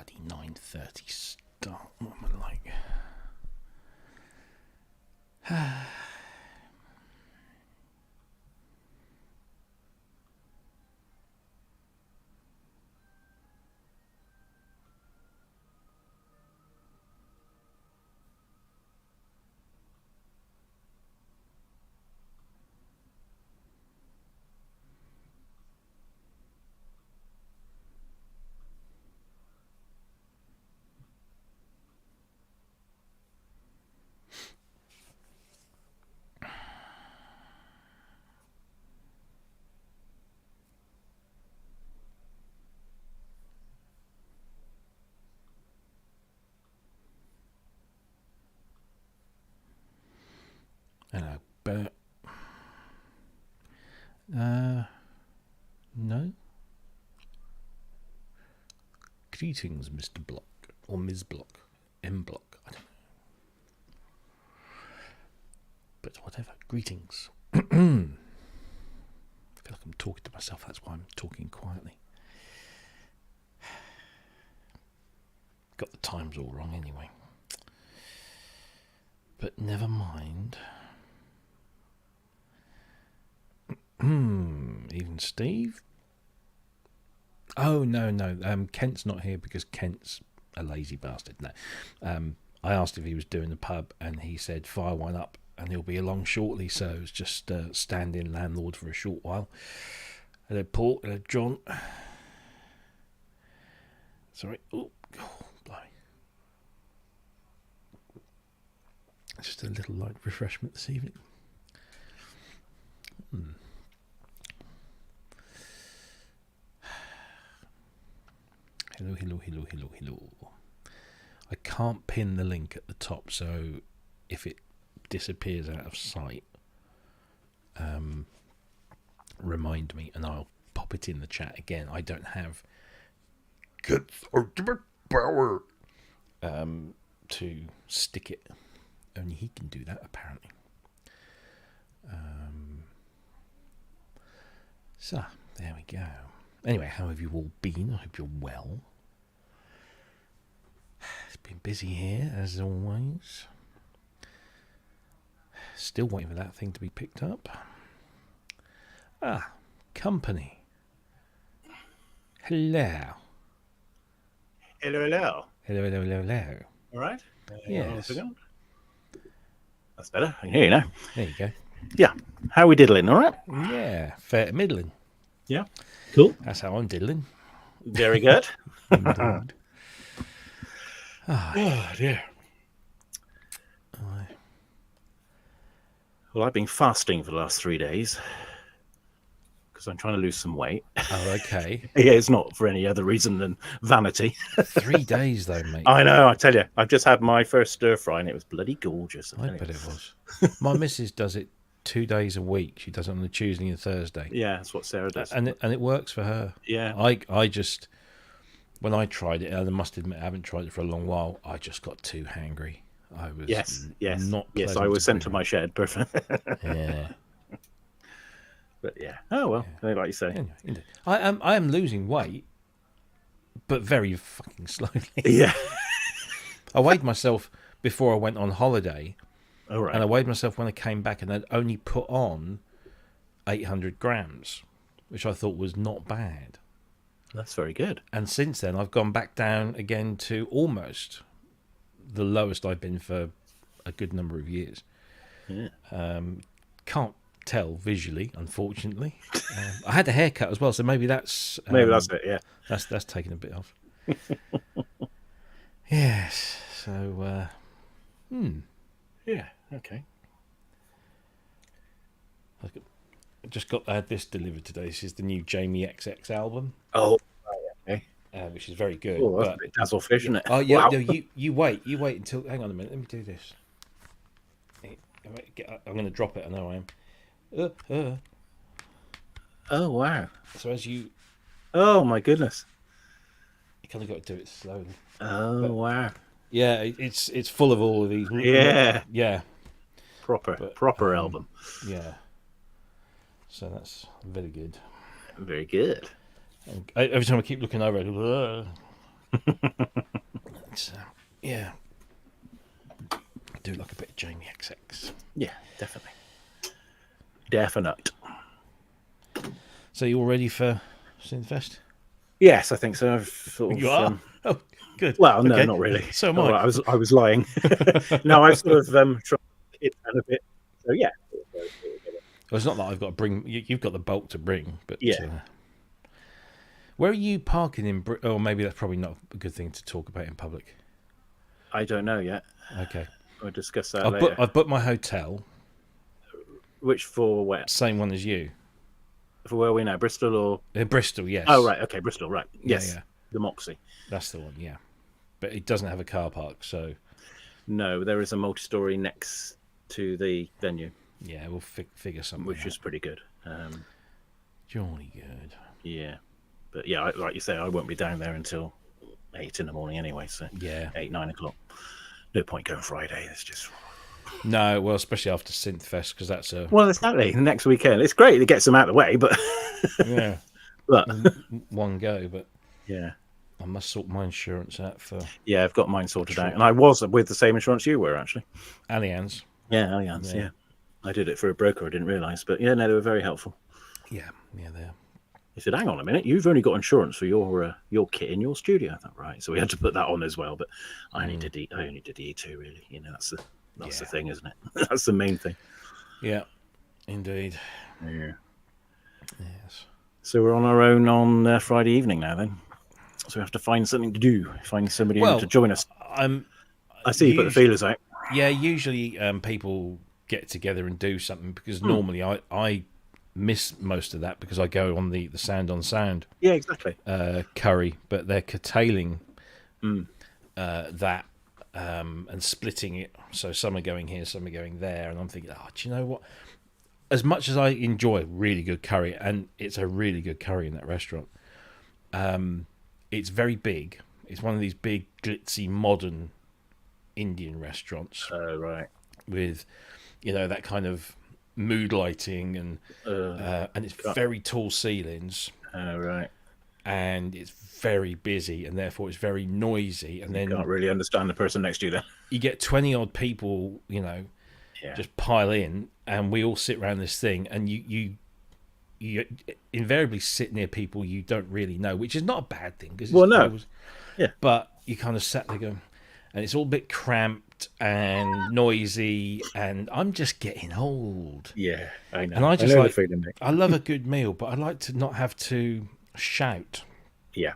bloody 9:30 start. What am I like? Hello, Bert. No. Greetings, Mr. Block. Or Ms. Block. M. Block. I don't know. But whatever. Greetings. I feel like I'm talking to myself. That's why I'm talking quietly. Got the times all wrong anyway. But never mind. Even Steve? Oh, no. Kent's not here because Kent's a lazy bastard. No. I asked if he was doing the pub and he said fire one up and he'll be along shortly. So it's just stand-in landlord for a short while. Hello, Paul. Hello, John. Sorry. Oh, blimey. Just a little light refreshment this evening. Hello. I can't pin the link at the top, so if it disappears out of sight, remind me and I'll pop it in the chat again. I don't have Kent's ultimate power to stick it. Only he can do that, apparently. So, there we go. Anyway, how have you all been? I hope you're well. It's been busy here, as always. Still waiting for that thing to be picked up. Company. Hello. Hello. Hello. All right. Yes. That's better. I can hear you now. There you go. Yeah. How are we diddling? All right. Yeah, fair to middling. Yeah. Cool. That's how I'm diddling. Very good. Indeed. Oh, dear. Well, I've been fasting for the last 3 days because I'm trying to lose some weight. Oh, okay. Yeah, it's not for any other reason than vanity. 3 days, though, mate. I know, I tell you. I've just had my first stir fry and it was bloody gorgeous. I bet it was. My missus does it 2 days a week. She does it on a Tuesday and Thursday. Yeah, that's what Sarah does. And it works for her. Yeah. I just, when I tried it, I must admit I haven't tried it for a long while, I just got too hangry. I was Yes. not I was sent to my shed. Perfect. Yeah. But yeah. Oh, well, like you say. Anyway, I am losing weight, but very fucking slowly. Yeah. I weighed myself before I went on holiday. All right. And I weighed myself when I came back, and I'd only put on 800 grams, which I thought was not bad. That's very good. And since then, I've gone back down again to almost the lowest I've been for a good number of years. Yeah. Can't tell visually, unfortunately. I had a haircut as well, so maybe that's it. Yeah. That's taken a bit off. Yes. So. Yeah. Okay. I just had this delivered today. This is the new Jamie XX album. Oh, okay. Which is very good. Oh, that's a bit dazzlefish, isn't it? Oh yeah, Wow. no, you wait until. Hang on a minute. Let me do this. I'm going to drop it. I know I am. Oh wow. So as you my goodness. kind of got to do it slowly. Oh wow. Yeah, it's full of all of these. Yeah. Proper album. Yeah. So that's very good. Very good. And every time I keep looking over, It's, yeah, do like a bit of Jamie XX. Yeah, definitely. Definite. So you all ready for Synthfest? Yes, I think so. I've sort of. You are. Oh, good. Well, no, Okay. not really. So am Oh, I. I was lying. No, I've sort of tried it down a bit. So yeah. Well, it's not that I've got to bring. You've got the bulk to bring, but Yeah. Where are you parking in? Oh, maybe that's probably not a good thing to talk about in public. I don't know yet. Okay. We'll discuss that later. I've booked my hotel. Which for where? Same one as you. For where are we now? Bristol or? In Bristol, yes. Oh, right. Okay, Bristol. Right. Yes. Yeah. The Moxie. That's the one. Yeah, but it doesn't have a car park, so. No, there is a multi-story next to the venue. Yeah, we'll figure something which out. is pretty good. Jolly good. Yeah, but yeah, like you say, I won't be down there until 8 in the morning anyway. So yeah, 8-9 o'clock. No point going Friday. It's just no. Well, especially after Synthfest, because that's a exactly the next weekend. It's great to get them out of the way, but yeah, but one go. But yeah, I must sort my insurance out for yeah. I've got mine sorted out, and I was with the same insurance you were actually. Allianz. Yeah, Allianz. Yeah. I did it for a broker. I didn't realise, but yeah, no, they were very helpful. Yeah, there. He said, "Hang on a minute, you've only got insurance for your kit in your studio." I thought, right, so we had to put that on as well. But I only did the E2 really. You know, that's the thing, isn't it? That's the main thing. Yeah, indeed. Yeah. Yes. So we're on our own on Friday evening now, then. So we have to find something to do. Find somebody to join us. I see you put the feelers out. Yeah, usually people get together and do something because normally I miss most of that because I go on the sound on sound. Yeah, exactly. Curry, but they're curtailing that and splitting it. So some are going here, some are going there, and I'm thinking, do you know what? As much as I enjoy really good curry, and it's a really good curry in that restaurant, it's very big. It's one of these big, glitzy, modern Indian restaurants. Oh, right. With, that kind of mood lighting and it's very tall ceilings. Oh, right. And it's very busy, and therefore it's very noisy. And then you can't really understand the person next to you. Then you get 20 odd people, just pile in, and we all sit around this thing, and you invariably sit near people you don't really know, which is not a bad thing. But you kind of sat there going, and it's all a bit cramped and noisy, and I'm just getting old. Yeah, I know. And I know the feeling, mate. I love a good meal, but I like to not have to shout. Yeah.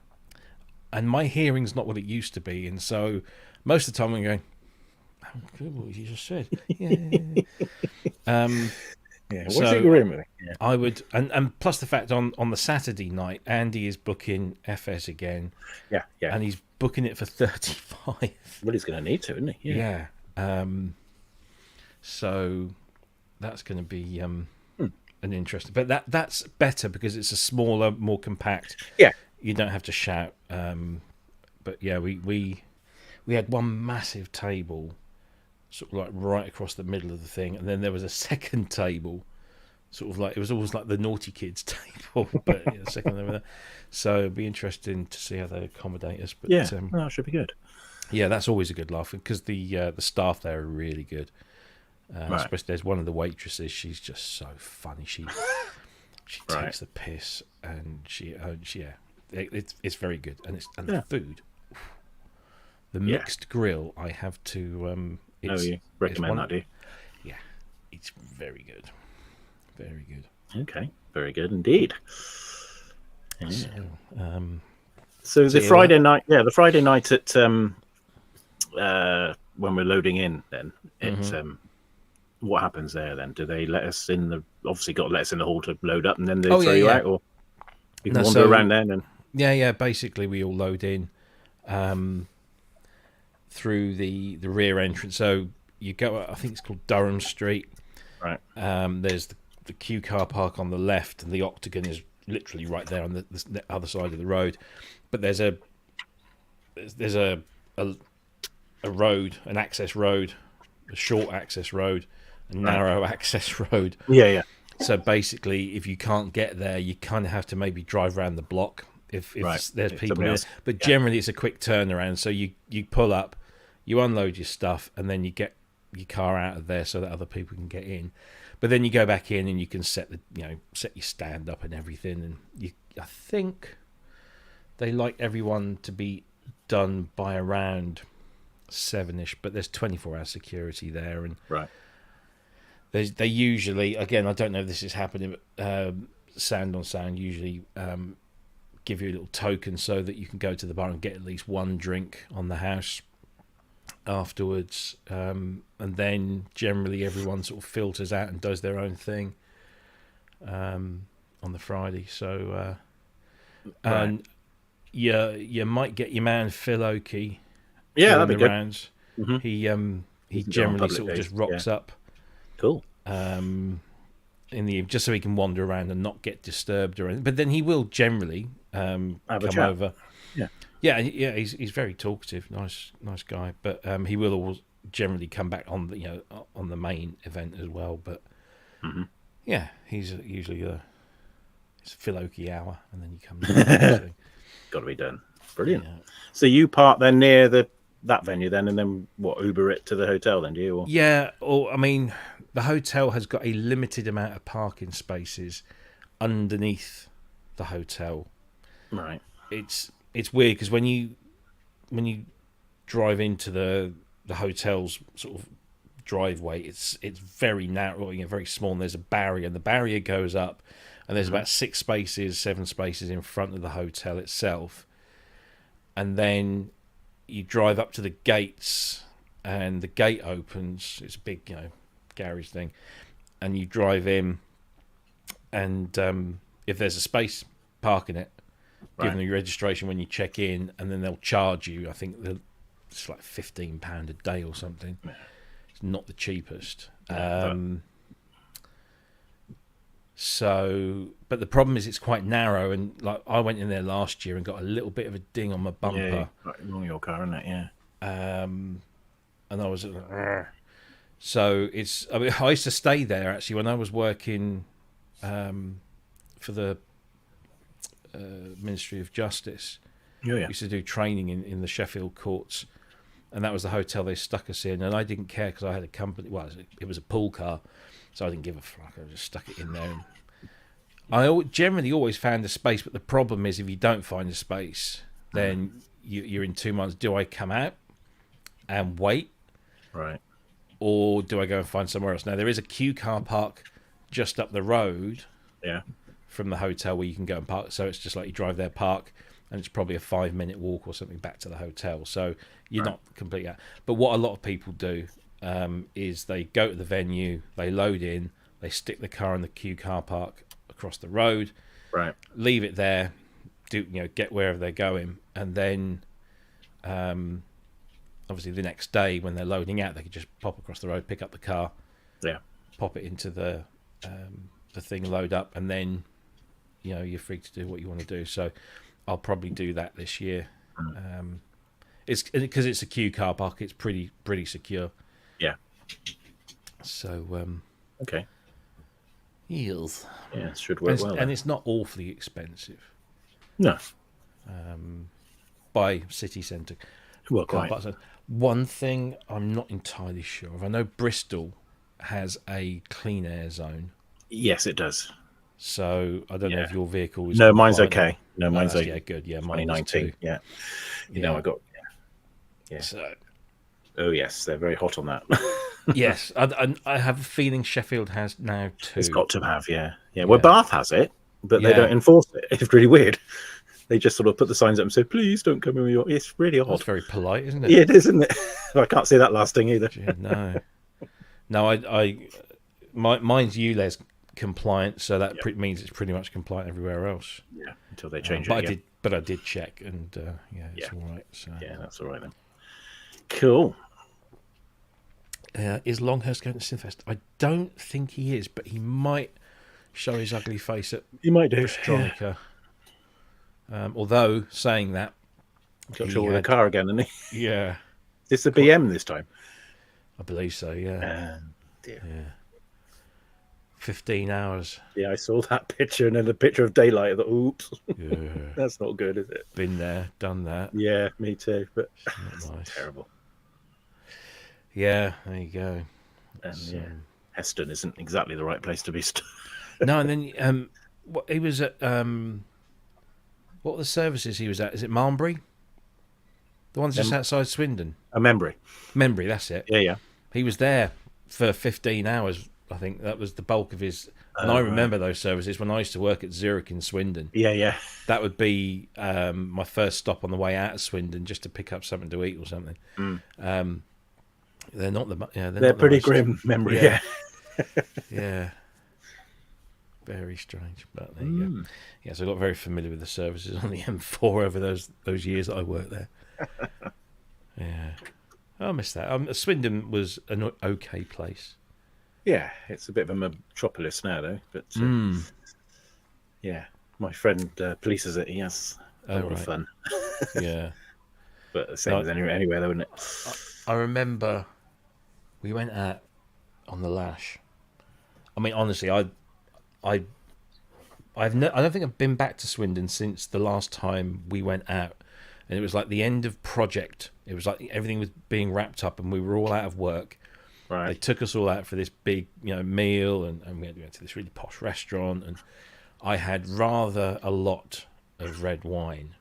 And my hearing's not what it used to be, and so most of the time I'm going, "Oh, good, what you just said." Yeah. What's it you're in with? Yeah. I would, and plus the fact on the Saturday night, Andy is booking FS again. Yeah. And he's booking it for 35. Well, he's going to need to, isn't he? Yeah. So that's going to be an interesting. But that's better because it's a smaller, more compact. Yeah. You don't have to shout. But yeah, we had one massive table, sort of like right across the middle of the thing, and then there was a second table, sort of like it was almost like the naughty kids table, but the second over there. So it'd be interesting to see how they accommodate us. But that should be good. Yeah, that's always a good laugh because the staff there are really good. Especially there's one of the waitresses. She's just so funny. She takes the piss, and it's very good, and the food. The mixed grill, I have to. You recommend that, do you? Yeah, it's very good. Very good. Okay, very good indeed. Yeah. So the Friday night, the Friday night at when we're loading in, then it's what happens there? Then do they let us in? Obviously got to let us in the hall to load up, and then they throw you out, or you can wander around then. And basically we all load in through the rear entrance. So you go, I think it's called Durham Street. Right. There's the Q car park on the left, and the Octagon is literally right there on the other side of the road. But there's a road, an access road, a short access road, a narrow access road. Yeah. So basically, if you can't get there, you kind of have to maybe drive around the block if Right. there's If people somebody in. else- But generally, it's a quick turnaround. So you pull up, you unload your stuff, and then you get your car out of there so that other people can get in. But then you go back in and you can set your stand up and everything. And I think they like everyone to be done by around 7ish, but there's 24-hour security there, and Right. they usually, again, I don't know if this is happening, but Sound on Sound usually give you a little token so that you can go to the bar and get at least one drink on the house afterwards, and then generally everyone sort of filters out and does their own thing on the Friday. So and you might get your man Phil Oakey doing the rounds. Mm-hmm. He generally sort of just rocks up. Cool. In the just so he can wander around and not get disturbed or anything. But then he will generally come over. Yeah. He's very talkative, nice guy. But he will always generally come back on the main event as well. But yeah, he's usually it's Phil Oakey hour, and then he comes. So. Got to be done. Brilliant. Yeah. So you park then near that venue then, and then what, Uber it to the hotel then, do you? Or? Yeah, or I mean, the hotel has got a limited amount of parking spaces underneath the hotel. Right. It's weird because when you drive into the hotel's sort of driveway, it's very narrow, very small, and there's a barrier, and the barrier goes up, and there's about 7 spaces in front of the hotel itself, and then you drive up to the gates, and the gate opens. It's a big, garage thing, and you drive in, and if there's a space, park in it, give them your registration when you check in, and then they'll charge you. I think it's like £15 a day or something. Yeah. It's not the cheapest. So, but the problem is it's quite narrow, and like I went in there last year and got a little bit of a ding on my bumper. Yeah, right along your car, isn't it? Yeah. And I was so it's. I mean, I used to stay there actually when I was working for the Ministry of Justice. Yeah. We used to do training in the Sheffield courts, and that was the hotel they stuck us in. And I didn't care because I had a company. Well, it was a pool car, so I didn't give a fuck. I just stuck it in there. And I generally always found a space, but the problem is if you don't find a space, then you're in 2 months. Do I come out and wait, right, or do I go and find somewhere else? Now there is a queue car park just up the road. Yeah. From the hotel where you can go and park, so it's just like you drive there, park, and it's probably a 5-minute walk or something back to the hotel. So you're not completely out. But what a lot of people do is they go to the venue, they load in, they stick the car in the queue car park across the road, right, leave it there, get wherever they're going, and then obviously the next day when they're loading out, they can just pop across the road, pick up the car, pop it into the thing, load up, and then you're free to do what you want to do. So I'll probably do that this year. It's because it's a queue car park. It's pretty secure. Yeah. So okay. Yes. Yeah, it should work well. And it's not awfully expensive. No. By city centre. Well, quite. One thing I'm not entirely sure of. I know Bristol has a clean air zone. Yes, it does. So I don't know if your vehicle is. No, mine's okay. No, mine's okay. Yeah, good. Yeah, 2019. Yeah. I got. Yeah. So. Oh yes, they're very hot on that. Yes, I have a feeling Sheffield has now too. It's got to have, yeah. Well, Bath has it, but they don't enforce it. It's really weird. They just sort of put the signs up and say, "Please don't come in with your." It's really odd. That's very polite, isn't it? Yeah, it is, isn't it? I can't see that lasting either. Yeah, no. Mine's ULEZ compliant, so that means it's pretty much compliant everywhere else. Yeah, until they change it. But I did check, and it's all right. So. Yeah, that's all right then. Cool. Is Longhurst going to Synthfest? I don't think he is, but he might show his ugly face at Pustronica. Although, saying that... Got short with a car again, isn't he? Yeah. It's a BM this time. I believe so, yeah. Dear. Yeah. 15 hours. Yeah, I saw that picture, and then the picture of daylight. I thought, oops, Yeah. that's not good, is it? Been there, done that. Yeah, me too. But It's not it's nice. terrible. Yeah, there you go. And So, yeah, Heston isn't exactly the right place to be. no, and then what he was at what were the services he was at? Is it Malmbury? The ones just outside Swindon. A memory. Membry, that's it. Yeah, yeah. He was there for 15 hours. I think that was the bulk of his. And I remember those services when I used to work at Zurich in Swindon. Yeah, yeah. That would be my first stop on the way out of Swindon, just to pick up something to eat or something. They're not the. Yeah, they're pretty grim, Memory. Yeah. Yeah. Very strange, but there you go. Yeah, so I got very familiar with the services on the M4 over those years that I worked there. Yeah, I miss that. Swindon was an okay place. Yeah, it's a bit of a metropolis now, though. But yeah, my friend polices it. He has a lot of fun. Yeah, but the same as anywhere, though, isn't it? I remember we went out on the Lash. I mean, honestly, I don't think I've been back to Swindon since the last time we went out, and it was like the end of project. It was like everything was being wrapped up, and we were all out of work. Right. They took us all out for this big, meal, and we went to this really posh restaurant, and I had rather a lot of red wine,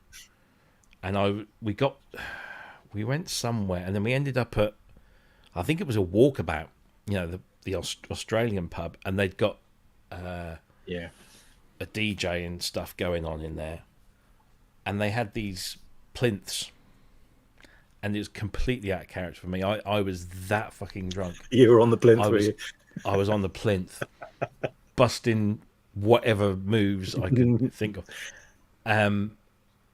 and we went somewhere, and then we ended up at, I think it was a Walkabout, the Australian pub, and they'd got a DJ and stuff going on in there, and they had these plinths, and it was completely out of character for me. I was that fucking drunk. You were on the plinth, were you? I was on the plinth, busting whatever moves I could think of, and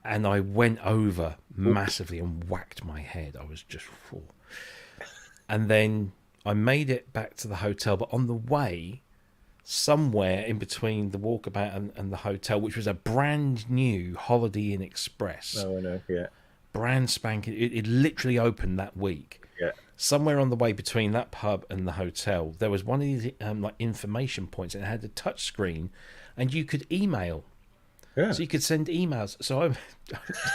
I went over massively and whacked my head. I was just full, and then I made it back to the hotel, but on the way, somewhere in between the Walkabout and the hotel, which was a brand new Holiday Inn Express. Oh, I know, yeah. Brand spanking. It literally opened that week. Yeah. Somewhere on the way between that pub and the hotel, there was one of these like information points, and it had a touch screen, and you could email. Yeah. So you could send emails. So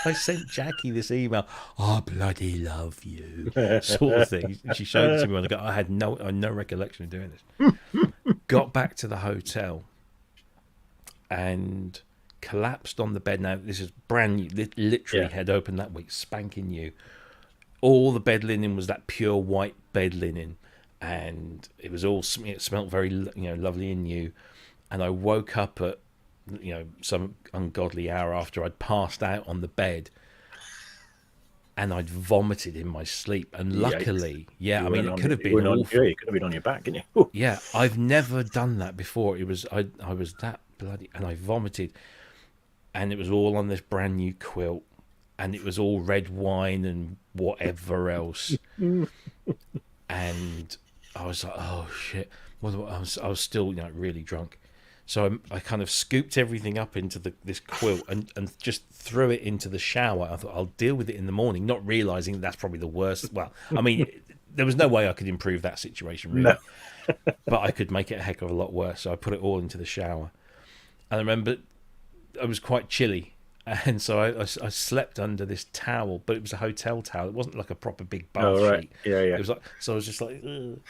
I sent Jackie this email. I bloody love you, sort of thing. She showed it to me when I had no recollection of doing this. Got back to the hotel and collapsed on the bed. Now this is brand new, literally had opened that week, spanking new. All the bed linen was that pure white bed linen, and it was all it smelled very lovely and new. And I woke up at some ungodly hour after I'd passed out on the bed, and I'd vomited in my sleep. And luckily, I mean, it could have been awful. You could have been on your back, couldn't you? Yeah, I've never done that before. It was I was that bloody, and I vomited, and it was all on this brand new quilt, and it was all red wine and whatever else, and I was like, oh shit. Well, I was still really drunk. So I kind of scooped everything up into this quilt and just threw it into the shower. I thought, I'll deal with it in the morning, not realising that's probably the worst. Well, I mean, there was no way I could improve that situation, really. No. But I could make it a heck of a lot worse. So I put it all into the shower. And I remember it was quite chilly. And so I slept under this towel, but it was a hotel towel. It wasn't like a proper big bath sheet. Yeah. It was like, so I was just like, ugh.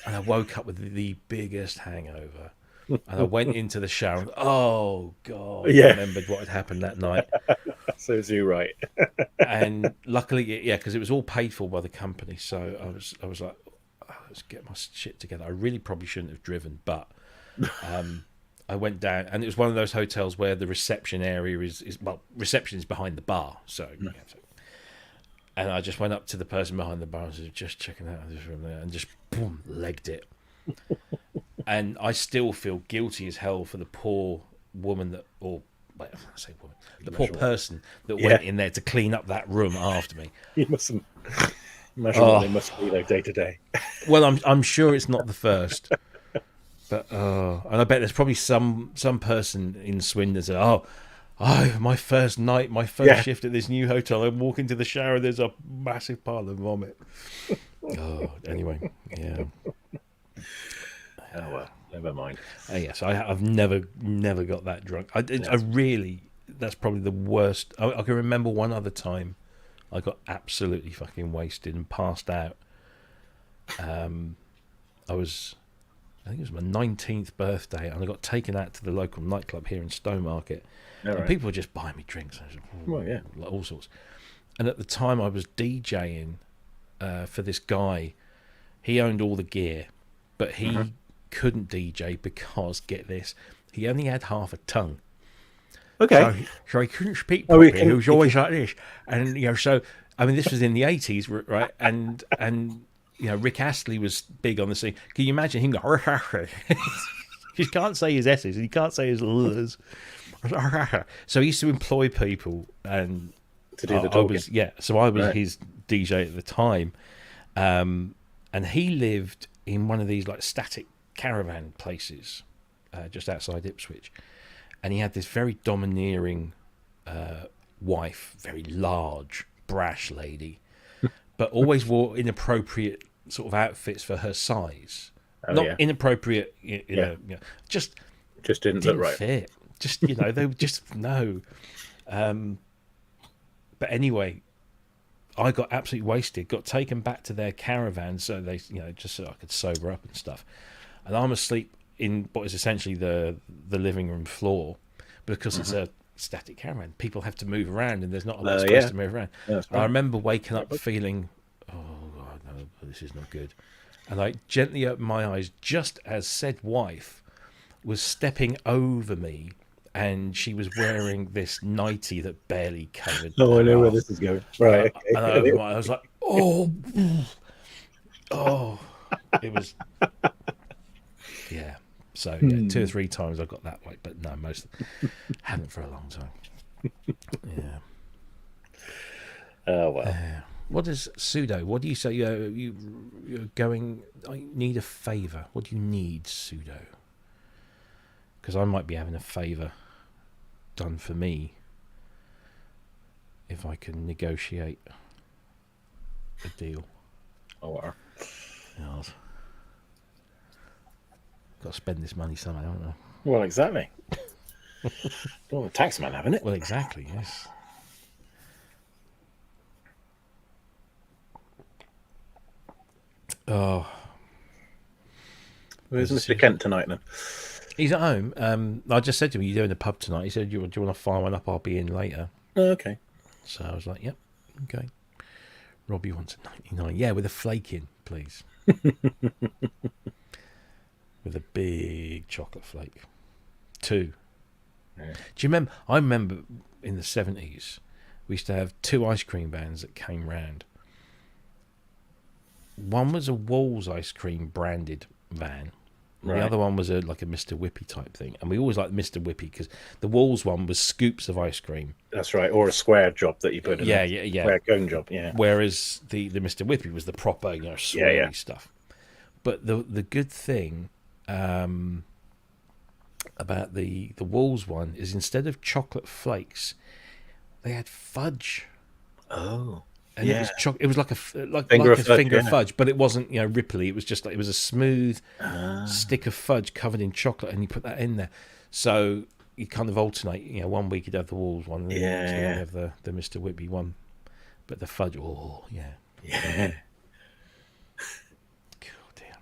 And I woke up with the biggest hangover. And I went into the shower. And, oh God! I remembered what had happened that night. So is you right? And luckily, because it was all paid for by the company. So I was like, let's get my shit together. I really probably shouldn't have driven, but I went down, and it was one of those hotels where the reception area reception is behind the bar. So, and I just went up to the person behind the bar and said, just checking out this room there, and just boom, legged it. And I still feel guilty as hell for the poor woman the poor person that went in there to clean up that room after me. You mustn't imagine what they must be like day to day. Well, I'm sure it's not the first, but and I bet there's probably some person in Swindon that my first night, my first shift at this new hotel. I walk into the shower, there's a massive pile of vomit. Anyway, yeah. Oh well. Never mind. Yes, I've never got that drunk. I really, that's probably the worst. I can remember one other time I got absolutely fucking wasted and passed out. I think it was my 19th birthday, and I got taken out to the local nightclub here in Stowmarket, and people were just buying me drinks. Well, yeah. Like all sorts. And at the time, I was DJing for this guy. He owned all the gear, but he couldn't DJ because, get this, he only had half a tongue. Okay. So he couldn't speak properly. He was always like this, and so I mean, this was in the 80s, right? And Rick Astley was big on the scene. Can you imagine him go? He can't say his S's. He can't say his L's. So he used to employ people and to do the talking. So I was his DJ at the time, and he lived in one of these like static caravan places just outside Ipswich, and he had this very domineering wife, very large, brash lady, but always wore inappropriate sort of outfits for her size. Not inappropriate, just didn't look right. Fit. Just they were just no. But anyway, I got absolutely wasted. Got taken back to their caravan, so they, just so I could sober up and stuff. And I'm asleep in what is essentially the living room floor, because it's a static caravan. People have to move around, and there's not a lot of space to move around. Right. I remember waking up feeling, oh God, no, this is not good. And I gently opened my eyes just as said wife was stepping over me, and she was wearing this nightie that barely covered. Oh, I know where this is going. Right. Okay. And I was like, oh, it was, yeah. So 2 or 3 times I got that way, but no, most haven't for a long time. Yeah. Oh well. What does pseudo? What do you say? You're going. I need a favour. What do you need, pseudo? Because I might be having a favour done for me if I can negotiate a deal. Oh, wow. Yes. Got to spend this money somehow, haven't I? Well, exactly. Well, the tax man having it. Well, exactly. Yes. Oh. Where's Mr. Kent tonight then? He's at home. I just said to him, "You doing the pub tonight?" He said, "Do you want to fire one up? I'll be in later." Oh, okay. So I was like, "Yep, okay." Robbie wants a 99. Yeah, with a flake in, please. With a big chocolate flake. 2. Yeah. Do you remember? I remember in the 70s, we used to have 2 ice cream vans that came round. One was a Walls ice cream branded van. Right. The other one was like a Mr. Whippy type thing. And we always liked Mr. Whippy because the Walls one was scoops of ice cream. That's right. Or a square job that you put in. Yeah. Square cone job, yeah. Whereas the Mr. Whippy was the proper, swirly stuff. But the good thing about the Walls one is instead of chocolate flakes, they had fudge. Oh. And it was like a finger of fudge, but it wasn't ripply. It was just like it was a smooth stick of fudge covered in chocolate, and you put that in there. So you kind of alternate. 1 week you'd have the Walls one, and then you'd have the Mr. Whippy one. But the fudge, yeah. Cool, dear.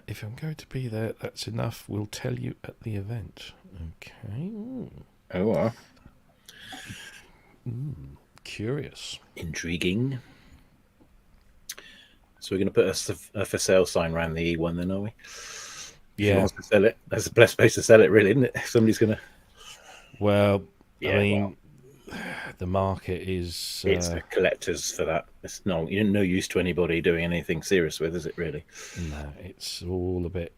If I'm going to be there, that's enough. We'll tell you at the event. Okay. Ooh. Oh, well. Curious. Intriguing. So we're going to put a for sale sign around the E1 then, are we? Yeah. Wants to sell it. That's the best place to sell it, really, isn't it? If somebody's going to... Well, the market is... It's the collectors for that. It's no use to anybody doing anything serious with, is it, really? No, it's all a bit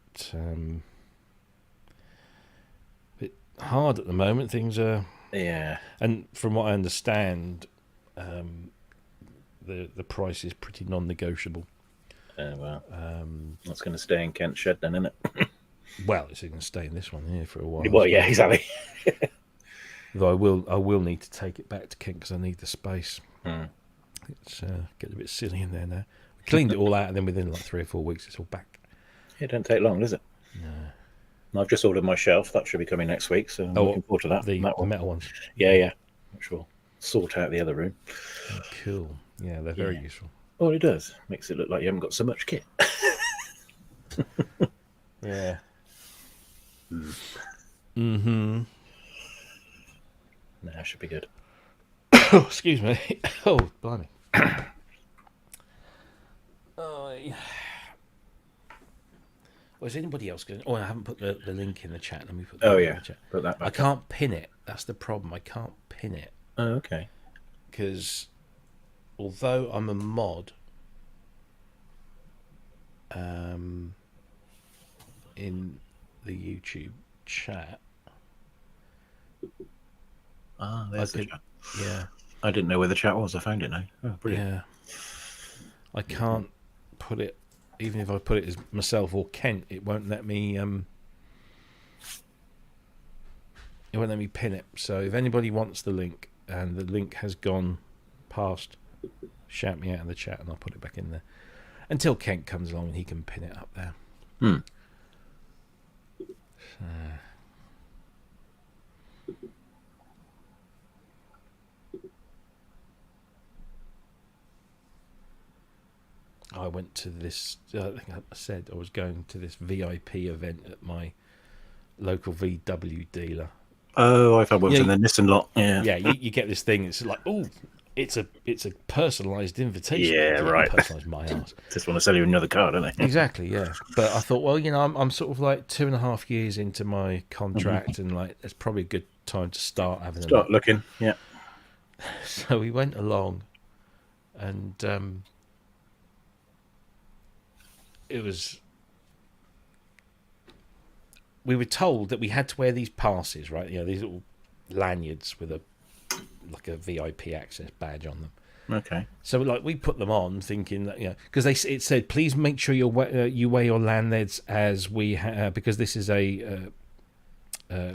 hard at the moment. Things are... Yeah. And from what I understand... the price is pretty non-negotiable. Well, that's going to stay in Kent's shed then, isn't it? Well, it's going to stay in this one here for a while. Well, yeah, exactly. Though I will need to take it back to Kent because I need the space. It's getting a bit silly in there now. We cleaned it all out, and then within like 3 or 4 weeks, it's all back. It don't take long, does it? No. I've just ordered my shelf. That should be coming next week, so I'm looking forward to that. The that one. metal ones. Yeah. Which will sort out the other room. Cool. Yeah, they're very useful. Oh, it does. Makes it look like you haven't got so much kit. Yeah. Mm-hmm. No, that should be good. Oh, excuse me. Oh, blimey. Oh, yeah. Well, is anybody else going? Oh, I haven't put the link in the chat. Let me put the link in the chat. Put that back. I can't pin it. That's the problem. I can't pin it. Oh, okay. Because although I'm a mod in the YouTube chat. Ah, there's the chat. Yeah. I didn't know where the chat was. I found it now. Oh, brilliant. Yeah. I can't put it, even if I put it as myself or Kent, it won't let me pin it. So if anybody wants the link and the link has gone past, shout me out in the chat and I'll put it back in there. Until Kent comes along and he can pin it up there. So. I went to this, I think I said I was going to this VIP event at my local VW dealer. Oh, I've had one from the Nissan lot. Yeah, you get this thing. It's like, oh, it's a personalised invitation. Yeah, right. Personalised my ass. Just want to sell you another car, don't they? Exactly, yeah. But I thought, well, I'm sort of like 2.5 years into my contract, and like it's probably a good time to start looking. Yeah. So we went along, and we were told that we had to wear these passes, right? These little lanyards with a VIP access badge on them. Okay. So we put them on, thinking that because it said, please make sure you wear your lanyards as we because this is a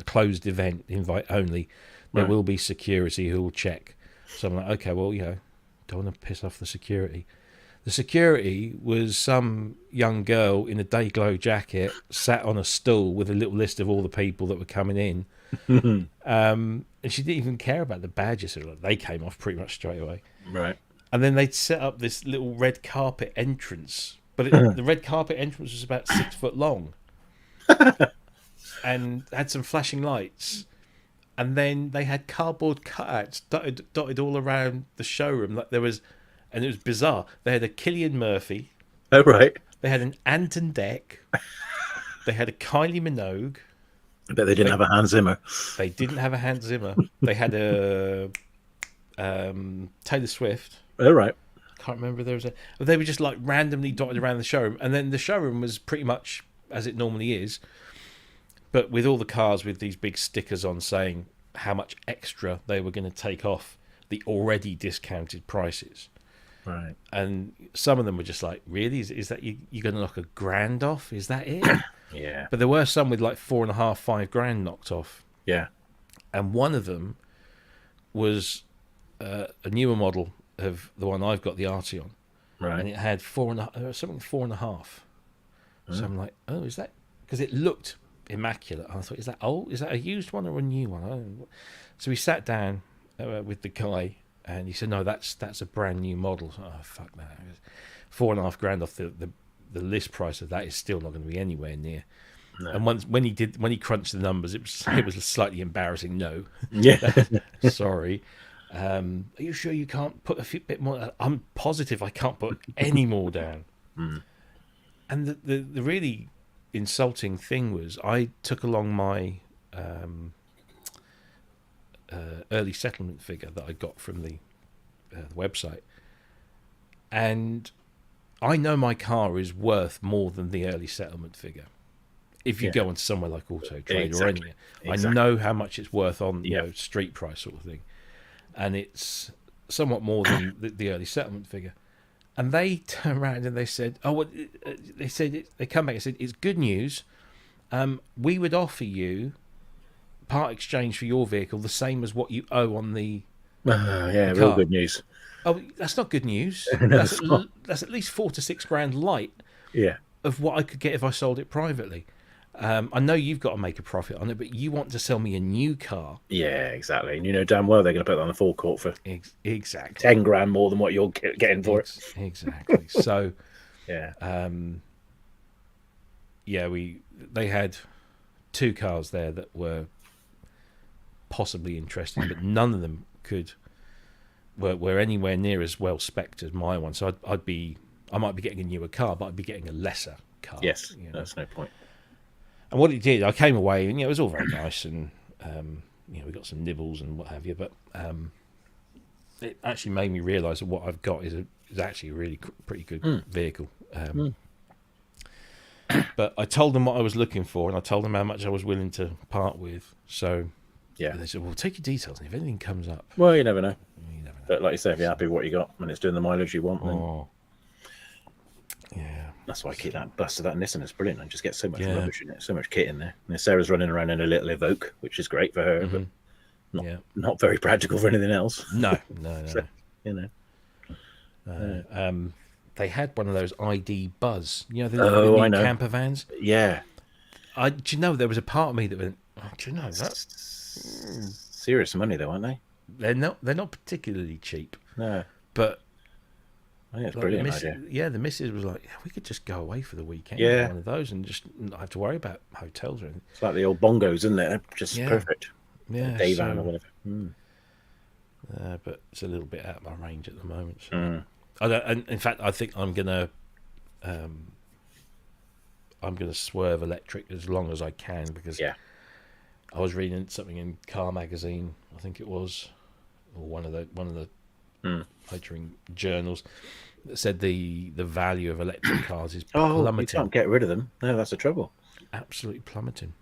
closed event, invite only. There will be security who will check. So I'm like, okay, well, don't want to piss off the security. The security was some young girl in a Dayglow jacket sat on a stool with a little list of all the people that were coming in. And she didn't even care about the badges. So they came off pretty much straight away. Right. And then they'd set up this little red carpet entrance. But the red carpet entrance was about 6 foot long. And had some flashing lights. And then they had cardboard cutouts dotted all around the showroom. Like there was... And it was bizarre. They had a Cillian Murphy. Oh, right. They had an Anton Deck. They had a Kylie Minogue. I bet they didn't have a Hans Zimmer. They didn't have a Hans Zimmer. They had a Taylor Swift. Oh, right. Can't remember. They were just like randomly dotted around the showroom. And then the showroom was pretty much as it normally is. But with all the cars with these big stickers on saying how much extra they were going to take off the already discounted prices. Right. And some of them were just like, really? Is that you're going to knock $1,000 off? Is that it? Yeah. But there were some with like 4.5, 5 grand knocked off. Yeah. And one of them was a newer model of the one I've got the Arteon. Right. And it had 4.5. So I'm like, oh, is that? Because it looked immaculate. I thought, is that old? Is that a used one or a new one? So we sat down with the guy. And he said, no, that's a brand new model. Oh, fuck that. 4.5 grand off the list price of that is still not going to be anywhere near. No. And when he crunched the numbers, it was slightly embarrassing. No. Yeah. Sorry. Are you sure you can't put a bit more? I'm positive I can't put any more down. And the really insulting thing was I took along my early settlement figure that I got from the website, and I know my car is worth more than the early settlement figure. If you go on somewhere like Auto Trade or anything, I know how much it's worth on street price sort of thing, and it's somewhat more than the early settlement figure. And they turned around and they said, they come back and said, it's good news. We would offer you part exchange for your vehicle the same as what you owe on the real good news. Oh, that's not good news. No, that's at least 4 to 6 grand light. Yeah. of what I could get if I sold it privately. I know you've got to make a profit on it, but you want to sell me a new car. Yeah, exactly. And you know damn well they're going to put that on the forecourt for Exactly 10 grand more than what you're getting for it. Exactly. So, Yeah. yeah, they had 2 cars there that were possibly interesting, but none of them were anywhere near as well spec'd as my one. So I might be getting a newer car, but I'd be getting a lesser car. Yes, you know? that's no point. And what it did, I came away and it was all very nice, and we got some nibbles and what have you, but it actually made me realise that what I've got is actually a really pretty good vehicle. But I told them what I was looking for, and I told them how much I was willing to part with. So yeah, they said, "Well, take your details, and if anything comes up." Well, you never know. You never know. But like you say, if you're happy with what you got and it's doing the mileage you want, then yeah, that's why I keep that busted. That Nissan is brilliant. I just get so much rubbish in it, so much kit in there. And Sarah's running around in a little Evoque, which is great for her, but not very practical for anything else. No. So, they had one of those ID Buzz, the new camper vans. Yeah. Do you know there was a part of me that went, do you know that? Serious money though, aren't they? They're not particularly cheap. No. But I think it's a brilliant idea. Yeah, the missus was like, we could just go away for the weekend. Yeah. One of those and just not have to worry about hotels or anything. It's like the old bongos, isn't it? Just perfect. Yeah. Day van or whatever. But it's a little bit out of my range at the moment. So. And in fact, I think I'm gonna swerve electric as long as I can, because I was reading something in Car Magazine, I think it was, or one of the motoring journals, that said the value of electric cars is plummeting. You can't get rid of them. No, that's the trouble. Absolutely plummeting.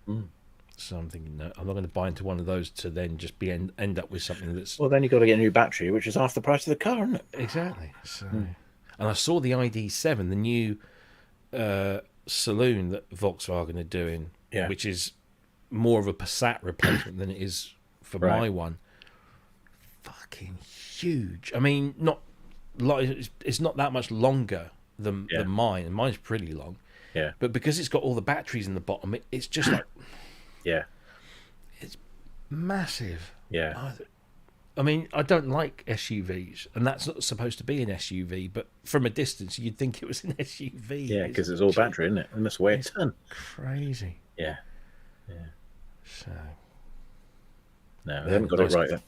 So I'm thinking, no, I'm not going to buy into one of those to then just end up with something that's... Well, then you've got to get a new battery, which is half the price of the car, isn't it? Exactly. So, and I saw the ID7, the new saloon that Volkswagen are doing, which is more of a Passat replacement than it is for my one. Fucking huge. I mean, it's not that much longer than mine, and mine's pretty long. Yeah. But because it's got all the batteries in the bottom, it's just like... It's massive. Yeah. I mean, I don't like SUVs, and that's not supposed to be an SUV, but from a distance, you'd think it was an SUV. Yeah, because it's all battery, isn't it? And that's weigh a ton. Crazy. Yeah. So. No, they haven't got it right yet.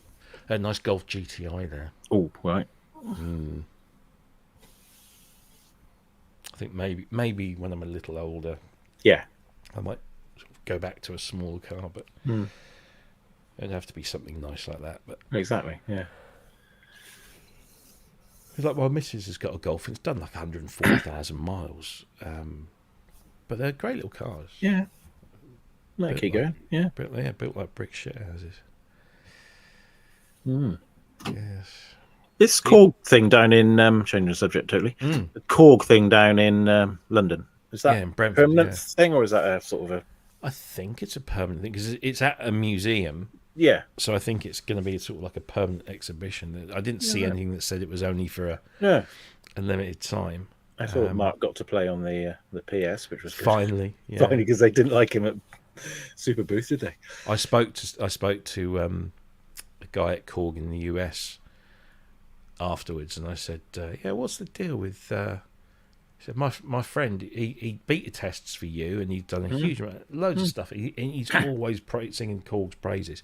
A nice Golf GTI there. Oh, right. I think maybe when I'm a little older, I might go back to a small car, but it'd have to be something nice like that. But exactly, yeah. It's like my missus has got a Golf, and it's done like 140,000 miles. But they're great little cars. Yeah. Like keep going. Yeah. Built like brick shit houses. Yes. This Korg thing down in changing the subject totally. The Korg thing down in London. Is that in Brentford, permanent thing, or is that a sort of a? I think it's a permanent thing because it's at a museum. Yeah. So I think it's going to be sort of like a permanent exhibition. I didn't see anything that said it was only for a limited time. I thought Mark got to play on the PS, which was good. Finally because they didn't like him at Super Booth, did they? I spoke to a guy at Korg in the US afterwards, and I said, what's the deal with he said, my friend, he beta tests for you, and he's done a huge amount, loads of stuff. He's always singing Korg's praises.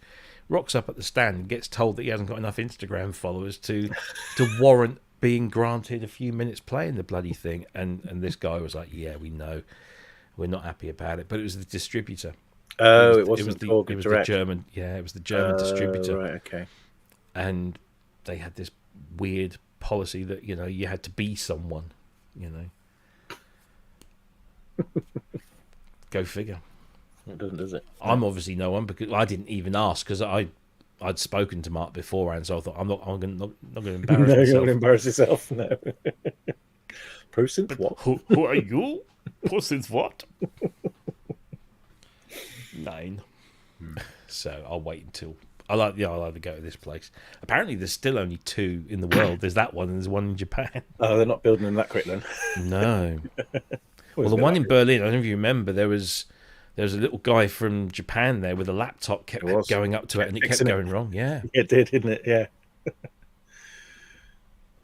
Rocks up at the stand and gets told that he hasn't got enough Instagram followers to warrant being granted a few minutes playing the bloody thing. And this guy was like, yeah, we know, we're not happy about it. But it was the distributor. Oh, it was the German. Yeah, it was the German distributor. Right, okay. And they had this weird policy that you had to be someone. Go figure. It doesn't, does it? I'm obviously no one because I didn't even ask because I'd spoken to Mark beforehand, so I thought I'm not going to embarrass myself. No, you're going to embarrass yourself. No. Synth what? Who are you? Synth what? 9. So I'll wait until I'll either go to this place. Apparently, there's still only 2 in the world. There's that one, and there's one in Japan. Oh, they're not building them that quick then. No. Well, the one in Berlin, I don't know if you remember, there was a little guy from Japan there with a laptop, kept going up to it, and it kept going wrong. Yeah, it did, didn't it? Yeah.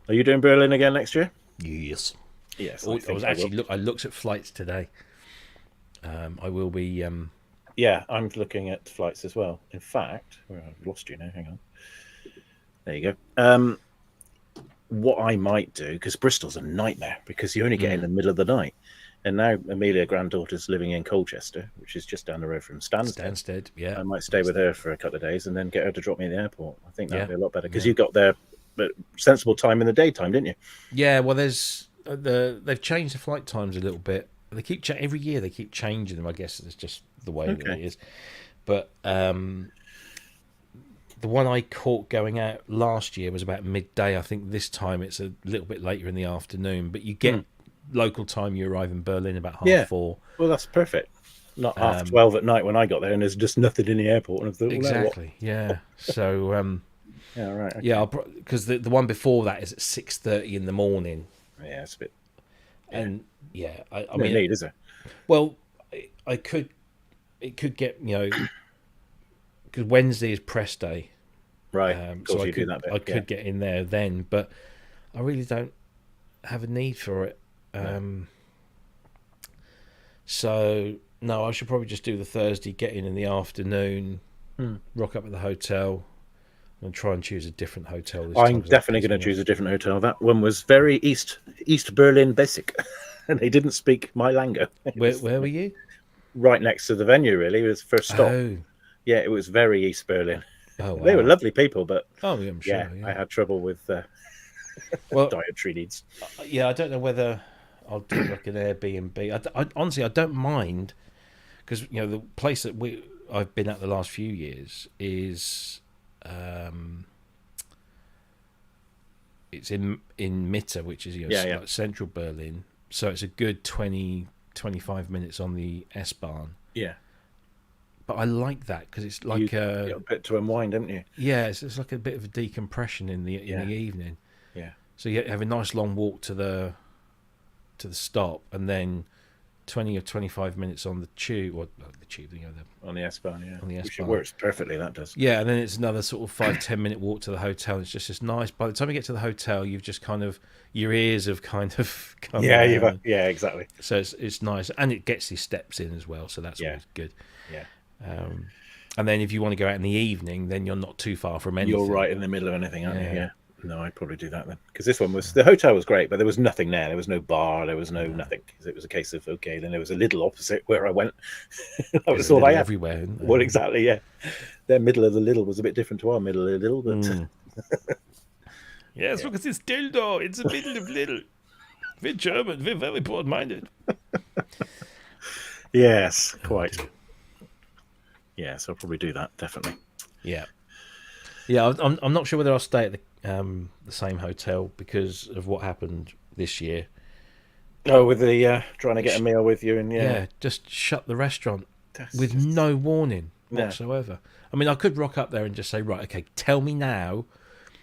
Are you doing Berlin again next year? Yes. Yes. I looked at flights today. I will be. Yeah, I'm looking at flights as well. In fact, I've lost you now. Hang on. There you go. What I might do, because Bristol's a nightmare, because you only get in the middle of the night. And now Amelia, granddaughter's living in Colchester, which is just down the road from Stansted. Yeah. I might stay with her for a couple of days and then get her to drop me at the airport. I think that'd be a lot better, because you got there at sensible time in the daytime, didn't you? Yeah. Well, there's they've changed the flight times a little bit. They keep every year they keep changing them. I guess it's just the way that it is. But the one I caught going out last year was about midday. I think this time it's a little bit later in the afternoon. But you get local time. You arrive in Berlin about 4:30. Well, that's perfect. Not 12 at night when I got there, and there's just nothing in the airport. And I thought, exactly. Yeah. So. Yeah. Right. Okay. Yeah. Because the one before that is at 6:30 in the morning. Yeah, it's a bit. And yeah, I no mean, need, is there? Well, it could get because Wednesday is press day, right? So I could get in there then, but I really don't have a need for it. So no, I should probably just do the Thursday, get in the afternoon, rock up at the hotel, and try and choose a different hotel this time. I'm definitely going to choose a different hotel. That one was very East Berlin basic, and they didn't speak my lingo. Where were you? Right next to the venue, really. It was first stop. Oh. Yeah, it was very East Berlin. Oh, wow. They were lovely people, but I'm sure. Yeah, I had trouble with dietary needs. Yeah, I don't know whether I'll do like an Airbnb. I honestly, I don't mind, because the place that I've been at the last few years is it's in Mitte, which is like central Berlin, so it's a good 20-25 minutes on the S-Bahn. Yeah. But I like that because it's like a bit to unwind, haven't you? Yeah, it's like a bit of a decompression in the evening. Yeah. So you have a nice long walk to the stop, and then 20 or 25 minutes on the tube, or the tube, on the S-Bahn, yeah. On the S-Bahn. Which it works perfectly, that does. Yeah, and then it's another sort of 5-10 minute walk to the hotel. It's just this nice. By the time you get to the hotel, you've just kind of your ears have kind of come down. Yeah, exactly. So it's nice, and it gets these steps in as well. So that's always good. Yeah. And then if you want to go out in the evening, then you're not too far from anything. You're right in the middle of anything, aren't you? Yeah. No, I'd probably do that then, because this one the hotel was great, but there was nothing there. There was no bar. There was no nothing. It was a case of then there was a little opposite where I went. That was all I had everywhere. Well, exactly. Yeah, their middle of the little was a bit different to our middle of the little, but yes, because it's dildo. It's the middle of little. We're German. We're very broad-minded. Yes, quite. Yes, I'll probably do that, definitely. Yeah. I'm not sure whether I'll stay at the same hotel because of what happened this year. Oh, with the trying to get a meal with you, and just shut the restaurant with no warning whatsoever. I mean, I could rock up there and just say, right, okay, tell me now,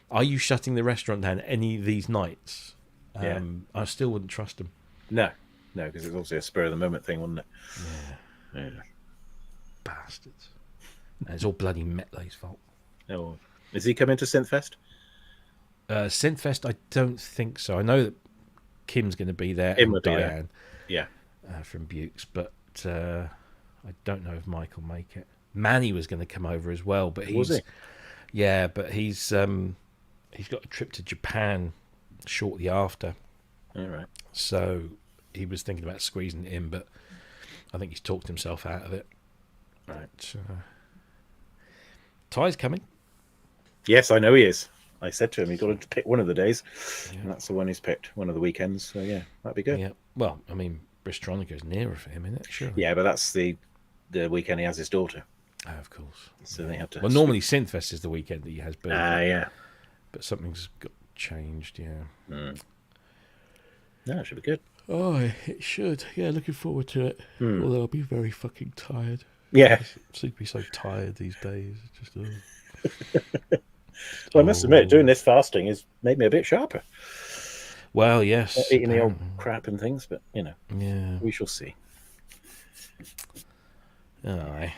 are you shutting the restaurant down any of these nights? I still wouldn't trust them. No, because it's obviously a spur of the moment thing, wasn't it? Yeah. Bastards. And it's all bloody Metlay's fault. Oh, is he coming to Synthfest? Synthfest, I don't think so. I know that Kim's going to be there, and Diane, from Bukes, but I don't know if Mike will make it. Manny was going to come over as well, but was he? Yeah, but he's got a trip to Japan shortly after. All right. So he was thinking about squeezing it in, but I think he's talked himself out of it. Right. Ty's coming. Yes, I know he is. I said to him, you've got to pick one of the days, and that's the one he's picked, one of the weekends. So yeah, that'd be good. Yeah. Well, I mean, Bristronica's nearer for him, isn't it? Sure. Yeah, but that's the weekend he has his daughter. Oh, of course. So they have to. Well, normally Synthfest is the weekend that he has birthday. Yeah. But something's got changed. Yeah. No, it should be good. Oh, it should. Yeah, looking forward to it. Although I'll be very fucking tired. Yeah. I seem to be so tired these days. Just. Well, I must admit, doing this fasting has made me a bit sharper. Well, yes, eating the old apparently. crap and things, but Yeah. we shall see. Aye.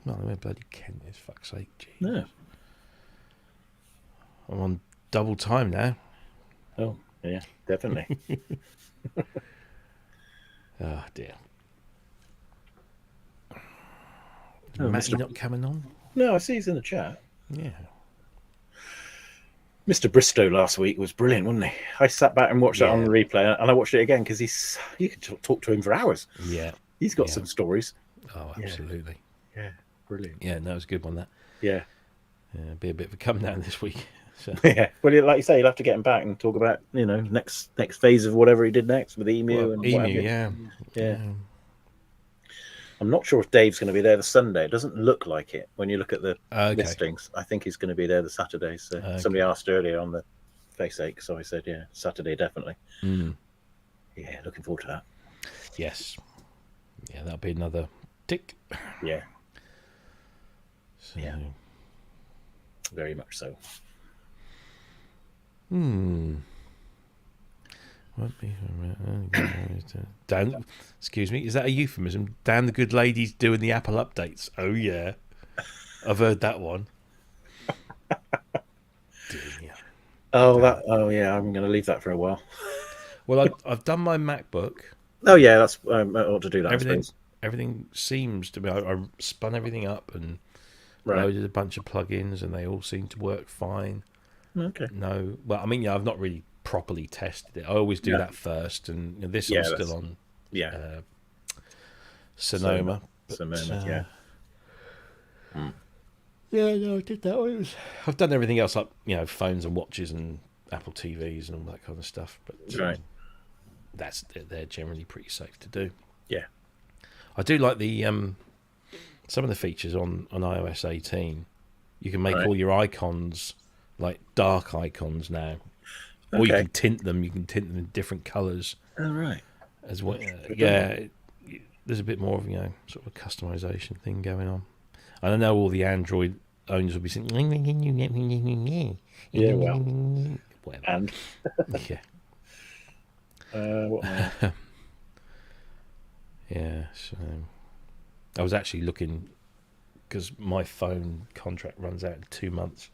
Well, where bloody Kent is, fuck's sake. Jeez. No. I'm on double time now. Oh, yeah, definitely. Oh, dear. Oh, Matty not coming on? No, I see he's in the chat. Yeah. Mr. Bristow last week was brilliant, wasn't he? I sat back and watched that on the replay, and I watched it again because you could talk to him for hours. Yeah. He's got some stories. Oh, absolutely. Yeah, brilliant. Yeah, no, it was a good one, that. Yeah. Be a bit of a come down this week. So. Yeah. Well, like you say, you'll have to get him back and talk about, next phase of whatever he did next with Emu and what have you. Yeah. I'm not sure if Dave's going to be there the Sunday. It doesn't look like it when you look at the listings. I think he's going to be there the Saturday. So somebody asked earlier on the Faceache, so I said, yeah, Saturday definitely. Yeah, looking forward to that. Yes. Yeah, that'll be another tick. Yeah. So. Yeah. Very much so. Dan, excuse me, is that a euphemism? Dan the good lady's doing the Apple updates. Oh yeah, I've heard that one. Oh yeah, I'm going to leave that for a while. Well, I've done my MacBook. Oh yeah, that's I ought to do that. Everything seems to be. I spun everything up and loaded a bunch of plugins, and they all seem to work fine. Okay. No, well, I mean, I've not really properly tested it. I always do that first, and this one's still on. Sonoma. Sonoma, Yeah, no, I did that one. I've done everything else up, phones and watches and Apple TVs and all that kind of stuff. But they're generally pretty safe to do. Yeah, I do like the some of the features on iOS 18. You can make all your icons like dark icons now, or you can tint them. You can tint them in different colours. Oh right. As well, there's a bit more of sort of a customization thing going on. And I know all the Android owners will be saying, yeah, well, whatever. And what yeah, so I was actually looking because my phone contract runs out in 2 months,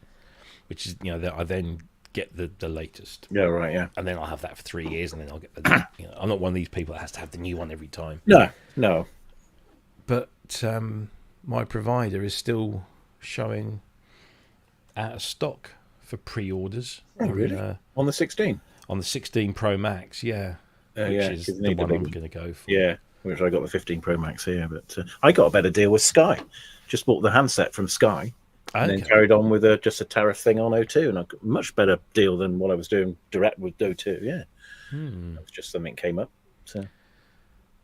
which is that I then get the latest. Yeah, right, yeah. And then I'll have that for 3 years, and then I'll get the. I'm not one of these people that has to have the new one every time. No. But my provider is still showing out of stock for pre-orders. Oh, really? On the 16? On the 16 Pro Max, yeah. Which is the one I'm going to go for. Yeah, which I got the 15 Pro Max here, but I got a better deal with Sky. Just bought the handset from Sky. And then carried on with just a tariff thing on O2, and I got a much better deal than what I was doing direct with O2. Yeah, it was just something came up. So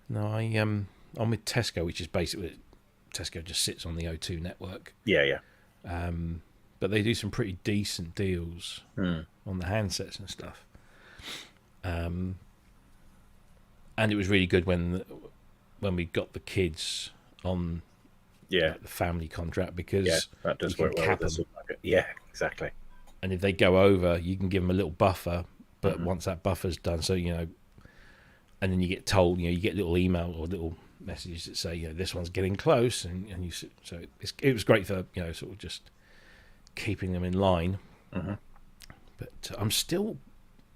no, I'm with Tesco, which is basically Tesco just sits on the O2 network. Yeah. But they do some pretty decent deals on the handsets and stuff. And it was really good when we got the kids on. Yeah, the family contract, because that does work well. Yeah, exactly. And if they go over, you can give them a little buffer, but once that buffer's done, so and then you get told, you get little email or little messages that say, this one's getting close, and you so it was great for sort of just keeping them in line. But I'm still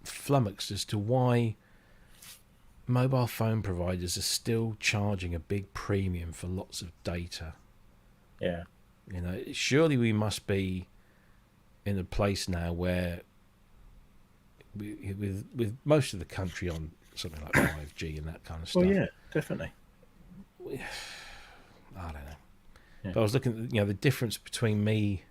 flummoxed as to why mobile phone providers are still charging a big premium for lots of data. Yeah. Surely we must be in a place now where with most of the country on something like 5G and that kind of stuff. Well, yeah, definitely. I don't know. Yeah. But I was looking at the difference between me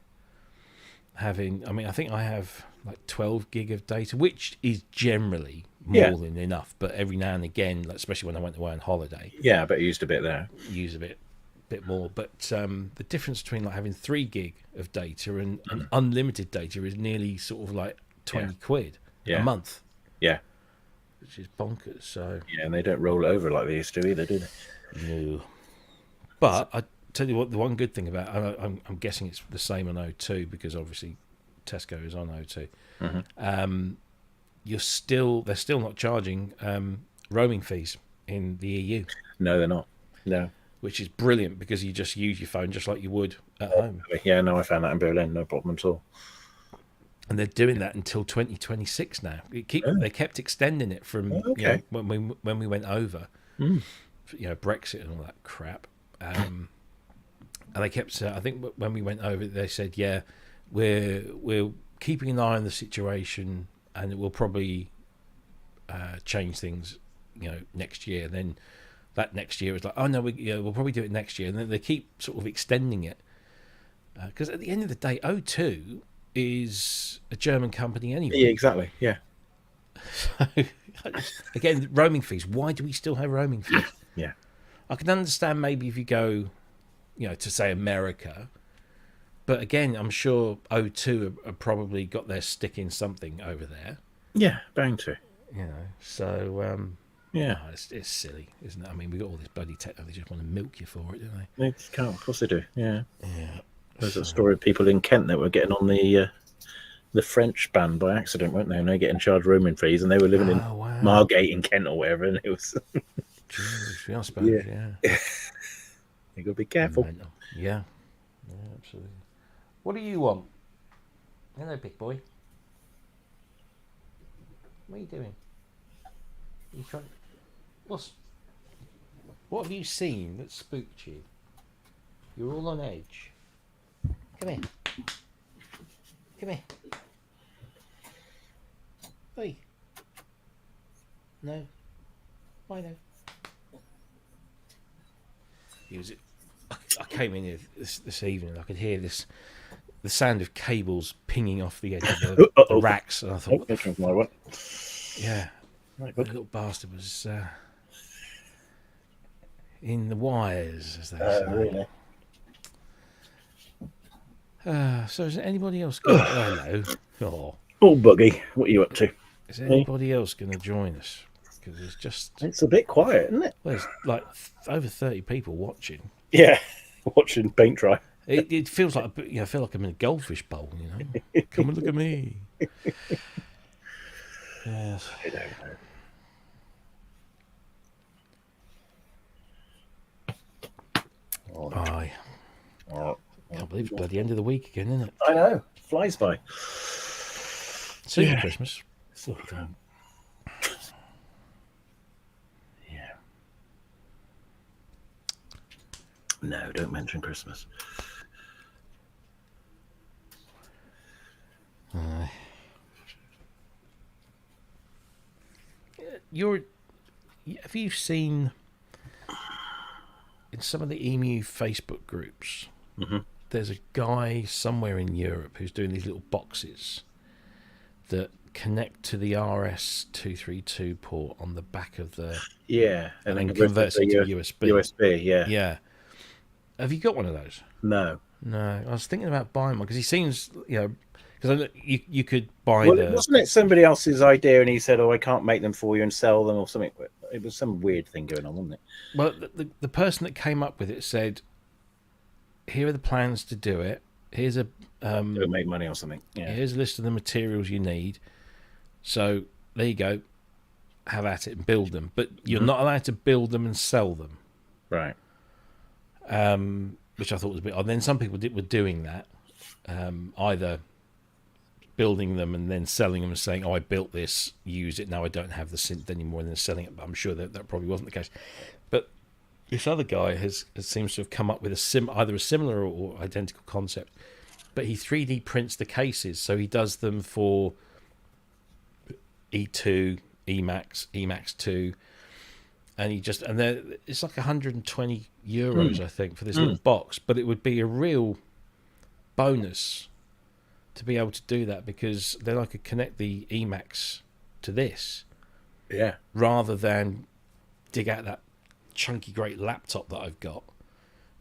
having, I think I have like 12 gig of data, which is generally more than enough, but every now and again, like especially when I went away on holiday, I bet you used a bit there. Use a bit more. But the difference between like having 3 gig of data and unlimited data is nearly sort of like 20 quid a month. Yeah, which is bonkers. So and they don't roll over like they used to either, do they? No. But I tell you what, the one good thing about, I'm guessing it's the same on O2 because obviously Tesco is on O2. they're still not charging roaming fees in the EU, No, they're not. No. which is brilliant because you just use your phone just like you would at home. Yeah, no, I found that in Berlin, no problem at all. And they're doing that until 2026 now. They kept extending it from Okay. when we went over, Brexit and all that crap. And they kept. I think when we went over, they said, "Yeah, we're keeping an eye on the situation, and it will probably change things, next year." And then that next year was like, "Oh no, we'll probably do it next year." And then they keep sort of extending it because at the end of the day, O2 is a German company anyway. Yeah, exactly. Yeah. So, again, roaming fees. Why do we still have roaming fees? Yeah. I can understand maybe if you go, to say America, but again, I'm sure O2 have probably got their stick in something over there. Yeah, bound to. So Yeah. it's silly, isn't it? I mean, we got all this bloody tech. They just want to milk you for it, don't they? They can't. Of course they do. Yeah. Yeah. There's a story of people in Kent that were getting on the French ban by accident, weren't they? And they getting charged roaming fees, and they were living in Margate in Kent or wherever, and it was. I suppose. Yeah. You got to be careful. Yeah, absolutely. What do you want? Hello, big boy. What are you doing? You trying? What have you seen that spooked you? You're all on edge. Come here. Come here. Hey. No. Why no? I came in here this evening. I could hear the sound of cables pinging off the edge of the racks, and I thought, My one. yeah, Right, the little bastard was in the wires, as they say. Really? So is anybody else going? Hello. Oh, Buggy, what are you up to? Is anybody else going to join us? Because It's a bit quiet, isn't it? Well, there's like over 30 people watching. Yeah, watching paint dry. It feels like I feel like I'm in a goldfish bowl. Come and look at me. Yes. I don't know. Aye. Can't believe it's bloody end of the week again, isn't it? I know. Flies by. Soon Christmas. Yeah. No, don't mention Christmas. Have you seen in some of the emu Facebook groups? Mm-hmm. There's a guy somewhere in Europe who's doing these little boxes that connect to the RS-232 port on the back of the and then converts it to USB. USB, yeah. Have you got one of those? No. I was thinking about buying one because he seems, because you could buy wasn't it somebody else's idea, and he said, "Oh, I can't make them for you and sell them," or something. It was some weird thing going on, wasn't it? Well, the person that came up with it said, "Here are the plans to do it. Here's a Don't make money or something. Yeah. Here's a list of the materials you need. So there you go. Have at it and build them. But you're not allowed to build them and sell them." Right. Which I thought was a bit odd. Then some people were doing that, either building them and then selling them and saying, "Oh, I built this, use it. Now I don't have the synth anymore," and then selling it. But I'm sure that probably wasn't the case. But this other guy seems to have come up with either a similar or identical concept. But he 3D prints the cases, so he does them for E2, Emax, Emax 2, and it's like 120 euros, I think, for this little box. But it would be a real bonus to be able to do that, because then I could connect the Emax to this, rather than dig out that chunky great laptop that I've got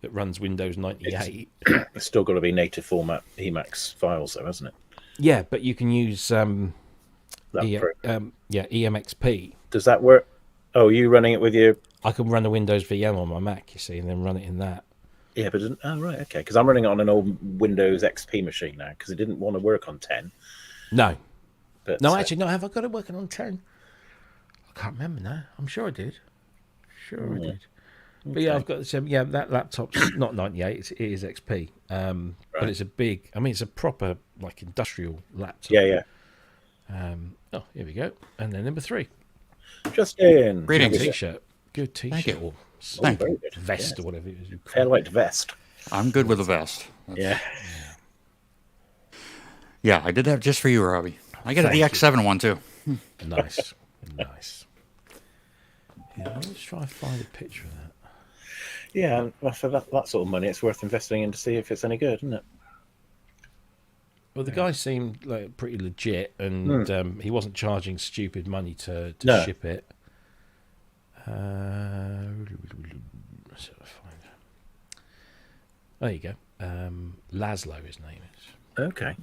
that runs Windows 98. It's still got to be native format Emacs files, though, hasn't it? Yeah, but you can use EMXP. Does that work? Oh, are you running it with your? I can run a Windows VM on my Mac, you see, and then run it in that. Yeah, but right, okay. Because I'm running it on an old Windows XP machine now because it didn't want to work on 10. No. But No, actually, no. Have I got it working on 10? I can't remember now. I'm sure I did. Sure I did. But yeah, okay. I've got some. Yeah, that laptop's not 98. It is XP. But Right. it's a big. I mean, it's a proper like industrial laptop. Yeah. Oh, here we go. And then number 3. Justin. Good Greetings. T-shirt. Good Thank T-shirt you. or Thank very you. good. vest Yes. or whatever it is you call Fair it. white vest. I'm good with a vest. Yeah. Yeah, I did that just for you, Robbie. I got a Thank you. DX7 one too. Nice, nice. Yeah, let's try and find a picture of that. Yeah, and for that sort of money, it's worth investing in to see if it's any good, isn't it? Well, the guy seemed like pretty legit, and he wasn't charging stupid money to No. ship it. Let's find it. There you go. Laszlo, his name is. Okay.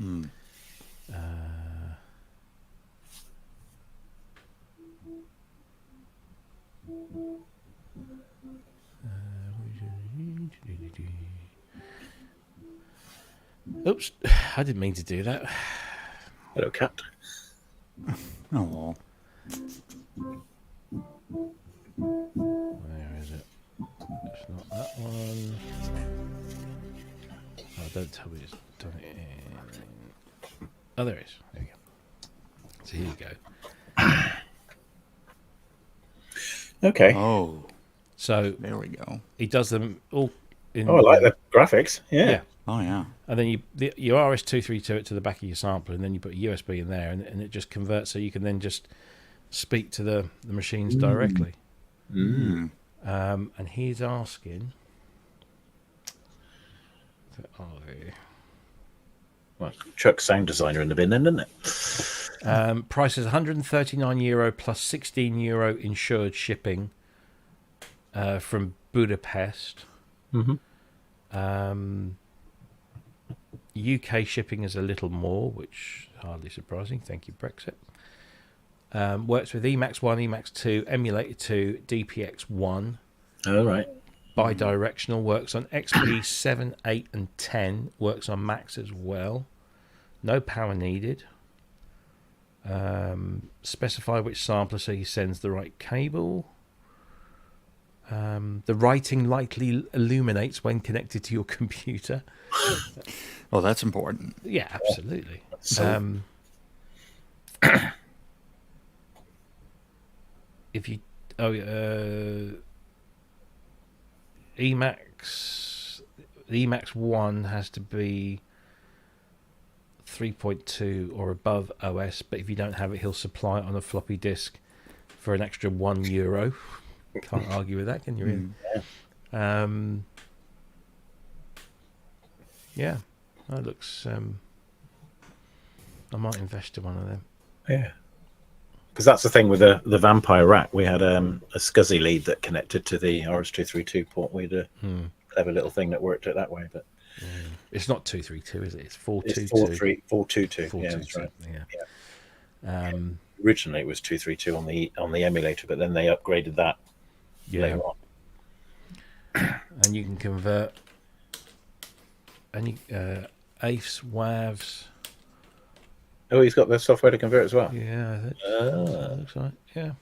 Oops, I didn't mean to do that. Hello, cat. Oh, Where is it? It's not that one. Oh, don't tell me it's done it in... Oh, there it is. There you go. So here you go. Okay. oh, So there we go. he does them all in... Oh, I like the graphics. Yeah. Oh yeah. And then you RS-232 it to the back of your sampler, and then you put a USB in there, and it just converts, so you can then just speak to the machines directly. Mm. And he's asking... Well, Chuck sound designer in the bin, then, isn't it? Price is €139 plus €16 insured shipping from Budapest. UK shipping is a little more, which is hardly surprising. Thank you, Brexit. Works with Emax 1, Emax 2, Emulator 2, DPX 1. Oh, right. Bidirectional, works on XP 7, 8 and 10. Works on Macs as well. No power needed. Specify which sampler so he sends the right cable. The writing lightly illuminates when connected to your computer. Well, that's important. Yeah, absolutely. So, If you Emax, the Emax 1 has to be 3.2 or above OS, but if you don't have it, he'll supply it on a floppy disk for an extra €1. Can't argue with that, can you? Really? Yeah, that looks. I might invest in one of them. yeah. Because that's the thing with the Vampire rack. We had a SCSI lead that connected to the RS-232 port. We had a clever little thing that worked it that way. But It's not 232, is it? It's 422. it's 422. Yeah, that's right. Yeah. Originally, it was 232 on the emulator, but then they upgraded that Yeah. later on. And you can convert any AFs, WAVs. Oh, he's got the software to convert as well. Yeah, that looks like. Yeah.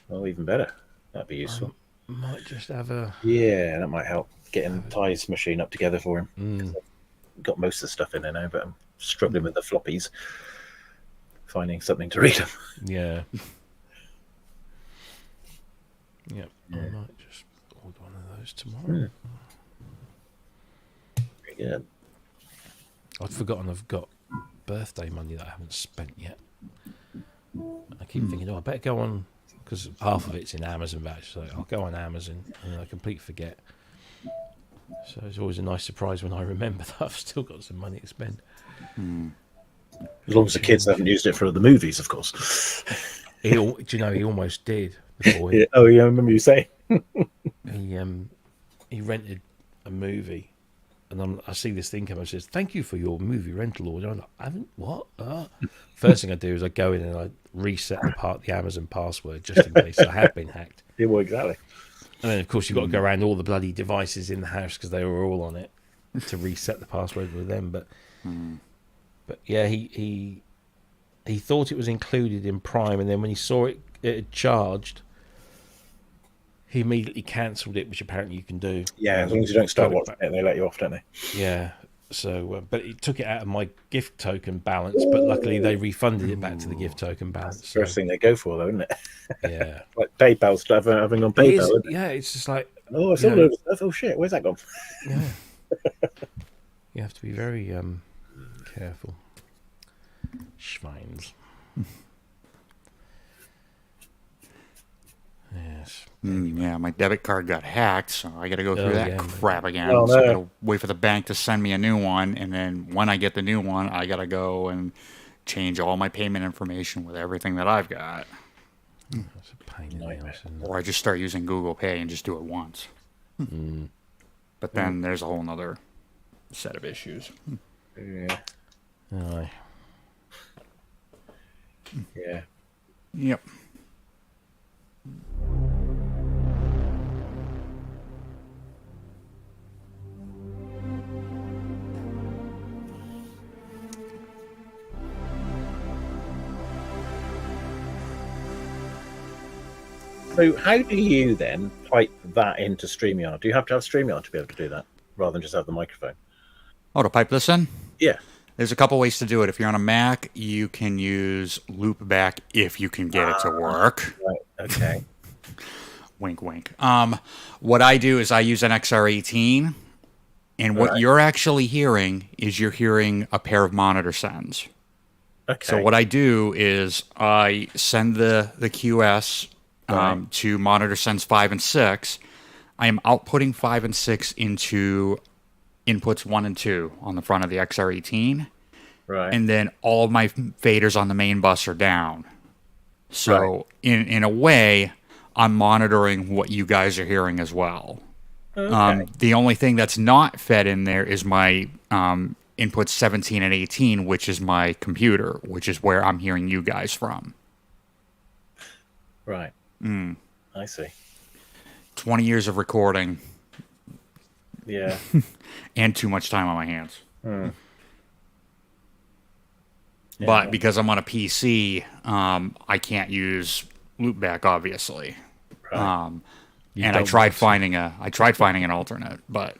Well, even better. That'd be useful. Might just have a. Yeah, that might help getting Ty's machine up together for him. Got most of the stuff in there now, but I'm struggling with the floppies. Finding something to read them. Yeah. Yep. I might just order one of those tomorrow. Very good. I'd forgotten I've got birthday money that I haven't spent yet. I keep thinking, I better go on, because half of it's in Amazon vouchers, so I'll go on Amazon, and I completely forget. So it's always a nice surprise when I remember that I've still got some money to spend. As long as the kids haven't used it for the movies, of course. He almost did. The boy. Yeah. Oh, yeah, I remember you saying. He rented a movie, and I see this thing come and says, "Thank you for your movie rental order." I'm like, "I haven't what?" First thing I do is I go in and I reset the Amazon password just in case I have been hacked. Yeah, well, exactly. And then of course you've got to go around all the bloody devices in the house because they were all on it to reset the password with them. But yeah, he he thought it was included in Prime, and then when he saw it had charged, he immediately cancelled it, which apparently you can do. Yeah, as long as you don't start Got it watching it, they let you off, don't they? Yeah. So, but it took it out of my gift token balance. But luckily, they refunded it back to the gift token balance. That's the first thing they go for, though, isn't it? Yeah. Like PayPal stuff, having on It PayPal. is, Isn't it? yeah, it's just like, Oh, I saw you know, loads of stuff. Oh shit, where's that gone? yeah. You have to be very careful. Schweins. Yes. Yeah, my debit card got hacked, so I got to go through Oh, that yeah, crap again. Oh, So I no. got to wait for the bank to send me a new one, and then when I get the new one, I got to go and change all my payment information with everything that I've got. That's a pain in the ass, isn't it? Or I just start using Google Pay and just do it once. But then there's a whole nother set of issues. Yeah, Aye. yeah. Yep. So, how do you then pipe that into StreamYard? Do you have to have StreamYard to be able to do that, rather than just have the microphone? Oh, to pipe this in? Yeah. There's a couple ways to do it. If you're on a Mac, you can use Loopback if you can get it to work. Right. Okay. Wink, wink. What I do is I use an XR18, and what Right. you're actually hearing is you're hearing a pair of monitor sends. Okay. So what I do is I send the QS Right. to monitor sends 5 and 6. I am outputting 5 and 6 into inputs 1 and 2 on the front of the XR18. Right. And then all of my faders on the main bus are down. So in a way, I'm monitoring what you guys are hearing as well. Okay. The only thing that's not fed in there is my inputs 17 and 18, which is my computer, which is where I'm hearing you guys from. Right. I see. 20 years of recording Yeah. and too much time on my hands. Yeah. But because I'm on a PC, I can't use Loopback, obviously. Right. And I don't tried want to. finding an alternate, but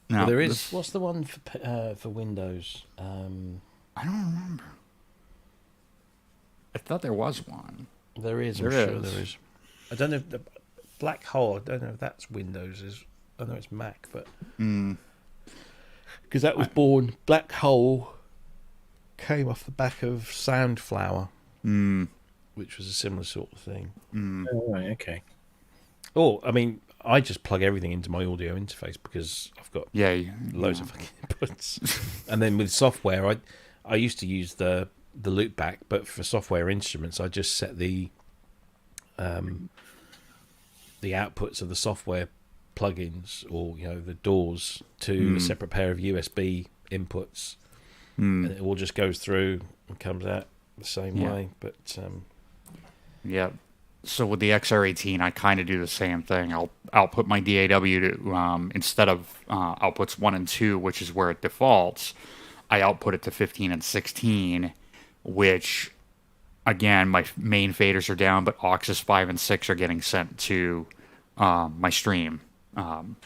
no, Well, there is. this- What's the one for Windows? I don't remember. I thought there was one. There is. There I'm sure is. there is. I don't know if the Black Hole. I don't know if that's Windows. I know it's Mac, but because that was born. Black Hole came off the back of Soundflower, which was a similar sort of thing. Oh, right. Okay. Oh, I mean, I just plug everything into my audio interface because I've got Yeah, loads of fucking inputs. And then with software, I used to use the loopback, but for software instruments, I just set the outputs of the software plugins or the DAWs to a separate pair of USB inputs, and it all just goes through and comes out the same way. But yeah. So with the XR18, I kind of do the same thing. I'll output my DAW to instead of outputs 1 and 2, which is where it defaults, I output it to 15 and 16, which again my main faders are down, but auxes 5 and 6 are getting sent to my stream to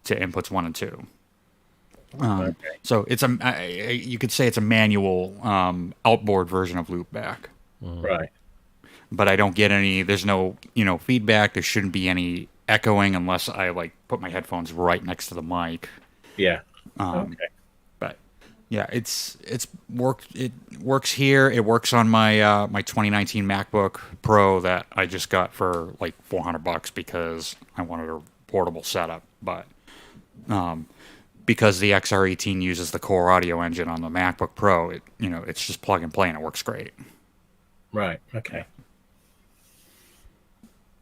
inputs 1 and 2. Okay. So it's you could say it's a manual outboard version of Loopback. Right. But I don't get any. There's no feedback. There shouldn't be any echoing unless I put my headphones right next to the mic. Yeah. Okay. But yeah, it's worked. It works here. It works on my my 2019 MacBook Pro that I just got for like $400 because I wanted a portable setup. But because the XR18 uses the core audio engine on the MacBook Pro, it's just plug and play and it works great. Right. Okay.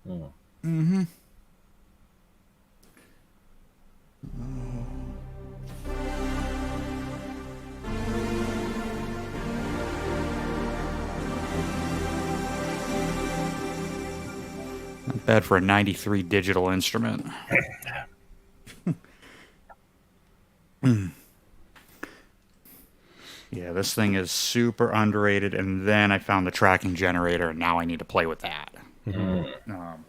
Oh. Not bad for a 93 digital instrument. Yeah, this thing is super underrated. And then I found the tracking generator, and now I need to play with that. Um,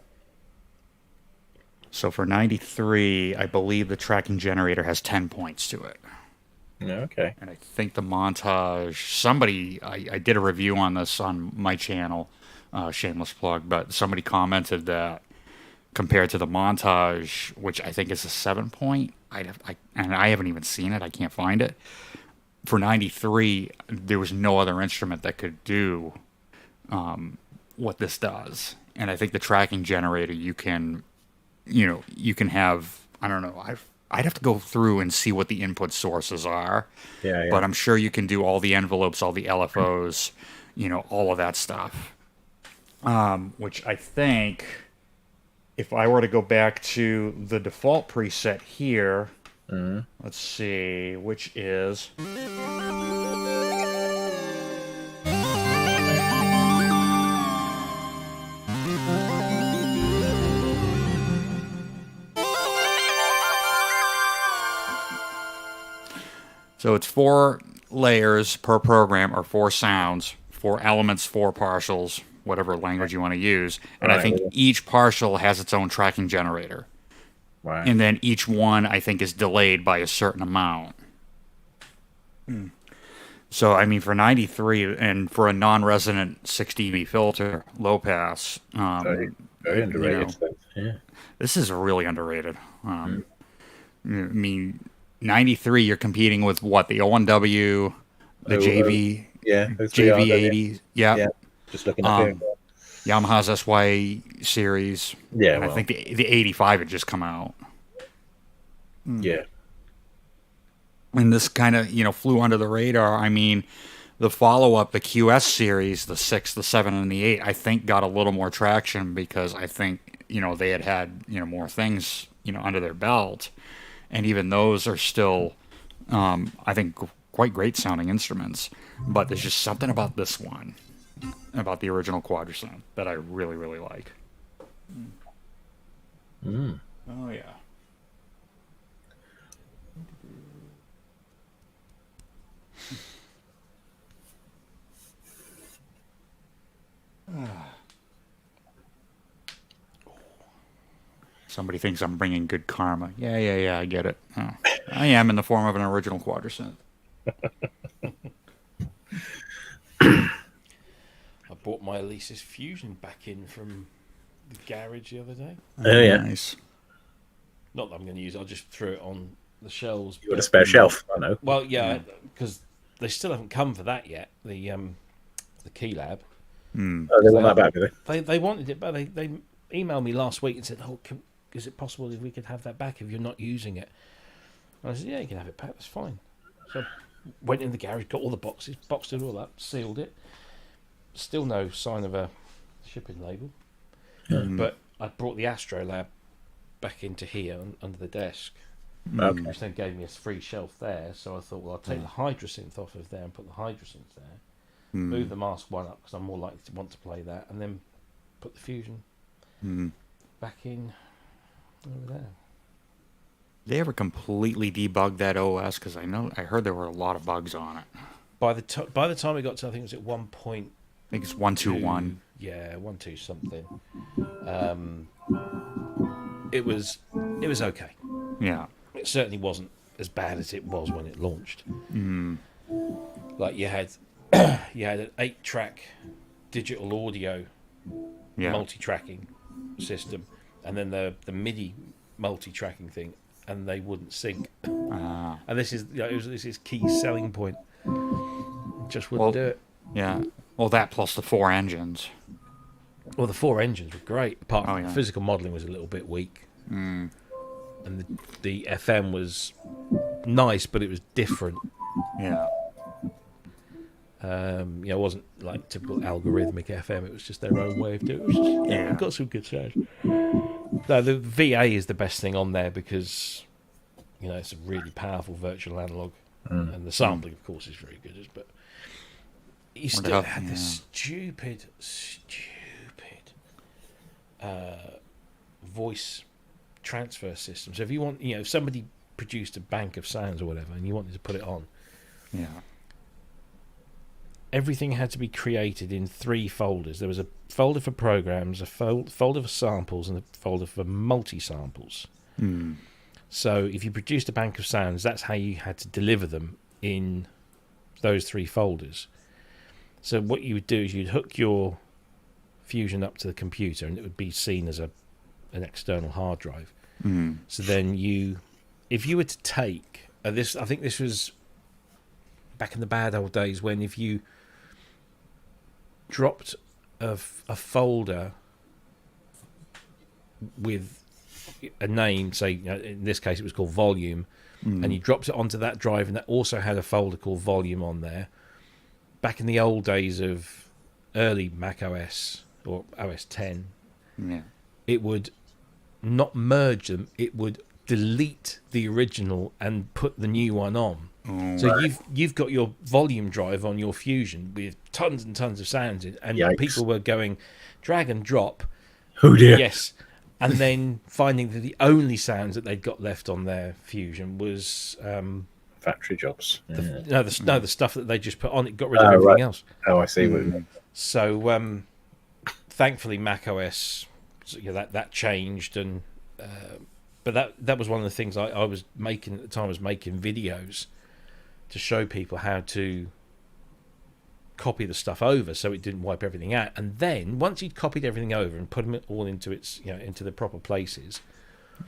so for 93, I believe the tracking generator has 10 points to it. Okay. And I think the montage, I did a review on this on my channel, shameless plug, but somebody commented that compared to the montage, which I think is a 7 point, and I haven't even seen it, I can't find it. For 93, there was no other instrument that could do what this does. And I think the tracking generator, you can have, I don't know, I'd have to go through and see what the input sources are. Yeah, yeah. But I'm sure you can do all the envelopes, all the LFOs, all of that stuff. Which I think, if I were to go back to the default preset here, let's see, which is... So it's 4 layers per program, or 4 sounds, 4 elements, 4 partials, whatever language you want to use. And I think each partial has its own tracking generator. Right. And then each one, I think, is delayed by a certain amount. So, I mean, for 93, and for a non-resonant 6 dB filter, low pass, Very underrated. Yeah. this is really underrated. I mean, 93, you're competing with what? The O1W, the JV, Yeah. JV80, Yeah. Just looking up here. Yamaha's SY series. Yeah. And I think the 85 had just come out. Yeah. And this kind of, flew under the radar. I mean, the follow-up, the QS series, the 6, the 7, and the 8, I think got a little more traction because I think, they had more things, under their belt. And even those are still, I think, quite great sounding instruments. But there's just something about this one, about the original Quadrasynth, that I really, really like. Oh, yeah. Somebody thinks I'm bringing good karma. Yeah, I get it. Oh, I am, in the form of an original Quadrasynth. I bought my Alesis Fusion back in from the garage the other day. Oh, yeah. Nice. Not that I'm going to use it, I just threw it on the shelves. You got a spare shelf, I know. Well, yeah, because they still haven't come for that yet, the Key Lab. Oh, they want that back, do they? They wanted it, but they emailed me last week and said, is it possible if we could have that back if you're not using it? And I said, yeah, you can have it back, that's fine. So went in the garage, got all the boxes, boxed it all up, sealed it. Still no sign of a shipping label. But I brought the Astrolab back into here under the desk. Okay. Which then gave me a free shelf there. So I thought, well, I'll take the Hydrasynth off of there and put the Hydrasynth there. Move the Mask 1 up because I'm more likely to want to play that. And then put the Fusion back in over there. They ever completely debug that OS? Because I heard there were a lot of bugs on it. By the time we got to, I think it was at 1 point. I think it's 121. Yeah, 1.2 something. It was okay. Yeah. It certainly wasn't as bad as it was when it launched. Like you had an 8-track digital audio multi-tracking system, and then the MIDI multi-tracking thing, and they wouldn't sync. And this is this is key selling point. Just wouldn't do it. Yeah. Well, that plus the 4 engines. Well, the 4 engines were great. Apart from yeah. the physical modelling was a little bit weak, and the FM was nice, but it was different. Yeah. It wasn't like typical algorithmic FM. It was just their own way of doing it. It was just, it got some good sound. No, the VA is the best thing on there because it's a really powerful virtual analog, and the sampling, of course, is very good. But you still had this stupid voice transfer system. So if you want, if somebody produced a bank of sounds or whatever, and you wanted to put it on, everything had to be created in 3 folders. There was a folder for programs, a folder for samples, and a folder for multi-samples. So if you produced a bank of sounds, that's how you had to deliver them in those 3 folders. So what you would do is you'd hook your Fusion up to the computer, and it would be seen as an external hard drive. So then if you were to take this, I think this was back in the bad old days when if you dropped a folder with a name, say in this case it was called volume, and you dropped it onto that drive, and that also had a folder called volume on there. Back in the old days of early Mac OS or OS 10, it would not merge them, it would delete the original and put the new one on. So you've got your volume drive on your Fusion with tons and tons of sounds in, and people were going drag and drop. Oh dear. Yes. And then finding that the only sounds that they'd got left on their Fusion was factory jobs. The stuff that they just put on it, got rid of everything else. Oh, I see what you mean. So thankfully Mac OS, that changed, and but that was one of the things I was making at the time. I was making videos to show people how to copy the stuff over so it didn't wipe everything out. And then once you'd copied everything over and put them all into its into the proper places,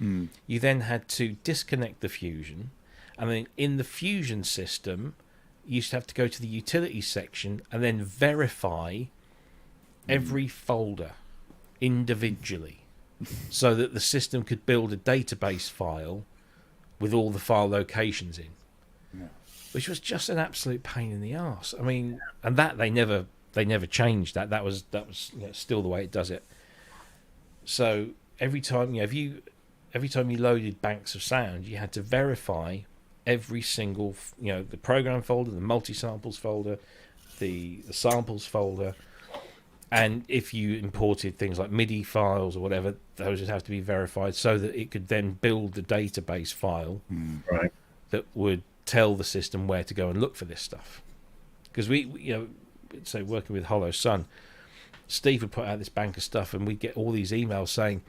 you then had to disconnect the Fusion, and then in the Fusion system you used to have to go to the utilities section and then verify every folder individually so that the system could build a database file with all the file locations in, which was just an absolute pain in the arse. I mean, and that they never changed that. That was still the way it does it. So every time you loaded banks of sound, you had to verify every single the program folder, the multi-samples folder, the samples folder, and if you imported things like MIDI files or whatever, those would have to be verified so that it could then build the database file that would tell the system where to go and look for this stuff. Because we say working with Hollow Sun, Steve would put out this bank of stuff, and we'd get all these emails saying,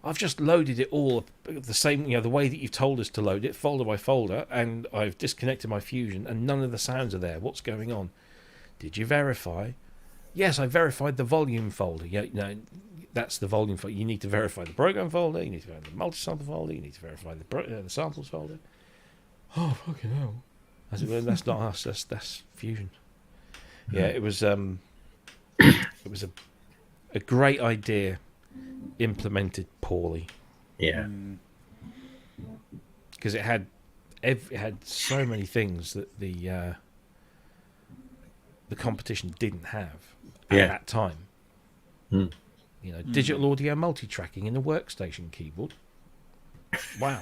"I've just loaded it all the same, the way that you've told us to load it, folder by folder, and I've disconnected my Fusion, and none of the sounds are there. What's going on? Did you verify?" "Yes, I verified the volume folder." That's the volume folder. You need to verify the program folder. You need to verify the multi-sample folder. You need to verify the samples folder. Oh, fucking hell! I said, "Well, that's not us. That's Fusion." Yeah, it was a great idea implemented poorly. Yeah, because it had so many things that the competition didn't have at that time. Digital audio multi-tracking in a workstation keyboard. Wow.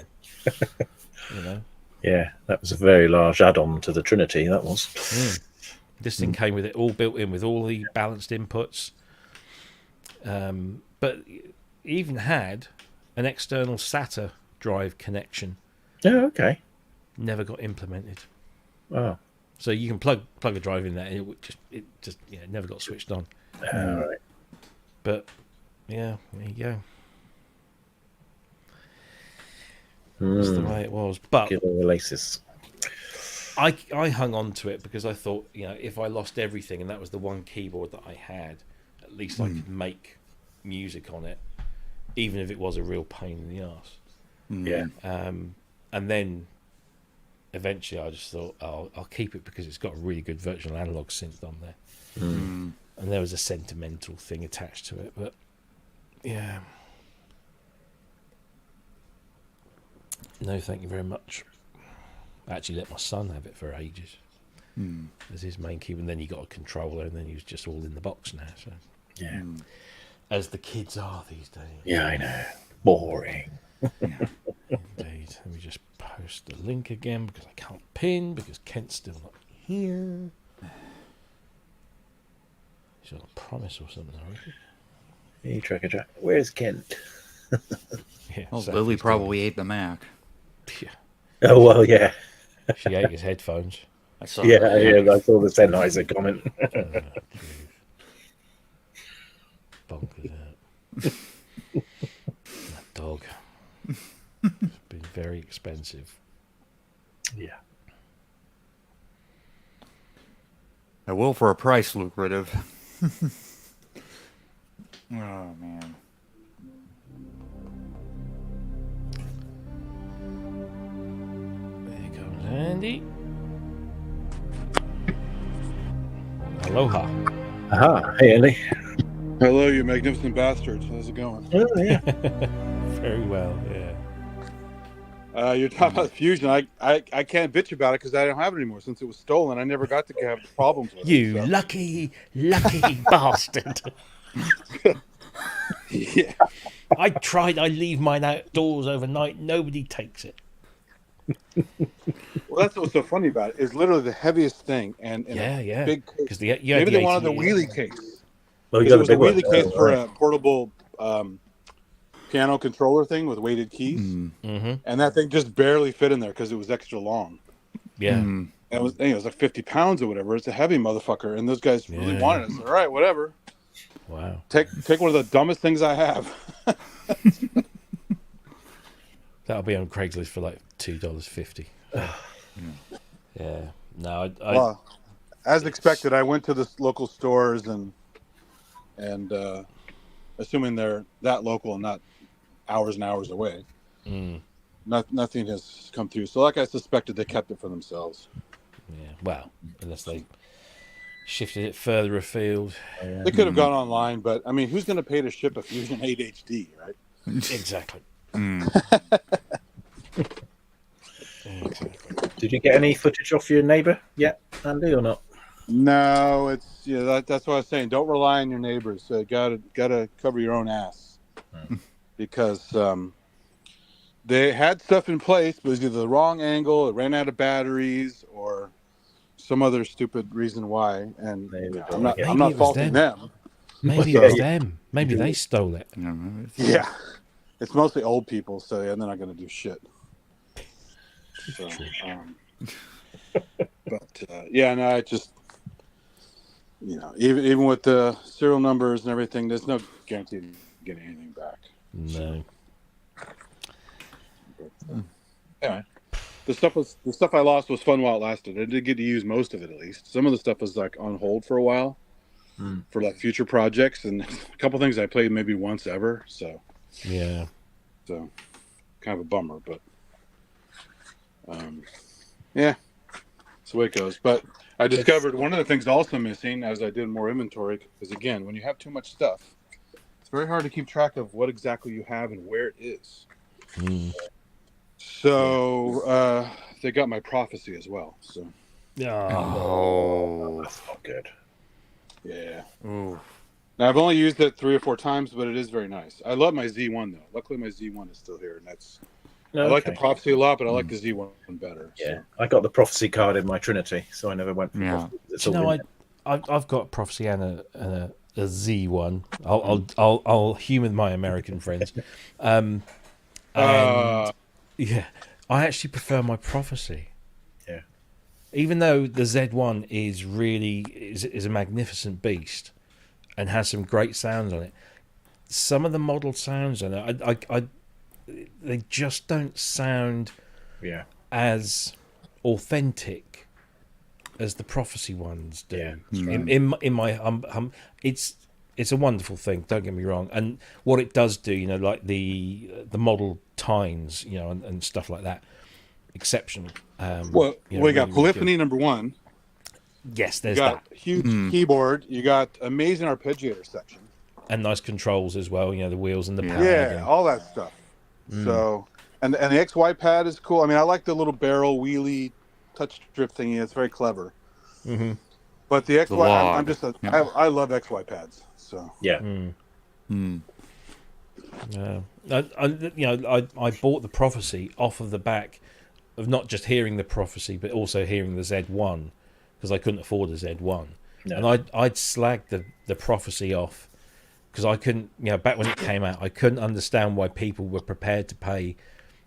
Yeah, that was a very large add-on to the Trinity. That was. This thing came with it all built in with all the balanced inputs. But it even had an external SATA drive connection. Oh, okay. Never got implemented. Wow. So you can plug a drive in there, and it just never got switched on. All right. But yeah, there you go. That's the way it was. But Killer laces. I hung on to it because I thought, if I lost everything and that was the one keyboard that I had, at least I could make music on it, even if it was a real pain in the arse. Yeah. And then eventually I just thought, I'll keep it because it's got a really good virtual analog synth on there. And there was a sentimental thing attached to it. But yeah. No, thank you very much. I actually let my son have it for ages as his main keyboard, and then he got a controller, and then he was just all in the box now. So yeah, as the kids are these days. Yeah, I know. Boring. Indeed. Let me just post the link again because I can't pin because Kent's still not here. He's on a promise or something, I reckon. Hey, Tracker Jack. Where's Kent? Yeah, well, Lily probably ate the Mac. Yeah. Oh, well, yeah. She ate his headphones. I saw Yeah, that. yeah, I saw the Synthesizer comment. Bonkers out. That dog. It's been very expensive. Yeah. I will for a price lucrative. Oh, man. There comes Andy. Aloha. Aha. Hey, Andy. Hello, you magnificent bastards. How's it going? Oh, yeah. Very well, yeah. You're talking about Fusion. I can't bitch about it because I don't have it anymore since it was stolen. I never got to have problems with You it. lucky bastard. Yeah. I tried, I leave mine outdoors overnight, nobody takes it. Well, that's what's so funny about it. It's literally the heaviest thing, and in Yeah. a big Because case. you had Maybe the they wanted the 88. wheelie case. Well, you Because got it was the a big one. wheelie case for Right. a portable piano controller thing with weighted keys, Mm-hmm. and that thing just barely fit in there because it was extra long. Yeah. And it was like 50 pounds or whatever. It's a heavy motherfucker, and those guys really Yeah. wanted it. I said, all right, whatever. Wow. Take one of the dumbest things I have. That'll be on Craigslist for like $2.50. Yeah. No, I Well, as expected, I went to the local stores and assuming they're that local and not hours and hours away, nothing has come through. So, like I suspected, they kept it for themselves. yeah. Well, unless they shifted it further afield. They could have gone online, but I mean, who's going to pay to ship a Fusion 8 HD, right? Exactly. Exactly. Did you get any footage off your neighbour yet, Andy, or not? No, that's what I was saying. Don't rely on your neighbors. Gotta cover your own ass, because they had stuff in place, but it was either the wrong angle, it ran out of batteries, or some other stupid reason why. And Maybe I'm not it was faulting them. Maybe So- it was them. Maybe they stole it. Yeah, it's mostly old people, so yeah, they're not going to do shit. So, I just, even with the serial numbers and everything, there's no guarantee of getting anything back. No. But, anyway, the stuff I lost was fun while it lasted. I did get to use most of it, at least. Some of the stuff was like on hold for a while for like future projects, and a couple things I played maybe once ever. So Yeah. kind of a bummer, but yeah, that's the way it goes. But I discovered one of the things also missing as I did more inventory, because again, when you have too much stuff, it's very hard to keep track of what exactly you have and where it is. So they got my prophecy as well. So Oh. That's not good. yeah. Ooh. Now I've only used it 3 or 4 times, but it is very nice. I love my Z1 though. Luckily, my Z1 is still here, and I like the prophecy a lot, but I like the Z1 better. Yeah, I got the prophecy card in my Trinity, so I never went for prophecy. It's Do you all know, in I've got prophecy and a Z1. I'll humour my American friends. And yeah, I actually prefer my prophecy. Yeah. Even though the Z1 is a magnificent beast and has some great sounds on it, some of the model sounds on it, they just don't sound yeah. as authentic as the prophecy ones do. Yeah, that's right. In my it's a wonderful thing. Don't get me wrong. And what it does do, like the model tines, and stuff like that, exceptional. Well, we really, got really Polyphony #1. Yes, You there's got that, huge keyboard. You got amazing arpeggiator section. and nice controls as well. The wheels and the pad. Yeah, and- all that stuff. So, and the XY pad is cool. I mean, I like the little barrel wheelie touch strip thingy. It's very clever. But the XY, log. I'm just I love XY pads. So Yeah. Yeah, I bought the prophecy off of the back of not just hearing the prophecy, but also hearing the Z1, because I couldn't afford a Z1, No. and I'd slagged the prophecy off because I couldn't, back when it came out, I couldn't understand why people were prepared to pay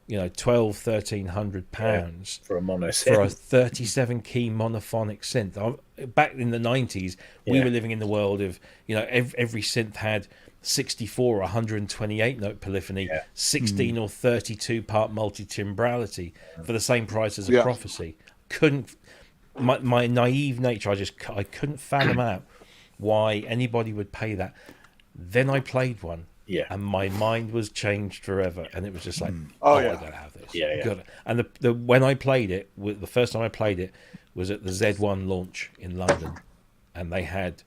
£1,200-1,300 for a mono for a synth. 37 key monophonic synth. Back in the 90s, we were living in the world of, every synth had 64 or 128 note polyphony, 16 or 32 part multi-timbrality for the same price as a Prophecy. My naive nature, I couldn't fathom out why anybody would pay that. Then I played one. Yeah. And my mind was changed forever, and it was just like, Oh, I yeah. gotta have this. Yeah, yeah. Gotta. And when I played it, the first time I played it was at the Z1 launch in London, and they had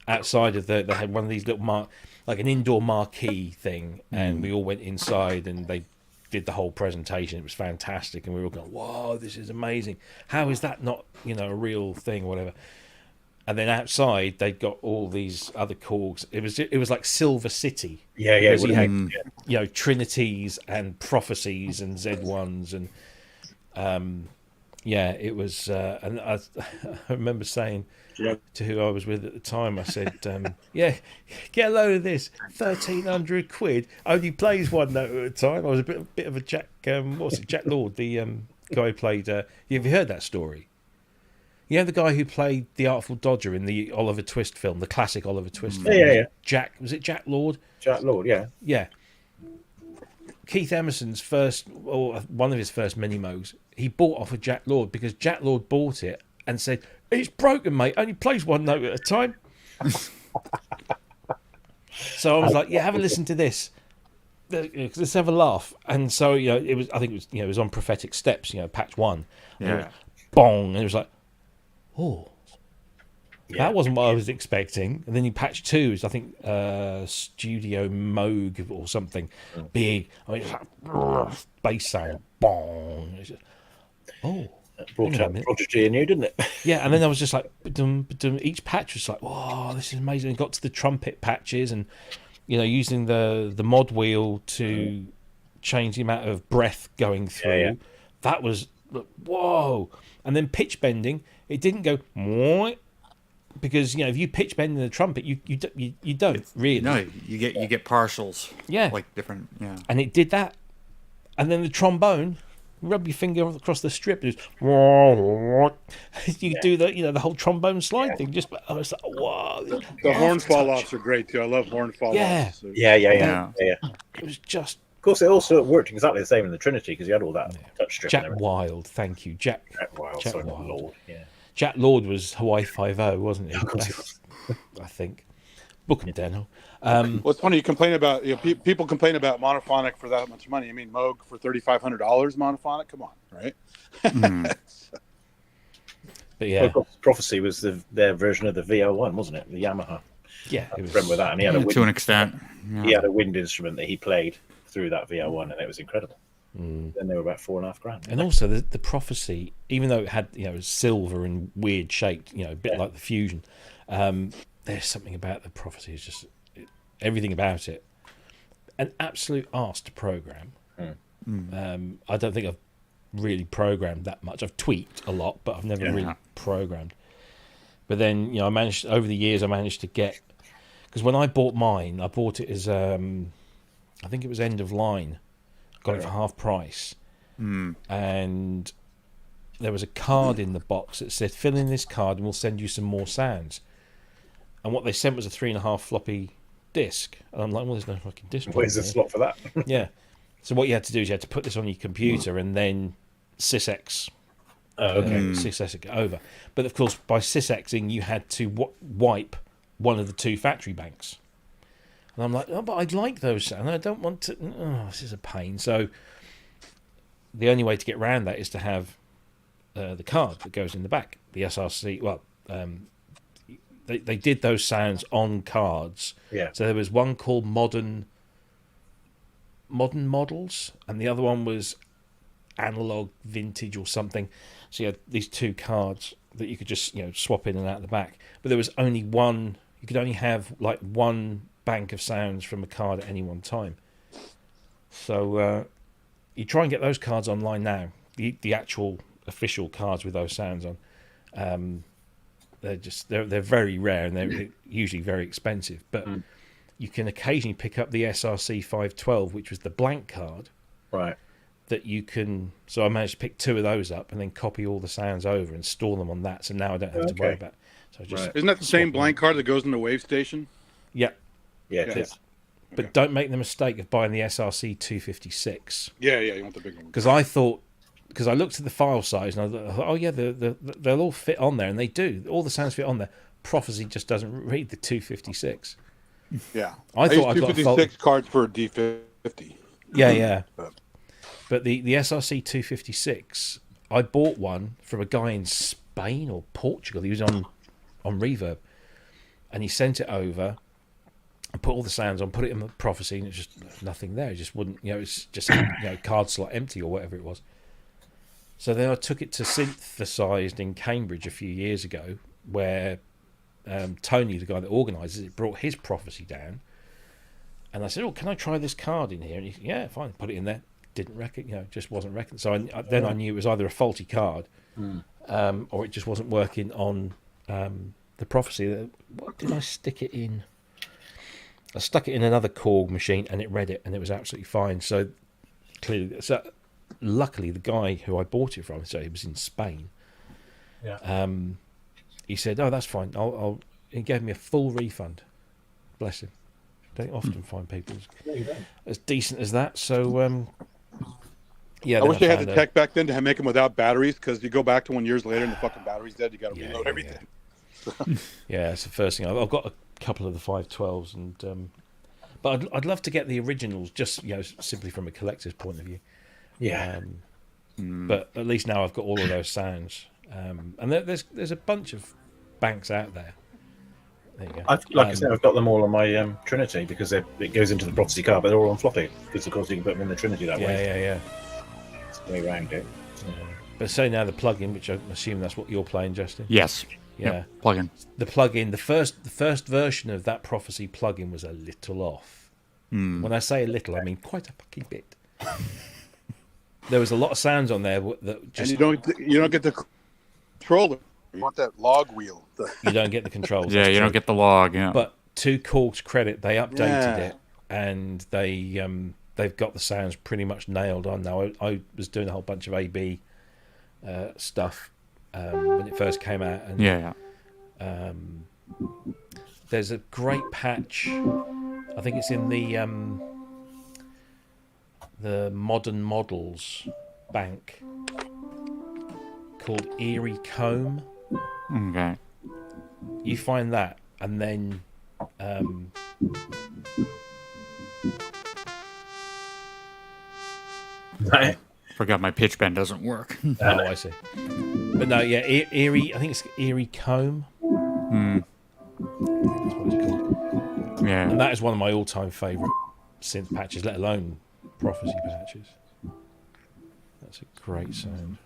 outside of they had one of these little like an indoor marquee thing, and we all went inside, and they did the whole presentation. It was fantastic, and we were all going, "Whoa, this is amazing! How is that not a real thing or whatever?" And then outside, they'd got all these other Korgs. It was like Silver City. Yeah. Because you had, Trinities and Prophecies and Z1s and, it was. And I remember saying to who I was with at the time, I said, "Yeah, get a load of this. £1,300 only plays one note at a time." I was a bit of a Jack. Jack Lord, the guy who played. Have you heard that story? You know the guy who played the Artful Dodger in the Oliver Twist film, the classic Oliver Twist film? Yeah. Was it Jack Lord? Jack Lord, yeah. Yeah. Keith Emerson's one of his first mini-mogs, he bought off of Jack Lord because Jack Lord bought it and said, "It's broken, mate. Only plays one note at a time." So I was like, "Yeah, have a listen to this. Let's have a laugh." And so, it was on Prophetic Steps, patch 1. Yeah. Bong. And it was like, oh, Yeah. that wasn't what I was expecting. And then you patch 2 is, I think, Studio Moog or something big. I mean, it's like bass sound, bong. It's just, Brought out Prodigy in you, didn't it? yeah. And then I was just like, ba-dum, ba-dum. Each patch was like, whoa, this is amazing. And got to the trumpet patches and using the mod wheel to change the amount of breath going through. Yeah. That was whoa. And then pitch bending. It didn't go because if you pitch bend in the trumpet, you don't really. No, you get partials. Yeah. Like different. Yeah. And it did that. And then the trombone, rub your finger across the strip. You do the whole trombone slide thing. Just I was like, whoa. The horn fall offs are great too. I love horn fall offs. So. Yeah. It was just. Of course, it also worked exactly the same in the Trinity because you had all that touch strip. Jack Wild, thank you, Jack. Jack Wild. Lord. Yeah. Jack Lord was Hawaii 5-0, wasn't he? I think. Book and Deno. Well, it's funny you complain about people complain about monophonic for that much money. I mean, Moog for $3,500 monophonic. Come on, right? But yeah, Prophecy was their version of the VO1, wasn't it? The Yamaha. Yeah, I remember that, and he had to an extent. He had a wind instrument that he played through that VO1, and it was incredible. Then they were about $4,500. And also the Prophecy, even though it had it was silver and weird shaped, a bit like the Fusion. There's something about the Prophecy. It's just everything about it. An absolute arse to program. I don't think I've really programmed that much. I've tweaked a lot, but I've never really programmed. But then I managed over the years. I managed to get because when I bought mine, I bought it as I think it was end of line. Got it for half price, and there was a card in the box that said, "Fill in this card, and we'll send you some more sounds." And what they sent was a 3.5 floppy disc, and I'm like, "Well, there's no fucking disc." Where's the slot for that? Yeah. So what you had to do is you had to put this on your computer and then sysex. Sysex it over. But of course, by sysexing, you had to wipe one of the 2 factory banks. And I'm like, "Oh, but I'd like those sounds. I don't want to. Oh, this is a pain." So the only way to get around that is to have the card that goes in the back, the SRC. Well, they did those sounds on cards. Yeah. So there was one called Modern Models, and the other one was Analog Vintage or something. So you had these 2 cards that you could just swap in and out the back. But there was only one. You could only have like one bank of sounds from a card at any one time. So you try and get those cards online now. The actual official cards with those sounds on. They're very rare and they're usually very expensive. But you can occasionally pick up the SRC 512, which was the blank card. Right. that you can. So I managed to pick 2 of those up and then copy all the sounds over and store them on that. So now I don't have to worry about. So I just Right. Isn't that the same blank card that goes in the wave station? Yeah, Yeah, it Yeah. is. but don't make the mistake of buying the SRC 256 Yeah, you want the big one. because I looked at the file size and I thought, oh yeah, they'll all fit on there, and they do. All the sounds fit on there. Prophecy just doesn't read the 256. Yeah, I thought I used got a 256 cards for a D50. Yeah. But the SRC 256, I bought one from a guy in Spain or Portugal. He was on Reverb, and he sent it over. I put all the sounds on, put it in the Prophecy, and it's just nothing there. It just wouldn't, it's just card slot empty or whatever it was. So then I took it to Synthesized in Cambridge a few years ago, where Tony, the guy that organises it, brought his Prophecy down, and I said, "Oh, can I try this card in here?" And he said, "Yeah, fine." Put it in there. Didn't reckon, just wasn't reckoned. So then I knew it was either a faulty card, or it just wasn't working on the Prophecy. What did I stick it in? I stuck it in another Korg machine, and it read it, and it was absolutely fine. So clearly, luckily, the guy who I bought it from, so he was in Spain. Yeah. He said, "Oh, that's fine. He gave me a full refund. Bless him. Don't often find people as decent as that." So, yeah. I wish they had the tech back then to make them without batteries, because you go back to 1 year later and the fucking battery's dead. You got to reload everything. Yeah, it's the first thing. I've got a couple of the 512s, and but I'd love to get the originals, just simply from a collector's point of view. Yeah. But at least now I've got all of those sounds, and there's a bunch of banks out there. There you go. Like I said, I've got them all on my Trinity because it goes into the Prophecy card, but they're all on floppy because, of course, you can put them in the Trinity that way. Yeah. It's the way around it. But say now the plug-in, which I assume that's what you're playing, Justin. Yes. Yeah. Yep. Plug-in. The plug-in, the first version of that Prophecy plug-in was a little off. When I say a little, I mean quite a fucking bit. There was a lot of sounds on there that just And you don't get the controller. You want that log wheel. you don't get the controls. Yeah, that's you don't true. get the log. Yeah. But to Korg's credit, they updated Yeah. it, and they've got the sounds pretty much nailed on now. I was doing a whole bunch of AB stuff when it first came out, and yeah. there's a great patch. I think it's in the Modern Models bank called Eerie Comb. Okay. You find that, and then Right. Forgot my pitch bend doesn't work. oh, I see. But no, yeah, Eerie. I think it's Eerie Comb. That's what it's called. Yeah. And that is one of my all-time favourite synth patches, let alone Prophecy patches. That's a great sound.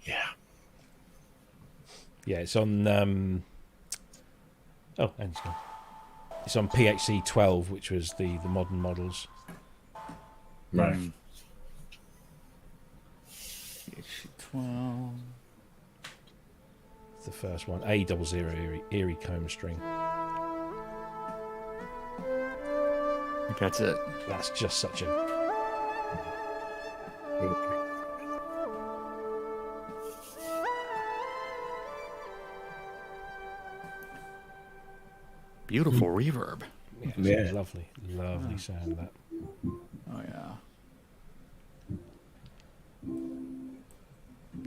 Yeah. Yeah, it's on. And it's on PHC 12, which was the Modern Models. Right. 12. It's the first one. A00 Eerie Comb string. I think that's it. That's just such a. Beautiful reverb. Yeah, it's Yeah. lovely sound that. Oh yeah.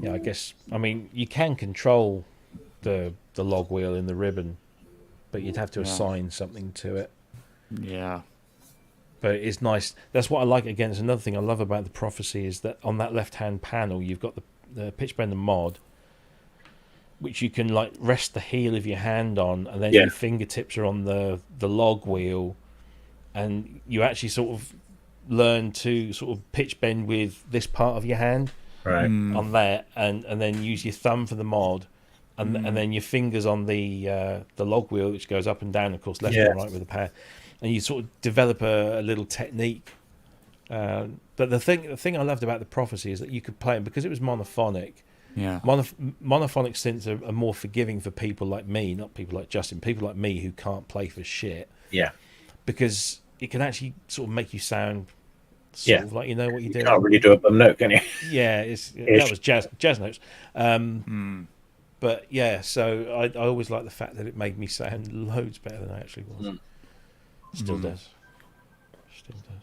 Yeah, I guess. I mean, you can control the log wheel in the ribbon, but you'd have to assign something to it. Yeah. But it's nice. That's what I like. Again, it's another thing I love about the Prophecy is that on that left-hand panel, you've got the pitch bender mod, which you can like rest the heel of your hand on, and then your fingertips are on the log wheel, and you actually sort of learn to sort of pitch bend with this part of your hand on there, and then use your thumb for the mod, and then your fingers on the log wheel, which goes up and down, of course, left and right with the power, and you sort of develop a little technique. But the thing I loved about the Prophecy is that you could play it because it was monophonic. Yeah. Monophonic synths are more forgiving for people like me, not people like Justin. People like me who can't play for shit. Yeah. because it can actually sort of make you sound Yeah. sort of like you know what you're You doing. can't really do a bum note, can you? Yeah, that was jazz notes. But yeah, so I always like the fact that it made me sound loads better than I actually was. Still does. Still does.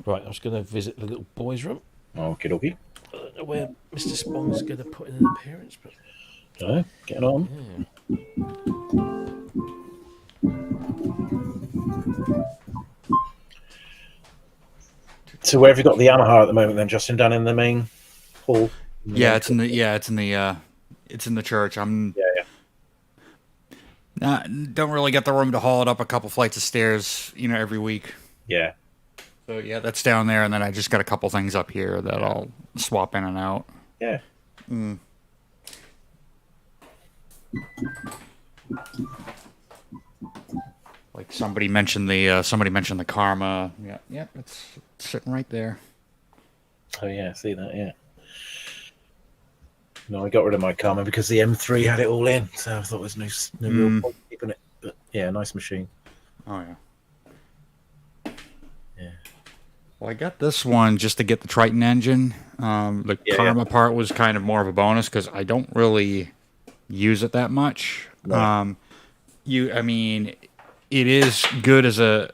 Right, I was going to visit the little boys' room. Okie dokie. I don't know where Mr. Spong's going to put in an appearance, but Getting on. yeah. So where have you got the Yamaha at the moment then, Justin? Down in the main hall? Yeah, it's in the church. Yeah. Don't really get the room to haul it up a couple flights of stairs, every week. Yeah. So yeah, that's down there, and then I just got a couple things up here that I'll swap in and out. Yeah. Like somebody mentioned the Karma. Yeah, it's sitting right there. Oh yeah, see that, yeah. No, I got rid of my Karma because the M3 had it all in, so I thought there was no real point keeping it. But yeah, nice machine. Oh yeah. Yeah. Well, I got this one just to get the Triton engine. The Karma part was kind of more of a bonus because I don't really use it that much. No. It is good as a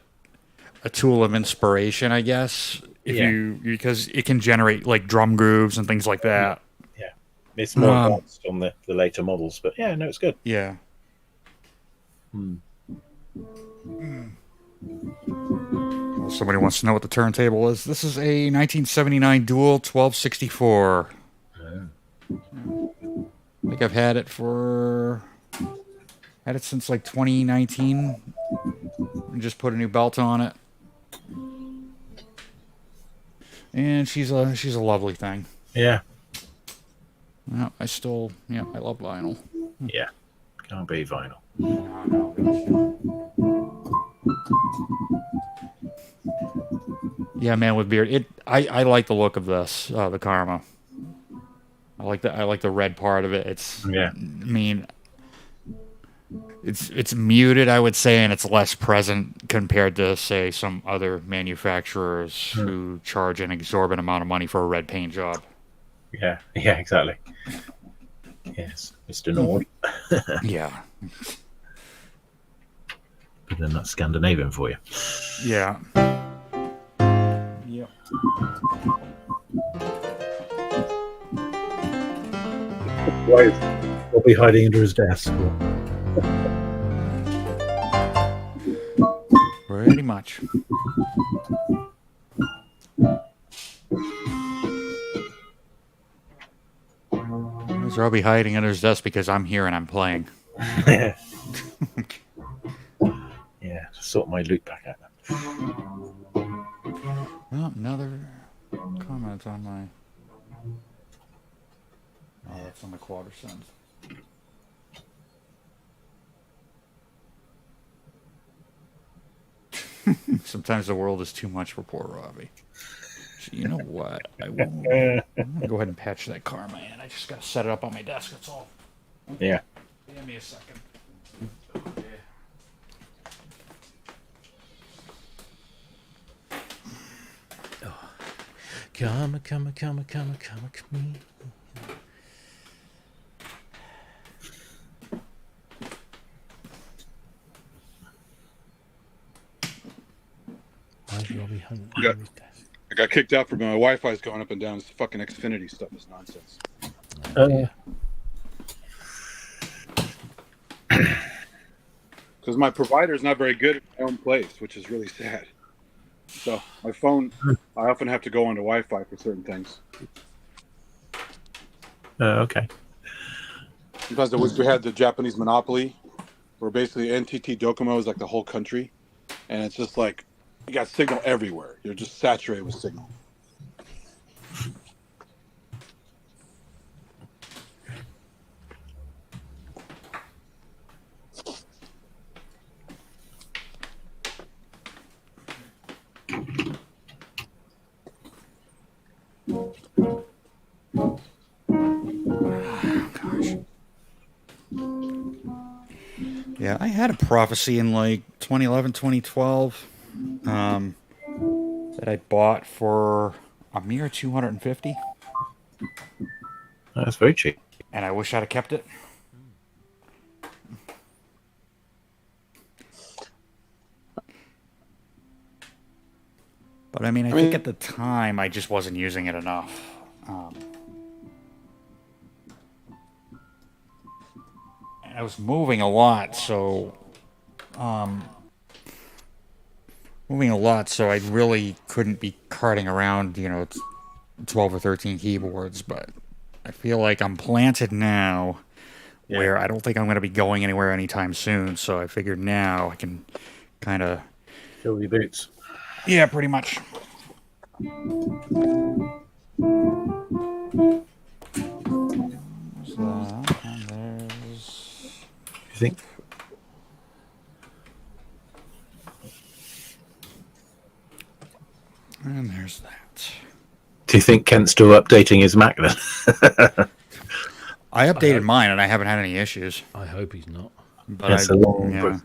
tool of inspiration, I guess. Because it can generate like drum grooves and things like that. Yeah. It's more advanced on the later models, but yeah, no, it's good. Yeah. Well, somebody wants to know what the turntable is. This is a 1979 Dual 1264. I think I've had it since like 2019. And just put a new belt on it. And she's a lovely thing. Yeah. Yeah, I love vinyl. Yeah. Can't be vinyl. Yeah, man with beard. I like the look of this, the Karma. I like the red part of it. It's it's muted, I would say, and it's less present compared to, say, some other manufacturers who charge an exorbitant amount of money for a red paint job. Yeah, exactly. Yes, Mr. Nord. Yeah. But then that's Scandinavian for you. Yeah. Yep. We'll be hiding under his desk. Pretty much. I'll be hiding under his desk because I'm here and I'm playing. Yeah, just sort my loot back out. Well, another comment on my... Oh, that's on the quarter cents. Sometimes the world is too much for poor Robbie. So you know what? I'm gonna go ahead and patch that Karma in. I just gotta set it up on my desk, that's all. Yeah. Give me a second. Come. Why's Robbie hunting Yeah. his desk? I got kicked out from my Wi-Fi's going up and down. This fucking Xfinity stuff is nonsense. Yeah. Because my provider's not very good at my own place, which is really sad. So my phone, I often have to go onto Wi-Fi for certain things. Okay. Sometimes I wish we had the Japanese monopoly, where basically NTT Docomo is like the whole country, and it's just like you got signal everywhere. You're just saturated with signal. Yeah, I had a prophecy in like 2011, 2012 that I bought for a mere 250, That's very cheap. and I wish I'd have kept it. But I mean, I think at the time I just wasn't using it enough. I was moving a lot, so I really couldn't be carting around, 12 or 13 keyboards. But I feel like I'm planted now, where I don't think I'm going to be going anywhere anytime soon. So I figured now I can kind of Fill your boots. Yeah, pretty much. There's that, and there's... You think? And there's that. Do you think Kent's still updating his Mac then? I updated mine, and I haven't had any issues. I hope he's not. But That's a long... yeah.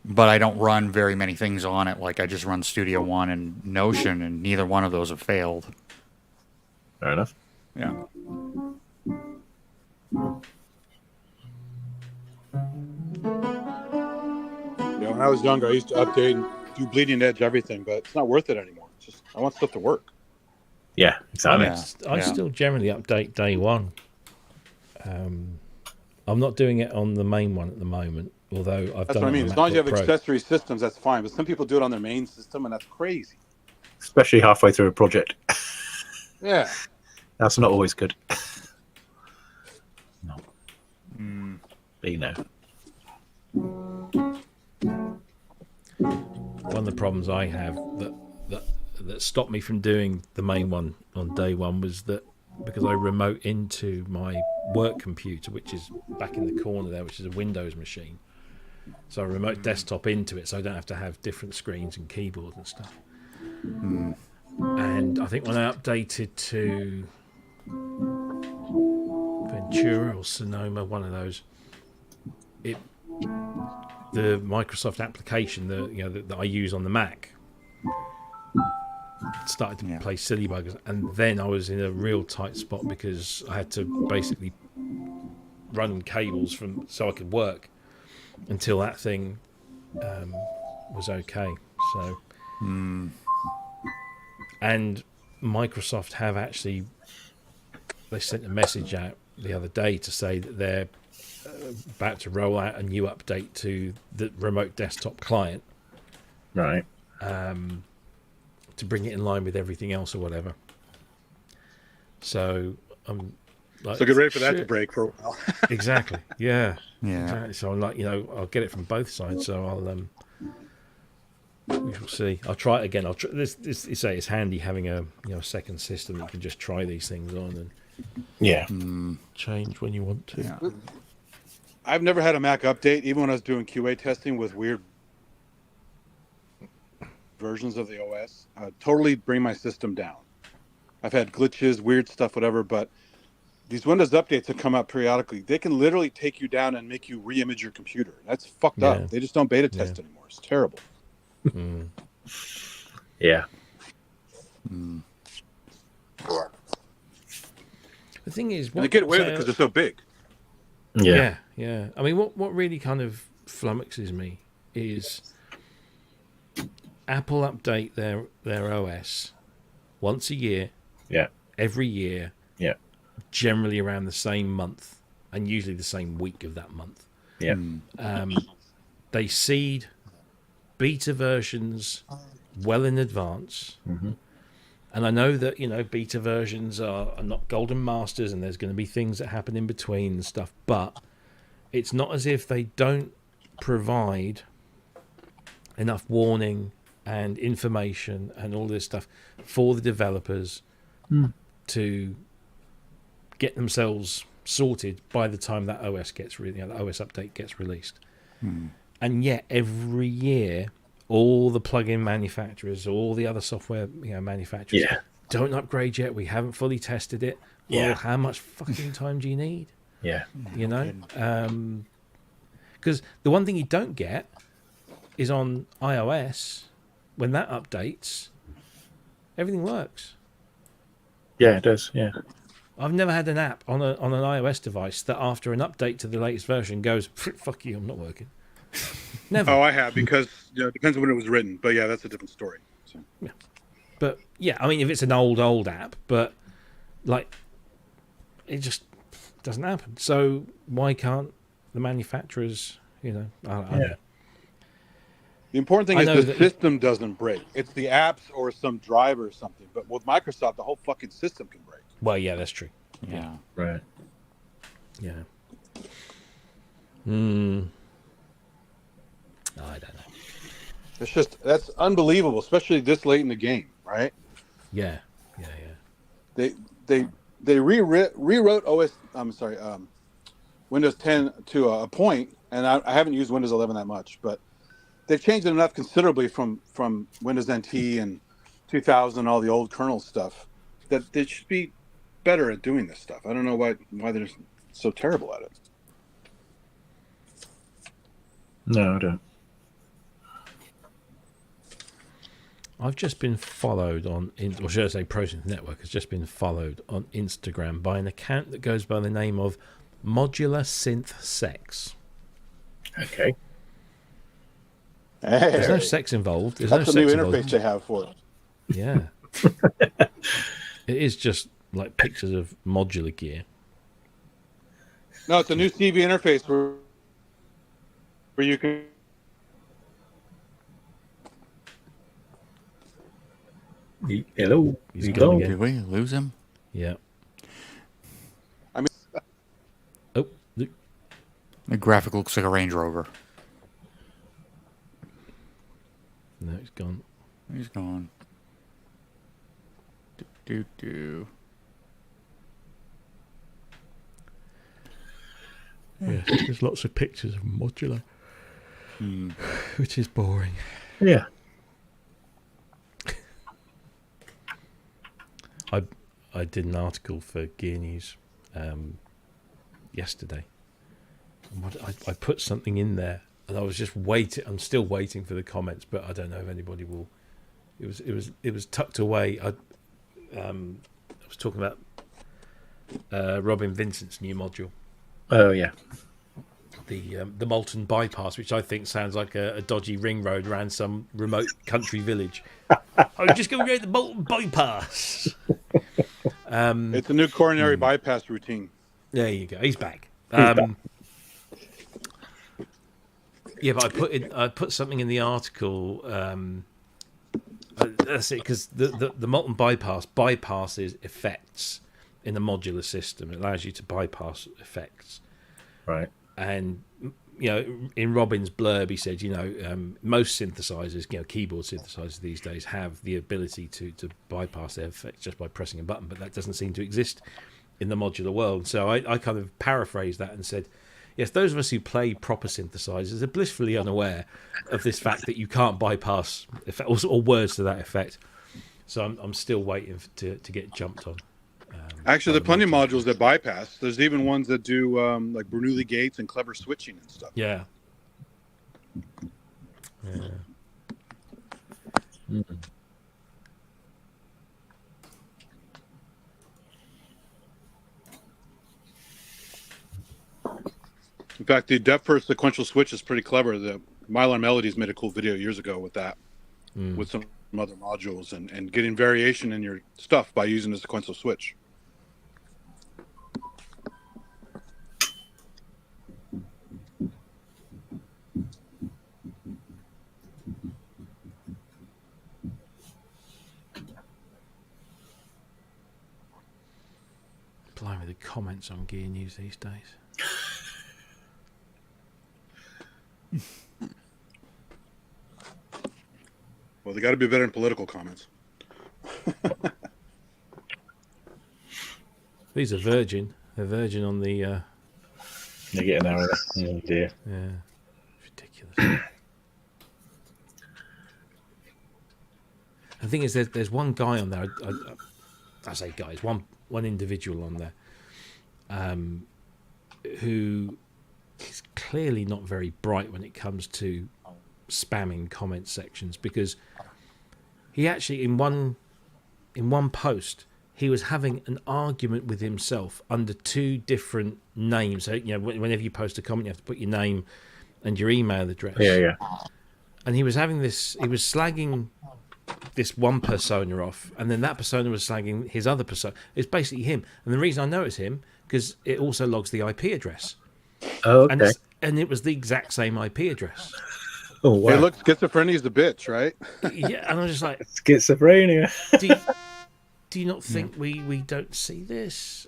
But I don't run very many things on it. Like, I just run Studio One and Notion, and neither one of those have failed. Fair enough. Yeah. When I was younger, I used to update and do bleeding edge everything, but it's not worth it anymore. It's just I want stuff to work. Yeah, exactly. I still generally update day one. I'm not doing it on the main one at the moment, although I've That's done what I it mean. on As long as you have MacBook Pro. accessory systems, that's fine. But some people do it on their main system, and that's crazy. Especially halfway through a project. Yeah. That's not always good. No. But you know. One of the problems I have that stopped me from doing the main one on day one was that because I remote into my work computer, which is back in the corner there, which is a Windows machine. So I remote desktop into it, so I don't have to have different screens and keyboards and stuff. And I think when I updated to Ventura or Sonoma, one of those, the Microsoft application that I use on the Mac started to play silly buggers, and then I was in a real tight spot because I had to basically run cables so I could work until that thing was okay. So and Microsoft have actually, they sent a message out the other day to say that they're about to roll out a new update to the remote desktop client, Right. to bring it in line with everything else or whatever. So I'm like, So get ready for that to break for a while. Exactly. Yeah. Yeah. Exactly. So I'm like, I'll get it from both sides. So I'll we shall see. I'll try it again. I'll try this. You say it's handy having a second system. You can just try these things on and Yeah. change when you want to. Yeah. I've never had a Mac update, even when I was doing QA testing with weird versions of the OS. Totally bring my system down. I've had glitches, weird stuff, whatever, but these Windows updates that come out periodically, they can literally take you down and make you re-image your computer. That's fucked up. They just don't beta test anymore. It's terrible. Yeah. The thing is, And they get away with it because they're so big. Yeah. Yeah. I mean, what really kind of flummoxes me is Apple update their OS once a year. Yeah. Every year. Yeah. Generally around the same month, and usually the same week of that month. Yeah. They seed beta versions well in advance. And I know that beta versions are not golden masters, and there's going to be things that happen in between and stuff, but it's not as if they don't provide enough warning and information and all this stuff for the developers to get themselves sorted by the time that OS gets the OS update gets released. And yet every year all the plug-in manufacturers, all the other software manufacturers don't upgrade yet. We haven't fully tested it. Well, how much fucking time do you need? Yeah. Because the one thing you don't get is on iOS, when that updates, everything works. Yeah, it does. Yeah. I've never had an app on an iOS device that after an update to the latest version goes, fuck you, I'm not working. Never. Oh, I have, because it depends on when it was written. But yeah, that's a different story. So. Yeah. But yeah, I mean, if it's an old app, but like, it just doesn't happen. So why can't the manufacturers, I don't know. The important thing I is know the system doesn't break. It's the apps or some driver or something. But with Microsoft, the whole fucking system can break. Well, yeah, that's true. Yeah. Right. Yeah. I don't know. It's just, that's unbelievable, especially this late in the game, right? Yeah. They rewrote Windows 10 to a point, and I haven't used Windows 11 that much, but they've changed it enough considerably from Windows NT and 2000, all the old kernel stuff, that they should be better at doing this stuff. I don't know why they're so terrible at it. No, I don't. I've just been followed on, or should I say, ProSynth Network has just been followed on Instagram by an account that goes by the name of Modular Synth Sex. Okay. Hey, There's no sex involved. that's a new interface they have for it. Yeah. It is just like pictures of modular gear. No, it's a new CV interface where you can. Hello. He's gone again. Did we lose him? Yeah. I mean, Oh, look. The graphic looks like a Range Rover. No, he's gone. He's gone. Do. Yes, there's lots of pictures of modular, which is boring. Yeah. I did an article for Gear News yesterday. I put something in there, and I was just waiting. I'm still waiting for the comments, but I don't know if anybody will. It was tucked away. I was talking about Robin Vincent's new module. Oh yeah. The Molten Bypass, which I think sounds like a dodgy ring road around some remote country village. I'm just going to go the Molten Bypass. it's a new coronary bypass routine. There you go. He's back. Yeah, but I put something in the article. That's it, because the Molten Bypass bypasses effects in the modular system. It allows you to bypass effects. Right. And in Robin's blurb, he said, most synthesizers, keyboard synthesizers these days have the ability to bypass their effects just by pressing a button, but that doesn't seem to exist in the modular world. So I kind of paraphrased that and said, yes, those of us who play proper synthesizers are blissfully unaware of this fact that you can't bypass effect, or words to that effect. So I'm still waiting to get jumped on. Actually, there are plenty of modules that bypass. There's even ones that do like Bernoulli gates and clever switching and stuff. Yeah. In fact, the depth first sequential switch is pretty clever. The Mylar Melodies made a cool video years ago with that, with some other modules, and getting variation in your stuff by using the sequential switch. Blimey, the comments on Gear News these days. Well, they got to be better in political comments. These are Virgin. They're Virgin on the. They're getting there. Oh dear. Yeah, ridiculous. The thing is, there's one guy on there. I say guys, one individual on there, who is clearly not very bright when it comes to spamming comment sections, because he actually in one post he was having an argument with himself under two different names. So, whenever you post a comment, you have to put your name and your email address. Yeah. And he was having this. He was slagging this one persona off, and then that persona was slagging his other persona. It's basically him. And the reason I know it's him because it also logs the IP address. Oh, okay. And it was the exact same IP address. Oh, wow. Hey, look, schizophrenia is the bitch, right? Yeah, and I was just like, Schizophrenia. do you not think we don't see this?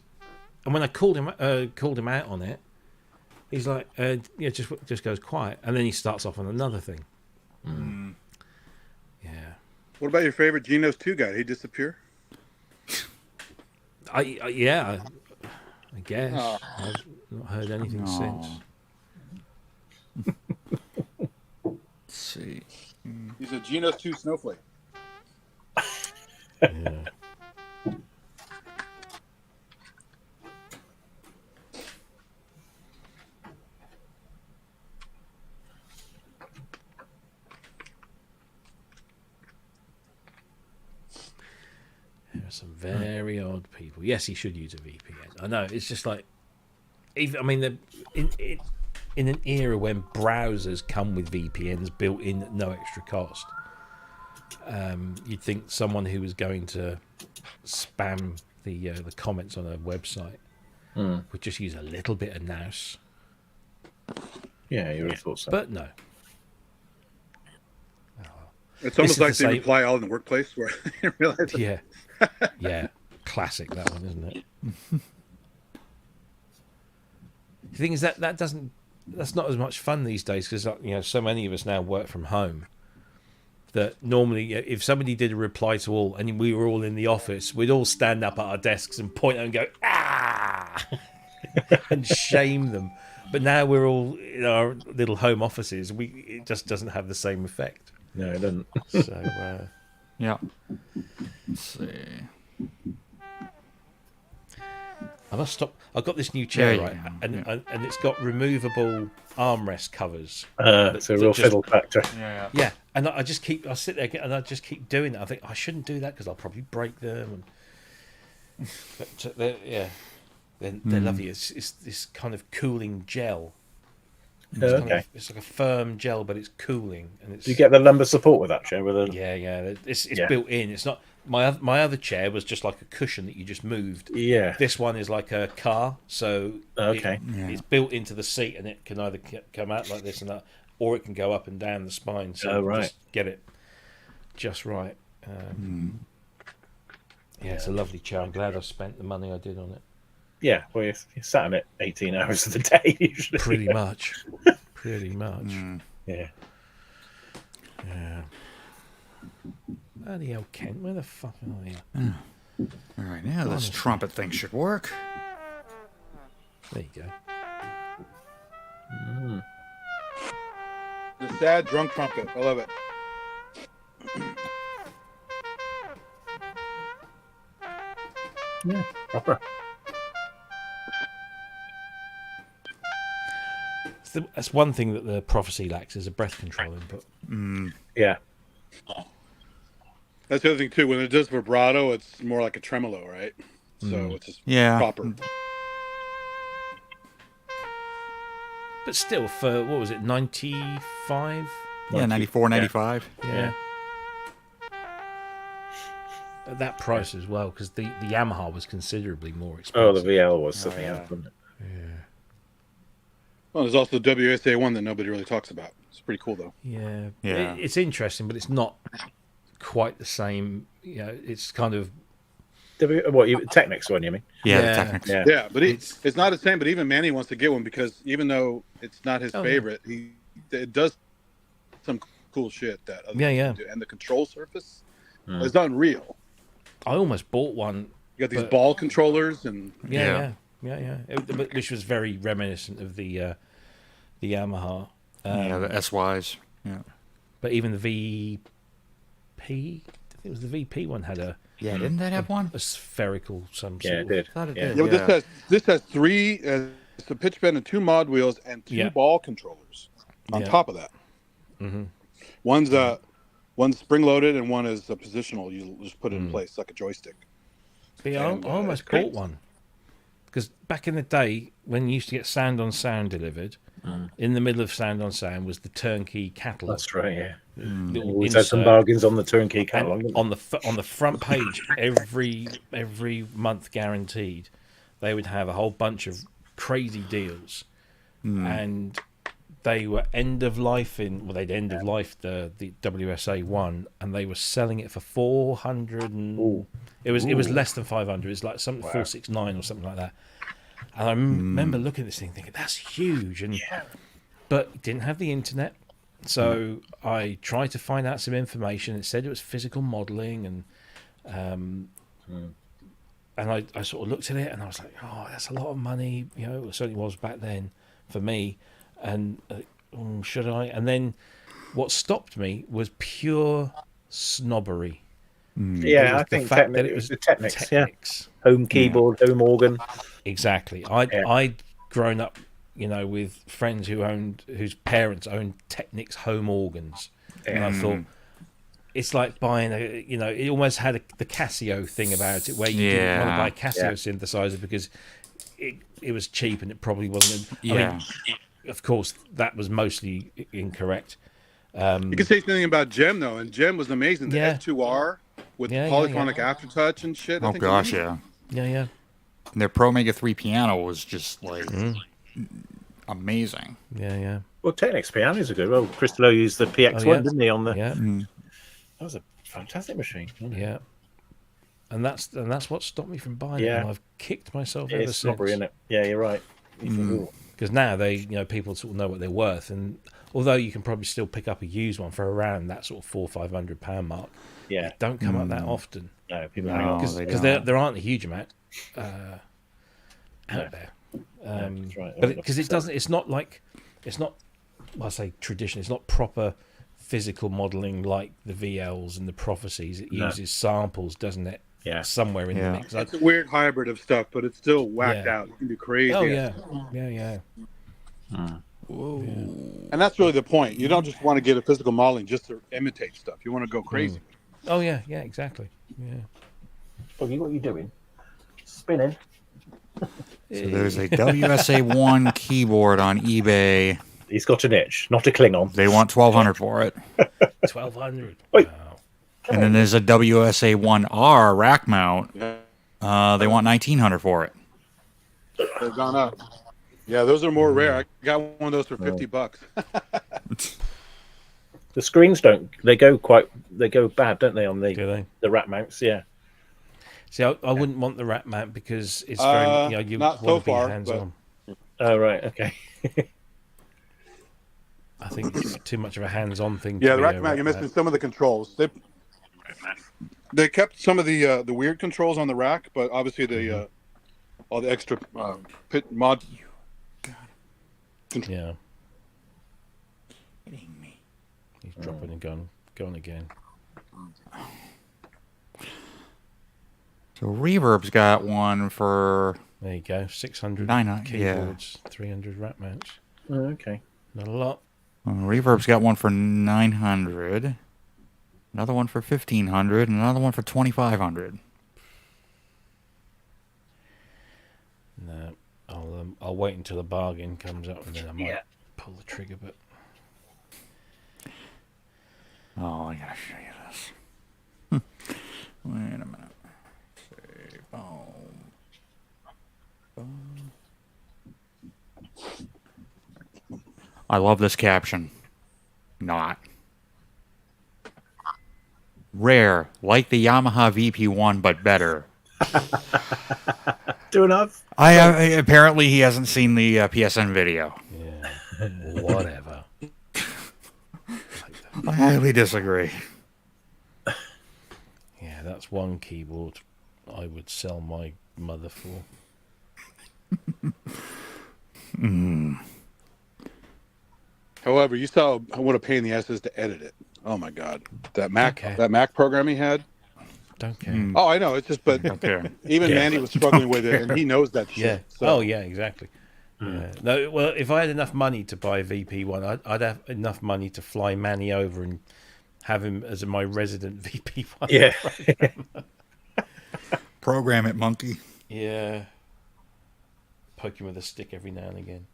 And when I called him out on it, he's like, just goes quiet, and then he starts off on another thing. Yeah. What about your favorite Geno's 2 guy? Did he disappear? I guess. Oh. I've not heard anything since. Let's see. He's a Geno's 2 snowflake. Yeah. There are some very odd people. Yes, he should use a VPN. I know. It's just like, in an era when browsers come with VPNs built in at no extra cost, you'd think someone who was going to spam the comments on a website would just use a little bit of nous. Yeah, you would have thought so. But no. It's almost is like the they same- reply all in the workplace where I realize Yeah. Yeah. Classic, that one, isn't it? The thing is that's not as much fun these days because so many of us now work from home that normally if somebody did a reply to all and we were all in the office, we'd all stand up at our desks and point and go and shame them. But now we're all in our little home offices. It just doesn't have the same effect. No, it doesn't. So Yeah. Let's see. I must stop. I've got this new chair, Yeah, right, yeah. and it's got removable armrest covers. It's a real fiddle factor. Yeah. Yeah, and I sit there and I just keep doing it. I think I shouldn't do that because I'll probably break them. But they're lovely. It's this kind of cooling gel. It's Okay. it's like a firm gel, but it's cooling, and it's Do you get the lumbar support with that chair? yeah. It's Yeah. built in. It's not my other chair was just like a cushion that you just moved. Yeah. This one is like a car, so Okay. it's built into the seat, and it can either come out like this and that, or it can go up and down the spine. So right. just get it just right. Yeah, it's a lovely chair. I'm glad I spent the money I did on it. Yeah. Well, you're sat on it 18 hours of the day usually. Pretty much. Yeah. Yeah. Bloody hell, Kent, where the fuck are you? All right, now this trumpet thing should work. There you go. the sad drunk trumpet. I love it. Yeah, proper. That's one thing that the prophecy lacks is a breath control input. Yeah. That's the other thing too. When it does vibrato, it's more like a tremolo, right? So it's just proper. But still, for what was it, 95? Yeah, 94, 95. Yeah. At that price as well, because the Yamaha was considerably more expensive. Oh, the VL was something else, wasn't it? Well, there's also the WSA one that nobody really talks about. It's pretty cool though. Yeah. Yeah. It's interesting, but it's not quite the same. You know, it's kind of Technics one, you mean? Yeah, Yeah. the Technics. Yeah. Yeah, but it's not the same. But even Manny wants to get one because even though it's not his favorite, it does some cool shit that other people do. And the control surface is unreal. I almost bought one. You got these ball controllers and Yeah. Which was very reminiscent of the Yamaha. The SYs. Yeah. But even the VP, I think it was the VP one, had a Didn't that have one? spherical some Yeah, sort it did. I thought it Yeah. did. yeah, but this has three It's a pitch bend and 2 mod wheels and 2 Yeah. ball controllers on Yeah. top of that. Mm-hmm. One's spring loaded and one is a positional. You just put it in place like a joystick. See, I And, almost it's great. bought one because back in the day when you used to get Sound on Sound delivered, in the middle of Sound on Sound was the turnkey catalogue. That's right. Yeah. Little Always had some insert. bargains on the turnkey And catalog. on the front page every month guaranteed, they would have a whole bunch of crazy deals, and they were they'd end of life the WSA one, and they were selling it for 400 and it was less than 500. It's like something 469 or something like that. And I remember looking at this thing thinking that's huge, but it didn't have the internet. So I tried to find out some information. It said it was physical modelling, and I sort of looked at it and I was like, oh, that's a lot of money. You know, it certainly was back then for me. And should I? And then what stopped me was pure snobbery. Yeah, I think the fact that it was the Technics. Yeah. Technics. Home keyboard, home organ. Exactly. I'd grown up, with friends whose parents owned Technics home organs, and I thought it's like buying it almost had the Casio thing about it, where you didn't want to buy a Casio synthesizer because it was cheap and it probably wasn't. I mean, of course, that was mostly incorrect. You can say something about Gem though, and Gem was amazing. The S2R with polyphonic aftertouch and shit. Oh gosh, yeah. Yeah. Their Pro Mega 3 piano was just like amazing. Yeah. Well, Technics pianos are good. Well, Crystallo used the PX1, didn't he? On the that was a fantastic machine. Yeah. And that's what stopped me from buying it. And I've kicked myself ever It's since. snobbery, isn't it? Yeah, you're right. Because now people sort of know what they're worth, and although you can probably still pick up a used one for around that sort of £400-500 mark, they don't come up that often. No, people because there aren't a huge amount out there. That's right. But because it's not I say tradition. It's not proper physical modelling like the VLs and the Prophecies. It uses samples, doesn't it? Yeah. Somewhere in the mix. It's a weird hybrid of stuff, but it's still whacked out. You can do crazy. Oh yeah. Whoa. And that's really the point. You don't just want to get a physical modeling just to imitate stuff. You want to go crazy. Oh yeah, exactly. Yeah. Buggy, what are you doing? Spinning. So there's a WSA1 keyboard on eBay. He's got an itch, not a Klingon. They want $1,200 for it. 1,200. Wait. Wow. And then there's a WSA1R rack mount. They want $1,900 for it. They've gone up. Yeah, those are more rare. I got one of those for $50. The screens they go bad, don't they, on Do they? the rack mounts? Yeah. See, I wouldn't want the rack mount because it's very you not want so to be far, hands on. Oh right, okay. I think it's too much of a hands-on thing. Yeah, the rack mount, you're missing some of the controls. They kept some of the weird controls on the rack, but obviously the all the extra pit mod. Yeah. He's dropping and gone again. So Reverb's got one for There you go. 600 900, keyboards, 300 rack mounts. Oh, okay. Not a lot. Reverb's got one for $900. Another one for $1,500, and another one for $2,500. No, I'll wait until the bargain comes up and then I might pull the trigger. But Oh, I gotta show you this. Wait a minute. See, boom. I love this caption. Not. Rare, like the Yamaha VP1, but better. Do enough? Apparently he hasn't seen the PSN video. yeah, whatever. I highly disagree. Yeah, that's one keyboard I would sell my mother for. However, you saw what a pain in the ass is to edit it. Oh my god, that Mac program he had. Don't care. Oh, I know. It's just, but Okay. even Mandy was struggling with it, and he knows that shit. Yeah. So. Oh, yeah, exactly. Yeah. No, well, if I had enough money to buy a VP1, I'd have enough money to fly Manny over and have him as my resident VP1. Yeah. Program it, monkey. Yeah. Poke him with a stick every now and again.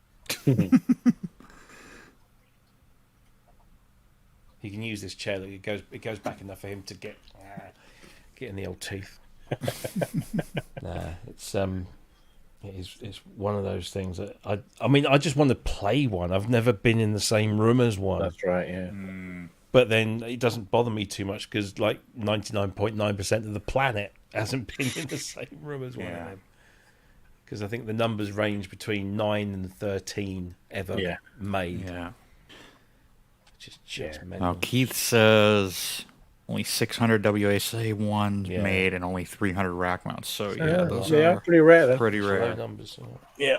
He can use this chair. Look, it goes back enough for him to get in the old teeth. Nah, it's one of those things that I mean, I just want to play one. I've never been in the same room as one. That's right, yeah. But then it doesn't bother me too much because like 99.9% of the planet hasn't been in the same room as one of them. Because I think the numbers range between 9 and 13 ever made. Yeah. Which is just mental. Now, Keith says only 600 WAC ones made and only 300 rack mounts. So, yeah, those are pretty rare then. pretty rare. Low numbers. Yeah.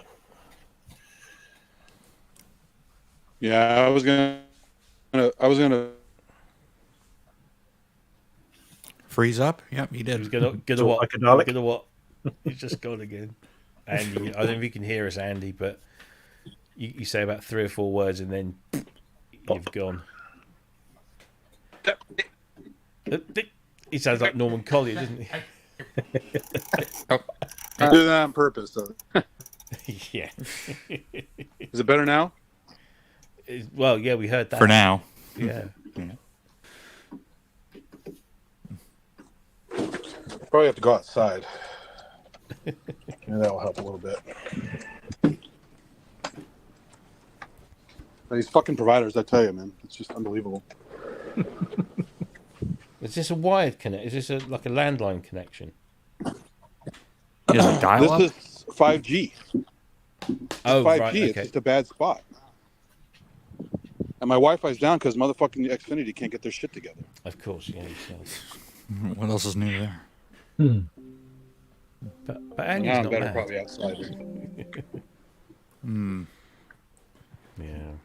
Yeah, I was gonna Freeze up? Yep, you did. He's gonna Talk what? like a Dalek. Gonna what? He's just gone again. Andy, I don't know if you can hear us, Andy, but you say about 3 or 4 words and then you've gone. He sounds like Norman Collier, doesn't he? I do that on purpose. So. Yeah. Is it better now? Well, yeah, we heard that. For now. Yeah. Probably have to go outside. Yeah, that will help a little bit. These fucking providers, I tell you, man, it's just unbelievable. Is this a wired connect? Is this like a landline connection? Is it dial-up? This is 5G. Oh, 5G. right, It's okay. just a bad spot. And my Wi-Fi's down because motherfucking Xfinity can't get their shit together. Of course, yeah. You said. What else is new there? But Andy's Now I'm not better mad. probably outside. Yeah.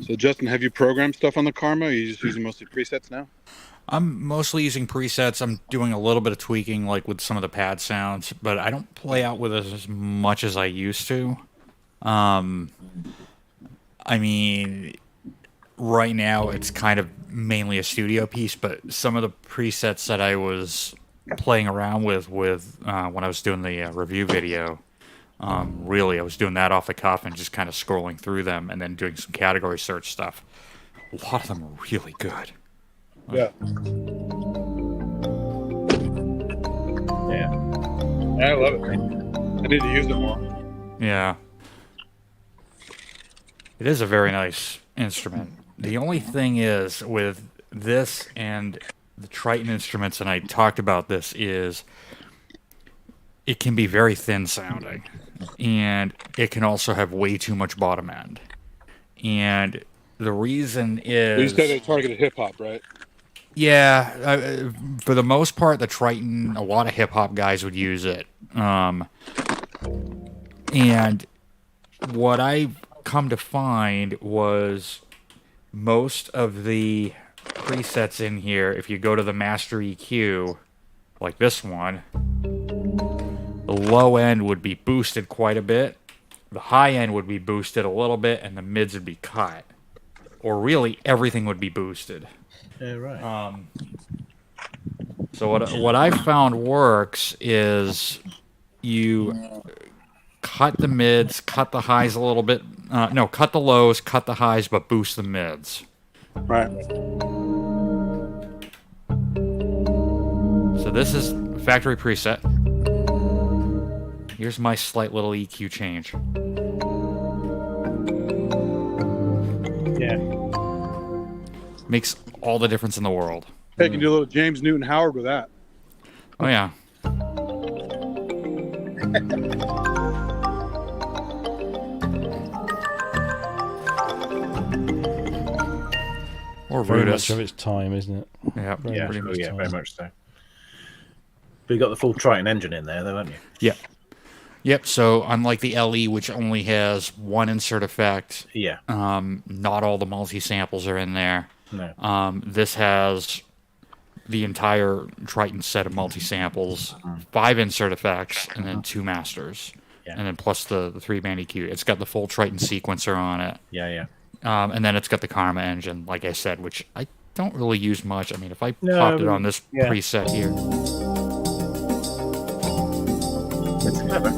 So, Justin, have you programmed stuff on the Karma? Or are you just using mostly presets now? I'm mostly using presets. I'm doing a little bit of tweaking, like with some of the pad sounds, but I don't play out with it as much as I used to. I mean, right now it's kind of mainly a studio piece, but some of the presets that I was playing around with when I was doing the review video, really I was doing that off the cuff and just kind of scrolling through them and then doing some category search stuff. A lot of them are really good. Yeah. Yeah. I love it, man. I need to use it more. Yeah. It is a very nice instrument. The only thing is with this and the Triton instruments, and I talked about this, is it can be very thin sounding. And it can also have way too much bottom end. And the reason is... You said they targeted hip-hop, right? Yeah, for the most part, the Triton, a lot of hip-hop guys would use it. And what I've come to find was most of the presets in here, if you go to the Master EQ, like this one, the low end would be boosted quite a bit, the high end would be boosted a little bit, and the mids would be cut. Or really, everything would be boosted. Yeah, right. So what I found works is you cut the mids, cut the highs a little bit. No, cut the lows, cut the highs, but boost the mids. Right. So this is factory preset. Here's my slight little EQ change. Yeah. Makes all the difference in the world. Hey, you can do a little James Newton Howard with that. Oh yeah. Or Very Rudis. much of its time, isn't it? Yeah, Yeah, pretty much. very much so. But you got the full Triton engine in there, though, haven't you? Yeah. Yep. So unlike the LE, which only has one insert effect, Yeah. not all the multi samples are in there. No. This has the entire Triton set of multi samples, 5 insert effects, and then 2 masters, Yeah. and then plus the 3-band EQ. It's got the full Triton sequencer on it, Yeah. and then it's got the Karma engine, like I said, which I don't really use much. I mean, if I No, popped it on this yeah. preset here, It's clever.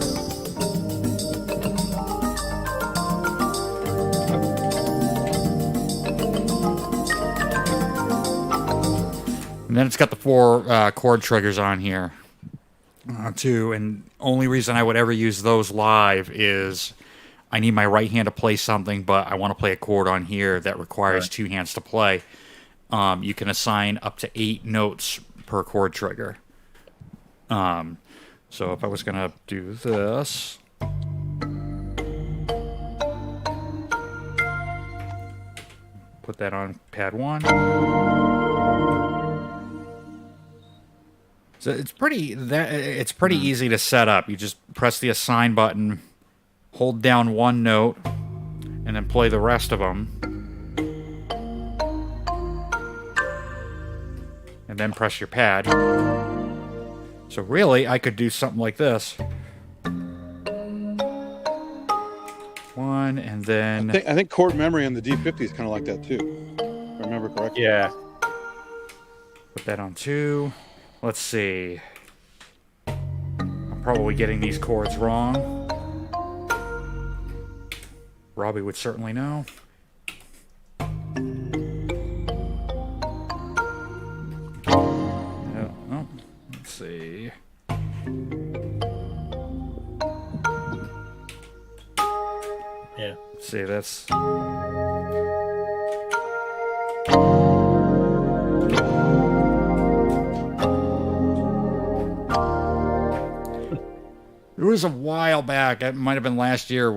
and then it's got the 4 chord triggers on here too. And only reason I would ever use those live is I need my right hand to play something, but I want to play a chord on here that requires Right. 2 hands to play. You can assign up to 8 notes per chord trigger. So if I was gonna do this, put that on pad 1. So it's pretty easy to set up. You just press the assign button, hold down one note, and then play the rest of them. And then press your pad. So really, I could do something like this. 1, and then... I think chord memory on the D50 is kind of like that too, if I remember correctly. Yeah. Put that on 2. Let's see. I'm probably getting these chords wrong. Robbie would certainly know. Oh, let's see. Yeah. Let's see, that's... It was a while back. It might have been last year.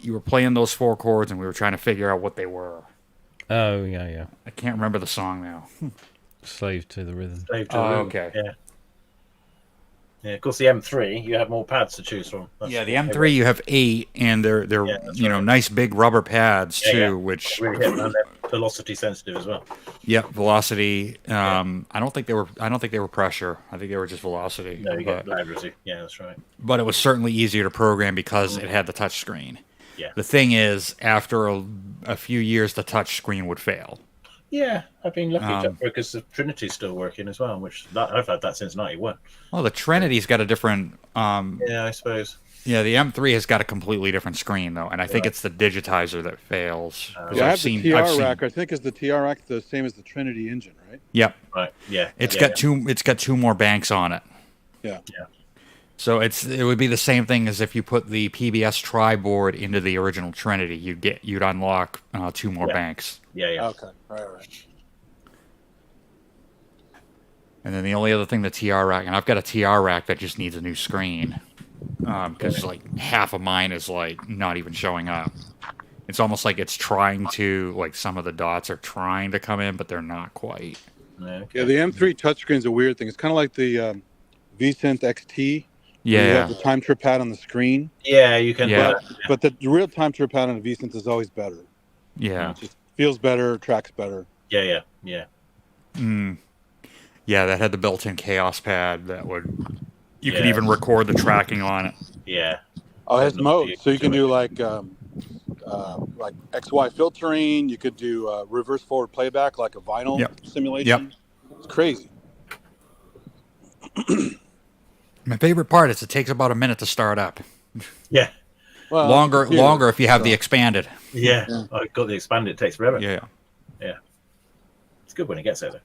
You were playing those 4 chords, and we were trying to figure out what they were. Oh, yeah. I can't remember the song now. Slave to the rhythm. Slave to the rhythm. Okay. Yeah. Yeah. Of course, the M3, you have more pads to choose from. That's Yeah, the what M3 you have 8, and they're Yeah, that's right. nice big rubber pads Yeah, too, yeah. which really hit, and they're velocity sensitive as well. velocity. I don't think they were pressure. I think they were just velocity. No, you get but, loud. Yeah, that's right. but it was certainly easier to program because it had the touch screen. Yeah. The thing is, after a few years, the touch screen would fail. Yeah, I've been lucky because the Trinity's still working as well, I've had that since '91. Well, the Trinity's got a different. Yeah, I suppose. Yeah, the M3 has got a completely different screen though, and I think Right. it's the digitizer that fails. 'Cause Yeah, I I've have the TR rack. I think is the TR rack the same as the Trinity engine, right? Yep. Right. Yeah. It's yeah, got two. It's got 2 more banks on it. Yeah. Yeah. So it would be the same thing as if you put the PBS tri-board into the original Trinity. You'd unlock 2 more Yeah. banks. Yeah. Okay. Right. And then the only other thing, the TR rack, and I've got a TR rack that just needs a new screen because like half of mine is like not even showing up. It's almost like it's trying to, like some of the dots are trying to come in, but they're not quite. Okay. Yeah, the M3 touchscreen's a weird thing. It's kind of like the V-Synth XT. where you Yeah. have the time trip pad on the screen, Yeah, you can. Yeah. but the real time trip pad on a V-Synth is always better. Yeah. It just feels better, tracks better. Yeah. Yeah, that had the built-in chaos pad that would... You could Yeah. even record the tracking on it. Yeah. Oh, it has Doesn't modes, look so you can too do like XY filtering. You could do reverse forward playback, like a vinyl Yep. simulation. It's crazy. My favorite part is it takes about a minute to start up. Yeah. Well, Longer if you have the so- expanded. Yeah. Yeah. I got the expanded. It takes forever. Yeah. It's good when it gets there, though.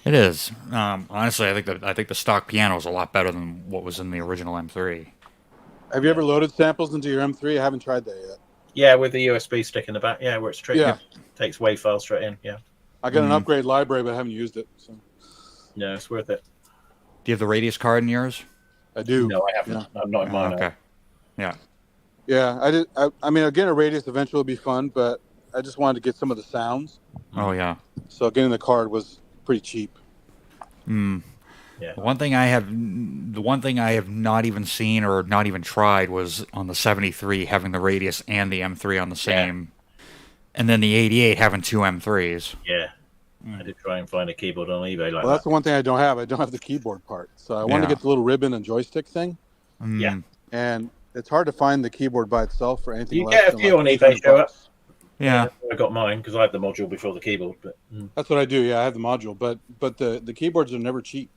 It is. Honestly, I think the stock piano is a lot better than what was in the original M3. Have you ever loaded samples into your M3? I haven't tried that yet. Yeah, with the USB stick in the back. Yeah, where it's straight. Yeah. Takes WAV files straight in. Yeah. I got an Mhm. upgrade library, but I haven't used it. So No, it's worth it. Do you have the radius card in yours? I do. No, I haven't. I'm not in mine. Okay. Yeah. Yeah, I did. I mean, again, a radius eventually will be fun, but I just wanted to get some of the sounds. Oh yeah. So getting the card was pretty cheap. Mm. Yeah. The one thing I have not even seen or not even tried was on the 73 having the Radius and the M3 on the same, and then the 88 having two M3s. Yeah. I did try and find a keyboard on eBay like Well, that's that. the one thing I don't have. I don't have the keyboard part. So I wanted to Yeah. get the little ribbon and joystick thing. Yeah. And it's hard to find the keyboard by itself for anything You less get a than few like on eBay, $800. show up. Yeah. I got mine because I had the module before the keyboard, but That's what I do. Yeah, I have the module, but the keyboards are never cheap.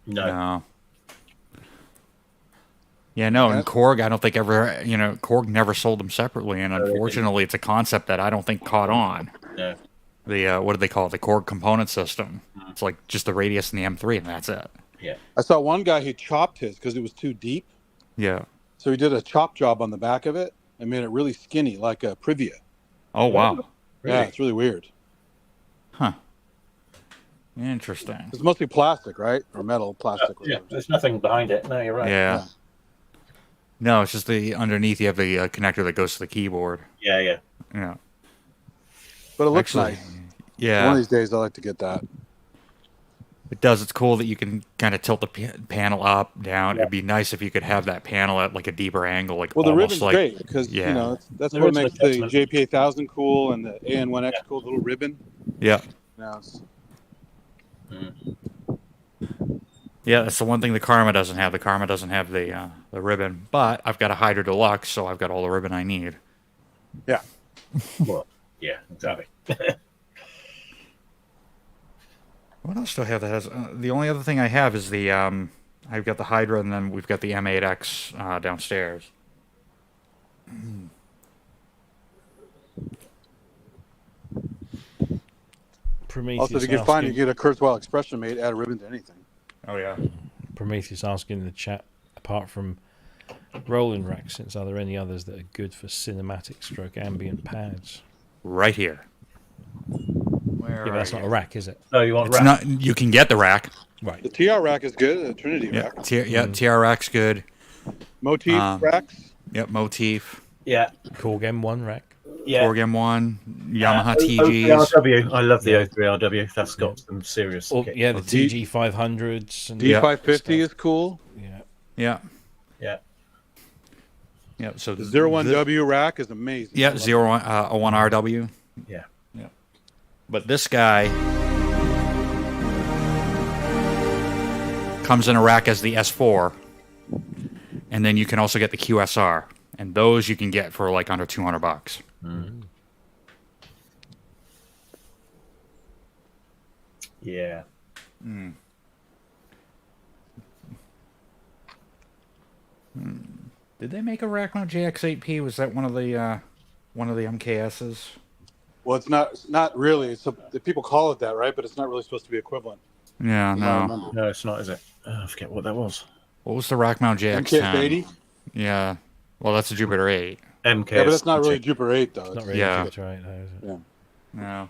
no. Yeah, no, Yeah. and Korg, I don't think ever, Korg never sold them separately, and unfortunately, it's a concept that I don't think caught on. No. The what do they call it? The Korg component system. It's like just the Radius and the M3, and that's it. Yeah. I saw one guy who chopped his because it was too deep. Yeah. So he did a chop job on the back of it and made it really skinny, like a Privia. Oh wow. Really? Yeah, it's really weird. Huh. Interesting. It's mostly plastic, right? Or metal, plastic. Yeah. Whatever. There's nothing behind it. No, you're right. Yeah. No, it's just the underneath. You have the connector that goes to the keyboard. Yeah. Yeah. Yeah. But it looks Actually, nice. Yeah. One of these days, I like to get that. It does. It's cool that you can kind of tilt the panel up, down. Yeah. It'd be nice if you could have that panel at like a deeper angle, like Well, the almost ribbon's like great because yeah. that's The what ribbon's makes an the adjustment. JP1000 cool and the AN1X cool. The little ribbon. yeah, Now it's yeah. That's the one thing the Karma doesn't have. The Karma doesn't have the ribbon, but I've got a Hydra Deluxe, so I've got all the ribbon I need. yeah. Well, yeah, exactly. What else do I have that has? The only other thing I have is the I've got the Hydra, and then we've got the M8X downstairs. Prometheus Also, if you can find it, asking, get a Kurzweil expression made, add a ribbon to anything. Oh yeah. Prometheus asking in the chat, apart from rolling racks, since are there any others that are good for cinematic stroke ambient pads? Right here. Where Yeah, but that's not a rack, is it? No, you want It's wrap. not. You can get the rack. Right. The TR rack is good. The Trinity Yeah. rack. TR rack's good. Motif racks. Yep. Motif. Yeah. Korg M1 rack. Yeah. Korg M1. Yamaha TGs. O3RW. I love the O3RW. That's got some serious. Or, kit. yeah, the D- TG500s. And D550 is cool. Yeah. Yeah. Yeah. Yeah. So The 01W rack is amazing. Yeah, 01 RW. Yeah. Yeah. But this guy comes in a rack as the S4, and then you can also get the QSR, and those you can get for like under $200. Yeah. Did they make a rack mount JX8P? Was that one of the MKSs? Well, it's not really. It's people call it that, right? But it's not really supposed to be equivalent. Yeah, I no. remember. No, it's not, is it? I forget what that was. What was the rack mount JX10? MKS80? Yeah. Well, that's a Jupiter 8. MK. Yeah, but it's not really Jupiter 8, though. Not It's- really Yeah. Jupiter, right? No, is it? Yeah. No.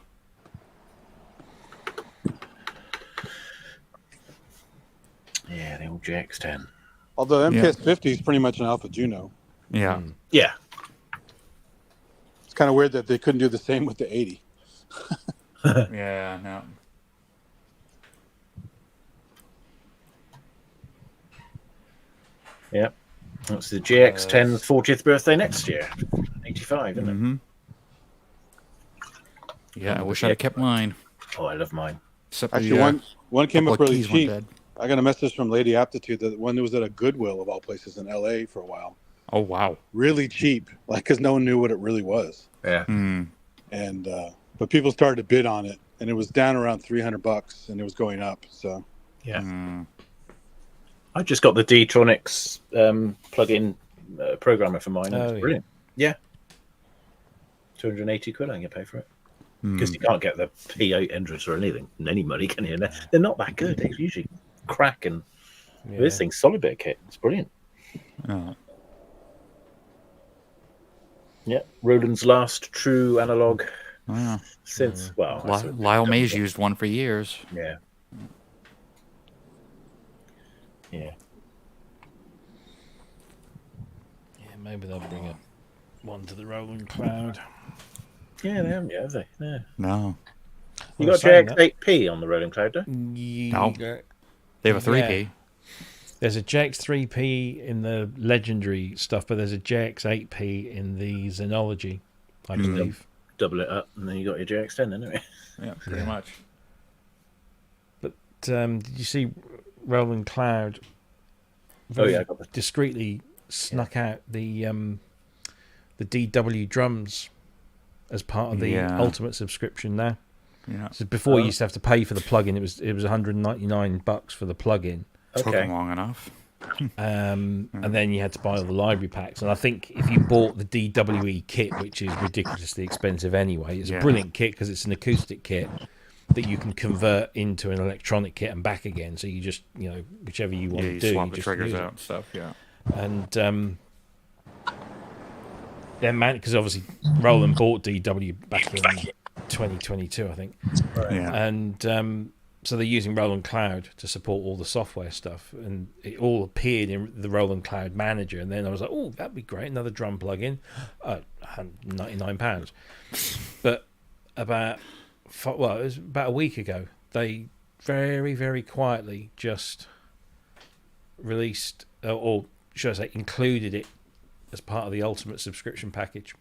Yeah, the old JX10. Although MKS50 is pretty much an Alpha Juno. Yeah. Yeah. It's kind of weird that they couldn't do the same with the 80. Yeah, no. Yep. That's the JX10's 40th birthday next year. 85, isn't it? Mm-hmm. Yeah, I wish I'd have kept mine. Oh, I love mine. Except Actually, one came couple up of really keys went cheap. dead. I got a message from Lady Aptitude that one that was at a Goodwill of all places in LA for a while. Oh, wow. Really cheap, like because no one knew what it really was. Yeah. Hmm. And but people started to bid on it, and it was down around $300, and it was going up. So Yeah. Hmm. I just got the D-Tronics plug-in programmer for mine. Oh, It's yeah. brilliant. Yeah. 280 quid I can pay for it. Hmm. Because you can't get the P800s or anything, any money, can you? They're not that good. They usually crack, and Yeah. this thing's solid bit of kit. It's brilliant. Oh. Yeah. Roland's last true analog Wow. synth. Well, that's what- Lyle Mays used one for years. Yeah. Yeah. Yeah, maybe they'll bring up one to the rolling cloud. Yeah, they haven't yet, have they? Yeah. No. You Well, got saying that- JX8P on the Rolling Cloud, don't No. They have a 3P. Yeah. There's a JX3P in the legendary stuff, but there's a JX8P in the Xenology, I believe. Double it up, and then you got your JX10, anyway. Yeah, pretty much. But did you see Roland Cloud I got the... discreetly snuck out the DW drums as part of the Ultimate subscription now? Yeah. So before you used to have to pay for the plugin. It was $199 for the plugin. Took them long enough. And then you had to buy all the library packs. And I think if you bought the DWE kit, which is ridiculously expensive anyway, it's a brilliant kit because it's an acoustic kit that you can convert into an electronic kit and back again. So you just, whichever you want to do, swap you the just triggers use out and stuff. Yeah. And then, man, because obviously Roland bought DW back in 2022, I think. Yeah. And so they're using Roland Cloud to support all the software stuff, and it all appeared in the Roland Cloud Manager. And then I was like, "Oh, that'd be great! Another drum plugin, £99." But it was about a week ago. They very, very quietly just released, or should I say, included it as part of the Ultimate subscription package.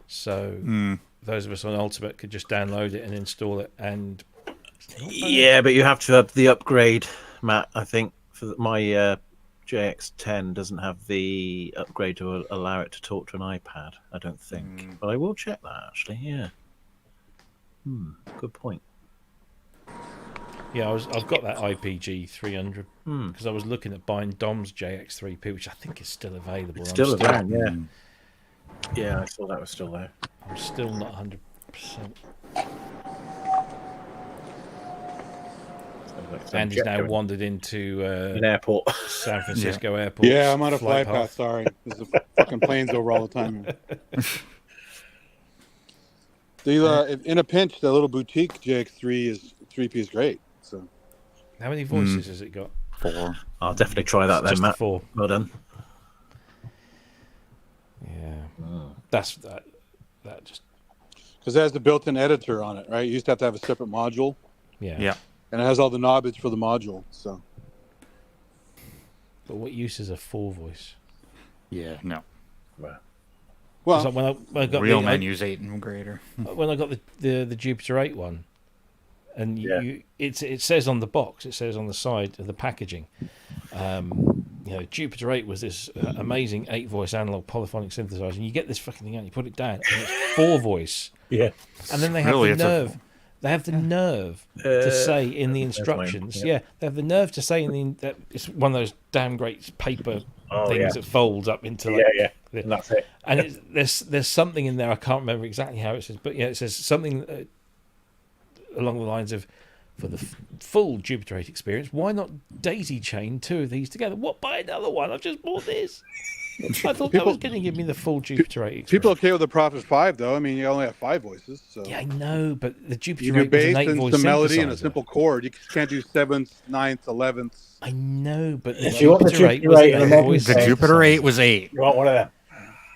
So those of us on Ultimate could just download it and install it. And yeah, but you have to have the upgrade, Matt. I think for my JX10 doesn't have the upgrade to allow it to talk to an iPad. I don't think, but I will check that actually. Yeah. Good point. Yeah, I've got that IPG 300 because I was looking at buying Dom's JX3P, which I think is still available. It's still around, yeah. Yeah, I saw that was still there. I'm still not 100%. Andy's now wandered into an airport, San Francisco airport. Yeah, I'm on a flight path. Sorry, there's a fucking planes over all the time. In a pinch, the little boutique JX3P is great. So, how many voices has it got? 4. I'll definitely try that then, Matt. 4. Well done. Yeah, that's that just because it has the built-in editor on it, right? You used to have a separate module. Yeah. And it has all the knobs for the module. So, but what use is a 4 voice? Yeah, no. Well, like when I got real menus 8 and greater. When I got the Jupiter 8 one, and it says on the box, it says on the side of the packaging, Jupiter 8 was this amazing 8-voice analog polyphonic synthesizer, and you get this fucking thing out, and you put it down, and it's 4 voice. Yeah. And then they have the nerve. They have the nerve to say in the instructions. They have the nerve to say that it's one of those damn great paper things that folds up into and that's it. And there's something in there, I can't remember exactly how it says, but it says something along the lines of, for the full Jupiter 8 experience, why not daisy chain 2 of these together? What, buy another one? I've just bought this. I thought that was going to give me the full Jupiter 8 experience. People okay with the Prophet 5 though? I mean, you only have 5 voices. So. Yeah, I know, but the Jupiter you do 8 was an bass and 8-voice some melody synthesizer. and a simple chord. You can't do 7th, 9th, 11th. I know, but the you want the Jupiter 8 Jupiter was 8 an and the 8-voice The Jupiter 8 was 8. You want one of them?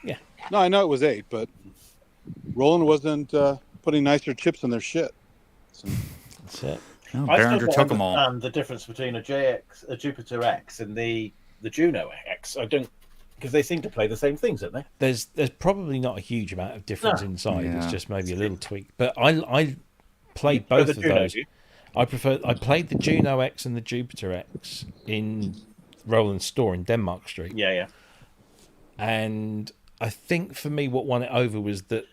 Yeah. No, I know it was 8, but Roland wasn't putting nicer chips in their shit. So. That's it. Oh, I Behringer still took don't them all. understand the difference between a Jupiter X and the Juno X. I don't, because they seem to play the same things, don't they? There's probably not a huge amount of difference inside. Yeah. It's just maybe a little tweak. But I played both of those. I played the Juno X and the Jupiter X in Roland's store in Denmark Street. Yeah. And I think for me, what won it over was that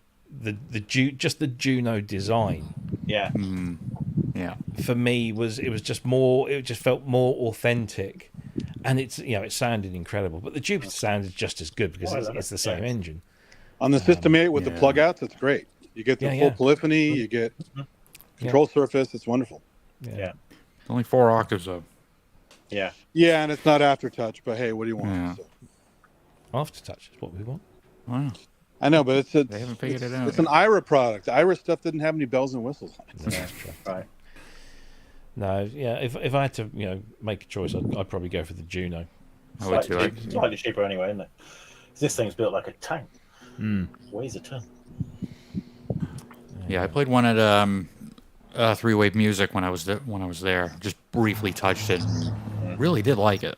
just the Juno design. Yeah. Yeah. For me, it was just more. It just felt more authentic, and it sounded incredible. But the Jupiter sounded just as good because it's the same engine. On the System 8 with the plug outs, it's great. You get the full polyphony, you get control surface. It's wonderful. Yeah. Only 4 octaves though. Yeah. Yeah, and it's not aftertouch, but hey, what do you want? Yeah. So. Aftertouch is what we want. Wow. I know, but They haven't figured it out It's an Ira product. Ira stuff didn't have any bells and whistles on it. That's true. Right. No, yeah. If I had to, make a choice, I'd probably go for the Juno. I would too. Slightly cheaper anyway, isn't it? This thing's built like a tank. Weighs a ton. Yeah, I played one at 3-Wave Music when I was there. Just briefly touched it and really did like it.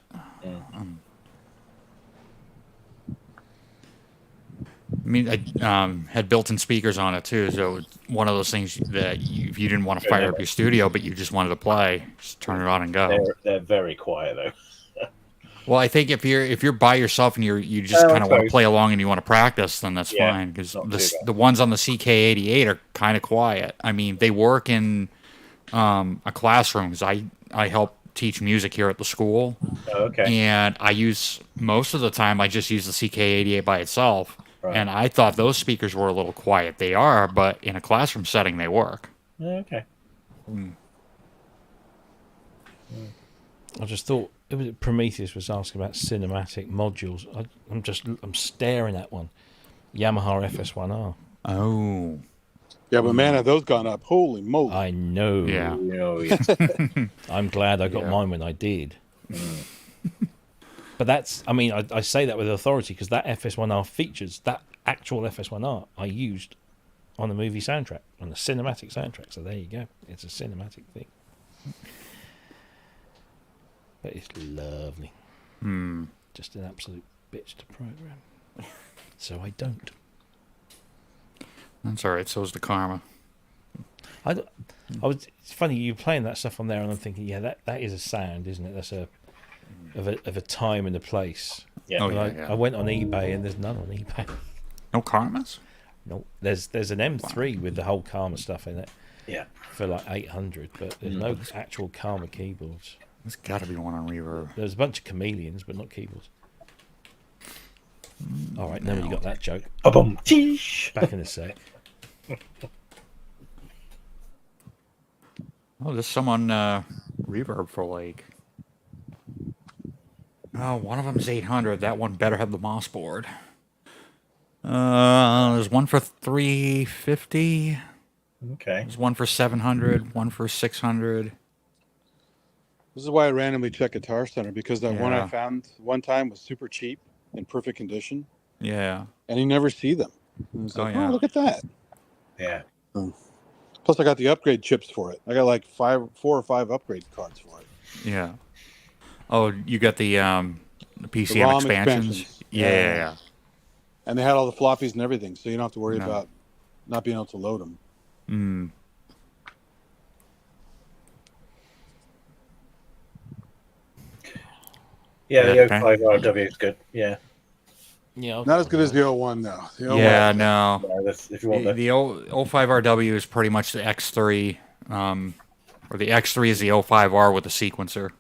I mean, I had built-in speakers on it too, so it's one of those things that if you didn't want to fire up your studio, but you just wanted to play, just turn it on and go. They're very quiet though. Well, I think if you're by yourself and you just kind of want to play along and you want to practice, then that's fine, because the ones on the CK88 are kind of quiet. I mean, they work in a classroom, because I help teach music here at the school. Oh, okay. And I use, most of the time, I just use the CK88 by itself. Right. And I thought those speakers were a little quiet. They are, but in a classroom setting, they work. Okay. I just thought it was Prometheus was asking about cinematic modules. I'm staring at one, Yamaha FS1R. Oh. Yeah, but man, have those gone up? Holy moly! I know. Yeah. I'm glad I got mine when I did. But that's, I mean, I say that with authority because that FS1R features that actual FS1R I used on the movie soundtrack, on the cinematic soundtrack. So there you go. It's a cinematic thing. But it's lovely. Just an absolute bitch to program. So I don't. That's all right. So is the Karma. It's funny you playing that stuff on there, and I'm thinking, yeah, that is a sound, isn't it? That's of a time and a place. Yeah. Oh, I went on eBay and there's none on eBay. No Karmas? No, there's an M3 with the whole Karma stuff in it. Yeah. For like 800, but there's no actual Karma keyboards. There's got to be one on Reverb. There's a bunch of chameleons, but not keyboards. All right, now you got that joke. Back in a sec. Oh, there's some on Reverb for like. Oh, one of them's 800. That one better have the Moss board. There's one for 350. Okay. There's one for 700. One for 600. This is why I randomly check Guitar Center, because that one I Yeah. found one time was super cheap, in perfect condition, Yeah. and you never see them. And it's like, yeah. oh, look at that. Yeah. Plus, I got the upgrade chips for it. I got like 4 or 5 upgrade cards for it. Yeah. Oh, you got the PCM The ROM expansions? Yeah. And they had all the floppies and everything, so you don't have to worry about not being able to load them. Mm. Yeah, the Yeah, 05RW is good. Yeah. Yeah. Not as good as the 01, though. The 01, Yeah, no. Yeah, if you want that. The 05RW is pretty much the X3, or the X3 is the 05R with the sequencer.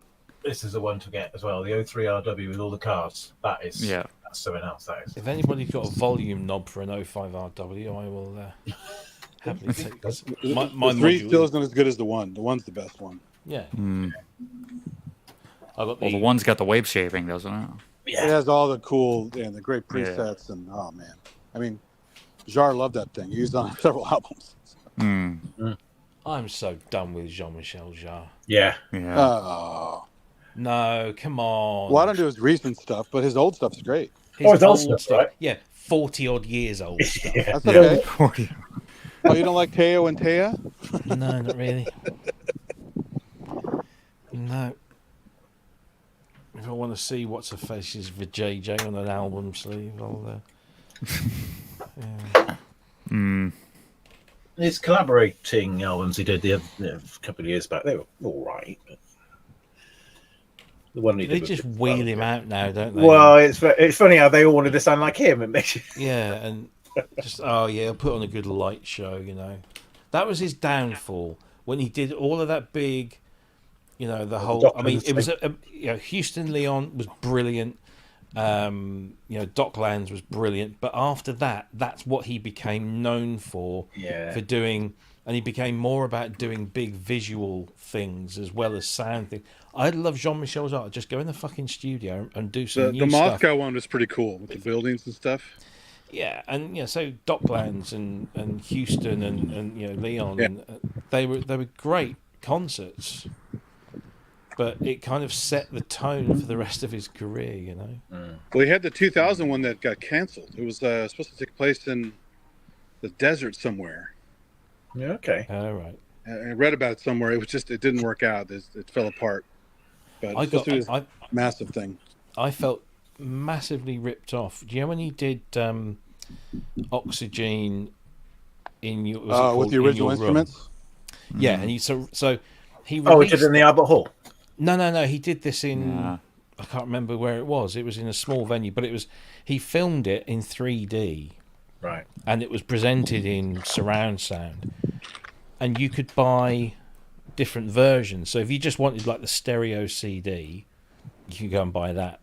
This is the one to get as well. The 03RW with all the cards. That's something else. That is. If anybody's got a volume knob for an 05RW, I will happily take this. My the 3 module- still isn't as good as the 1. The 1's the best one. Yeah. Mm. I got Well, the one's got the wave shaping, doesn't it? It has all the cool and the great presets, and oh man, I mean, Jar loved that thing. He used it on several albums. I'm so done with Jean-Michel Jarre. Yeah. Yeah. Oh, No, come on. well, I don't do his recent stuff, but his old stuff's great. His old stuff, right? Yeah, 40-odd years old stuff. That's okay. 40. Oh, you don't like Teo and Taya? No, not really. No. If I want to see what's her faces for JJ on an album sleeve, I'll. His collaborating albums he did a couple of years back, they were all right. But the one he They did just wheel him out now, don't they? Well, it's funny how they all wanted to sound like him. It makes you... Yeah, and just I'll put on a good light show, you know. That was his downfall when he did all of that big, you know, the whole. I mean, it was Houston Leon was brilliant. Docklands was brilliant, but after that, that's what he became known for doing, and he became more about doing big visual things as well as sound things. I love Jean-Michel's art. Just go in the fucking studio and do some new The stuff. Moscow one was pretty cool with the buildings and stuff. Yeah, and so Docklands and Houston and Leon, and they were great concerts. But it kind of set the tone for the rest of his career, you know. Well, he had the 2000 one that got canceled. It was supposed to take place in the desert somewhere. Yeah, okay. All right. I read about it somewhere. It was just it didn't work out. It fell apart. But it's supposed to be a massive thing. I felt massively ripped off. Do you know when he did Oxygen in your with the original instruments? Yeah, and he so he he did it in the Albert Hall. No, he did this in I can't remember where it was. It was in a small venue, but he filmed it in 3D. Right. And it was presented in surround sound. And you could buy different versions. So if you just wanted like the stereo CD, you could go and buy that.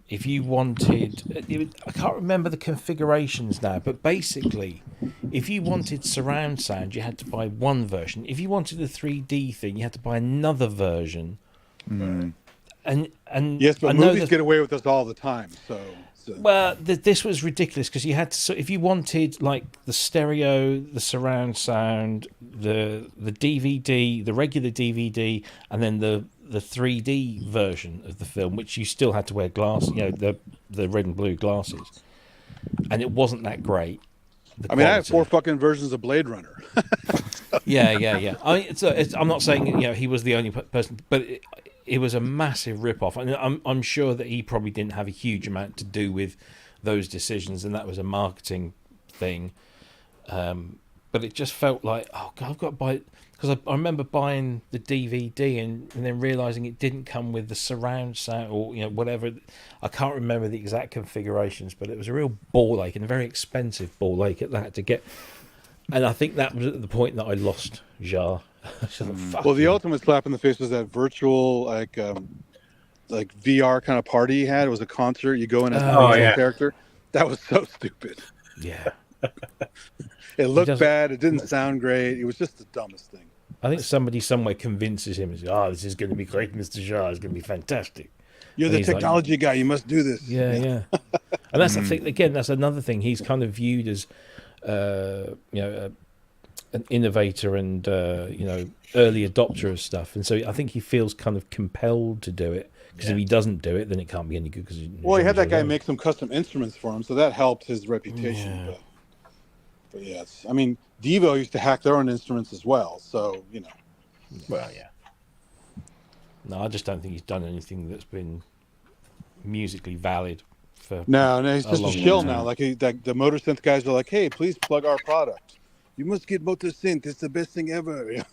If you wanted, I can't remember the configurations now, but basically, if you wanted surround sound, you had to buy one version. If you wanted the 3D thing, you had to buy another version. Mm. And yes, but movies get away with this all the time. So. Well, this was ridiculous because you had to. So if you wanted like the stereo, the surround sound, the DVD, the regular DVD, and then the 3D version of the film, which you still had to wear glasses, the red and blue glasses, and it wasn't that great. I mean, I have 4 fucking versions of Blade Runner. Yeah. I mean, I'm not saying he was the only person, but it was a massive rip-off. And I'm sure that he probably didn't have a huge amount to do with those decisions, and that was a marketing thing. But it just felt like, oh God, I've got to buy it. Because I remember buying the DVD and then realising it didn't come with the surround sound or whatever. I can't remember the exact configurations, but it was a real ball ache and a very expensive ball ache at that to get. And I think that was at the point that I lost Jar. Well, the ultimate slap in the face was that virtual like VR kind of party he had. It was a concert. You go in as a character. That was so stupid. Yeah. It looked bad. It didn't sound great. It was just the dumbest thing. I think somebody somewhere convinces him, this is going to be great, Mr. Jar. It's going to be fantastic. You're the technology guy. You must do this. Yeah. And that's the thing. Again, that's another thing. He's kind of viewed as, an innovator and early adopter of stuff, and so I think he feels kind of compelled to do it because if he doesn't do it, then it can't be any good. Because he had that guy make some custom instruments for him, so that helped his reputation. Yeah. But yes, I mean, Devo used to hack their own instruments as well, so Well, yeah. No, I just don't think he's done anything that's been musically valid for. No, he's just a shill now. Like the Motor Synth guys are like, hey, please plug our product. You must get Motor Synth. It's the best thing ever.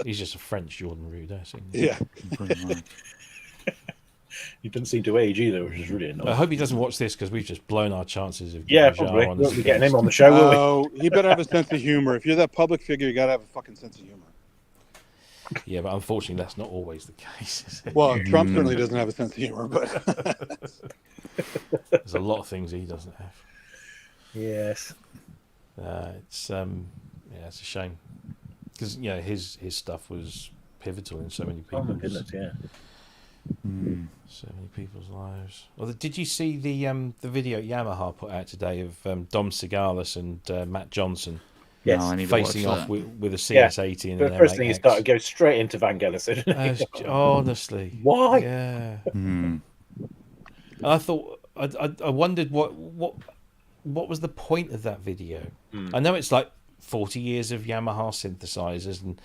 He's just a French Jordan Rude, isn't he? Yeah. He doesn't seem to age either, which is really annoying. I hope he doesn't watch this because we've just blown our chances of probably. We'll be getting him on the show, will we? He better have a sense of humor. If you're that public figure, you got to have a fucking sense of humor. Yeah, but unfortunately, that's not always the case, is it? Well, Trump certainly doesn't have a sense of humor, but there's a lot of things he doesn't have. Yes. It's it's a shame because his stuff was pivotal in so many people's. Oh my goodness, yeah. So many people's lives. Well, did you see the video Yamaha put out today of Dom Sigalis and Matt Johnson? Yes, facing off with a CS80 and the first thing he started go straight into Van Gellison. Honestly, why? Yeah. And I thought I wondered what was the point of that video. I know it's like 40 years of Yamaha synthesizers, and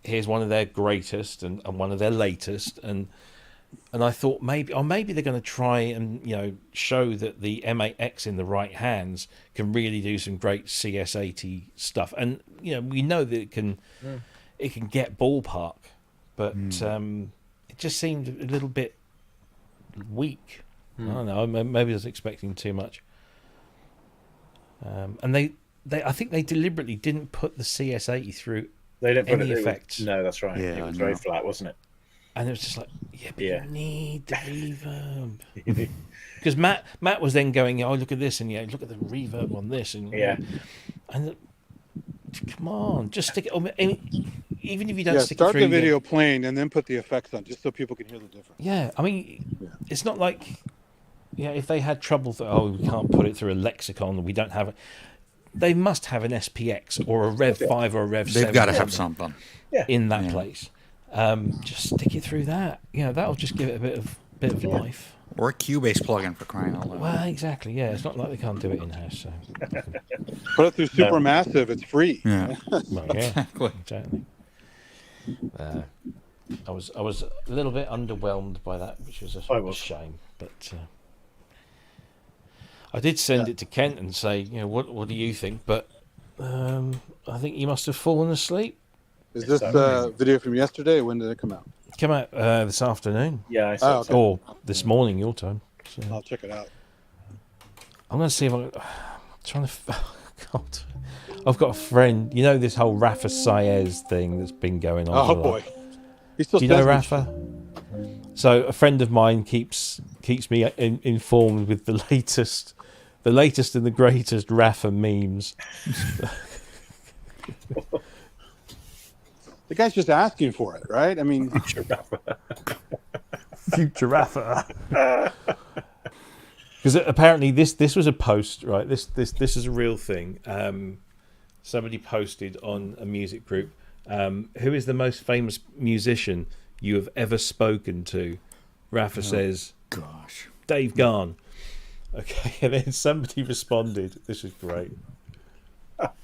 here's one of their greatest and one of their latest, and I thought maybe they're going to try and show that the M8X in the right hands can really do some great CS80 stuff, and we know that it can get ballpark, but it just seemed a little bit weak. I don't know, maybe I was expecting too much. And they I think they deliberately didn't put the CS80 through any effects. No, that's right. Yeah, it was very flat, wasn't it? And it was just like, you need the reverb. Because Matt was then going, oh, look at this, and look at the reverb on this, and and come on, just stick it. Even if you don't stick it through. Start the video playing and then put the effects on, just so people can hear the difference. Yeah, I mean, it's not like, if they had trouble, we can't put it through a lexicon, we don't have it. They must have an SPX or a Rev 5 or a Rev 7. They've got to have something in that place. Just stick it through that. That'll just give it a bit of life. Or a Cubase plugin for crying out loud. Well, exactly. Yeah, it's not like they can't do it in house. So, Put it through Supermassive. It's free. Yeah. well, yeah, Exactly. exactly. I was a little bit underwhelmed by that, which was I a was. shame. But I did send it to Kent and say, what do you think? But I think you must have fallen asleep. Is this a video from yesterday? When did it come out? It came out this afternoon. Yeah, I saw okay. Or this morning, your time. So I'll check it out. I'm going to see if I'm trying to. God, I've got a friend. You know this whole Rafa Saez thing that's been going on. Oh for a boy, while? he still Do you know says Rafa? So a friend of mine keeps me informed with the latest and the greatest Rafa memes. The guy's just asking for it, right? I mean, Future Rafa. Because apparently this was a post, right? This is a real thing. Somebody posted on a music group. Who is the most famous musician you have ever spoken to? Rafa says, Gosh. Dave Garn. Okay, and then somebody responded. This is great. I'll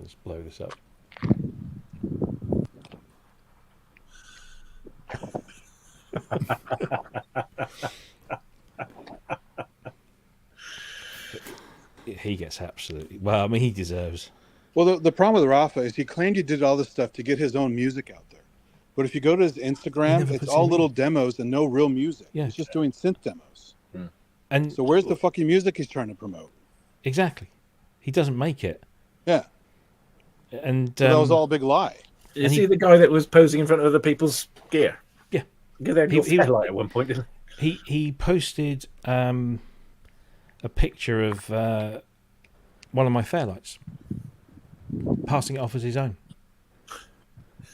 just blow this up. He gets absolutely well. I mean, he deserves. well, the problem with Rafa is he claimed he did all this stuff to get his own music out there. But if you go to his Instagram, never it's puts all any- little demos and no real music. Yeah. He's just doing synth demos. And So where's the fucking music he's trying to promote? exactly, he doesn't make it. Yeah, And so that was all a big lie. Is he the guy that was posing in front of other people's gear? Yeah. Because they got He- Fairlight at one point, didn't he posted a picture of one of my Fairlights, passing it off as his own.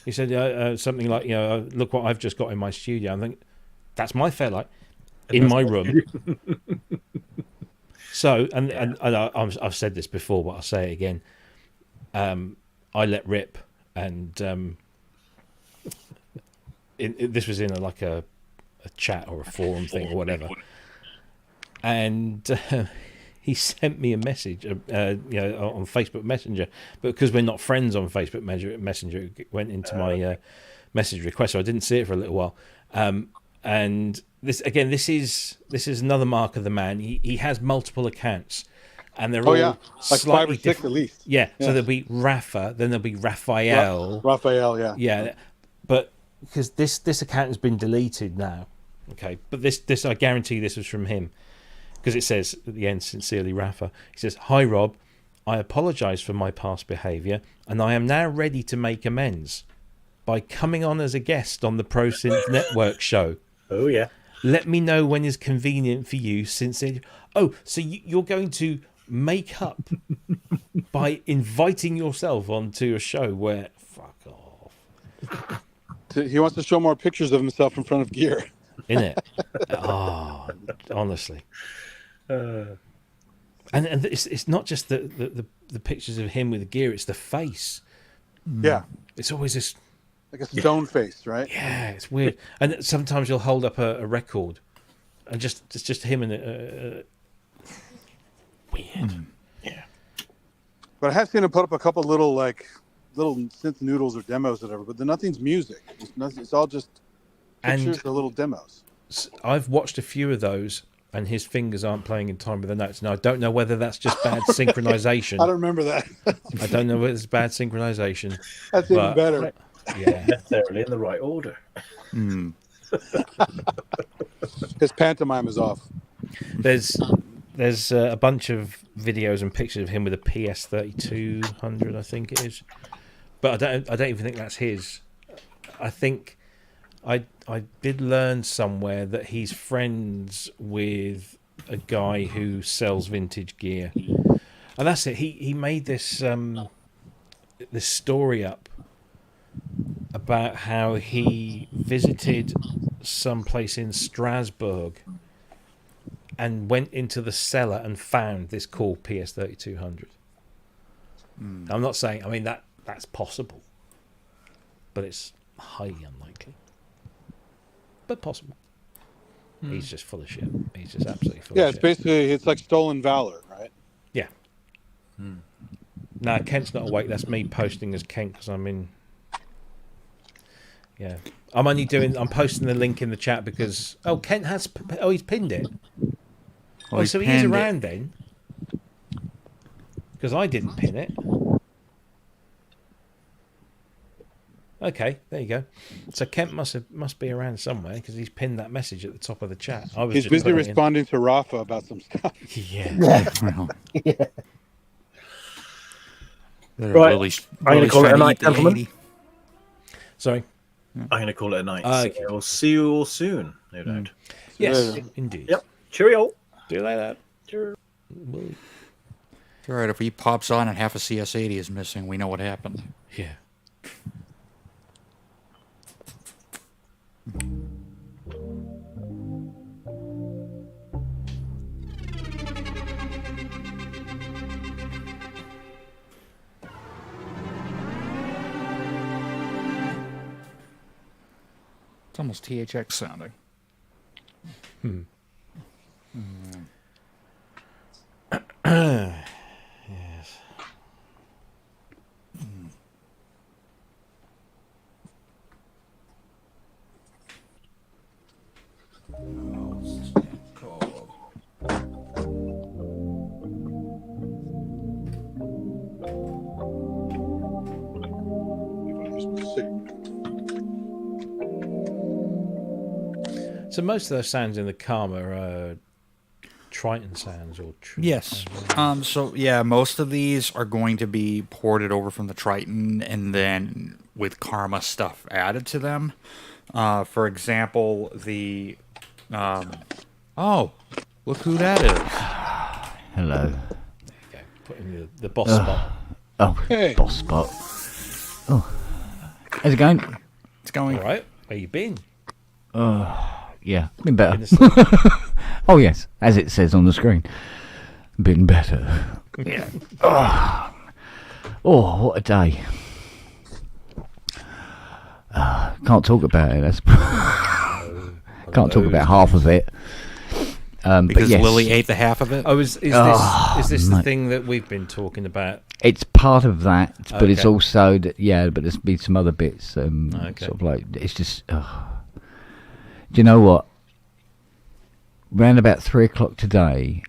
He said something like, look what I've just got in my studio. I think that's my Fairlight in my room. So, and I've said this before, but I'll say it again. I let rip, and this was in a chat or a forum thing or whatever. And he sent me a message, on Facebook Messenger, but because we're not friends on Facebook Messenger, it went into my message request, so I didn't see it for a little while. And this is another mark of the man. He has multiple accounts, and they're all Like 5 slightly or 6 different. at least. Yeah, Yeah. so there'll be Rafa, then there'll be Raphael. Raphael, yeah. Yeah, but because this account has been deleted now, okay. But this I guarantee this was from him, because it says at the end, sincerely Rafa. He says, "Hi Rob, I apologise for my past behaviour, and I am now ready to make amends by coming on as a guest on the Pro Synth Network show. Oh yeah. Let me know when is convenient for you. So you're going to make up by inviting yourself onto a show where fuck off." He wants to show more pictures of himself in front of gear. Innit? Oh, honestly. And it's not just the pictures of him with the gear, it's the face. Yeah, It's always this, like a stone face, right? yeah, it's weird. And sometimes you'll hold up a record and it's just him and weird. Yeah. But I have seen him put up a couple little synth noodles or demos or whatever, but nothing's music. It's all just pictures or little demos. I've watched a few of those, and his fingers aren't playing in time with the notes. Now, I don't know whether that's just bad synchronization. I don't remember that. I don't know whether it's bad synchronization. That's even better. Yeah. Necessarily in the right order. His pantomime is off. There's a bunch of videos and pictures of him with a PS3200, I think it is. But I don't even think that's his. I think I did learn somewhere that he's friends with a guy who sells vintage gear, and that's it. He made this this story up about how he visited some place in Strasbourg and went into the cellar and found this cool PS3200. I'm not saying, I mean, that's possible, but it's highly unlikely. But possible. He's just full of shit. He's just absolutely full Yeah, of it's shit. basically it's like stolen valor, right? Yeah. No, Kent's not awake. That's me posting as Kent because I'm in. Yeah, I'm posting the link in the chat because Kent has. He's pinned it. Well, So he is around then. Because I didn't pin it. Okay, there you go. So Kent must be around somewhere because he's pinned that message at the top of the chat. He's busy responding to Rafa about some stuff. Yeah. Yeah. Right, I'm going to call it a night, gentlemen. Sorry? I'm going to call it a night. Okay. So I'll see you all soon, no doubt. Yes, indeed. Yep. Cheerio. Do you like that? Cheerio. All right, if he pops on and half a CS80 is missing, we know what happened. Yeah. It's almost THX sounding. Yes. So most of those sounds in the Karma are Triton sounds or Yes. So yeah, most of these are going to be ported over from the Triton and then with Karma stuff added to them. For example, the oh, look who that is. Hello. There you go. Put in the boss spot. Oh, Hey. boss spot. Oh, how's it going? It's going. All right. Where you been? Yeah, been better. In the sleep? Oh yes, as it says on the screen, been better. Yeah. Oh, what a day. Can't talk about it. That's can't talk about half of it. But Because yes, Lily ate the half of it. Oh, is this the mate. thing that we've been talking about? it's part of that, but it's Okay. also but there's been some other bits. Okay. Sort of like it's just. Do you know what? Round about 3:00 today,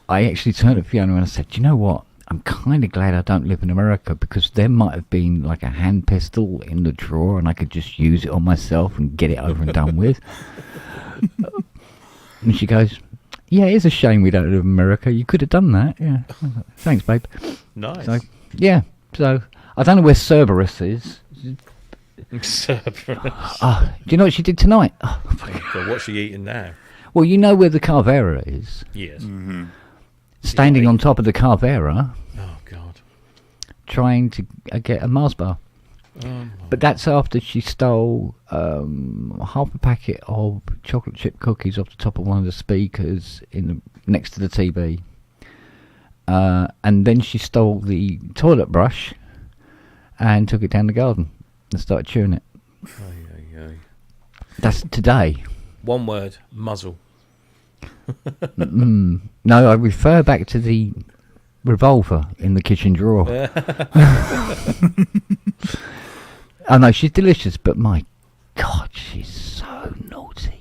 I actually turned to Fiona and I said, "Do you know what? I'm kind of glad I don't live in America because there might have been like a hand pistol in the drawer and I could just use it on myself and get it over and done with." And she goes, "Yeah, it's a shame we don't live in America. You could have done that." Yeah. I was like, "Thanks, babe." Nice. So, yeah. So I don't know where Cerberus is. Cerberus. Do you know what she did tonight? Oh, So what's she eating now? well, you know where the Carvera is. Yes. Standing on top of the Carvera, Oh God. trying to get a Mars bar. But that's after she stole half a packet of chocolate chip cookies off the top of one of the speakers next to the TV. And then she stole the toilet brush and took it down the garden and started chewing it. That's today. One word: muzzle. No, I refer back to the revolver in the kitchen drawer. I know she's delicious, but my God, she's so naughty.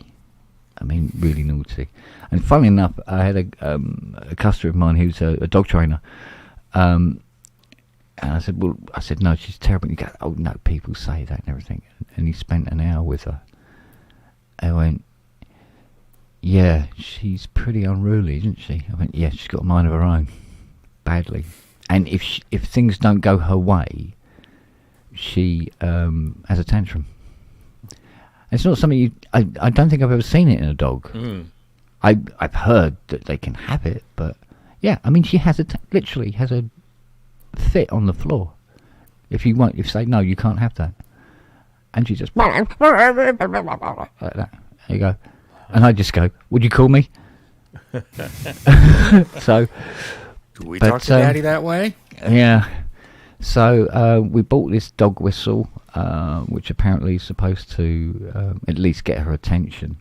I mean, really naughty. And funnily enough, I had a customer of mine who's a dog trainer, and I said, no, she's terrible. And he goes, "Oh no, people say that and everything." And he spent an hour with her. I went, "Yeah, she's pretty unruly, isn't she?" I went, "Yeah, she's got a mind of her own, badly. And if things don't go her way, she has a tantrum. It's not something I don't think I've ever seen it in a dog. I've heard that they can have it, but yeah, I mean, she has literally has a fit on the floor. If you say no, you can't have that, and she just like that. There you go. And I just go, "Would you call me?" So, Do we talk to Daddy that way? yeah. So we bought this dog whistle, which apparently is supposed to at least get her attention.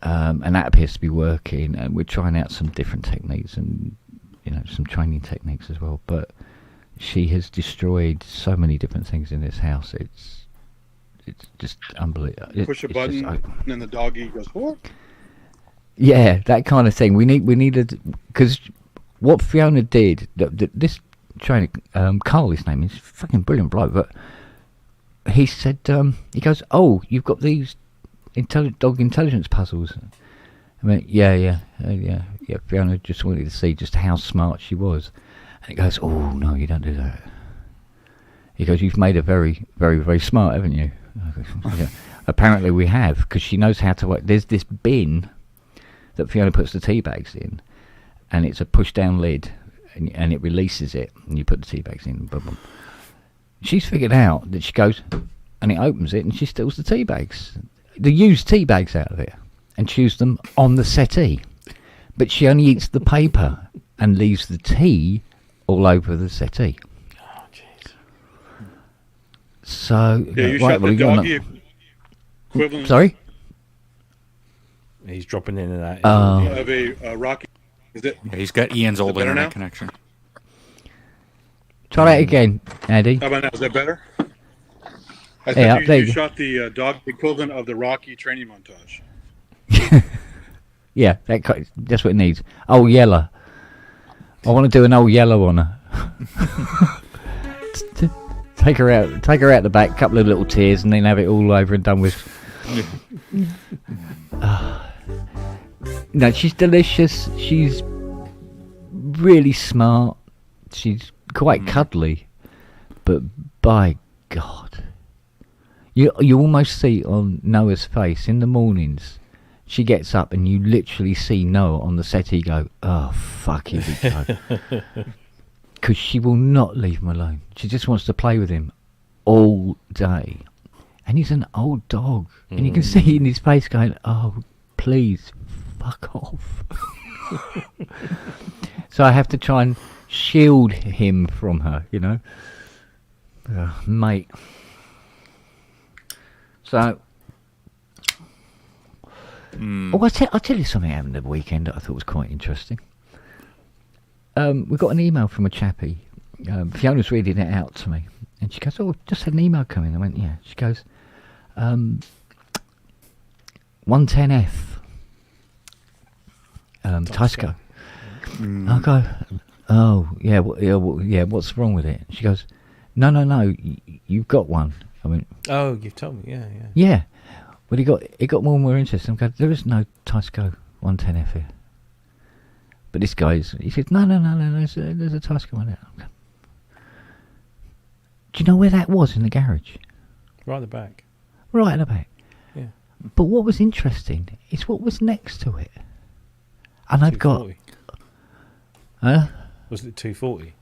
and that appears to be working. And we're trying out some different techniques and some training techniques as well. But she has destroyed so many different things in this house. It's just unbelievable. Push a button, and then the doggy goes, what? Yeah, that kind of thing. We needed, because what Fiona did, this trainer, Carl, his name is, fucking brilliant bloke, but he said, he goes, oh, you've got these dog intelligence puzzles. I went, yeah. Fiona just wanted to see just how smart she was. And he goes, oh, no, you don't do that. He goes, you've made her very, very, very smart, haven't you? I go, yeah. Apparently we have, because she knows how to work. There's this bin that Fiona puts the tea bags in, and it's a push-down lid, and it releases it, and you put the tea bags in. Boom, boom. She's figured out that she goes, and it opens it, and she steals the tea bags, the used tea bags out of it, and chews them on the settee. But she only eats the paper and leaves the tea all over the settee. Oh, jeez. So, Yeah, you shot the doggy equivalent sorry? He's dropping in and out. of a Rocky. Is it? Yeah, he's got Ian's old better internet now? connection. Try that again, Andy. How about now? Is that better? I said Yeah, there you you go. shot the dog equivalent of the Rocky training montage. Yeah, that's what it needs. Oh, yellow. I want to do an old yellow on her. Take her out the back, couple of little tears, and then have it all over and done with. No, she's delicious. She's really smart. She's quite cuddly, but by God, you almost see on Noah's face in the mornings. She gets up and you literally see Noah on the settee go, oh, fuck, here we go. Because she will not leave him alone. She just wants to play with him all day. And he's an old dog. And you can see in his face going, oh, please, fuck off. So I have to try and shield him from her, mate. So... Oh, I'll tell you something happened the weekend that I thought was quite interesting. We got an email from a chappie. Fiona's reading it out to me. And she goes, oh, just had an email come in. I went, yeah. She goes, 110F. Tesco. I go, oh, yeah, what's wrong with it? She goes, no, you've got one. I went, Oh, you've told me, yeah. yeah. But he got more and more interested. I'm going, there is no Tesco 110F here. But this guy, he said, no, there's a Tesco one there. Okay. Do you know where that was in the garage? Right at the back. Right at the back. Yeah. But what was interesting is what was next to it. And I've got... 240. Was it 240?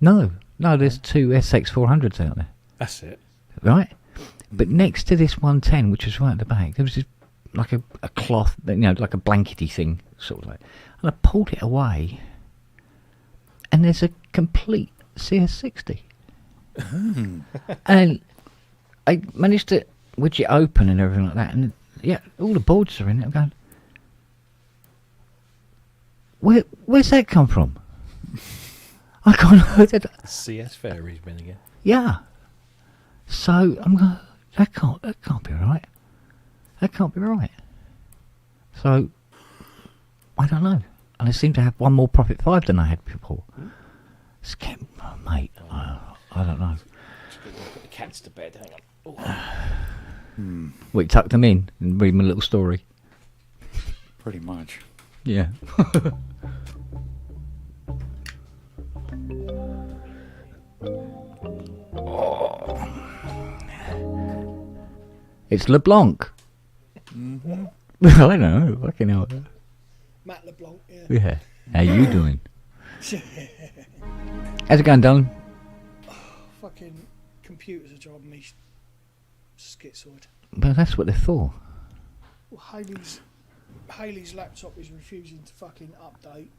No, there's two SX400s out there. That's it. Right? But next to this 110, which was right at the back, there was this, like a cloth, like a blankety thing, sort of like. And I pulled it away, and there's a complete CS60. And I managed to wedge it open and everything like that, and yeah, all the boards are in it. I'm going, where's that come from? I can't heard it. CS Fairy's been again. Yeah. So I'm going, that can't be right. That can't be right. So I don't know. And I seem to have one more Prophet 5 than I had before. Mate, I don't know. Put the cats to bed. Hang on. We tucked them in and read them a little story. Pretty much. Yeah. It's LeBlanc. Mm-hmm. I don't know. Fucking hell. Matt LeBlanc, yeah. Yeah. How you doing? How's it going, Dylan? Fucking computers are driving me schizoid. But that's what they're for. Well, Haley's laptop is refusing to fucking update.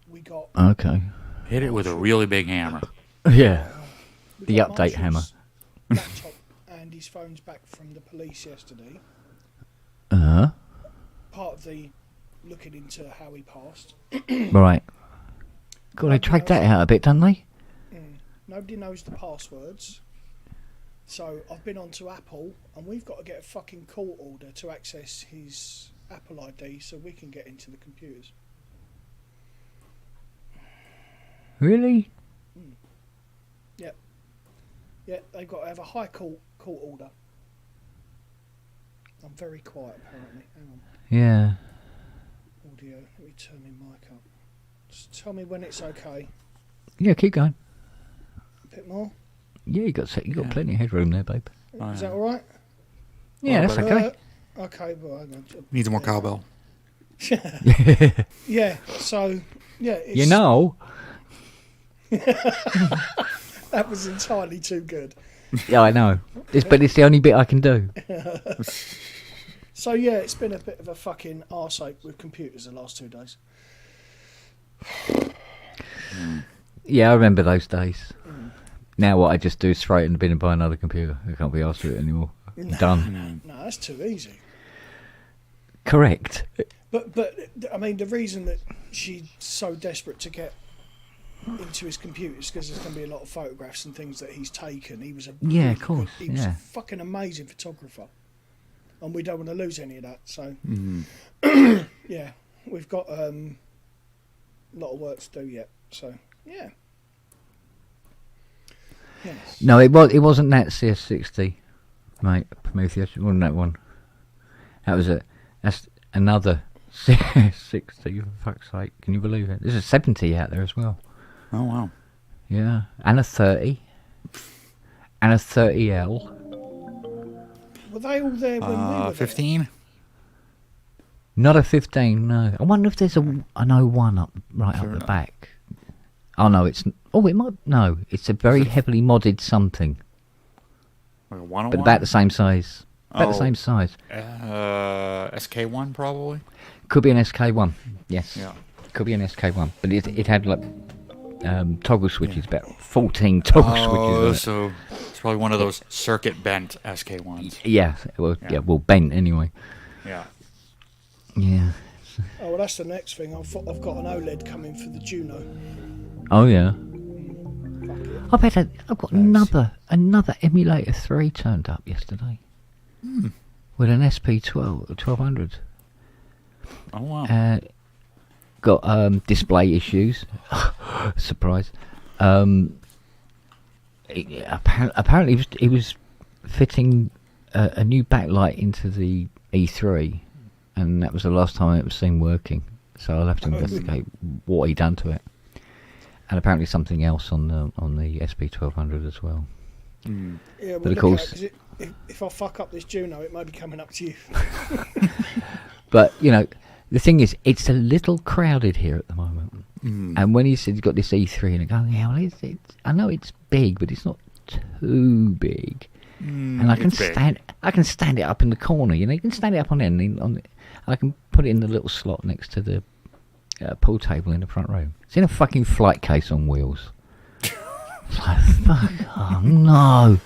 We got Okay. Hit it with a really big hammer. Yeah. we The got update hammer. Marshall's laptop and his phone's back from the police yesterday. part of the looking into how he passed. Right. God, they dragged that out a bit, don't they? Nobody knows the passwords. So I've been on to Apple, and we've got to get a fucking court order to access his Apple ID so we can get into the computers. Really? Yep. Yeah, they've got to have a high court order. I'm very quiet, apparently. Hang on. Yeah. Audio. Let me turn my mic up. Just tell me when it's okay. Yeah, keep going. A bit more. Yeah, you got plenty of headroom there, babe. Is that all right? Yeah, that's okay. Okay, well, hang on. Needs more cowbell. Yeah, so, yeah. It's, You know. that was entirely too good. Yeah, I know. But it's the only bit I can do. So, yeah, it's been a bit of a fucking arseache with computers the last 2 days. Yeah, I remember those days. Now what I just do is throw it in the bin and buy another computer. I can't be asked for it anymore. Done. No, that's too easy. Correct. But I mean, the reason that she's so desperate to get into his computers because there's going to be a lot of photographs and things that he's taken. He was a Of course. he was a fucking amazing photographer, and we don't want to lose any of that. So yeah, we've got a lot of work to do yet. So yeah. Yes. No, it wasn't that CS60, mate. Prometheus, it wasn't that one. That's another CS60. For fuck's sake, can you believe it? There's a 70 out there as well. Oh wow. Yeah, and a 30, and a 30L. Were they all there when we were 15. Not a 15, no. I wonder if there's an 01 up the back. Oh no, it's it might it's a very heavily modded something, Like a 101? but about the same size. Oh. The same size. SK1 probably. Could be an SK1. Yes. Yeah. Could be an SK1, but it had like toggle switches, about 14 toggle switches. On it. So it's probably one of those circuit bent SK1s. Yeah. Well, bent anyway. Yeah. Yeah. Oh well, that's the next thing. I've got an OLED coming for the Juno. Oh yeah. I've got another emulator 3 turned up yesterday. With an SP12 1200. Oh wow. Got display issues. Surprise. Apparently he was fitting a new backlight into the E3, and that was the last time it was seen working. So I'll have to investigate what he done to it. And apparently something else on the SP1200 as well. Yeah, But of course, if I fuck up this Juno, it may be coming up to you. but you know, the thing is, it's a little crowded here at the moment. And when he said he's got this E3, and I go, yeah, well, I know it's big, but it's not too big. And I can stand it up in the corner. You know, you can stand it up on I can put it in the little slot next to the pool table in the front room. It's in a fucking flight case on wheels. It's like, fuck, oh no.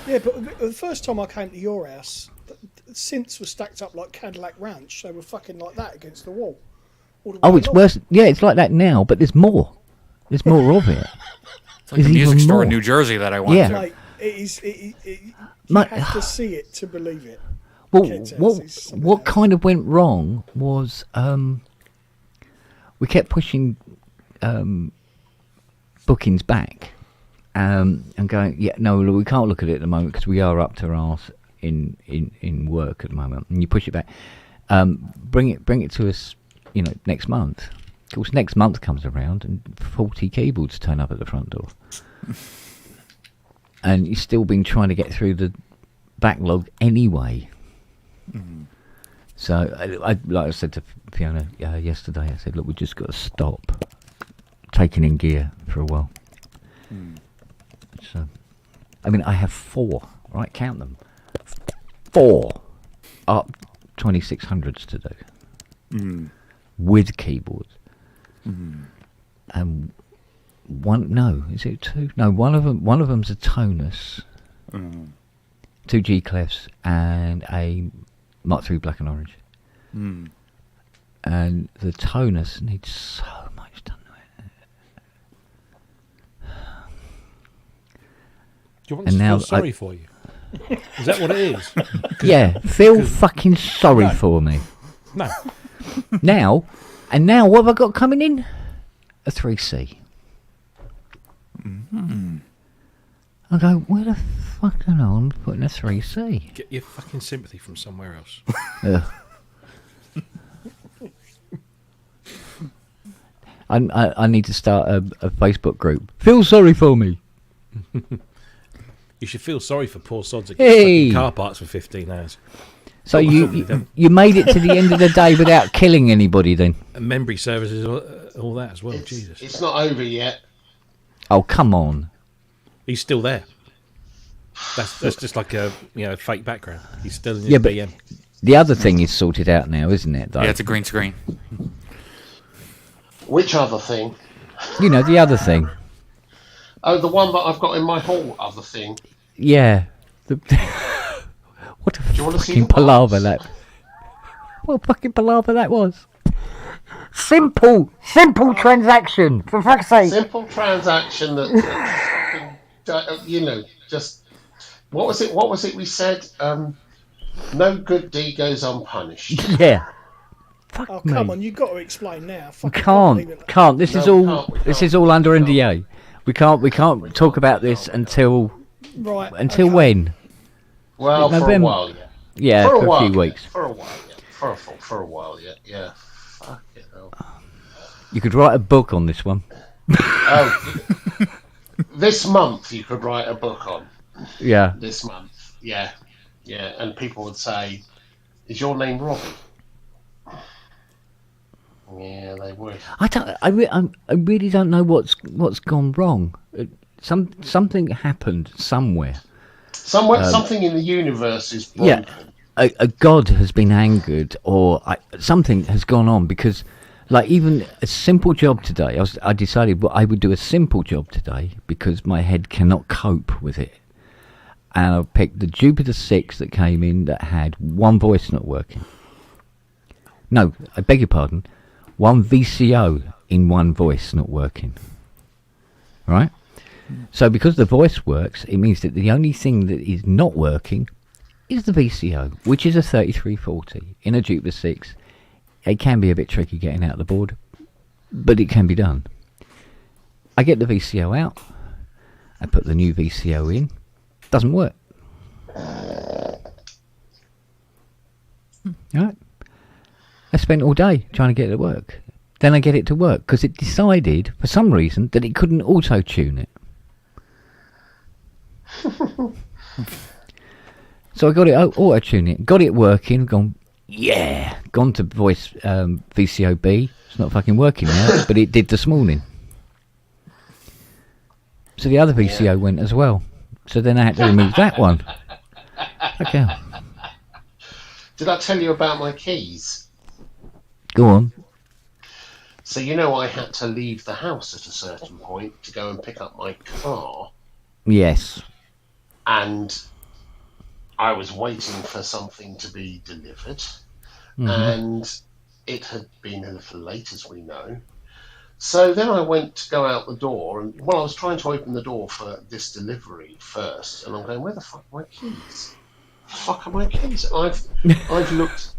Yeah, but the first time I came to your house, the synths were stacked up like Cadillac Ranch. They were fucking like that against the wall. Oh, it's worse. Yeah, it's like that now, but there's more. There's more of it. It's like a music store in New Jersey that I went to. Mate, you have to see it to believe it. Well, what kind of went wrong was we kept pushing bookings back and going, yeah, no, we can't look at it at the moment because we are up to our arse in work at the moment. And you push it back, bring it to us, you know, next month. Of course, next month comes around and 40 keyboards turn up at the front door. And you've still been trying to get through the backlog anyway. So, like I said to Fiona yesterday, I said, look, we've just got to stop taking in gear for a while. So, I mean, I have 4, right? Count them. 4 up 2600s to do. With keyboards. And is it 2? No, one of them's a tonus. 2 G clefs and a Mark III Black and Orange. And the tonus needs so much done to it. Do you want us to feel sorry for you? Is that what it is? Yeah, feel fucking sorry for me. No. Now, what have I got coming in? A 3C. I go, where the fuck am I putting a 3C? Get your fucking sympathy from somewhere else. Ugh. I need to start a Facebook group. Feel sorry for me. You should feel sorry for poor sods that Hey. get stuck in car parks for 15 hours. So you made it to the end of the day without killing anybody then? And memory services, all that as well. Jesus. It's not over yet. Oh, come on. He's still there. That's just like a fake background. He's still in his BM. The other thing is sorted out now, isn't it? Though? Yeah, it's a green screen. Which other thing? You know, the other thing. Oh, the one that I've got in my hall. Other thing. Yeah. What a you wanna see fucking the palaver ones? that. What a fucking palaver that was. Simple transaction, for fuck's sake. Simple transaction that, just what was it we said? No good deed goes unpunished. Yeah. Fuck Oh, me. come on, you've got to explain now. Fucking Can't. This is all. we can't. This is all under NDA. We can't talk about this until Right. until okay. when? Well, for a November. while, yeah. Yeah, For a for a while, few weeks. For a while, yeah. For a while, yeah. Yeah. Fuck it. You could write a book on this one. Oh, this month you could write a book on. Yeah. This month, yeah, and people would say, "Is your name Robbie?" Yeah, they would. I really don't know what's gone wrong. Something happened somewhere. Something in the universe is broken. Yeah, a god has been angered, or something has gone on because, like, even a simple job today. I decided I would do a simple job today because my head cannot cope with it, and I picked the Jupiter 6 that came in that had one voice not working. No, I beg your pardon. One VCO in one voice not working. Right? So because the voice works, it means that the only thing that is not working is the VCO, which is a 3340 in a Jupiter 6. It can be a bit tricky getting out the board, but it can be done. I get the VCO out. I put the new VCO in. Doesn't work. Alright. I spent all day trying to get it to work. Then I get it to work because it decided, for some reason, that it couldn't auto-tune it. So I got it auto-tune it, got it working, gone to voice VCOB. It's not fucking working now, but it did this morning. So the other VCO went as well. So then I had to remove that one. Okay. Did I tell you about my keys? Go on. So I had to leave the house at a certain point to go and pick up my car, Yes. and I was waiting for something to be delivered, and it had been a little late, as we know. So then I went to go out the door, and I was trying to open the door for this delivery first, and I'm going, where the fuck are my keys? The fuck are my keys? And I've looked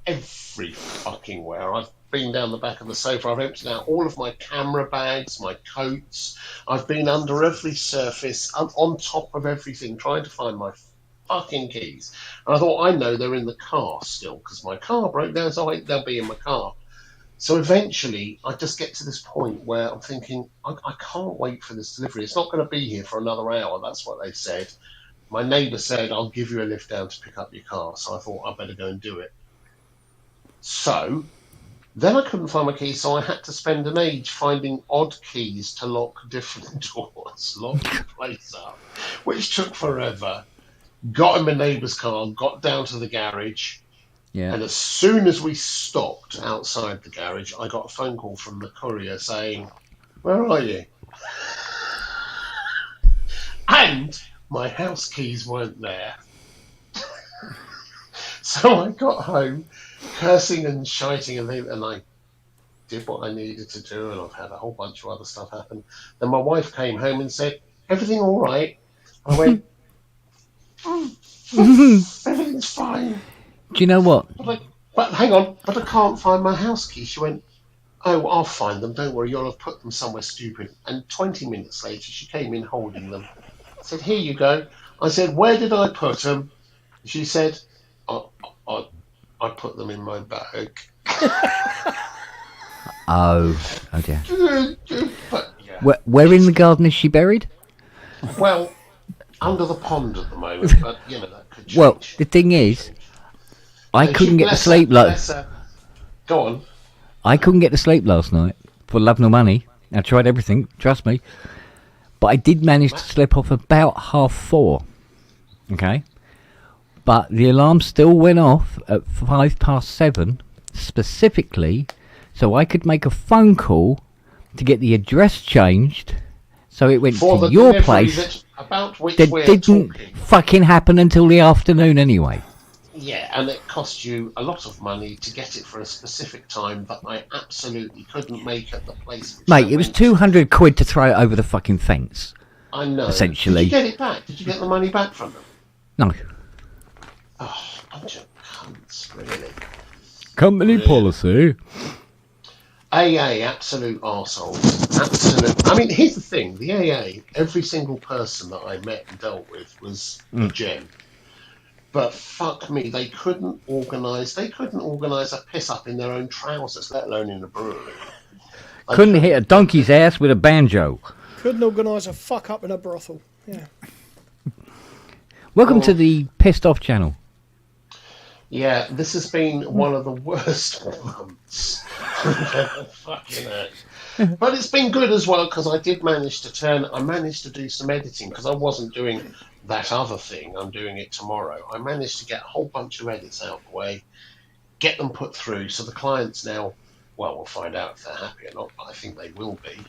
every fucking where. I've been down the back of the sofa. I've emptied out all of my camera bags, my coats. I've been under every surface, on top of everything, trying to find my fucking keys. And I thought, I know they're in the car still, because my car broke down, so they'll be in my car. So eventually, I just get to this point where I'm thinking, I can't wait for this delivery. It's not going to be here for another hour. That's what they said. My neighbour said, I'll give you a lift down to pick up your car. So I thought, I better go and do it. So then I couldn't find my keys, so I had to spend an age finding odd keys to lock different doors, lock the place up, which took forever. Got in my neighbour's car, got down to the garage, Yeah. and as soon as we stopped outside the garage, I got a phone call from the courier saying, where are you? And my house keys weren't there. So I got home cursing and shouting, and I did what I needed to do, and I've had a whole bunch of other stuff happen. Then my wife came home and said, "Everything all right?" I went, "Everything's fine." Do you know what? But hang on, but I can't find my house key. She went, "Oh, I'll find them. Don't worry, you'll have put them somewhere stupid." And 20 minutes later, she came in holding them. I said, "Here you go." I said, "Where did I put them?" She said, I, I, I put them in my bag. Oh dear. But, yeah. Where in the garden is she buried? Well, under the pond at the moment, but, that could change. Well, the thing is, I couldn't get to sleep Go on. I couldn't get to sleep last night for love nor money. I tried everything, trust me. But I did manage to slip off about 4:30. Okay? But the alarm still went off at 7:05, specifically so I could make a phone call to get the address changed so it went For to the your delivery place. about which That we're didn't talking. fucking happen until the afternoon anyway. Yeah, and it cost you a lot of money to get it for a specific time that I absolutely couldn't make at the place. Which Mate, it was 200 quid to throw it over the fucking fence. I know. Essentially. Did you get it back? Did you get the money back from them? No. Oh, bunch of cunts, really. Company policy. AA, absolute arseholes. Absolute. I mean, here's the thing. The AA, every single person that I met and dealt with was a gem. But fuck me, they couldn't organise a piss up in their own trousers, let alone in a brewery. Couldn't hit a donkey's ass with a banjo. Couldn't organise a fuck up in a brothel. Yeah. Welcome to the Pissed Off channel. Yeah, this has been one of the worst months. Fucking heck. But it's been good as well, because I managed to do some editing, because I wasn't doing that other thing. I'm doing it tomorrow. I managed to get a whole bunch of edits out of the way, get them put through, so the clients now, well, we'll find out if they're happy or not, but I think they will be.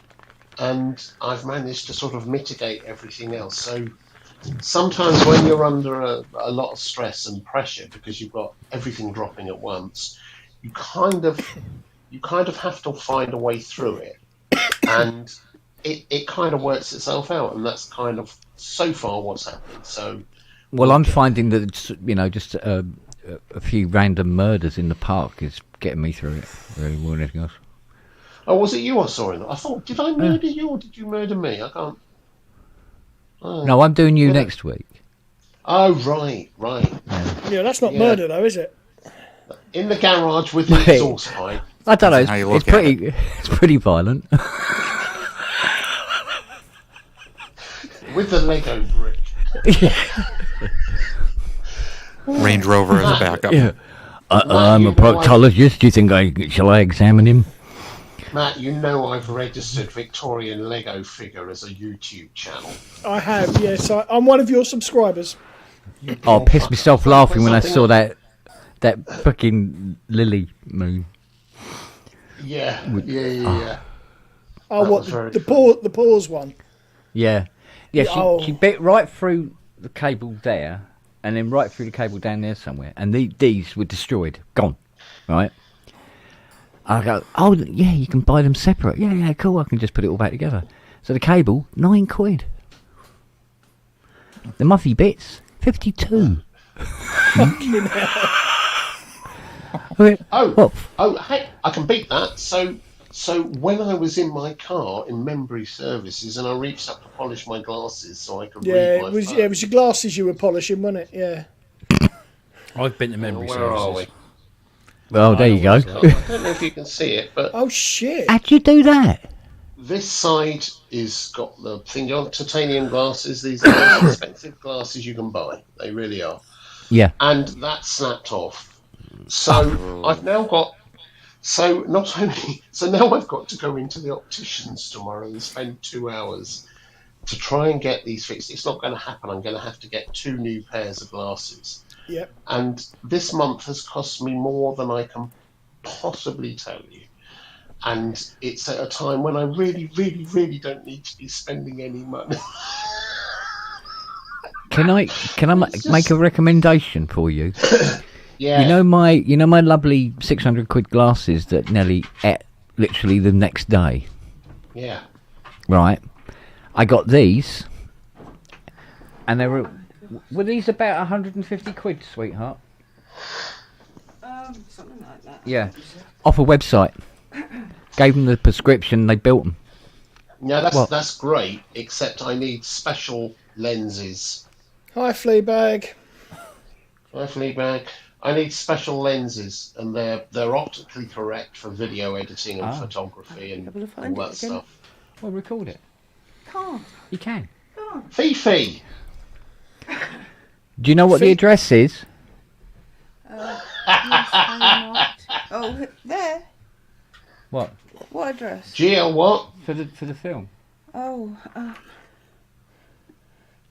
And I've managed to sort of mitigate everything else. So sometimes when you're under a lot of stress and pressure because you've got everything dropping at once, you kind of have to find a way through it, and it kind of works itself out, and that's kind of so far what's happening. So, well, I'm finding that it's, just a few random murders in the park is getting me through it. Really, more than anything else. Oh, was it you I saw in it? I thought, did I murder you or did you murder me? I can't. Oh. No, I'm doing you next week. Oh, right. Yeah, that's not murder though, is it? In the garage with the exhaust pipe. I don't know. How you look It's pretty violent. With the Lego brick. Range Rover as a backup. Yeah. I'm a proctologist. Do you think shall I examine him? Matt, you know I've registered Victorian Lego figure as a YouTube channel. I have, yes. I'm one of your subscribers. I pissed myself laughing when I saw that fucking lily moon. Yeah. Oh, what, the pause one? Yeah. Yeah, she bit right through the cable there, and then right through the cable down there somewhere, and these were destroyed, gone, right? I go, oh yeah, you can buy them separate. Yeah, cool. I can just put it all back together. So the cable, £9. The muffy bits, 52. Hey, I can beat that. So when I was in my car in Membry Services, and I reached up to polish my glasses so I could read my phone. Yeah, it was your glasses you were polishing, wasn't it? Yeah. I've been to memory Where services. are we? Well, there you go. I don't know if you can see it, but Oh shit! How'd you do that? this side is got the thing on titanium glasses. These are the most expensive glasses you can buy. They really are. Yeah. And that snapped off. So I've now got. So now I've got to go into the opticians tomorrow and spend 2 hours to try and get these fixed. It's not going to happen. I'm going to have to get 2 new pairs of glasses. Yep. And this month has cost me more than I can possibly tell you. And it's at a time when I really, really, really don't need to be spending any money. Can I make a recommendation for you? Yeah. You know my lovely 600 quid glasses that Nelly ate literally the next day. Yeah. Right. I got these, and they were these about 150 quid, sweetheart? Something like that. Yeah. Off a website. Gave them the prescription. They built them. Yeah, What? that's great. Except I need special lenses. Hi, Fleabag. Hi, Fleabag. I need special lenses, and they're optically correct for video editing and photography and Able to all find that it again? stuff. Well, record it. Can't. You can. Fifi. Do you know what the address is? Yes, I might. Oh, there. What? What address? GL what? For the film. Oh,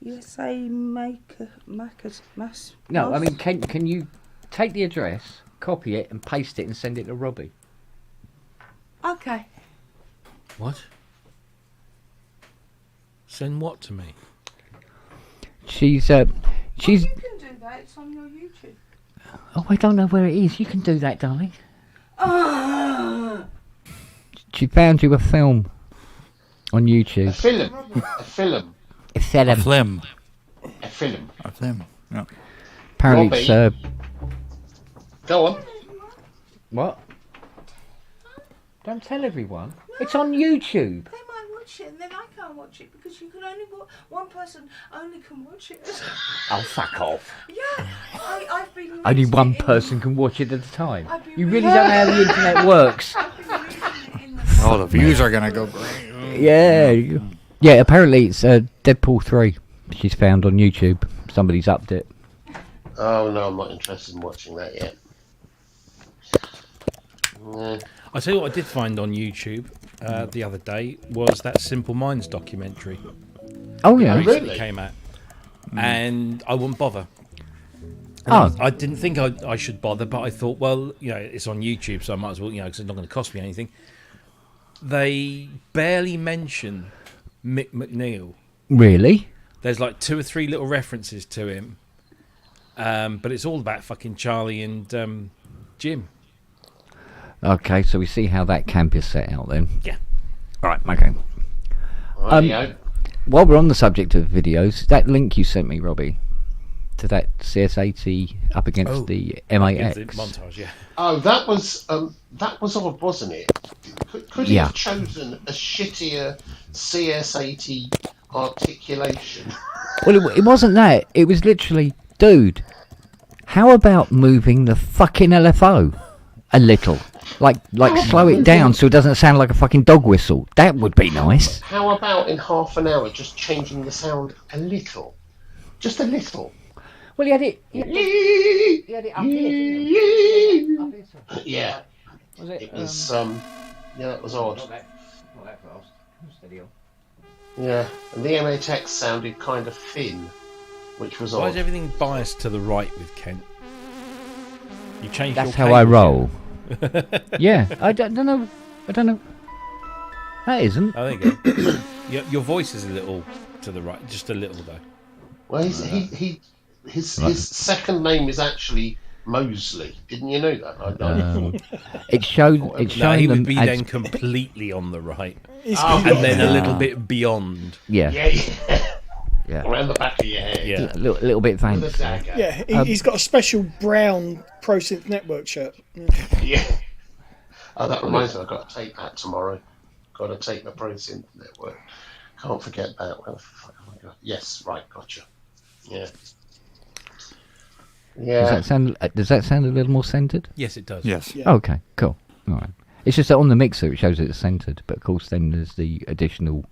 USA Mass. No, I mean, can you take the address, copy it, and paste it and send it to Robbie? Okay. What? Send what to me? She's You can do that. It's on your YouTube. Oh, I don't know where it is. You can do that, darling. She found you a film on A YouTube. film. A film. It's film. A flim. A film. A flim. Yeah. Apparently it's Go on. what? Don't tell everyone. It's on YouTube. They might watch it, and then I can't watch it because you can only one person only can watch it. Oh, fuck off. Yeah, I've been. Only reading one it in- person can watch it at a time. I've been You really reading- don't know how the internet works. I've been reading it in the. Oh, the views are gonna go great. Yeah. Yeah, apparently it's Deadpool 3. She's found on YouTube. Somebody's upped it. Oh no, I'm not interested in watching that yet. Nah. I tell you what I did find on YouTube the other day was that Simple Minds documentary. Oh, yeah. Really? Recently came out. And I wouldn't bother. And Oh. I didn't think I should bother, but I thought, well, it's on YouTube, so I might as well, because it's not going to cost me anything. They barely mention Mick McNeil. Really? There's like 2 or 3 little references to him, but it's all about fucking Charlie and Jim. Okay, so we see how that camp is set out then. Yeah. Right, okay. Rightio. While we're on the subject of videos, that link you sent me, Robbie, to that CS80 up against the The MAX. montage, yeah. Oh, that was odd, wasn't it? Could he Yeah. have chosen a shittier CS80 articulation? Well, it wasn't that. It was literally, dude, how about moving the fucking LFO a little? Like slow it down so it doesn't sound like a fucking dog whistle. That would be nice. How about in half an hour just changing the sound a little? Just a little. Well, he had it up here, didn't he? Up here, sorry. Yeah, Was it? it was yeah, that was odd. Not that fast. Steady on. Yeah, and the MHX sounded kind of thin, which was Why is odd. everything biased to the right with Kent? You changed That's your how I cables, roll. Yeah, I don't know. That isn't. Oh, there you go. Your voice is a little to the right, just a little though. Well, his second name is actually Mosley. Didn't you know that? It's showed. It's No, showing he them would be as, then completely on the right, Oh, and then a little bit beyond. yeah, yeah, around the back of your head. Yeah. a little bit With a thanks. dagger. Yeah, he's got a special brown ProSynth Network shirt. Yeah. Oh, that reminds me, I've got to take that tomorrow. Got to take the ProSynth Network. Can't forget that. Where the fuck have I got? Yes, right, gotcha. Yeah. Yeah. Does that sound a little more centered? Yes, it does. Yes. Yeah. Okay, cool. All right. It's just that on the mixer it shows it's centered, but of course then there's the additional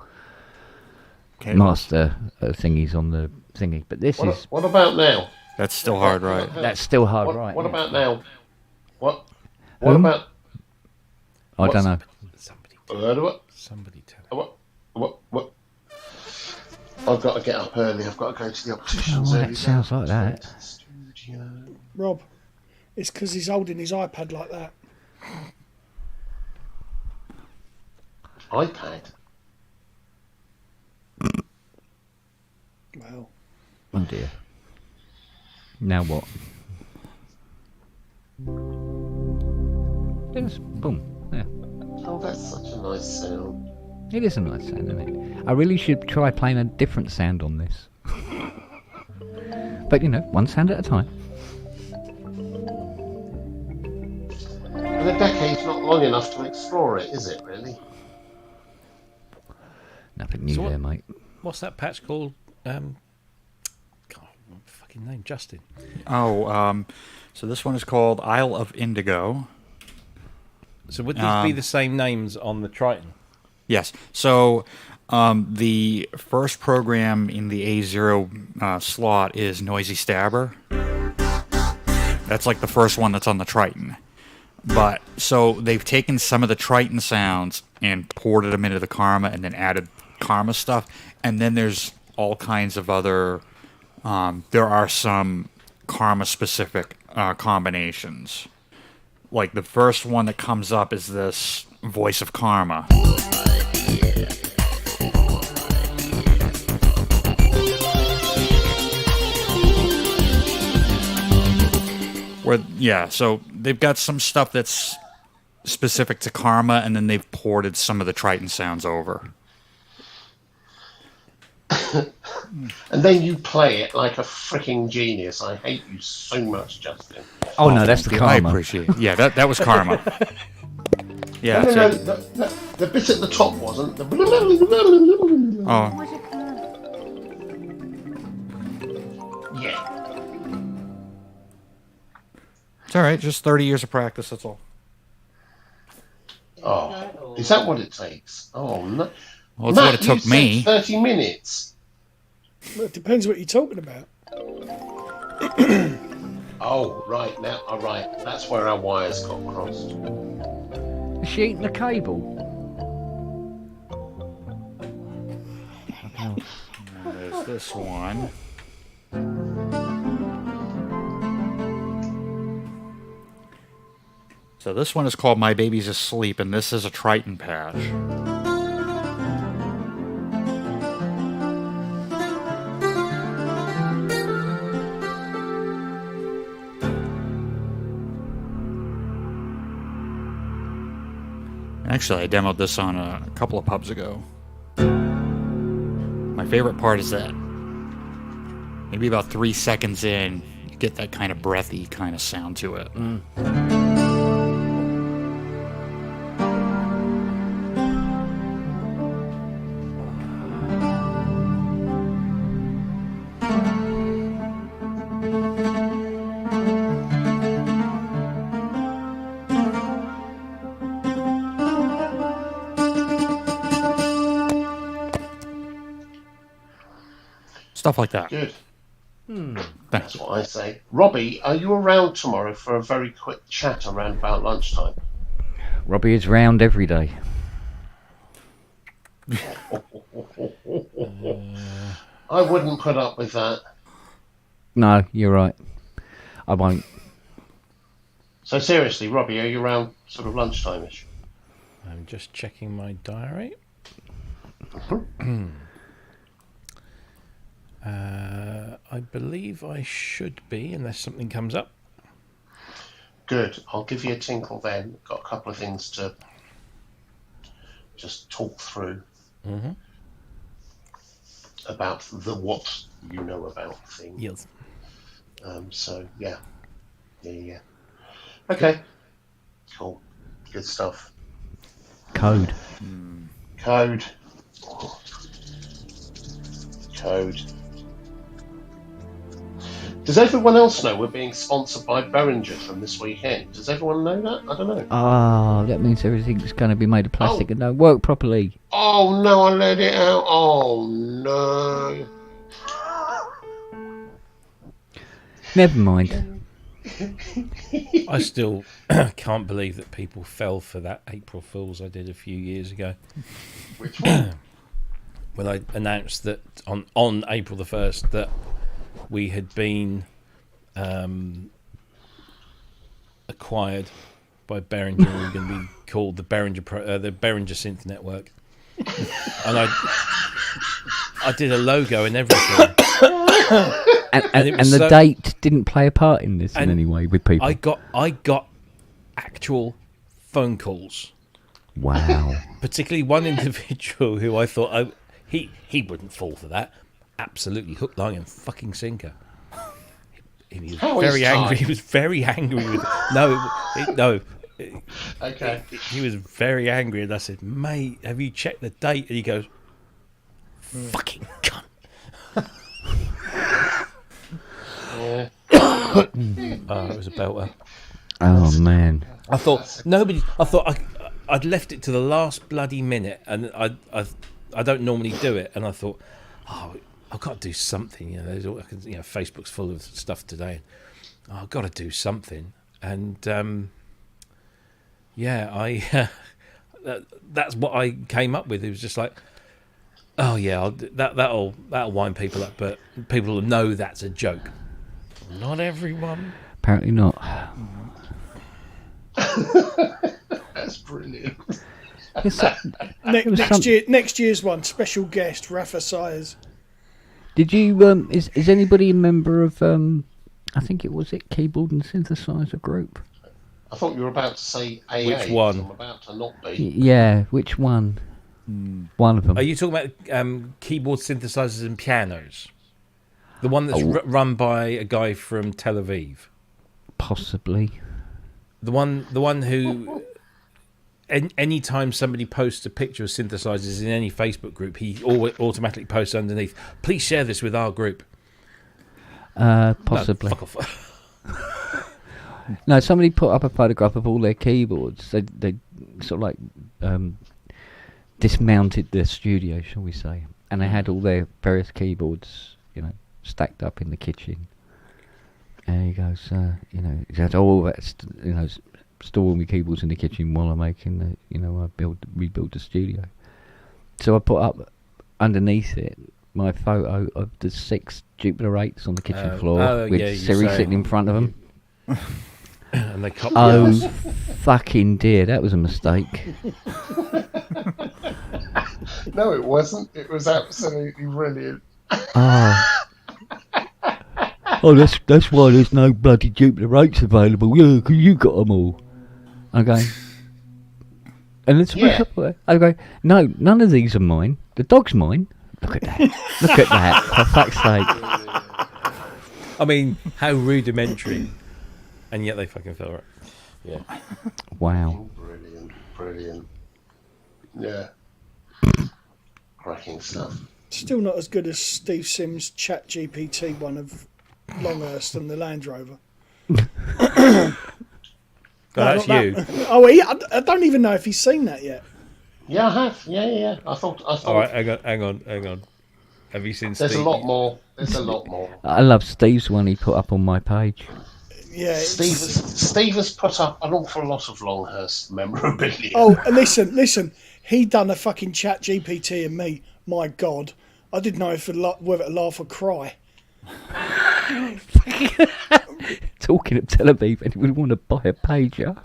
Okay. master thingies on the thingy. But this is What about now? That's still hard, right? that's still hard, What, right? what yeah. about now? What Whom? about I don't know. Somebody tell him. what? I've got to get up early. I've got to go to the opticians. Oh, early. that sounds like that. Studio. Rob, it's because he's holding his iPad like that. iPad. Well, Oh dear. Now what? Yes, boom. Yeah. Oh, that's such a nice sound. It is a nice sound, isn't it? I really should try playing a different sound on this. But, one sound at a time. And a decade's not long enough to explore it, is it, really? Nothing new So what- there, mate. What's that patch called? God, what fucking name? Justin. Oh, so this one is called Isle of Indigo. So would these be the same names on the Triton? Yes. So the first program in the A0 slot is Noisy Stabber. That's like the first one that's on the Triton. But so they've taken some of the Triton sounds and ported them into the Karma and then added Karma stuff. And then there's all kinds of other... there are some Karma-specific combinations. Like the first one that comes up is this Voice of Karma. So they've got some stuff that's specific to Karma, and then they've ported some of the Triton sounds over. And then you play it like a freaking genius. I hate you so much, Justin. Oh, no, that's the I Karma. appreciate it. Yeah, that was Karma. Yeah. No, so- the bit at the top wasn't. The... oh, Was it Yeah. it's all right. Just 30 years of practice, that's all. Oh, is that what it takes? Oh, no. Well, that's Matt, what it took you me. said 30 minutes. Well, it depends what you're talking about. Oh, right. Now, all right. That's where our wires got crossed. Is she eating the cable? There's this one. So this one is called My Baby's Asleep, and this is a Triton patch. Actually, I demoed this on a couple of pubs ago. My favorite part is that maybe about 3 seconds in, you get that kind of breathy kind of sound to it. Stuff like that. Good. Thanks. That's what I say. Robbie, are you around tomorrow for a very quick chat around about lunchtime? Robbie is round every day. I wouldn't put up with that. No, you're right. I won't. So seriously, Robbie, are you around sort of lunchtime-ish? I'm just checking my diary. I believe I should be, unless something comes up. Good. I'll give you a tinkle then. Got a couple of things to just talk through about the what you know about thing. Yes. So, yeah. Okay. Cool. Good stuff. Code. Code. Does everyone else know we're being sponsored by Behringer from this weekend? Does everyone know that? I don't know. Ah, that means everything's going to be made of plastic and don't work properly. Oh no, I let it out. Oh no. Never mind. I still can't believe that people fell for that April Fool's I did a few years ago. Which one? When I announced that on April the 1st that we had been acquired by Behringer. We were going to be called the Behringer Synth Network, and I did a logo and everything. And it and was the so- date didn't play a part in this in And any way with people. I got actual phone calls, Wow. particularly one individual who I thought he wouldn't fall for that. Absolutely hook, line, and fucking sinker. He was How very is angry. time? He was very angry with no. Okay. He was very angry, and I said, "Mate, have you checked the date?" And he goes, "Fucking cunt." Yeah. Oh, it was a belter. Oh man. I thought I'd left it to the last bloody minute, and I don't normally do it, and I thought, oh, I've got to do something. There's all, Facebook's full of stuff today. Oh, I've got to do something, and that's what I came up with. It was just like, oh yeah, that'll wind people up, but people will know that's a joke. Not everyone. Apparently not. That's brilliant. Next year's one, special guest Rafa Sayers. Did you? Is anybody a member of? I think it was Keyboard and Synthesizer group. I thought you were about to say AA. Which one? I'm about to not be. Yeah, which one? One of them. Are you talking about keyboard synthesizers and pianos? The one that's run by a guy from Tel Aviv. Possibly. The one who, any time somebody posts a picture of synthesizers in any Facebook group, he automatically posts underneath, "Please share this with our group." Possibly. No, fuck off. No, somebody put up a photograph of all their keyboards. They sort of like dismounted their studio, shall we say, and they had all their various keyboards, stacked up in the kitchen. And he goes, he said, "Oh, that's storing my keyboards in the kitchen while I'm making I rebuild the studio." So I put up underneath it my photo of the 6 Jupiter 8s on the kitchen floor with Siri sitting in front of them. And they copied Oh, us. fucking dear, that was a mistake. No, it wasn't. It was absolutely brilliant. Oh, that's why there's no bloody Jupiter 8s available. Yeah, 'cause you got them all. I'm going, and let's I go, no, none of these are mine. The dog's mine. Look at that. Look at that. For fuck's sake. I mean, how rudimentary, and yet they fucking fell right. Yeah. Wow. Brilliant. Yeah. Cracking stuff. Still not as good as Steve Sims' Chat GPT one of Longhurst and the Land Rover. That's you. Oh, I don't even know if he's seen that yet. Yeah, I have. Yeah. I thought. All right, hang on. Have you seen There's Steve? a lot more. I love Steve's one he put up on my page. Yeah. Steve has put up an awful lot of Longhurst memorabilia. Oh, listen. He done a fucking Chat GPT and me. My God, I didn't know whether to laugh or cry. Talking of Tel Aviv, anyone want to buy a pager?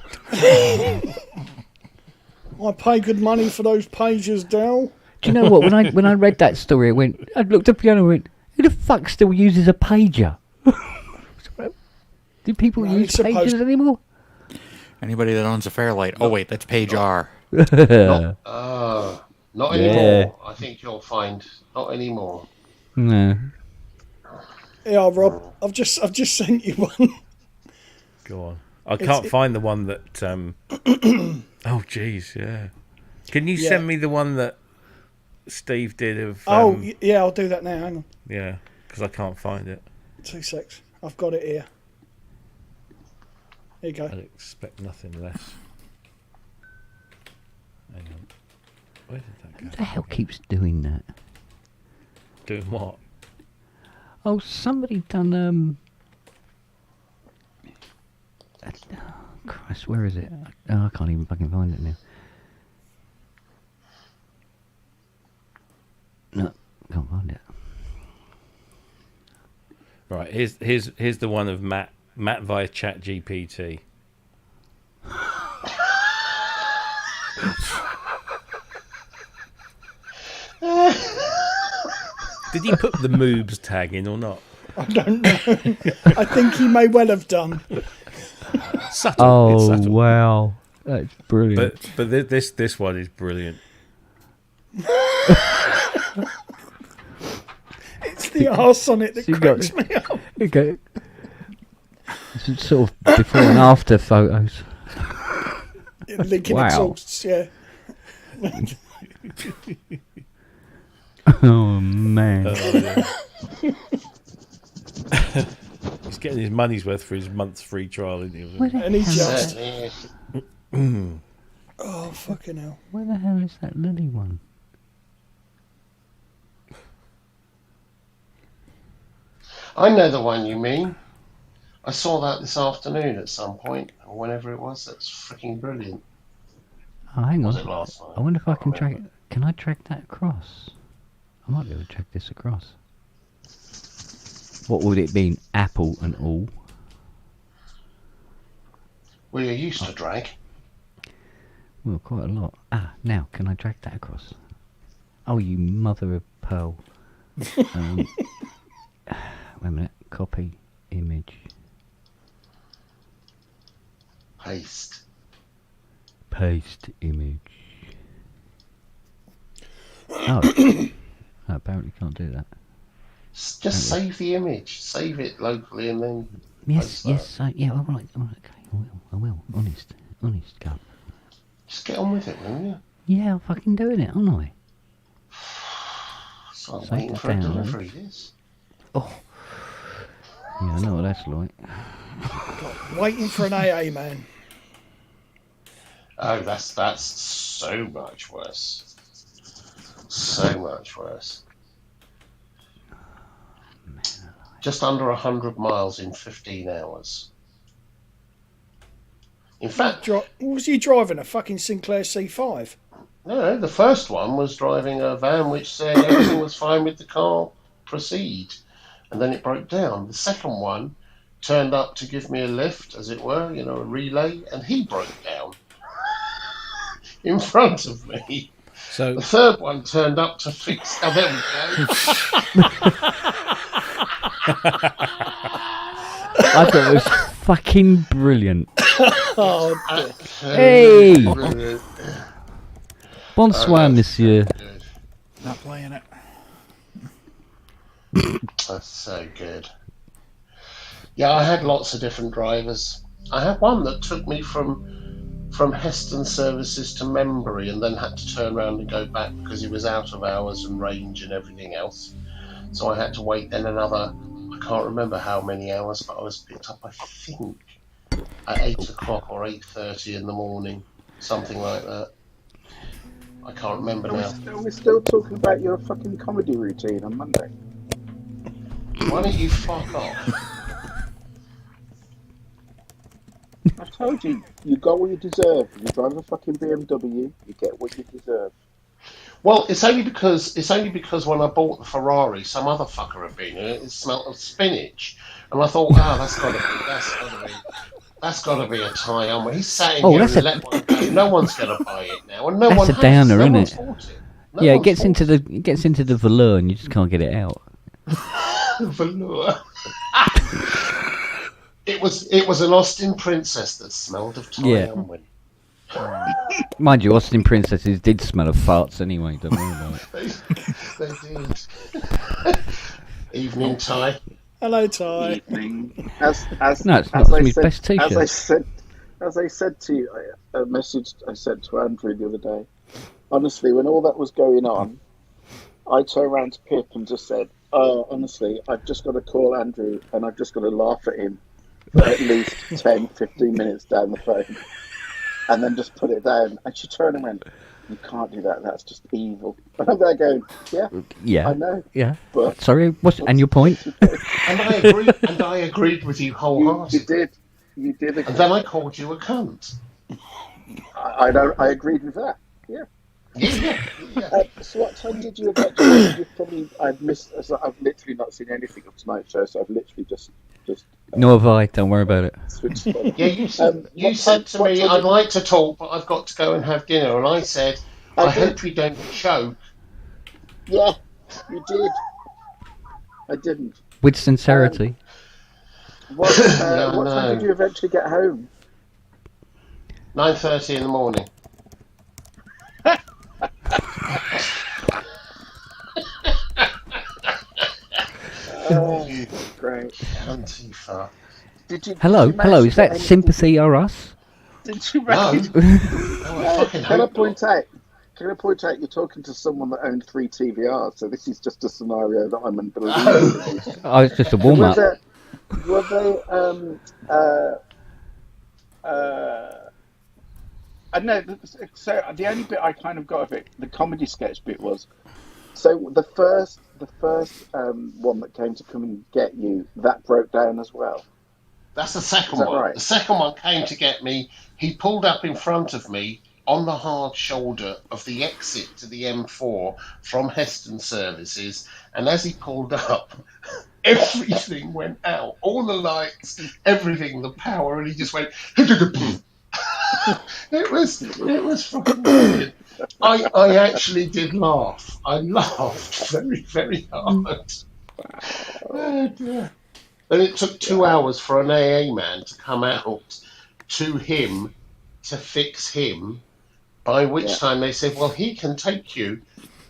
I pay good money for those pages, Dal. Do you know what? When I read that story, I looked at the piano and went, "Who the fuck still uses a pager?" Do people use pagers anymore? Anybody that owns a Fairlight. Oh wait, that's Page R. Not anymore. I think you'll find not anymore. No. Yeah, Rob, I've just sent you one. Go on. I can't find the one that. Oh, jeez, yeah. Can you send me the one that Steve did of? Yeah, I'll do that now. Hang on. Yeah, because I can't find it. 2 secs. I've got it here. Here you go. I'd expect nothing less. Hang on. Where did that go? Who the hell keeps doing that? Doing what? Oh, somebody done oh, Christ, where is it? Oh, I can't even fucking find it now. No, can't find it. Right, here's the one of Matt via Chat GPT. Did he put the moobs tag in or not? I don't know. I think he may well have done. Subtle. It's Oh subtle. wow, that's brilliant. But this one is brilliant. It's the arse on it that So you got- cracks me up. Okay. It's sort of before and after photos. Leaking Wow. exhausts, yeah. Oh man. He's getting his money's worth for his month's free trial, isn't he? Where the, And he hell, just. Certainly. Oh, fucking hell. where the hell is that Lily one? I know the one you mean. I saw that this afternoon at some point, or whenever it was. That's freaking brilliant. Oh, hang Was on. it last night? I wonder if I can Can't track. remember. Can I track that across? I might be able to track this across. What would it be? Apple and all. Well, you're used to drag. Well, quite a lot. Ah, now can I drag that across? Oh, you mother of pearl. Wait a minute. Copy image. Paste. Paste image. Oh, I apparently can't do that. Just save the image. Save it locally and then Yes, post yes, yeah, all right, okay, I will. Honest, Gov. Just get on with it, will you? Yeah, I'm fucking doing it, aren't I? So I'm Save waiting the for a download. delivery, this. Oh, yeah, I know what that's like. Waiting for an AA man. Oh, that's so much worse. So much worse. Just under 100 miles in 15 hours. In fact, What was he driving? A fucking Sinclair C5? no, the first one was driving a van which said everything was fine with the car, proceed. And then it broke down. The second one turned up to give me a lift, as it were, a relay, and he broke down in front of me. So The third one turned up to fix. Oh, there we go. I thought it was fucking brilliant. Oh, Hey! Brilliant. Bonsoir, that's monsieur. Good. Not playing it. That's so good. Yeah, I had lots of different drivers. I had one that took me from Heston services to Membury and then had to turn around and go back because he was out of hours and range and everything else. So I had to wait then another, I can't remember how many hours, but I was picked up, I think, at 8 o'clock or 8:30 in the morning, something like that. I can't remember now. We're still talking about your fucking comedy routine on Monday. Why don't you fuck off? I told you, you got what you deserve. You drive a fucking BMW, you get what you deserve. Well, it's only because when I bought the Ferrari, some other fucker had been in it. It smelled of spinach, and I thought, that's got to be a tie on. He's sat in here that's and let one go. No one's going to buy it now, and no That's one a has. downer, No isn't one's it? bought it. No Yeah, it one's gets bought into the velour and you just can't get it out. Velour. It was an Austin Princess that smelled of tie Yeah. on. Mind you, Austin Princesses did smell of farts anyway, don't worry about it. They did. Evening tie. hello, Ty. Evening. No, it's as not. I It's my said, best t-shirt. as I said to you, a message I sent to Andrew the other day. Honestly, when all that was going on, I turned around to Pip and just said, "Oh, honestly, I've just got to call Andrew and I've just got to laugh at him for at least 10, 15 minutes down the phone, and then just put it down." And she turned and went, "You can't do that. That's just evil." And I'm there going, "Yeah, Yeah. I know." Yeah. But Sorry, and your point? And I agreed with you you wholeheartedly. You did agree. And then I called you a cunt. I agreed with that. Yeah. Yeah. So what time did you eventually? I've literally not seen anything of tonight's show, so I've literally just Nor have I, don't worry about it. switched on. Yeah, you said to me, "I'd like to talk, but I've got to go and have dinner." And I said, "I hope you don't choke." Yeah, you did. I didn't. with sincerity. What Yeah, I what time did know. you eventually get home? 9:30 in the morning. Oh, great. Antifa. Did Hello, you manage to is get that any? sympathy or us? Did you No, manage? no, I No. fucking Can I hope not. point out? Can I point out you're talking to someone that owned 3 TVRs, so this is just a scenario that I'm unbelievably No. used to. Oh, it's just a So warm up. were they I know. So the only bit I kind of got of it, the comedy sketch bit was, so the first one that came to come and get you, that broke down as well. That's the Is second that one. right? The second one came to get me. He pulled up in front of me on the hard shoulder of the exit to the M4 from Heston Services, and as he pulled up, everything went out. All the lights, everything, the power, and he just went. It was fucking brilliant. I actually did laugh. I laughed very, very hard. Oh dear. And it took 2 hours for an AA man to come out to him to fix him, by which Yeah. time they said, well, he can take you,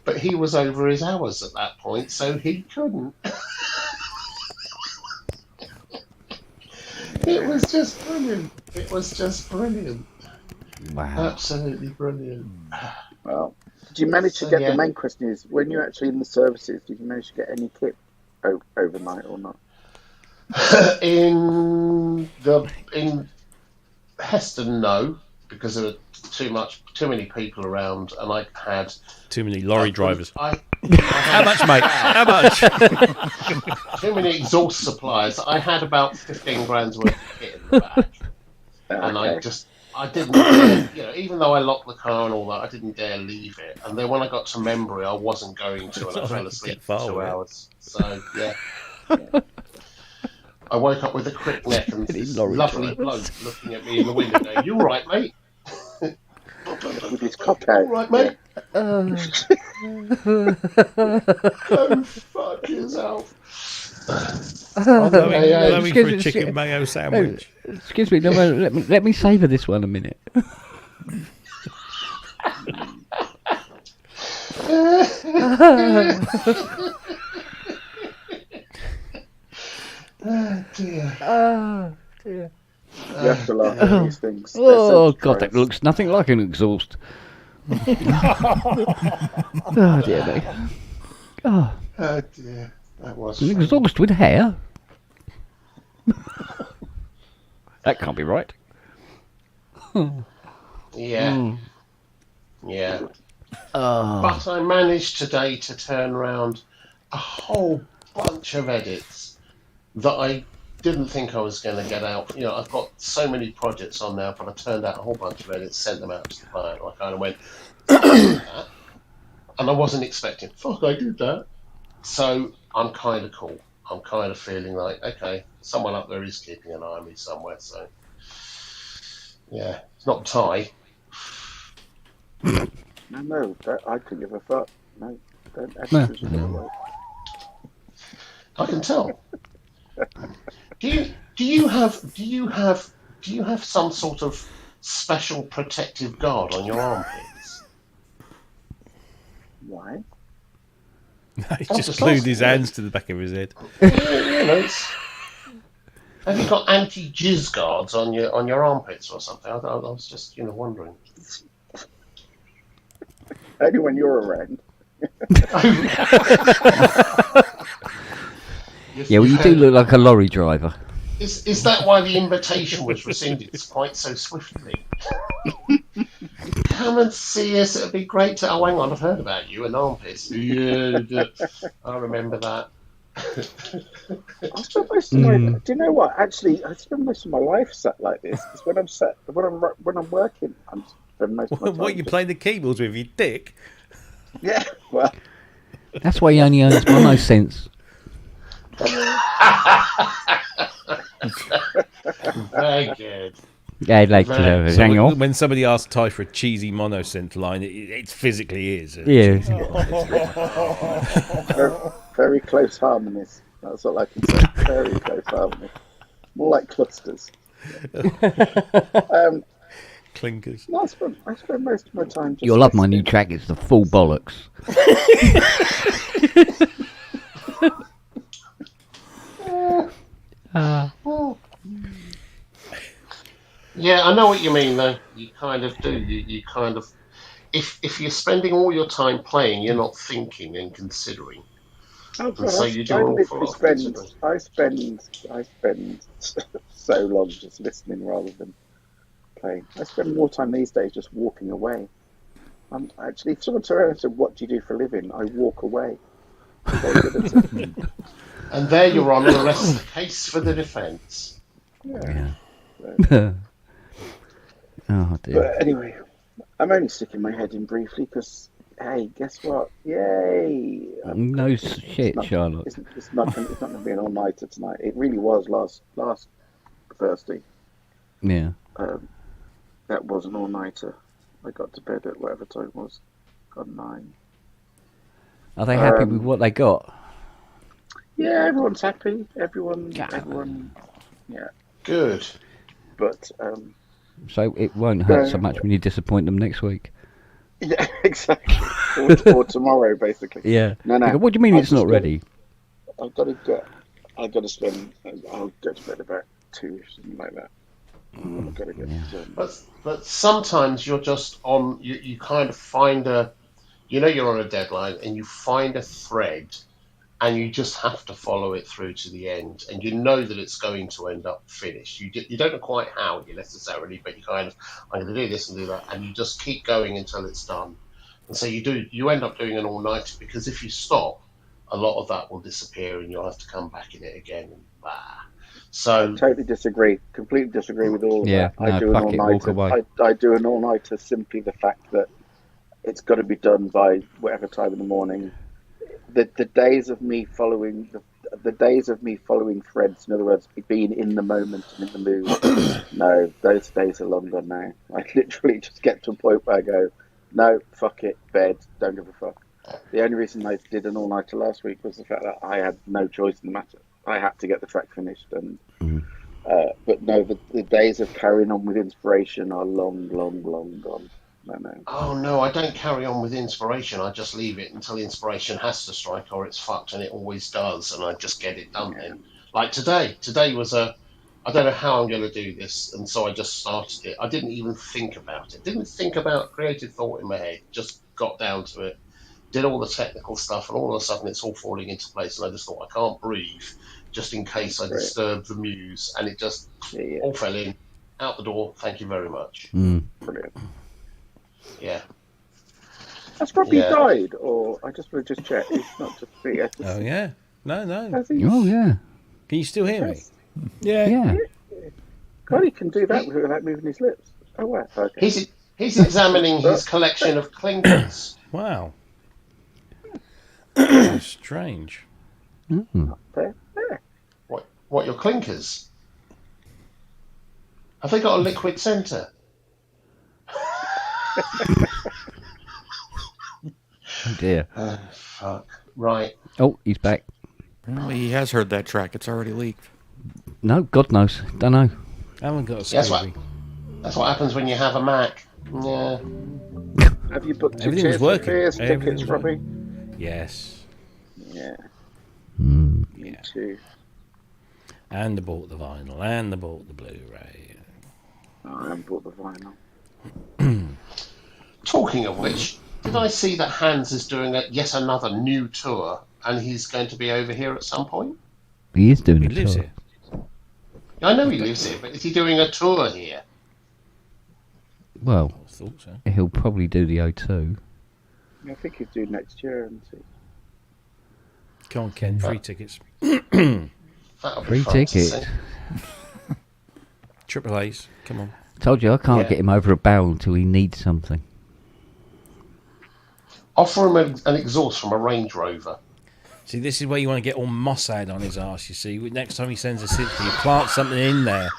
but he was over his hours at that point, so he couldn't. It was just brilliant. It was just brilliant. Wow. Absolutely brilliant. Well, did you manage to So, get yeah. the main question is when you're actually in the services? Did you manage to get any kit overnight or not? in Heston, no, because there were too many people around, and I had Too many lorry drivers. I How much, mate? How much? too many exhaust suppliers. I had about 15 grand's worth of kit in the back, and I didn't dare, even though I locked the car and all that, I didn't dare leave it. And then when I got to Membry, I wasn't going to, and I fell asleep for 2 hours. So yeah. I woke up with a crick neck and this lovely bloke looking at me in the window going, "You all right, mate?" With his cock out. All right, mate. Go fuck yourself. Going for a chicken mayo sandwich. Excuse me, no, let me savour this one a minute. Oh dear. Oh dear. You have to laugh at these things. They're Oh so God, that gross. looks nothing like an exhaust. Oh dear me. Oh, Oh dear. That was an funny. exhaust with hair. That can't be right. Yeah. Yeah. Oh. But I managed today to turn around a whole bunch of edits that I didn't think I was going to get out. I've got so many projects on now, but I turned out a whole bunch of edits, sent them out to the client. I kind of went, fuck, I did that. And I wasn't expecting, fuck, I did that. So I'm kind of cool. I'm kind of feeling like, okay, someone up there is keeping an eye on me somewhere. So, yeah, it's not Ty. No, I couldn't give a fuck. No, don't actually give a fuck. I can tell. Do you have some sort of special protective guard on your armpits? Why? He just glued his hands to the back of his head. Have you got anti-jizz guards on your armpits or something? I was just wondering. Only when you're around. Yeah, well, you do look like a lorry driver. Is that why the invitation was rescinded quite so swiftly? Come and see us. It'd be great to. Oh, hang on, I've heard about you and armpits. Yeah, I remember that. I spent most of my. Do you know what? Actually, I spend most of my life sat like this. Because when I'm working, I'm spend most of my time. What, you playing the keyboards with your dick? Yeah, well. That's why he only owns mono-sense. Very good. Yeah, I'd like to hang on. When somebody asks Ty for a cheesy monosynth line, it physically is. Yeah. Very close harmonies. That's all I can say. Very close harmony. More like clusters. Clinkers. No, I spend most of my time just You'll love my new listening. track. It's the full bollocks. Yeah, I know what you mean, though. You kind of do. You kind of, if you're spending all your time playing, you're not thinking and considering, Oh and God, so you do I an awful literally lot of considering. I spend so long just listening rather than playing. I spend more time these days just walking away. I'm actually, if someone turned around and said, "What do you do for a living?" I walk away. I'm very good at it. And there, Your Honour, the rest of the case for the defence. Yeah. Yeah. Oh dear. But anyway, I'm only sticking my head in briefly because, hey, guess what? Yay! No shit, Charlotte. It's not going to be an all-nighter tonight. It really was last Thursday. Yeah. That was an all-nighter. I got to bed at whatever time it was. Got 9. Are they happy with what they got? Yeah, everyone's happy. Everyone, yeah. Good. But So it won't hurt so much when you disappoint them next week. yeah, exactly. or tomorrow, basically. Yeah. No. They go, what do you mean it's not ready? I've got to spend. I'll go to bed about 2, something like that. I've got to get. But sometimes you're just on. You kind of find you're on a deadline, and you find a thread, and you just have to follow it through to the end, and you know that it's going to end up finished. You don't know quite how necessarily, but you kind of, I'm going to do this and do that, and you just keep going until it's done. And so you end up doing an all-nighter, because if you stop, a lot of that will disappear, and you'll have to come back in it again. And So I totally disagree. Completely disagree with all of that. No, I do an fuck it, walk away. all-nighter. I do an all-nighter simply the fact that it's got to be done by whatever time in the morning. The days of me following the days of me following threads, in other words, being in the moment and in the mood, no, those days are long gone now. I literally just get to a point where I go, no, fuck it, bed, don't give a fuck. The only reason I did an all-nighter last week was the fact that I had no choice in the matter. I had to get the track finished, and but no, the days of carrying on with inspiration are long gone. No. Oh no, I don't carry on with inspiration. I just leave it until inspiration has to strike, or it's fucked, and it always does, and I just get it done then. Like today. Today was I don't know how I'm going to do this, and so I just started it. I didn't even think about it. Didn't think about creative thought in my head. Just got down to it. Did all the technical stuff, and all of a sudden it's all falling into place, and I just thought, I can't breathe, just in case I disturb the muse, and it just all fell in, out the door, thank you very much. Brilliant. Yeah. Has Robbie died, or I just want to check. It's not just me. Oh yeah. No. Oh yeah. Can you still hear me? Yeah. God, he can do that without moving his lips. Oh wow. Okay. He's examining his collection of clinkers. Wow. Strange. There. What, your clinkers? Have they got a liquid centre? Oh dear. Oh, fuck. Right. Oh, he's back. Well, he has heard that track. It's already leaked. No, God knows. Don't know. I haven't got a That's Scooby. That's what happens when you have a Mac. Yeah. Have you booked Everything was working. tickets, Everything was Robbie? Yes. Yeah. Yeah. Too. And I bought the vinyl, and I bought the Blu-ray. Oh, I haven't bought the vinyl. Talking of which, did I see that Hans is doing yet another new tour, and he's going to be over here at some point? He is doing He it. lives here. I know he lives here, but is he doing a tour here? Well, I thought so. he'll probably do the O2. I think he's due next year, isn't he? Come on, Ken. Free tickets. That'll be Free fun to ticket. see. Triple A's. Come on. Told you I can't get him over a barrel until he needs something. Offer him an exhaust from a Range Rover. See, this is where you want to get all Mossad on his arse, you see. Next time he sends a synth, you plant something in there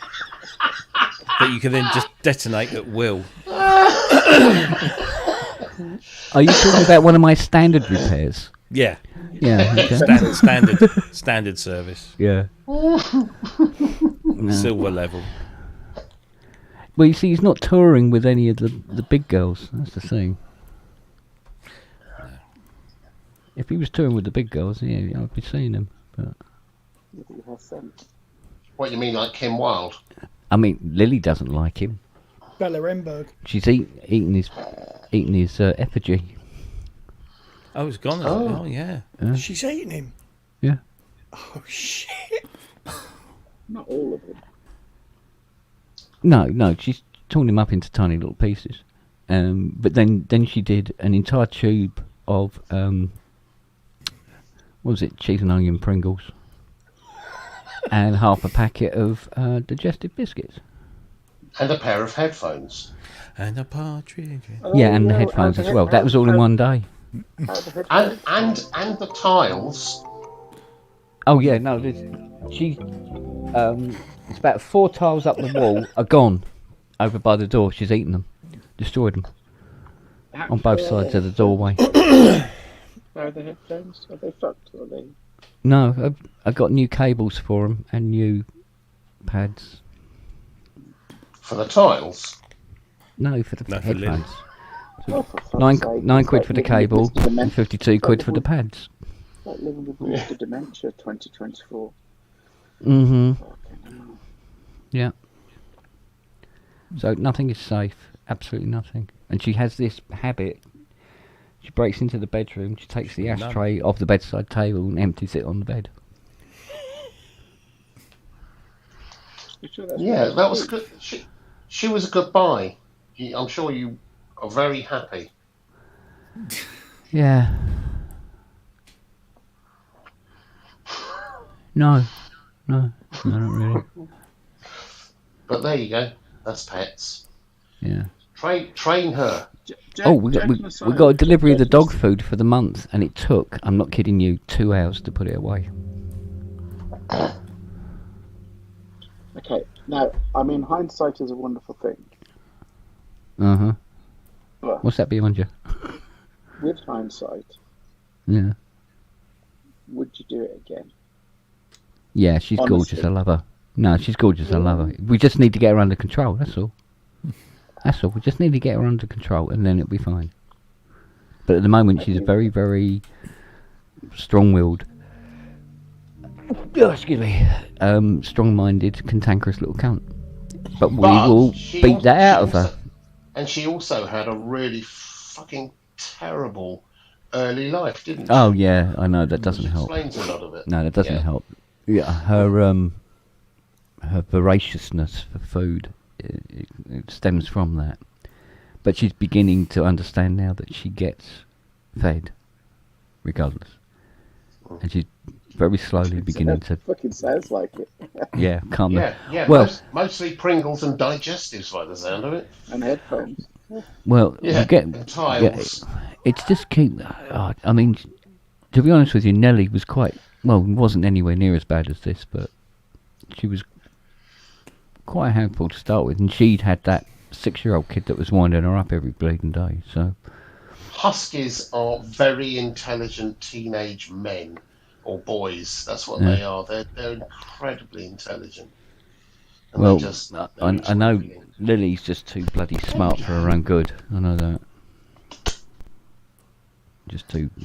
that you can then just detonate at will. Are you talking about one of my standard repairs? Yeah, Yeah. Okay. standard service, Yeah. No. silver level. Well, you see, he's not touring with any of the big girls. That's the thing. If he was touring with the big girls, yeah, I'd be seeing him. But You have sense. What you mean, like Kim Wilde? I mean, Lily doesn't like him. Bella Remberg. She's eating his effigy. Oh, it's gone. Is it? Oh. Oh, yeah. She's eating him. Yeah. Oh shit! Not all of them. No, she's torn him up into tiny little pieces. But then she did an entire tube of what was it, cheese and onion Pringles, and half a packet of digestive biscuits. And a pair of headphones. And a partridge. Yeah, and the headphones as well. That was all in one day. And the tiles. Oh yeah, no, she it's about 4 tiles up the wall are gone over by the door. She's eaten them, destroyed them on both sides of the doorway. Are the headphones? Are they fucked? Or are they? No, I got new cables for them and new pads. For the tiles? No, for the No, for headphones. Oh, for fuck's Nine sake, £9 it's like for the living with cable Mr. Dementia. and 52 quid for the pads. It's like living with Mr. Dementia 2024. Mm-hmm. Fucking hell. Yeah. So nothing is safe. Absolutely nothing. And she has this habit. She breaks into the bedroom. She takes the ashtray off the bedside table and empties it on the bed. You sure that's Yeah, not that was good? good. She was a good buy. I'm sure you are very happy. Yeah. No, not really. But there you go. That's pets. Yeah. Train her. Oh, we got a delivery of the dog food for the month, and it took, I'm not kidding you, 2 hours to put it away. Okay, now, I mean, hindsight is a wonderful thing. Uh-huh. But What's that behind you? with hindsight, Yeah. would you do it again? Yeah, she's gorgeous. I love her. No, she's gorgeous. I love her. We just need to get her under control. That's all. That's all. We just need to get her under control, and then it'll be fine. But at the moment, she's very, very strong-willed. Oh, excuse me. Strong-minded, cantankerous little cunt. But we will beat that out of her. And she also had a really fucking terrible early life, didn't she? Oh yeah, I know that doesn't Which help. explains a lot of it. No, that doesn't help. Yeah, her voraciousness for food it stems from that. But she's beginning to understand now that she gets fed, regardless, and she's very slowly beginning to. Fucking sounds like it. Yeah, calm down. Yeah. Well, mostly Pringles and digestives by the sound of it. And headphones. well, Yeah, you get and tiles. it's just keep. I mean, to be honest with you, Nelly was wasn't anywhere near as bad as this, but she was quite a handful to start with, and she'd had that 6-year-old kid that was winding her up every bleeding day. So Huskies are very intelligent teenage men or boys. That's what they are. They're incredibly intelligent. And well, they just, I know Lily's just too bloody smart for her own good. I know that.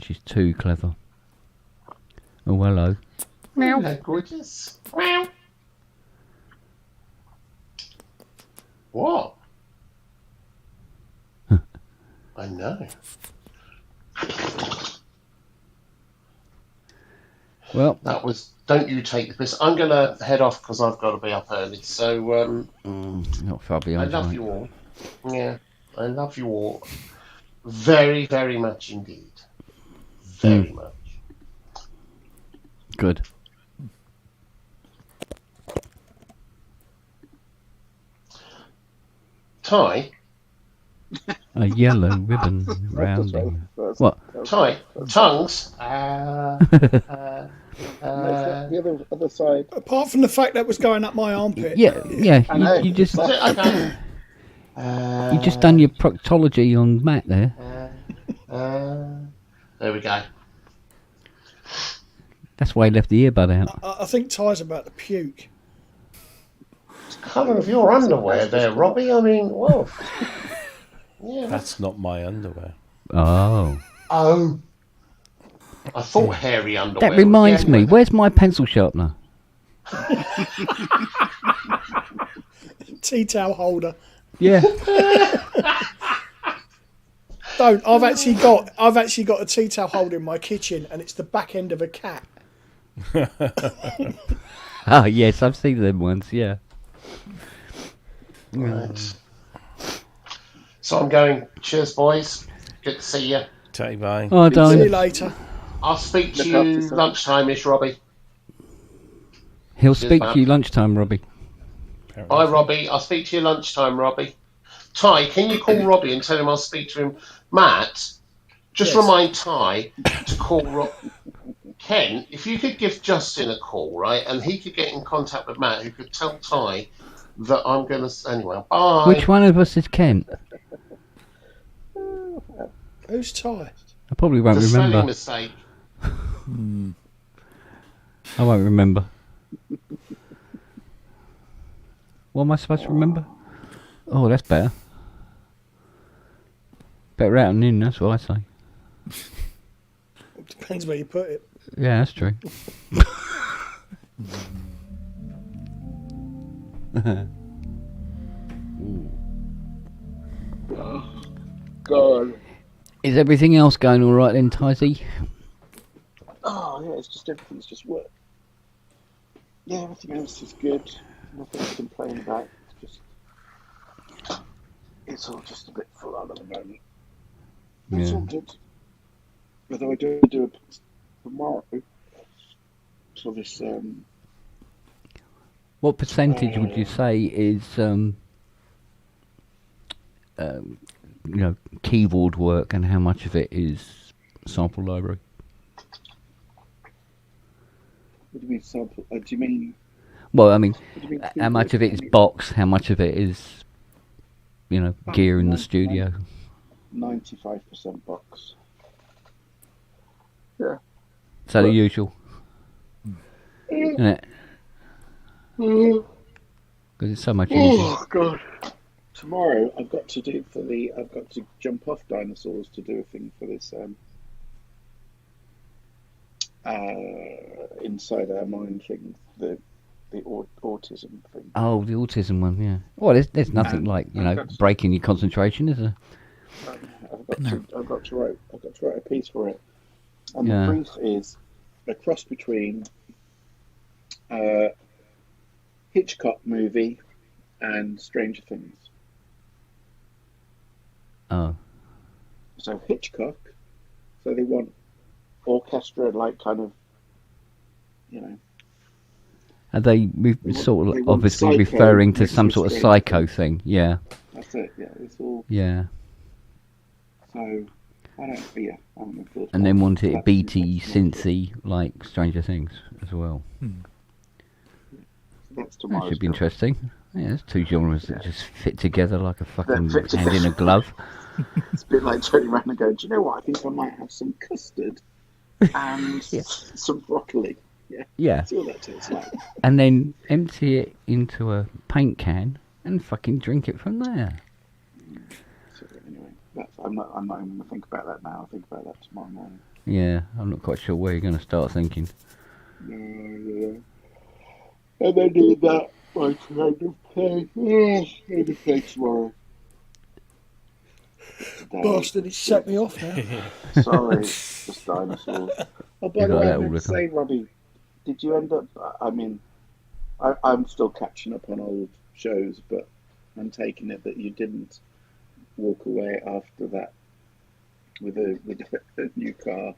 She's too clever. Oh, hello. Meow. Gorgeous. Meow. What? I know. Well, that was. Don't you take the piss. I'm gonna head off because I've got to be up early. So not far behind. I love you all. Yeah, I love you all very, very much indeed. Very much. Good. Ty. A yellow ribbon rounding. What? Ty. Tongues. The other side. Apart from the fact that was going up my armpit. Yeah. You just. Okay. You just done your proctology on Matt there. There we go. That's why he left the earbud out. I think Ty's about to puke. Colour of your underwear there, Robbie. I mean, whoa. Yeah. That's not my underwear. Oh. Oh. I thought hairy underwear. That reminds yeah, me, where's my pencil sharpener? Tea towel holder. Yeah. Don't. I've actually got a tea towel holder in my kitchen, and it's the back end of a cat. Oh, yes, I've seen them ones, yeah. Right. So I'm going. Cheers, boys. Good to see you. Take bye. Oh, See you darling. later. I'll speak to Look after you yourself. lunchtime-ish, Robbie. He'll Cheers, speak Bob. to you lunchtime, Robbie. Bye, Robbie. I'll speak to you lunchtime, Robbie. Ty, can you call Robbie and tell him I'll speak to him? Matt, just Yes. remind Ty to call Ken, if you could give Justin a call, right, and he could get in contact with Matt, who could tell Ty that I'm going to... Anyway, bye. Which one of us is Kent? Who's Ty? I probably won't The spelling remember. mistake. I won't remember. What am I supposed to remember? Oh, that's better. Better out and in, that's what I say. Depends where you put it. Yeah, that's true. God. Is everything else going all right then, Tizzy? Oh yeah, it's just everything's just work. Yeah, everything else is good. Nothing to complain about. It's all just a bit full on at the moment. It's Yeah. all good. Although I do a tomorrow for this. What percentage would you say is, keyboard work, and how much of it is sample library? What do you mean sample? Do you mean? Well, I mean, What do you mean how much of it is keyboard? box? How much of it is, gear in the studio? 95% box. Yeah. So the usual, isn't it? Because it's so much easier. Oh God! Tomorrow I've got to jump off dinosaurs to do a thing for this inside our mind thing, the autism thing. Oh, the autism one, yeah. Well, there's nothing like breaking your concentration, is there? I've got to write a piece for it, and Yeah. the brief is a cross between Hitchcock movie and Stranger Things. Oh, So Hitchcock, so they want orchestra, like kind of, are they they sort of want obviously psycho referring to mixed some with sort of Stranger psycho Things. thing? Yeah, That's it. Yeah, it's all. yeah. So I don't. Yeah, I haven't really thought And then about want it that beaty, next month. synthy, like Stranger Things as well. That's That tomorrow's should be job. interesting. Yeah, there's two genres that just fit together like a fucking fit hand in a together. glove. It's a bit like turning around and going, do you know what? I think I might have some custard and Yeah. some broccoli. Yeah, Yeah, that's all that tastes like. and then empty it into a paint can and fucking drink it from there. So anyway, I'm not even going to think about that now. I'll think about that tomorrow morning. Yeah, I'm not quite sure where you're going to start thinking. Yeah. And then do that. Like, kind of play. Kind of play tomorrow. Today. Bastard, he set me off now. Sorry, just dinosaurs. Oh, by You the got way, that I all meant the to say, Robbie, did you end up? I'm still catching up on old shows, but I'm taking it that you didn't walk away after that with a new car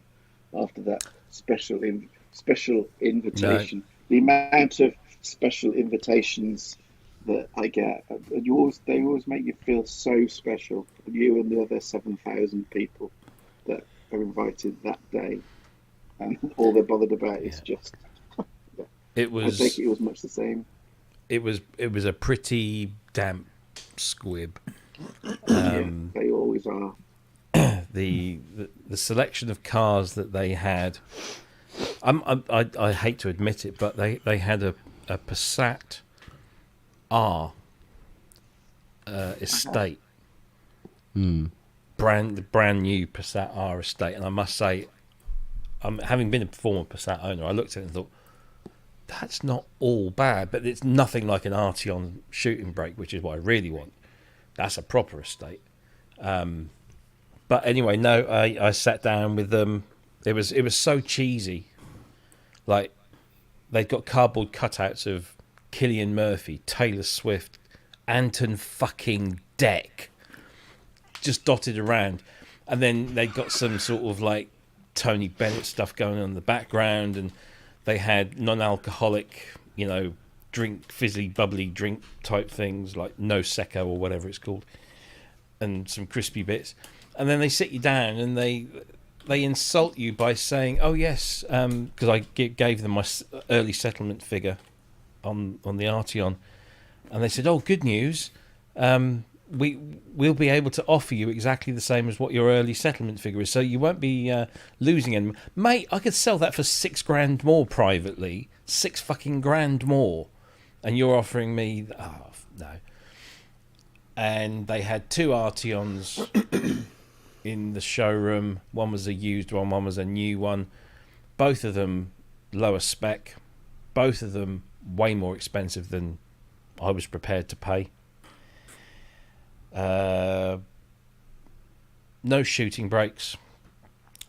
after that special invitation. The amount of special invitations that I get, they always make you feel so special. You and the other 7,000 people that are invited that day, and all they're bothered about is just. It I was. think it was much the same. It was a pretty damp squib. They always are. The selection of cars that they had, I hate to admit it, but they had a Passat R estate, brand new Passat R estate, and I must say, having been a former Passat owner, I looked at it and thought, that's not all bad, but it's nothing like an Arteon shooting brake, which is what I really want. That's a proper estate. But anyway, no, I sat down with them. It was so cheesy. Like, they'd got cardboard cutouts of Cillian Murphy, Taylor Swift, Anton fucking Deck, just dotted around. And then they got some sort of like Tony Bennett stuff going on in the background, and they had non-alcoholic, drink, fizzy, bubbly drink type things like No Secco or whatever it's called, and some crispy bits. And then they sit you down and they insult you by saying, "Oh yes," because I gave them my early settlement figure on the Arteon, and they said, "Oh, good news. We'll be able to offer you exactly the same as what your early settlement figure is, so you won't be losing any." Mate, I could sell that for $6,000 more privately, $6 more, and you're offering me no. And they had two Arteons in the showroom. One was a used one was a new one. Both of them lower spec. Both of them way more expensive than I was prepared to pay. No shooting brakes,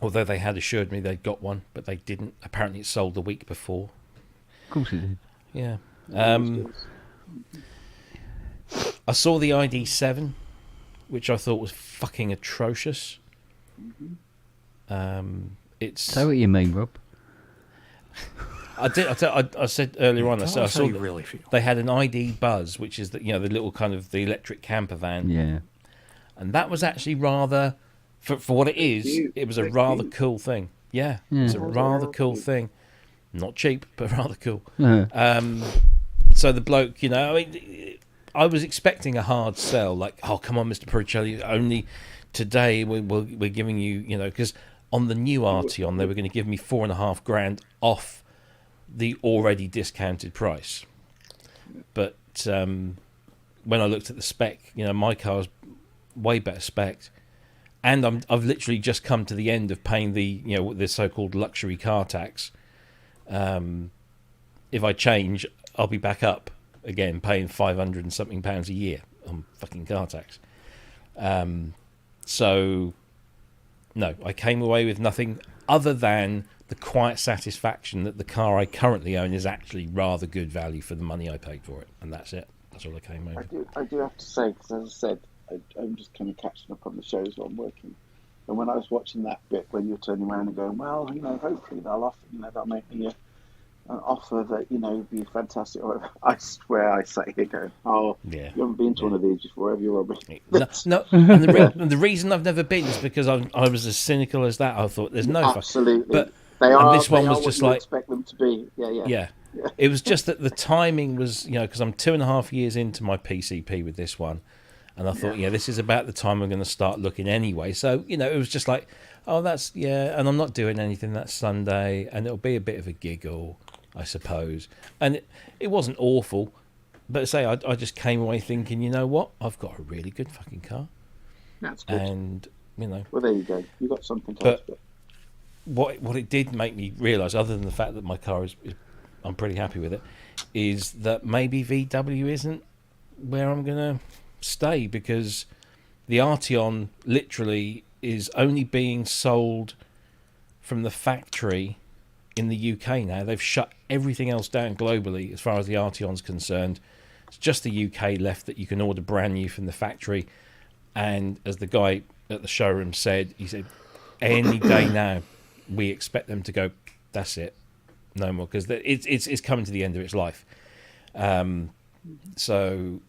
although they had assured me they'd got one, but they didn't. Apparently it sold the week before. Of course it did. Yeah. I saw the ID7, which I thought was fucking atrocious. It's. Say what you mean, Rob. I said earlier on. I saw you really feel. they had an ID Buzz, which is the little kind of the electric camper van. Yeah. And that was actually rather, for what it is, it was a rather cool thing. Yeah, it was a rather cool thing. Not cheap, but rather cool. So the bloke, I was expecting a hard sell, like, "Oh, come on, Mr. Pubaliciousness, only today we're giving you, because on the new Arteon they were going to give me $4,500 off the already discounted price." But when I looked at the spec, my car's way better spec, and I've literally just come to the end of paying the so-called luxury car tax. If I change, I'll be back up again, paying £500 and something a year on fucking car tax. So no, I came away with nothing other than the quiet satisfaction that the car I currently own is actually rather good value for the money I paid for it, and that's it. That's all I came away with. I do have to say, because as I said, I'm just kind of catching up on the shows while I'm working. And when I was watching that bit when you're turning around and going, well, hopefully they'll offer, they'll make me an offer that, would be fantastic. I swear I sat here going, "Oh, yeah, you haven't been to one of these before, have you, Robbie?" No. And the reason I've never been is because I was as cynical as that. I thought there's no absolutely, but they are. And this one was just like expect them to be. Yeah. It was just that the timing was, because I'm 2.5 years into my PCP with this one, and I thought, this is about the time I'm going to start looking anyway. So it was just like, oh, that's and I'm not doing anything that Sunday, and it'll be a bit of a giggle, I suppose. And it wasn't awful, but I just came away thinking, you know what, I've got a really good fucking car. That's good. And well, there you go. You got something to but what it did make me realise, other than the fact that my car is I'm pretty happy with it, is that maybe VW isn't where I'm going to stay, because the Arteon literally is only being sold from the factory in the UK now. They've shut everything else down globally as far as the Arteon's concerned. It's just the UK left that you can order brand new from the factory. And as the guy at the showroom said, he said, any day now, we expect them to go, that's it, no more, because it's coming to the end of its life. So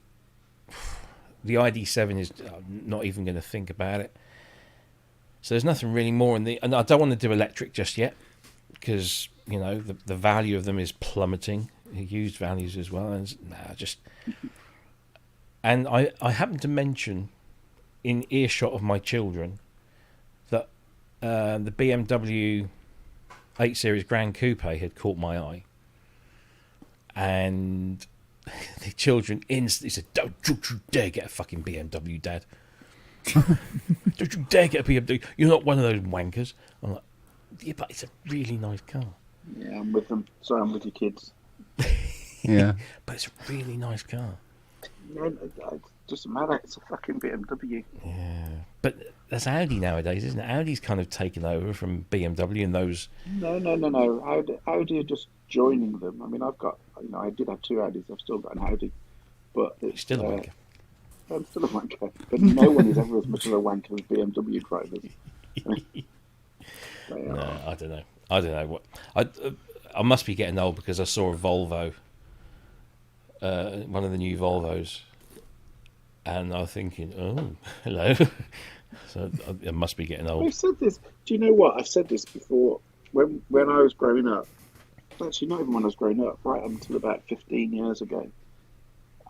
the ID7 is not even going to think about it. So there's nothing really more and I don't want to do electric just yet, because the value of them is plummeting, used values as well, and I happen to mention in earshot of my children that the BMW 8 Series Grand Coupe had caught my eye, and the children instantly said, don't you dare get a fucking BMW, Dad. Don't you dare get a BMW. You're not one of those wankers. I'm like, yeah, but it's a really nice car. Yeah, I'm with them. Sorry, I'm with your kids. Yeah. But it's a really nice car. No, it doesn't matter. It's a fucking BMW. Yeah. But that's Audi nowadays, isn't it? Audi's kind of taken over from BMW and those... No. Audi are just joining them. I mean, I've got, I did have 2 Audis. I've still got an Audi. But it's Still a wanker. I'm still a wanker. But no one is ever as much of a wanker as BMW drivers. No, I don't know what I must be getting old because I saw a Volvo, one of the new Volvos, and I was thinking, oh, hello. So I must be getting old. I've said this. Do you know what? I've said this before. When I was growing up, actually not even when I was growing up, right until about 15 years ago,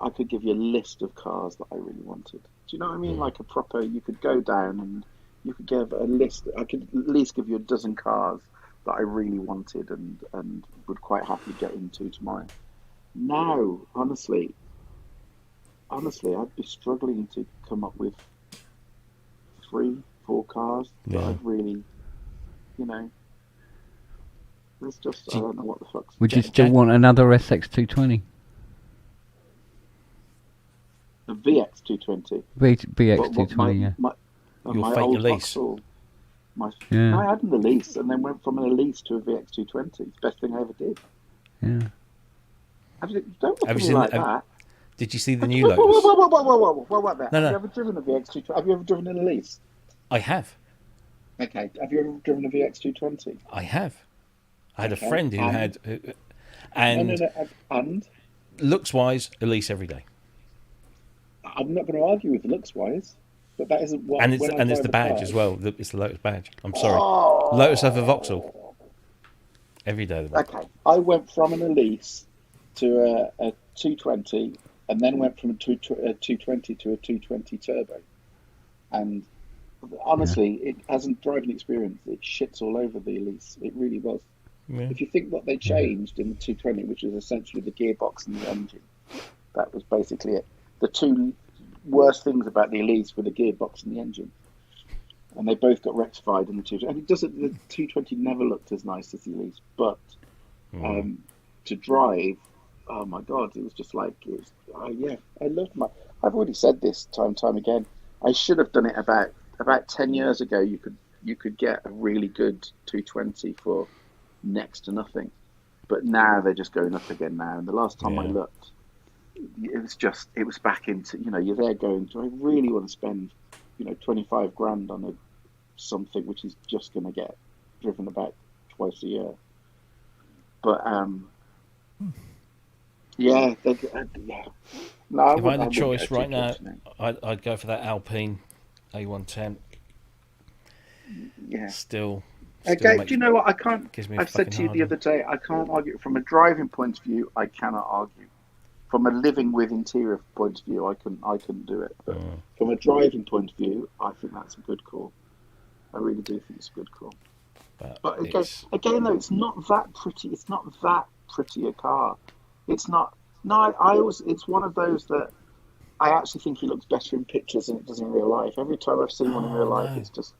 I could give you a list of cars that I really wanted. Do you know what I mean? Like a proper, you could go down and you could give a list. I could at least give you a dozen cars that I really wanted and would quite happily get into tomorrow. Now, honestly, I'd be struggling to come up with 3, 4 cars that I'd really, it's just, I don't know what the fuck's... Would you still want another SX220? A VX220. VX220, yeah. You'll fake your lease. Yeah. I had an Elise and then went from an Elise to a VX220. It's the best thing I ever did. Yeah. Don't look at me like that. Did you see the new Lotus? Whoa, there. No. Have you ever driven a VX220? Have you ever driven an Elise? I have. Okay. Have you ever driven a VX220? I have. I had a friend who had... And? Looks-wise, Elise every day. I'm not going to argue with looks-wise, but that isn't what... And it's the badge as well. It's the Lotus badge. I'm sorry. Lotus over Vauxhall. Every day. Okay. I went from an Elise to a 220 and then went from a 220 to a 220 turbo. And honestly, it hasn't driving experience. It shits all over the Elise. It really was. Yeah. If you think what they changed in the 220, which was essentially the gearbox and the engine, that was basically it. The 2 worst things about the Elise were the gearbox and the engine, and they both got rectified in the 220. And the 220 never looked as nice as the Elise, but to drive, oh my god, it was just like I loved I've already said this time again. I should have done it about 10 years ago. You could get a really good 220 for next to nothing, but now they're just going up again now. And the last time I looked, it was back into, you're there going, do I really want to spend 25 grand on something which is just going to get driven about twice a year? But no, if I had a choice right now, I'd go for that Alpine A110. Yeah, still okay, do you know what? I've said to you the other day, I can't argue. From a driving point of view, I cannot argue. From a living with interior point of view, I couldn't do it. But from a driving point of view, I think that's a good call. I really do think it's a good call. But again, though, it's not that pretty. It's not that pretty a car. It's not. No, it's one of those that I actually think he looks better in pictures than it does in real life. Every time I've seen one in real life, it's just.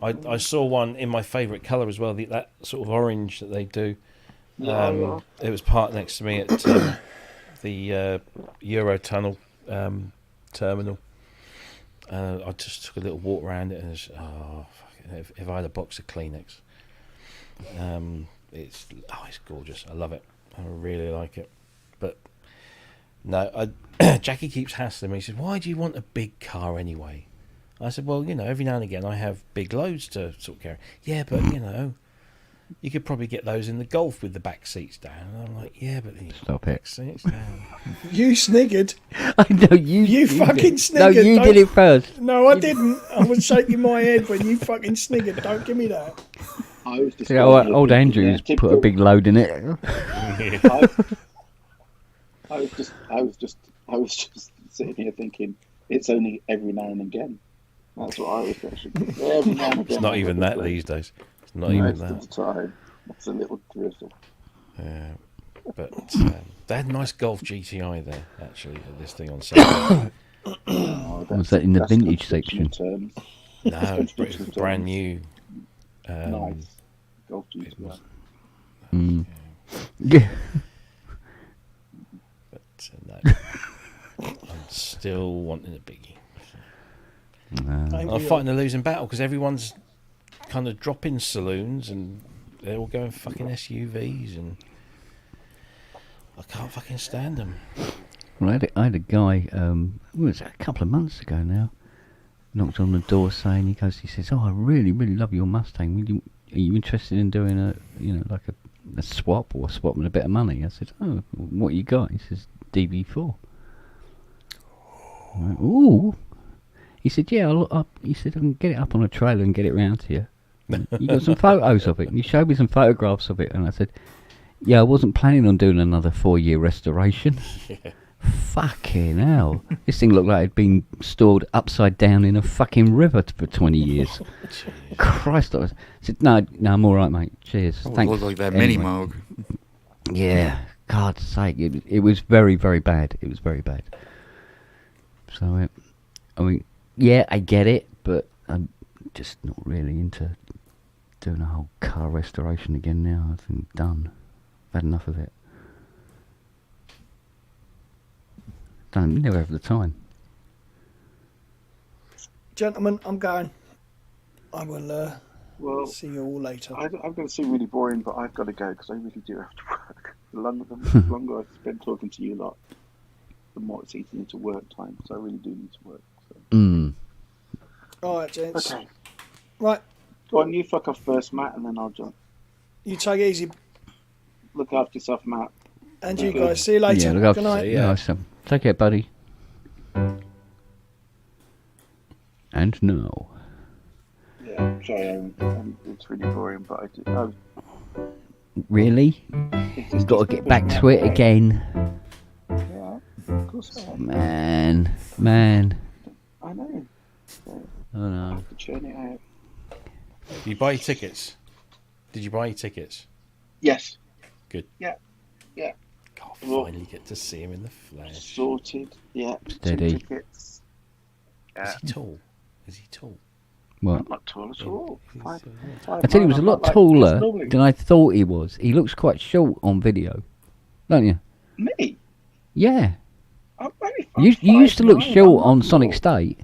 I saw one in my favourite colour as well. That sort of orange that they do. It was parked next to me at the Eurotunnel terminal. I just took a little walk around it, and if I had a box of Kleenex, it's gorgeous. I love it. I really like it. But no, Jackie keeps hassling me. He says, "Why do you want a big car anyway?" I said, "Well, every now and again I have big loads to sort of carry." Yeah, but you could probably get those in the Golf with the back seats down. And I'm like, yeah, but stop it. Seats down. You sniggered. I know you fucking sniggered. No, you did it first. No, I didn't. I was shaking my head when you fucking sniggered. Don't give me that. I was just old Andrew's put a big load in it. I was just sitting here thinking it's only every now and again. That's what I was thinking. Every now and It's again, not I even get that a these days. It's not even most of that. the time, it's a little drizzle. Yeah. But they had a nice Golf GTI there, actually, at this thing on Saturday. Oh, Was that in the that's vintage contradiction section? of terms. No, Contradiction it's of brand terms. new. Nice. Golf It GTI. was, Mm. Yeah. but no. I'm still wanting a biggie. Ain't I'm we fighting a losing battle because everyone's kind of dropping saloons and they're all going fucking SUVs and I can't fucking stand them. Well, I had a guy, what was that, a couple of months ago now, knocked on the door saying, he says, oh, I really, really love your Mustang. Are you interested in doing like a swap or swapping a bit of money? I said, oh, what you got? He says, DB4. I went, ooh. He said, yeah, he said, I can get it up on a trailer and get it round to you. You got some photos of it? And he showed me some photographs of it, and I said, yeah, I wasn't planning on doing another 4-year restoration. Yeah. Fucking hell. This thing looked like it'd been stored upside down in a fucking river for 20 years. Christ, I said, no, I'm all right, mate. Cheers. Oh, it Thanks. looked like that Anyway. mini Moog. Yeah, God's sake, it was very, very bad. It was very bad. So, I mean, yeah, I get it, but I'm just not really into doing a whole car restoration again now. I think done. I've had enough of it. Never have the time. Gentlemen, I'm going. I will Well, see you all later. I'm going to seem really boring, but I've got to go because I really do have to work. The longer I spend talking to you lot, the more it's eating into work time. So I really do need to work. So. All right, gents. Okay. Right. Go on, you fuck off first, Matt, and then I'll jump. You take it easy. Look after yourself, Matt. And you guys. See you later. Yeah, look Good after night. ya. Nice. Take care, buddy. And now. Yeah, sorry, it's really boring, but I do. Really? You've got to get back to it again. Yeah, of course I am. Man. I know. So Oh I no. have to churn it out. Did you buy your tickets? Did you buy your tickets? Yes. Good. Yeah. God, Well- finally get to see him in the flesh. Sorted. Yeah. Steady. 2 tickets. Is he tall? Is he tall? What? I'm not tall at all. He's, Five, uh, five I tell you, he was a nine, I'm lot not like taller this normally. than I thought he was. He looks quite short on video, don't you? Me? Yeah. I'm only You used to look 5'9", short I'm on not Sonic tall. State.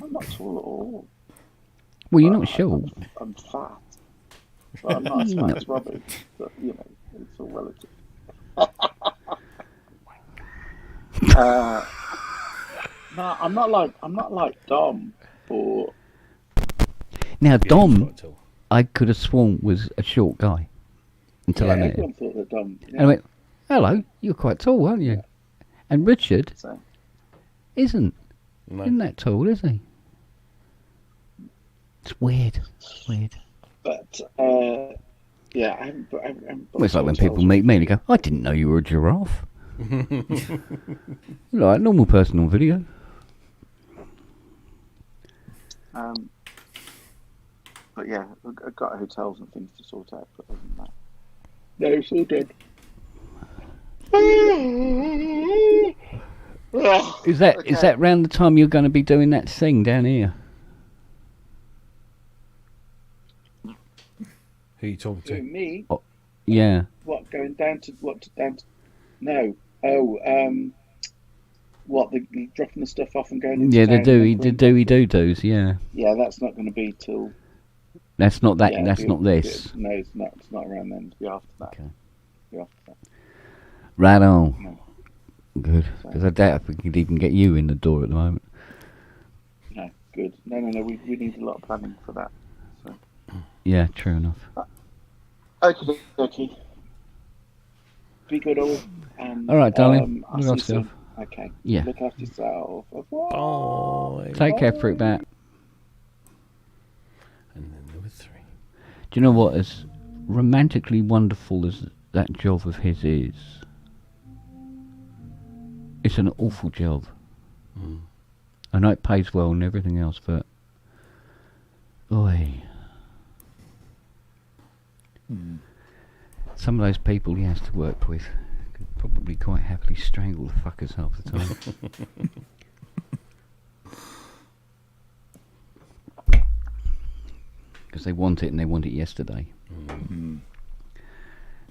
I'm not tall at all. Well, you're not short. I'm fat. Well, I'm not as fat as Robbie, but it's all relative. No, I'm not like Dom or Now, yeah, Dom, quite tall. I could have sworn was a short guy until I met him. everyone thought that Dom. And I went, hello, you're quite tall, aren't you? And Richard So, isn't. No. Isn't that tall, is he? It's weird. but yeah, I haven't. Well, it's like when people meet me and they go, I didn't know you were a giraffe. You're like a normal person on video. But yeah, I've got hotels and things to sort out. But other than that, no, it's all dead. Is that round the time you're going to be doing that thing down here? Who are you talking To to? me, Yeah. what going down to no? Oh, what the dropping the stuff off and going into Yeah, town the and then do's, yeah. Yeah, that's not going to be till. That's not that. Yeah, That's not this. No, it's not. It's not around then. It'll be after that. Okay. Be after that. Right on. No. Good. Because I doubt if we could even get you in the door at the moment. No, good. No. We need a lot of planning for that. So. Yeah, true enough. Okay. Be good all. And, All right, darling. I'll Look see you after soon. yourself. Okay. Yeah. Look after yourself. Bye. Take care, Fruit Bat. And then there were 3. Do you know what? As romantically wonderful as that job of his is, it's an awful job. I know it pays well and everything else, but oi. Some of those people he has to work with could probably quite happily strangle the fuckers half the time. Because they want it and they want it yesterday. And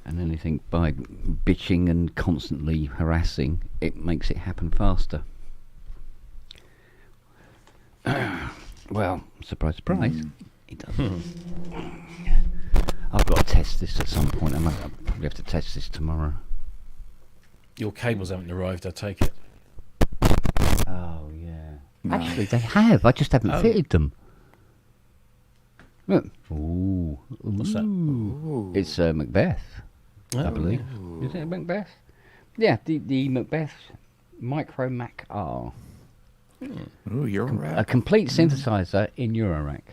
then they think by bitching and constantly harassing, it makes it happen faster. Well, surprise, surprise, it doesn't. I've got to test this at some point. I'll probably have to test this tomorrow. Your cables haven't arrived, I take it. Oh, yeah. Actually, they have. I just haven't fitted them. Look. Ooh. What's that? Ooh. It's Macbeth, I believe. Is it Macbeth? Yeah, the Macbeth Micro Mac R. Ooh, you're right. A complete synthesizer in Eurorack.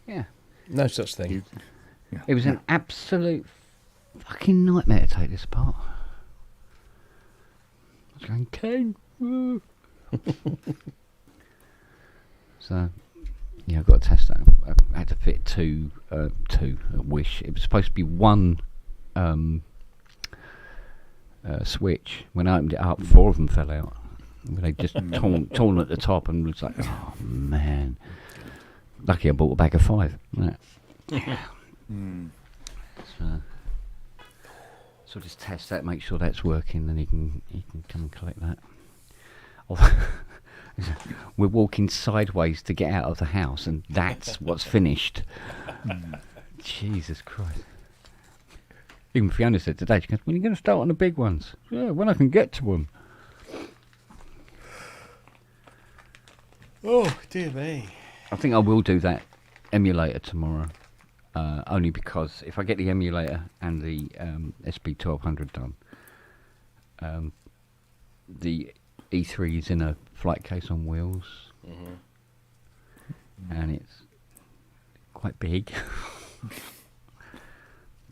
Yeah. No such thing. It was an absolute fucking nightmare to take this apart. I was going, Ken. So, yeah, I've got to test that. I had to fit two at Wish. It was supposed to be one switch. When I opened it up, 4 of them fell out. They just torn at the top, and was like, oh man. Lucky I bought a bag of 5. Right. So just test that, make sure that's working, then he can come and collect that. We're walking sideways to get out of the house, and that's what's finished. Jesus Christ. Even Fiona said today, she goes, when are you going to start on the big ones? Yeah, when I can get to them. Oh, dear me. I think I will do that emulator tomorrow. Only because if I get the emulator and the SP1200 done, the E3 is in a flight case on wheels, and it's quite big.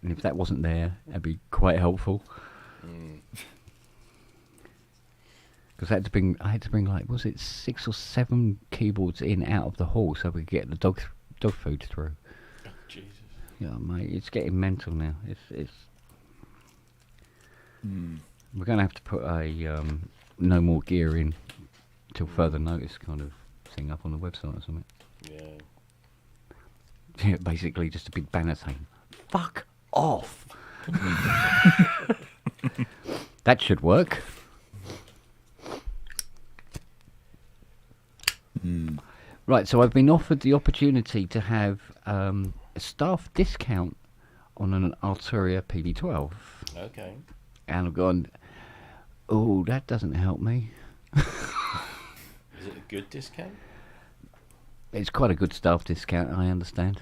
And if that wasn't there, that'd be quite helpful. Because I had to bring like, was it 6 or 7 keyboards in out of the hall so we could get the dog food through. Oh, Jesus. Yeah, mate, it's getting mental now. It's. We're going to have to put a no more gear in till further notice kind of thing up on the website or something. Yeah, basically just a big banner saying, "Fuck off." That should work. Right, so I've been offered the opportunity to have a staff discount on an Arturia PB12. Okay. And I've gone, oh, that doesn't help me. Is it a good discount? It's quite a good staff discount, I understand.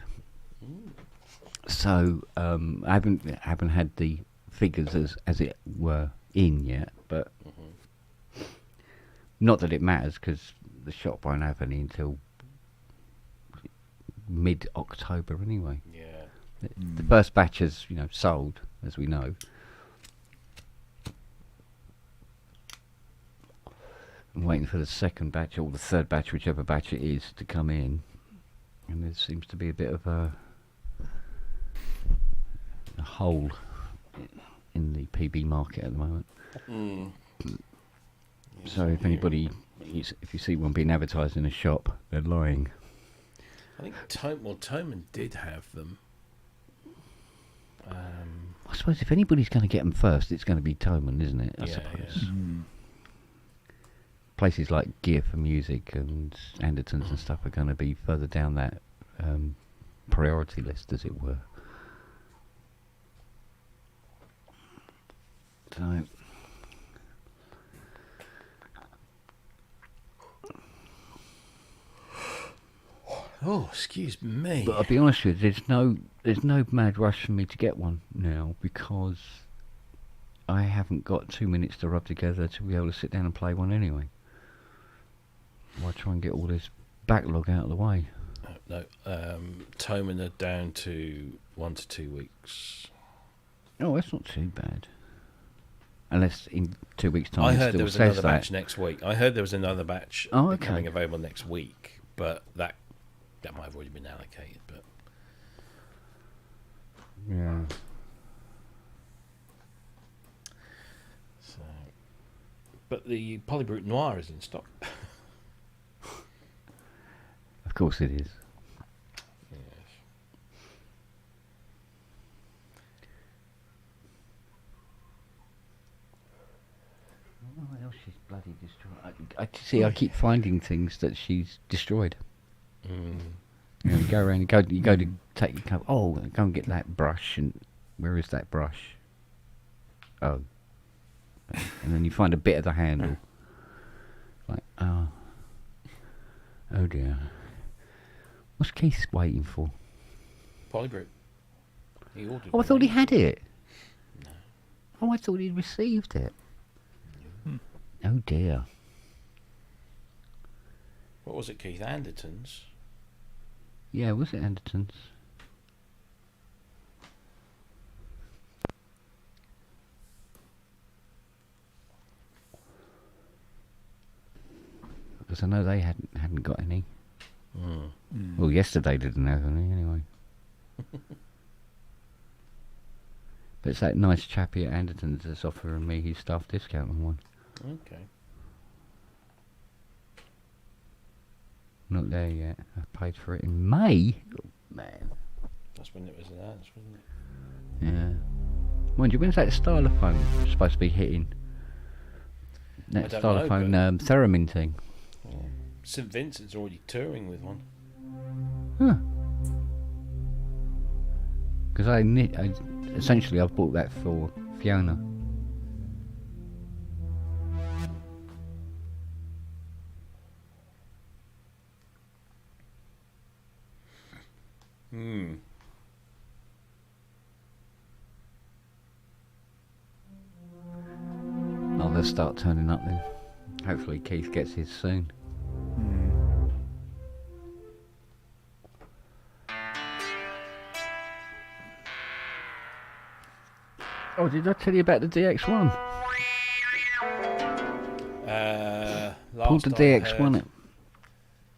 So I haven't had the figures as it were in yet, but not that it matters because the shop won't have any until mid-October anyway. Yeah. The first batch is, sold, as we know. I'm waiting for the second batch or the third batch, whichever batch it is, to come in. And there seems to be a bit of a hole in the PB market at the moment. So if anybody, if you see one being advertised in a shop, they're lying. I think Toman did have them. I suppose if anybody's going to get them first, it's going to be Toman, isn't it? I suppose. Places like Gear for Music and Andertons and stuff are going to be further down that priority list, as it were. So, oh, excuse me. but I'll be honest with you, there's no mad rush for me to get one now because I haven't got 2 minutes to rub together to be able to sit down and play one anyway. Why try and get all this backlog out of the way? No, Toman are down to 1 to 2 weeks. Oh, that's not too bad. Unless in 2 weeks' time I it heard still there was says another that. batch next week. I heard there was another batch Oh, okay. becoming available next week, but that might have already been allocated. But Yeah. so, but the Polybrute Noir is in stock. Of course it is. Yes. What else she's bloody destroyed? I see. I keep finding things that she's destroyed. Mm. You know, you go around. You go to take your cup. Oh, go and get that brush. And where is that brush? Oh, and then you find a bit of the handle. Like, oh dear. What's Keith waiting for? Polybrute. He ordered. Oh, I thought he had it. No. Oh, I thought he'd received it. Oh dear. What was it, Keith? Anderton's? Yeah, was it Anderton's? Because I know they hadn't got any. Mm. Well, yesterday didn't have any anyway. But it's that nice chappy at Anderton's that's offering me his staff discount on one. Okay. Not there yet. I paid for it in May. Oh, man. That's when it was announced, wasn't it? Yeah. Mind you, when's that stylophone supposed to be hitting? That I don't know, stylophone theremin thing. Yeah. St Vincent's already touring with one. Huh. Because essentially I've bought that for Fiona. Hmm. Oh, they'll start turning up then. Hopefully Keith gets his soon. Oh, did I tell you about the DX1? Last Pulled the I DX1 heard, out.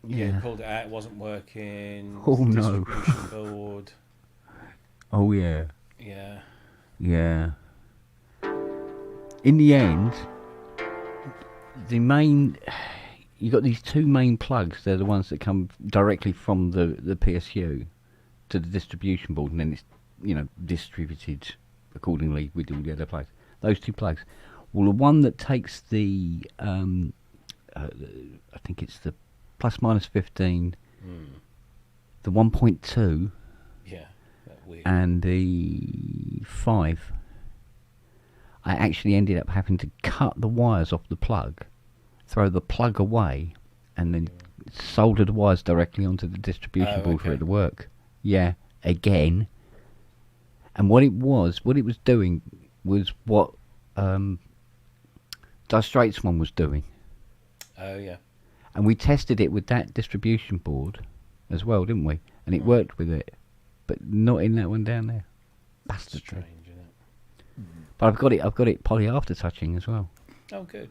Yeah. pulled it out. It wasn't working. Oh, no. Distribution board. Oh, yeah. Yeah. Yeah. In the end, the main... You got these two main plugs. They're the ones that come directly from the PSU to the distribution board, and then it's, distributed accordingly with all the other plugs. Those two plugs. Well, the one that takes the... I think it's the plus minus 15, the 1.2, Yeah. That weird. and the 5. I actually ended up having to cut the wires off the plug, throw the plug away, and then solder the wires directly onto the distribution board for okay. it to work. Yeah, again. And what it was doing was what Dire Straits one was doing. Oh, yeah. And we tested it with that distribution board as well, didn't we? And it worked with it, but not in that one down there. Bastard. Strange, isn't it? But I've got it poly after touching as well, Oh, good.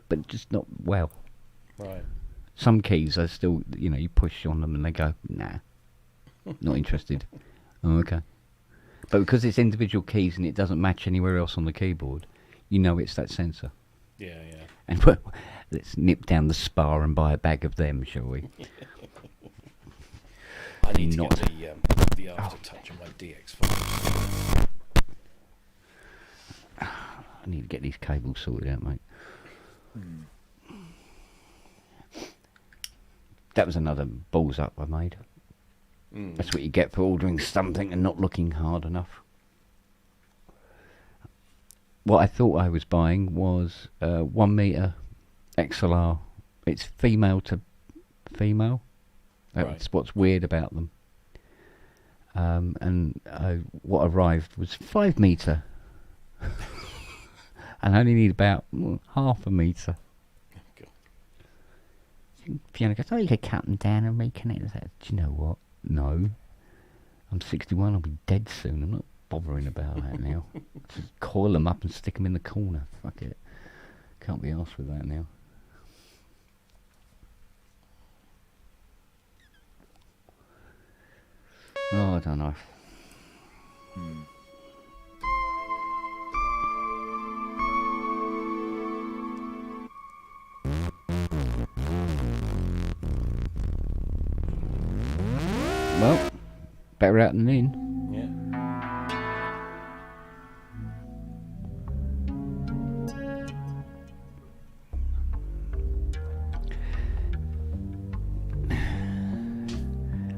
but just not well. Right. Some keys are still, you push on them and they go, nah, not interested. Oh, okay. But because it's individual keys and it doesn't match anywhere else on the keyboard, it's that sensor. Yeah, yeah. And let's nip down the Spar and buy a bag of them, shall we? I need to Not. get the aftertouch on my DX5. I need to get these cables sorted out, mate. That was another balls up I made. That's what you get for ordering something and not looking hard enough. What I thought I was buying was 1 meter XLR. It's female to female. That's what's weird about them. And what arrived was 5 meter. And I only need about half a meter. Oh, God. Fiona goes, oh, you could cut them down and reconnect. I said, do you know what? No. I'm 61, I'll be dead soon. I'm not bothering about that now. Just coil them up and stick them in the corner. Fuck it. Can't be arsed with that now. Oh, I don't know. Well, better out than in. Yeah.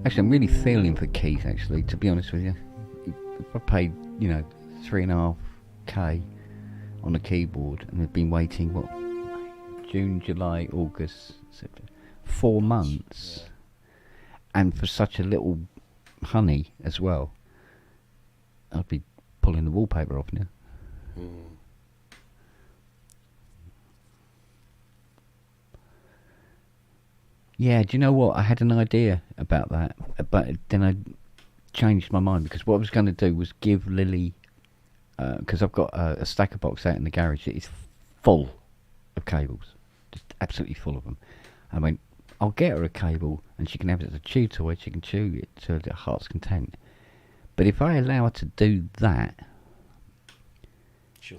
Actually, I'm really feeling for Keith, actually, to be honest with you. If I paid, 3.5k on a keyboard and I've been waiting, June, July, August, September, 4 months. And for such a little honey as well, I'd be pulling the wallpaper off now. Yeah, do you know what? I had an idea about that, but then I changed my mind because what I was going to do was give Lily, because I've got a stacker box out in the garage that is full of cables, just absolutely full of them. I went, I'll get her a cable and she can have it as a chew toy, she can chew it to her heart's content. But if I allow her to do that,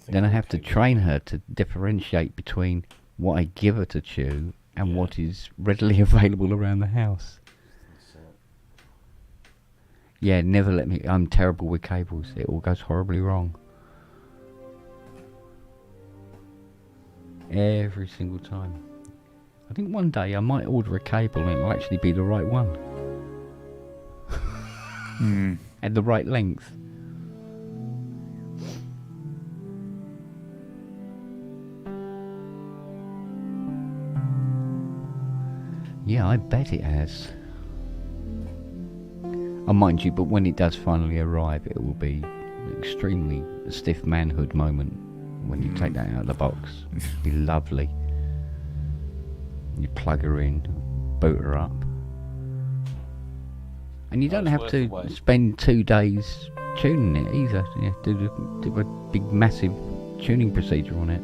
then I have to train her to differentiate between what I give her to chew and what is readily available around the house. Yeah, never let me. I'm terrible with cables. It all goes horribly wrong. Every single time. I think one day I might order a cable and it will actually be the right one. And the right length. Yeah, I bet it has. Oh, mind you, but when it does finally arrive, it will be an extremely stiff manhood moment when you take that out of the box. It'll be lovely. You plug her in, boot her up. And you don't have to spend 2 days tuning it either. You do a big, massive tuning procedure on it.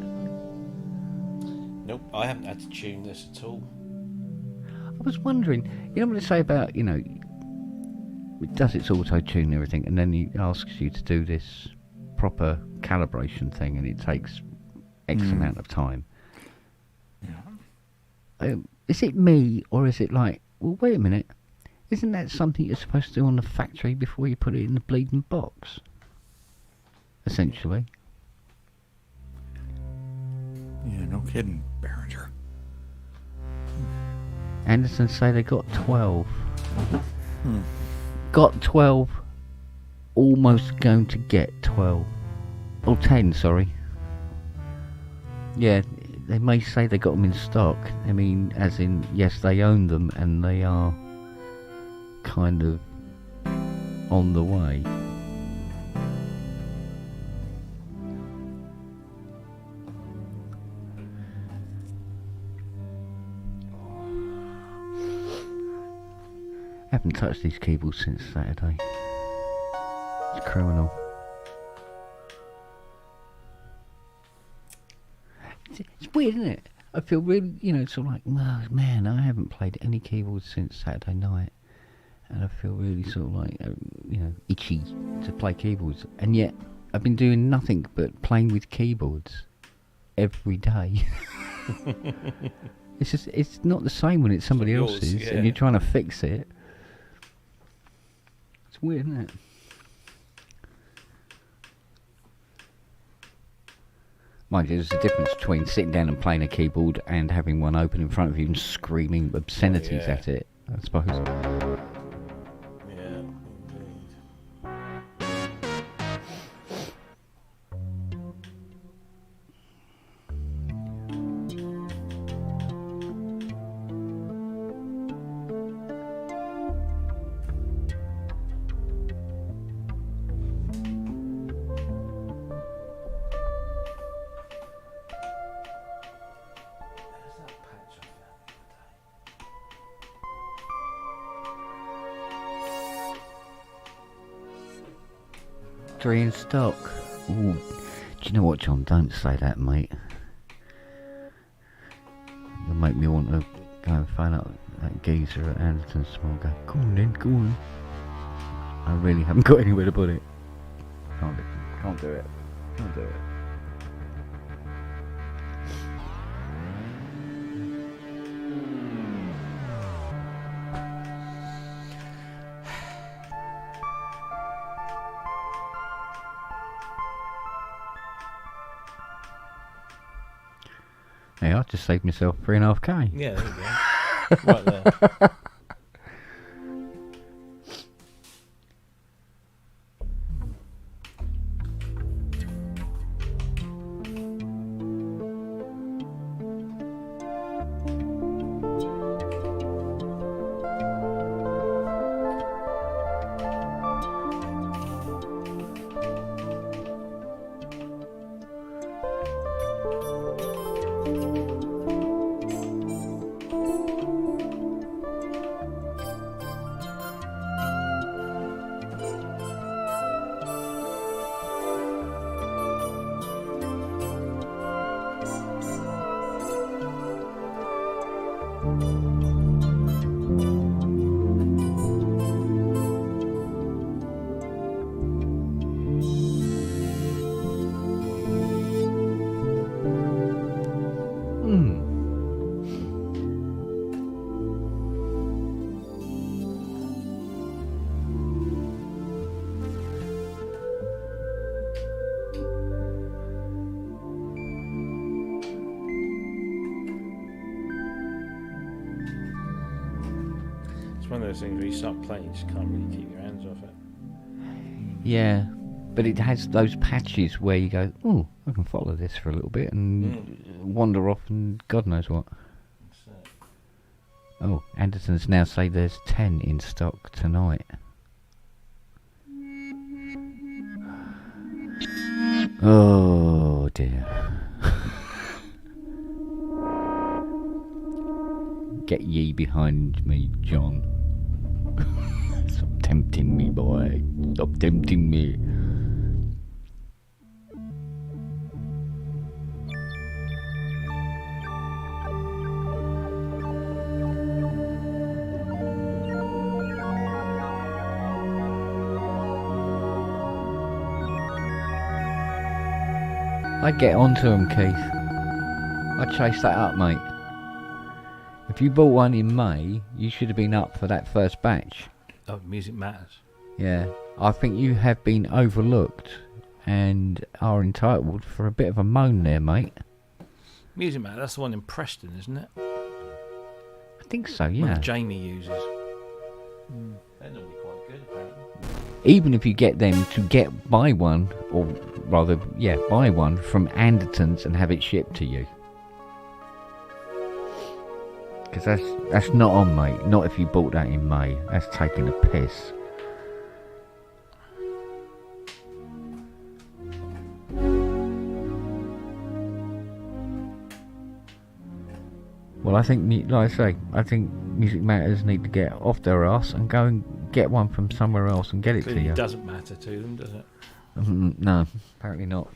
Nope, I haven't had to tune this at all. I was wondering, you know what they say about, it does its auto-tune and everything, and then it asks you to do this proper calibration thing, and it takes X amount of time. Yeah. Is it me, or is it like, well, wait a minute, isn't that something you're supposed to do on the factory before you put it in the bleeding box? Essentially. Yeah, no kidding, Behringer. Anderson say they got 12. Got 12. Almost going to get 12. Or 10, sorry. Yeah, they may say they got them in stock. I mean, as in, yes, they own them and they are kind of on the way. I haven't touched these keyboards since Saturday. It's criminal. It's weird, isn't it? I feel really, sort of like, oh, man, I haven't played any keyboards since Saturday night. And I feel really sort of like, itchy to play keyboards. And yet, I've been doing nothing but playing with keyboards every day. It's not the same when it's somebody else's and you're trying to fix it. It's weird, isn't it? Mind you, there's a difference between sitting down and playing a keyboard and having one open in front of you and screaming obscenities at it, I suppose. Yeah, indeed. factory in stock. Ooh. Do you know what, John? Don't say that, mate. You'll make me want to go and phone up that geezer at Anderton Small. Go on then, go on. I really haven't got anywhere to put it. Can't do it. Can't do it. Hey, I just saved myself 3.5k. Yeah, there you go. Right there. One of those things where you start playing, you just can't really keep your hands off it. Yeah, but it has those patches where you go, oh, I can follow this for a little bit and wander off and God knows what. Oh, Anderton's now say there's 10 in stock tonight. Oh dear. Get ye behind me, John. Stop tempting me, boy. Stop tempting me. I get onto them, Keith. I chase that up, mate. If you bought one in May, you should have been up for that first batch. Oh, Music Matters. Yeah, I think you have been overlooked and are entitled for a bit of a moan there, mate. Music Matters, that's the one in Preston, isn't it? I think so, yeah. One that Jamie uses. They're normally quite good, apparently. Even if you get them to buy one, or rather, buy one from Anderton's and have it shipped to you. Because that's not on, mate. Not if you bought that in May. That's taking a piss. Well, I think, like I say, I think Music Matters need to get off their arse and go and get one from somewhere else and get it to you. It doesn't matter to them, does it? No, apparently not.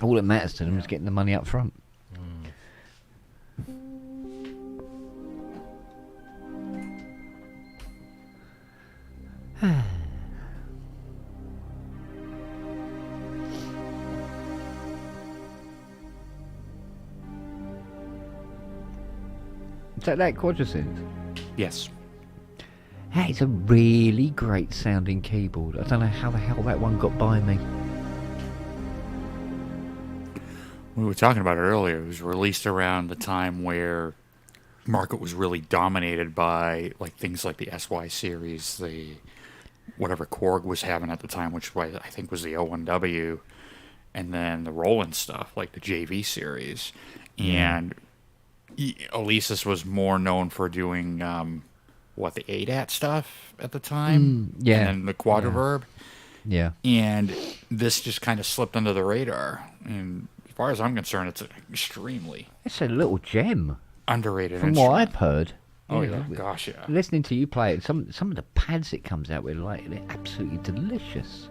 All that matters to them is getting the money up front. Is that Quadrasynth? Yes. That is a really great sounding keyboard. I don't know how the hell that one got by me. We were talking about it earlier. It was released around the time where the market was really dominated by like things like the SY series, the whatever Korg was having at the time, which I think was the O1W, and then the Roland stuff like the JV series. And Alesis was more known for doing the ADAT stuff at the time, and then the Quadriverb. Yeah. And this just kind of slipped under the radar. And as far as I'm concerned, it's It's a little gem. underrated From instrument. what I've heard. Oh, you yeah. know, Gosh, yeah. Listening to you play it, some of the pads it comes out with, like, they're absolutely delicious.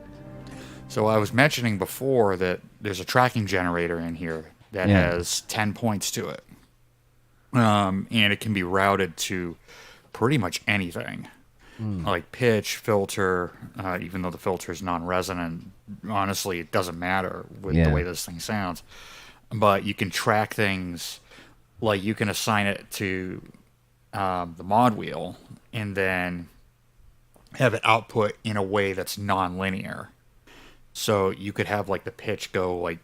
So I was mentioning before that there's a tracking generator in here that has 10 points to it. And it can be routed to pretty much anything. Like pitch, filter, even though the filter is non-resonant, honestly, it doesn't matter with the way this thing sounds. But you can track things, like you can assign it to the mod wheel and then have it output in a way that's non-linear. So you could have like the pitch go like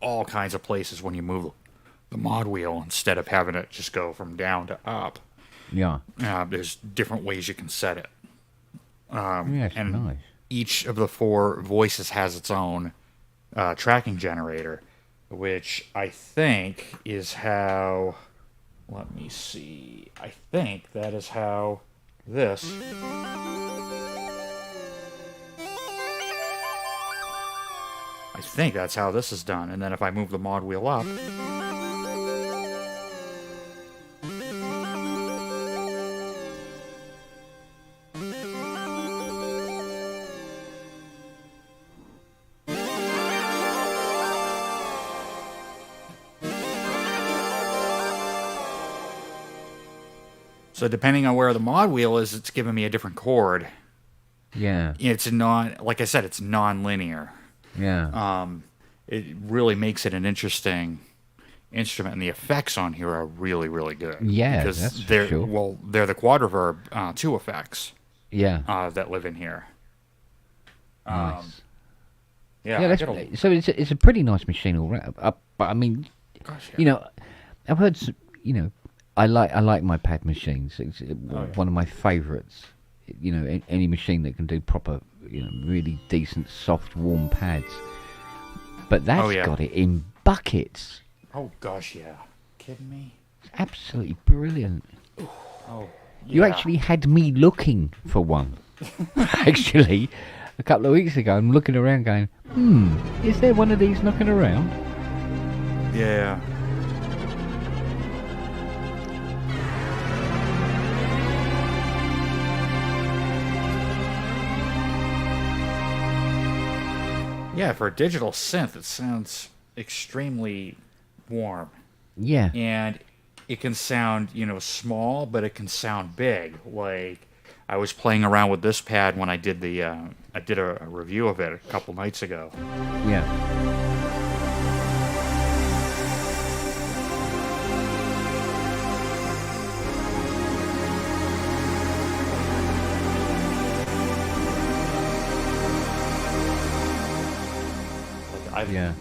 all kinds of places when you move the mod wheel instead of having it just go from down to up. Yeah. There's different ways you can set it. Yes, and nice. each of the 4 voices has its own tracking generator, which I think is how... Let me see. I think that is how this... I think that's how this is done. And then if I move the mod wheel up... So depending on where the mod wheel is, it's giving me a different chord. Yeah. It's like I said, it's non-linear. Yeah. It really makes it an interesting instrument, and the effects on here are really, really good. Yeah, because that's for they're sure. well, they're the quadriverb 2 effects. Yeah. That live in here. Nice. Yeah, Yeah, so it's a pretty nice machine all right. But I mean, you know, I've heard, I like my pad machines. It's one of my favourites. You know, any machine that can do proper, really decent, soft, warm pads. But that's got it in buckets. Oh gosh, yeah. Kidding me? It's absolutely brilliant. Oh, yeah. You actually had me looking for one. Actually, a couple of weeks ago, I'm looking around going, is there one of these knocking around? Yeah. Yeah, for a digital synth, it sounds extremely warm. Yeah. And it can sound, small, but it can sound big. Like, I was playing around with this pad when I did a review of it a couple nights ago. Yeah. I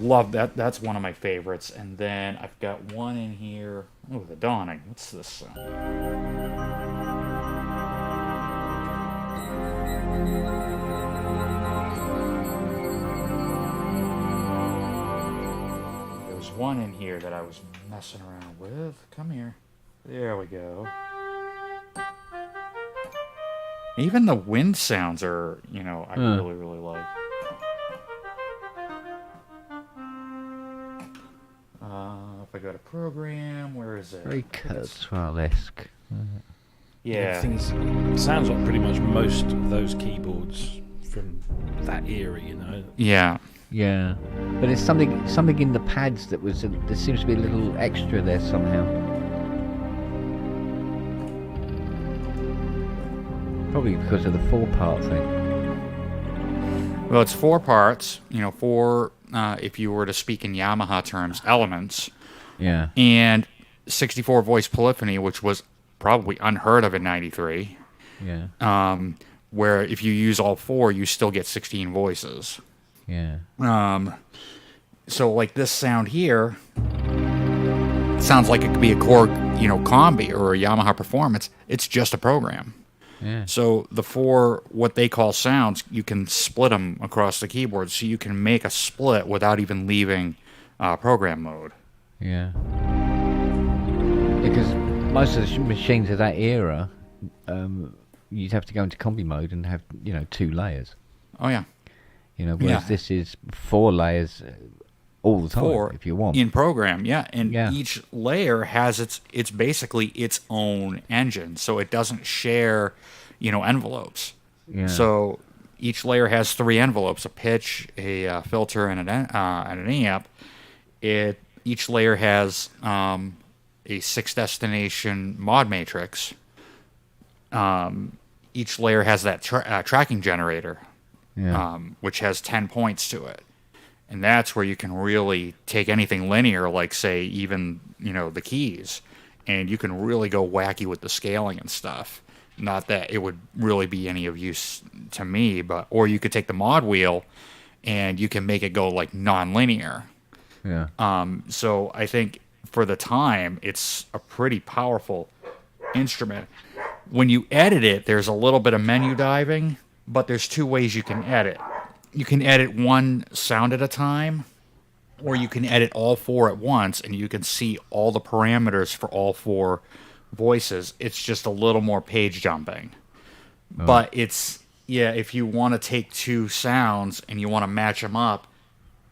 love that. That's one of my favorites. And then I've got one in here. Oh, the Dawning. What's this? There's one in here that I was messing around with. Come here. There we go. Even the wind sounds are, I really, really like. If I go to program, where is it? Very Kurzweil-esque. Yeah. The thing is, it sounds like pretty much most of those keyboards from that era, Yeah. Yeah. But it's something in the pads that was, there seems to be a little extra there somehow. Probably because of the 4-part thing. Well, it's 4 parts, 4, if you were to speak in Yamaha terms, elements. Yeah. And 64 voice polyphony, which was probably unheard of in 93. Yeah. Where if you use all 4, you still get 16 voices. Yeah. So like this sound here, it sounds like it could be a Korg, combi or a Yamaha Performance. It's just a program. Yeah. So the 4, what they call sounds, you can split them across the keyboard, so you can make a split without even leaving program mode. Yeah. Because most of the machines of that era, you'd have to go into combi mode and have, 2 layers. Oh, yeah. Whereas this is 4 layers all the time, 4 if you want. In program, yeah. And each layer has it's basically its own engine, so it doesn't share, envelopes. Yeah. So, Each layer has 3 envelopes: a pitch, a filter, and an amp. Each layer has a 6-destination mod matrix. Each layer has that tracking generator, which has 10 points to it. And that's where you can really take anything linear, like, say, even, the keys, and you can really go wacky with the scaling and stuff. Not that it would really be any of use to me, or you could take the mod wheel and you can make it go, like, non-linear. Yeah. So I think for the time, it's a pretty powerful instrument. When you edit it, there's a little bit of menu diving, but there's 2 ways you can edit. You can edit one sound at a time, or you can edit all 4 at once, and you can see all the parameters for all 4 voices. It's just a little more page jumping. Oh. But if you want to take 2 sounds and you want to match them up,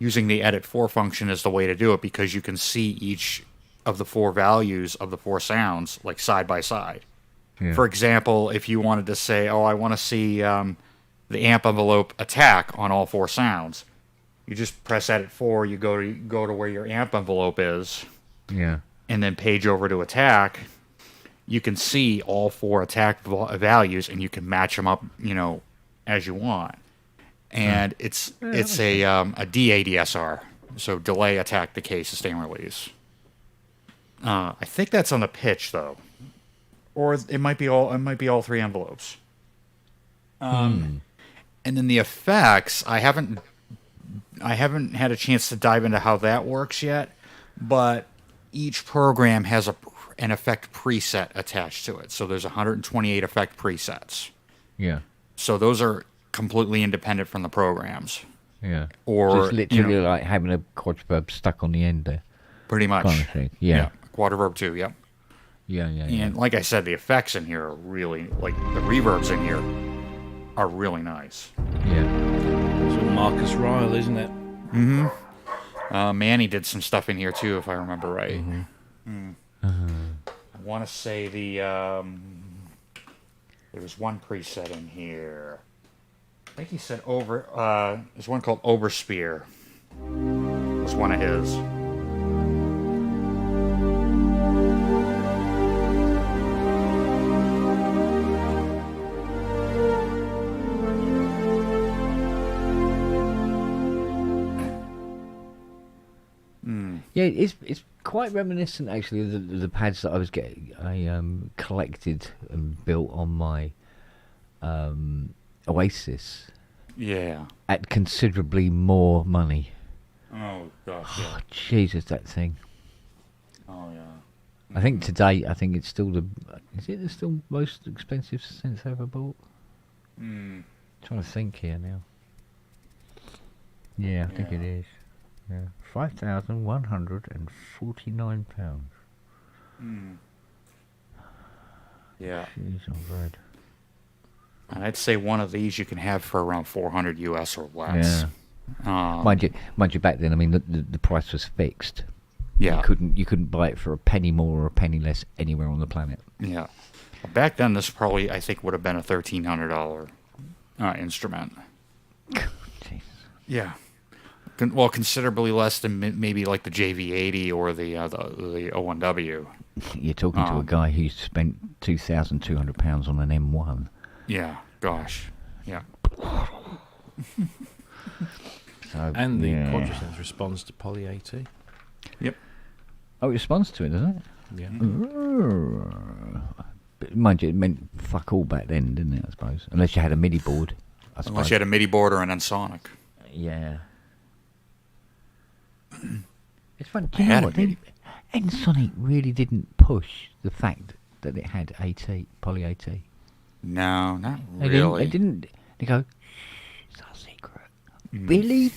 using the edit 4 function is the way to do it, because you can see each of the 4 values of the 4 sounds, like, side by side. Yeah. For example, if you wanted to say, I want to see the amp envelope attack on all 4 sounds, you just press edit 4, you go to where your amp envelope is, and then page over to attack. You can see all 4 attack values, and you can match them up, as you want. And it's a DADSR, so delay, attack, decay, sustain, release. I think that's on the pitch, though, or it might be all 3 envelopes. And then the effects, I haven't had a chance to dive into how that works yet, but each program has an effect preset attached to it. So there's 128 effect presets. Yeah. So those are completely independent from the programs. Yeah. Or so it's literally like having a quadverb stuck on the end there. Pretty much. Kind of thing. Yeah. Quadverb 2, yep. Yeah. And like I said, the effects in here are really, like, the reverbs in here are really nice. Yeah. It's all Marcus Ryle, isn't it? Mm-hmm. Manny did some stuff in here too, if I remember right. Mm-hmm. I want to say there was one preset in here. I think he said there's one called Oberspear. It was one of his. Yeah, it's quite reminiscent actually of the pads that I was getting. I collected and built on my Oasis. Yeah. At considerably more money. Oh gosh. Yeah. Oh, Jesus, that thing. Oh yeah. I think today, it's still is it the still most expensive synth I ever bought? Trying to think here now. Yeah, I think it is. Yeah, £5,149. Yeah. Jeez, I'm afraid. And I'd say one of these you can have for around 400 US or less. Yeah. Mind you, back then, I mean, the price was fixed. Yeah. You couldn't buy it for a penny more or a penny less anywhere on the planet. Yeah. Back then, this probably, I think, would have been a $1,300 instrument. Jeez. Yeah. Well, considerably less than maybe like the JV80 or the O1W. You're talking to a guy who spent £2,200 on an M1. Yeah, gosh. Yeah. And the Quadrasense responds to Poly AT. Yep. Oh, it responds to it, doesn't it? Yeah. But mind you, it meant fuck all back then, didn't it, I suppose? Unless you had a MIDI board, I suppose. Unless you had a MIDI board or an Ensoniq. Yeah. It's funny. Do you know what? Ensoniq really didn't push the fact that it had AT, Poly AT. No, not really. They didn't. They go, it's our secret. Really?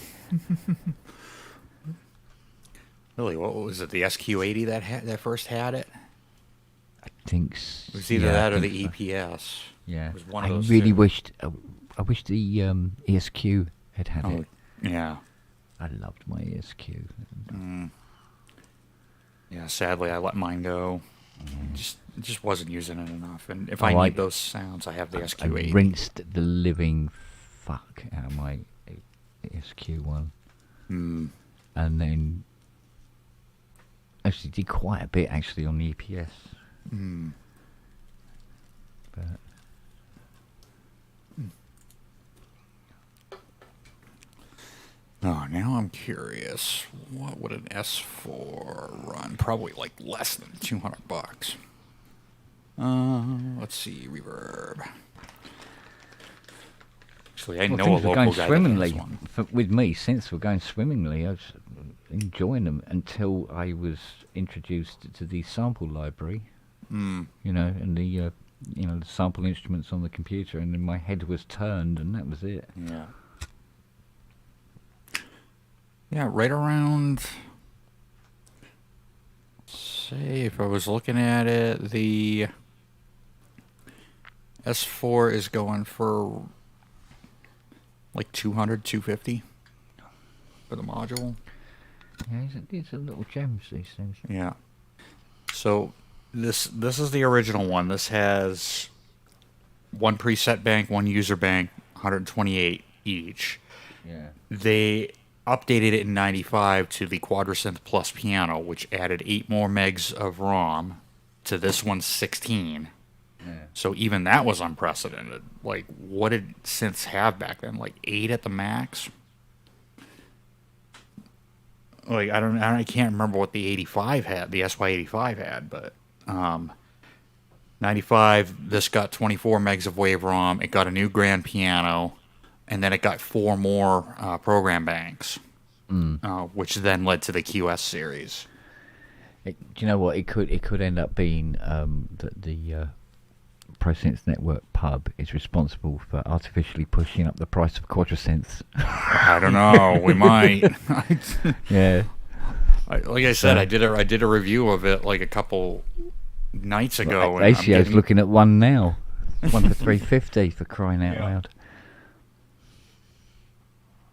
Really? What was it? The SQ80 that first had it? I think so. It was either that or the EPS. Yeah. It was one of those really two. wished. I wish the ESQ had it. Yeah. I loved my ESQ. Yeah, sadly, I let mine go. Just wasn't using it enough. And if I need those sounds, I have the SQ80. I rinsed the living fuck out of my SQ1. Hmm. And then actually did quite a bit actually on the EPS. Hmm. But Oh, now I'm curious. What would an S4 run? Probably like less than $200. Let's see, reverb. Actually, I know a things were local going guy that has swimmingly one. with me. Synths were going swimmingly. I was enjoying them until I was introduced to the sample library. Hmm. You know, and the the sample instruments on the computer, and then my head was turned, and that was it. Yeah. Yeah, right around. Say, if I was looking at it, the S4 is going for like 200, 250 for the module. Yeah, these are little gems, these things. Yeah. So this is the original one. This has one preset bank, one user bank, 128 each. Yeah. They updated it in 95 to the Quadrasynth Plus Piano, which added 8 more megs of ROM to this one's 16. Yeah. So even that was unprecedented. Like, what did synths have back then? Like 8 at the max? Like, I can't remember what the 85 had, the SY85 had, but 95, this got 24 megs of wave ROM. It got a new grand piano, and then it got 4 more program banks, which then led to the QS series. Do you know what? It could end up being the ProSynth Network pub is responsible for artificially pushing up the price of quadrasynths. I don't know. We might. Yeah. Like I said, I did a review of it like a couple nights ago. Well, ACO's looking at one now. One for $350 for crying out loud.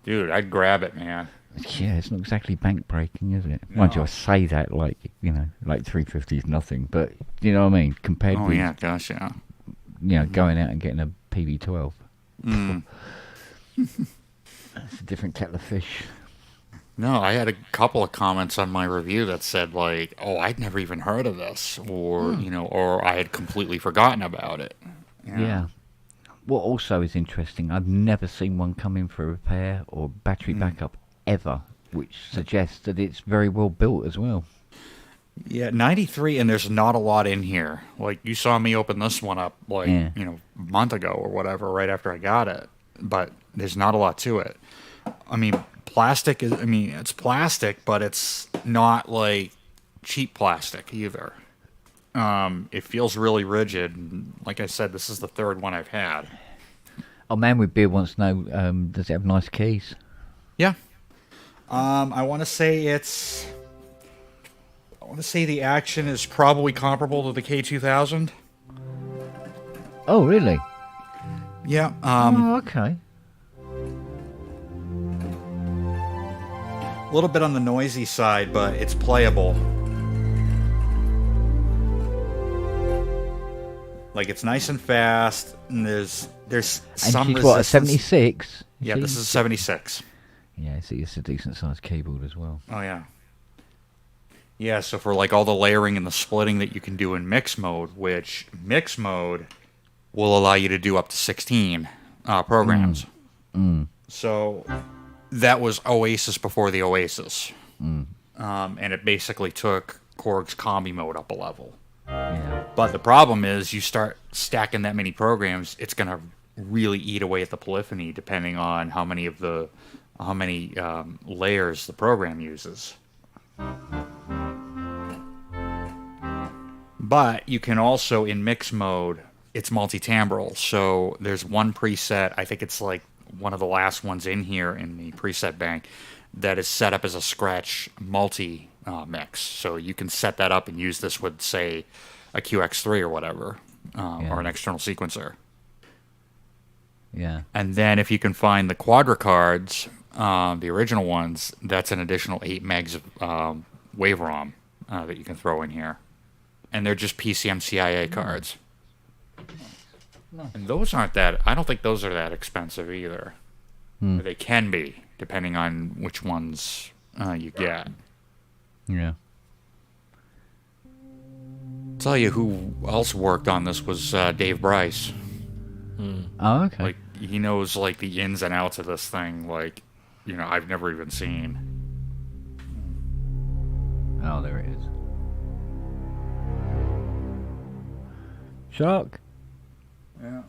Dude, I'd grab it, man. Yeah, it's not exactly bank breaking, is it? No. Mind you, I say that like like $350 is nothing, but you know what I mean. Compared with yeah, gosh, yeah. Going out and getting a PV12. Mm. It's a different kettle of fish. No, I had a couple of comments on my review that said like, "Oh, I'd never even heard of this," or or I had completely forgotten about it. Yeah. What also is interesting, I've never seen one come in for repair or battery backup ever, which suggests that it's very well built as well. Yeah, 93, and there's not a lot in here. Like, you saw me open this one up, like, a month ago or whatever, right after I got it. But there's not a lot to it. I mean, it's plastic, but it's not, like, cheap plastic either. It feels really rigid. And like I said, this is the third one I've had. Oh, Man with Beard wants to know, does it have nice keys? Yeah. I want to say the action is probably comparable to the K2000. Oh, really? Yeah. Okay. A little bit on the noisy side, but it's playable. Like, it's nice and fast, and there's some she's resistance. what, a 76? Yeah, this is a 76. Yeah, see, it's a decent sized keyboard as well. Oh, yeah. Yeah, so for like all the layering and the splitting that you can do in mix mode, which mix mode will allow you to do up to 16 programs. So that was Oasis before the Oasis. And it basically took Korg's combi mode up a level. Yeah. But the problem is you start stacking that many programs, it's going to really eat away at the polyphony depending on how many layers the program uses. But you can also, in mix mode, it's multi-timbral. So there's one preset, I think it's like one of the last ones in here in the preset bank, that is set up as a scratch multi-mix. So you can set that up and use this with, say, a QX3 or whatever, or an external sequencer. Yeah. And then if you can find the Quadra cards, the original ones, that's an additional 8 megs of wave ROM that you can throw in here. And they're just PCM CIA cards. And those aren't that. I don't think those are that expensive either. Hmm. They can be, depending on which ones you get. Yeah. Tell you who else worked on this was Dave Bryce. Oh, okay. Like, he knows like the ins and outs of this thing. Like, I've never even seen. Oh, there it is. Shark. Yeah.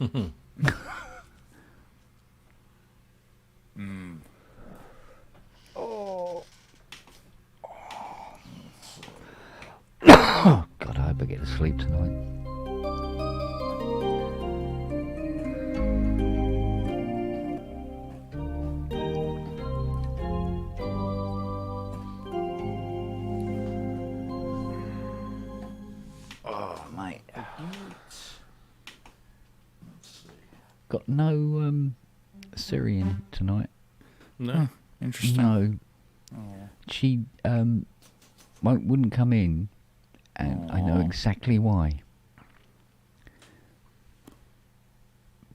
Oh. Oh, God, I hope I get to sleep tonight. Oh, mate. Got no Syrian tonight. No. Interesting. No. She wouldn't come in, and I know exactly why.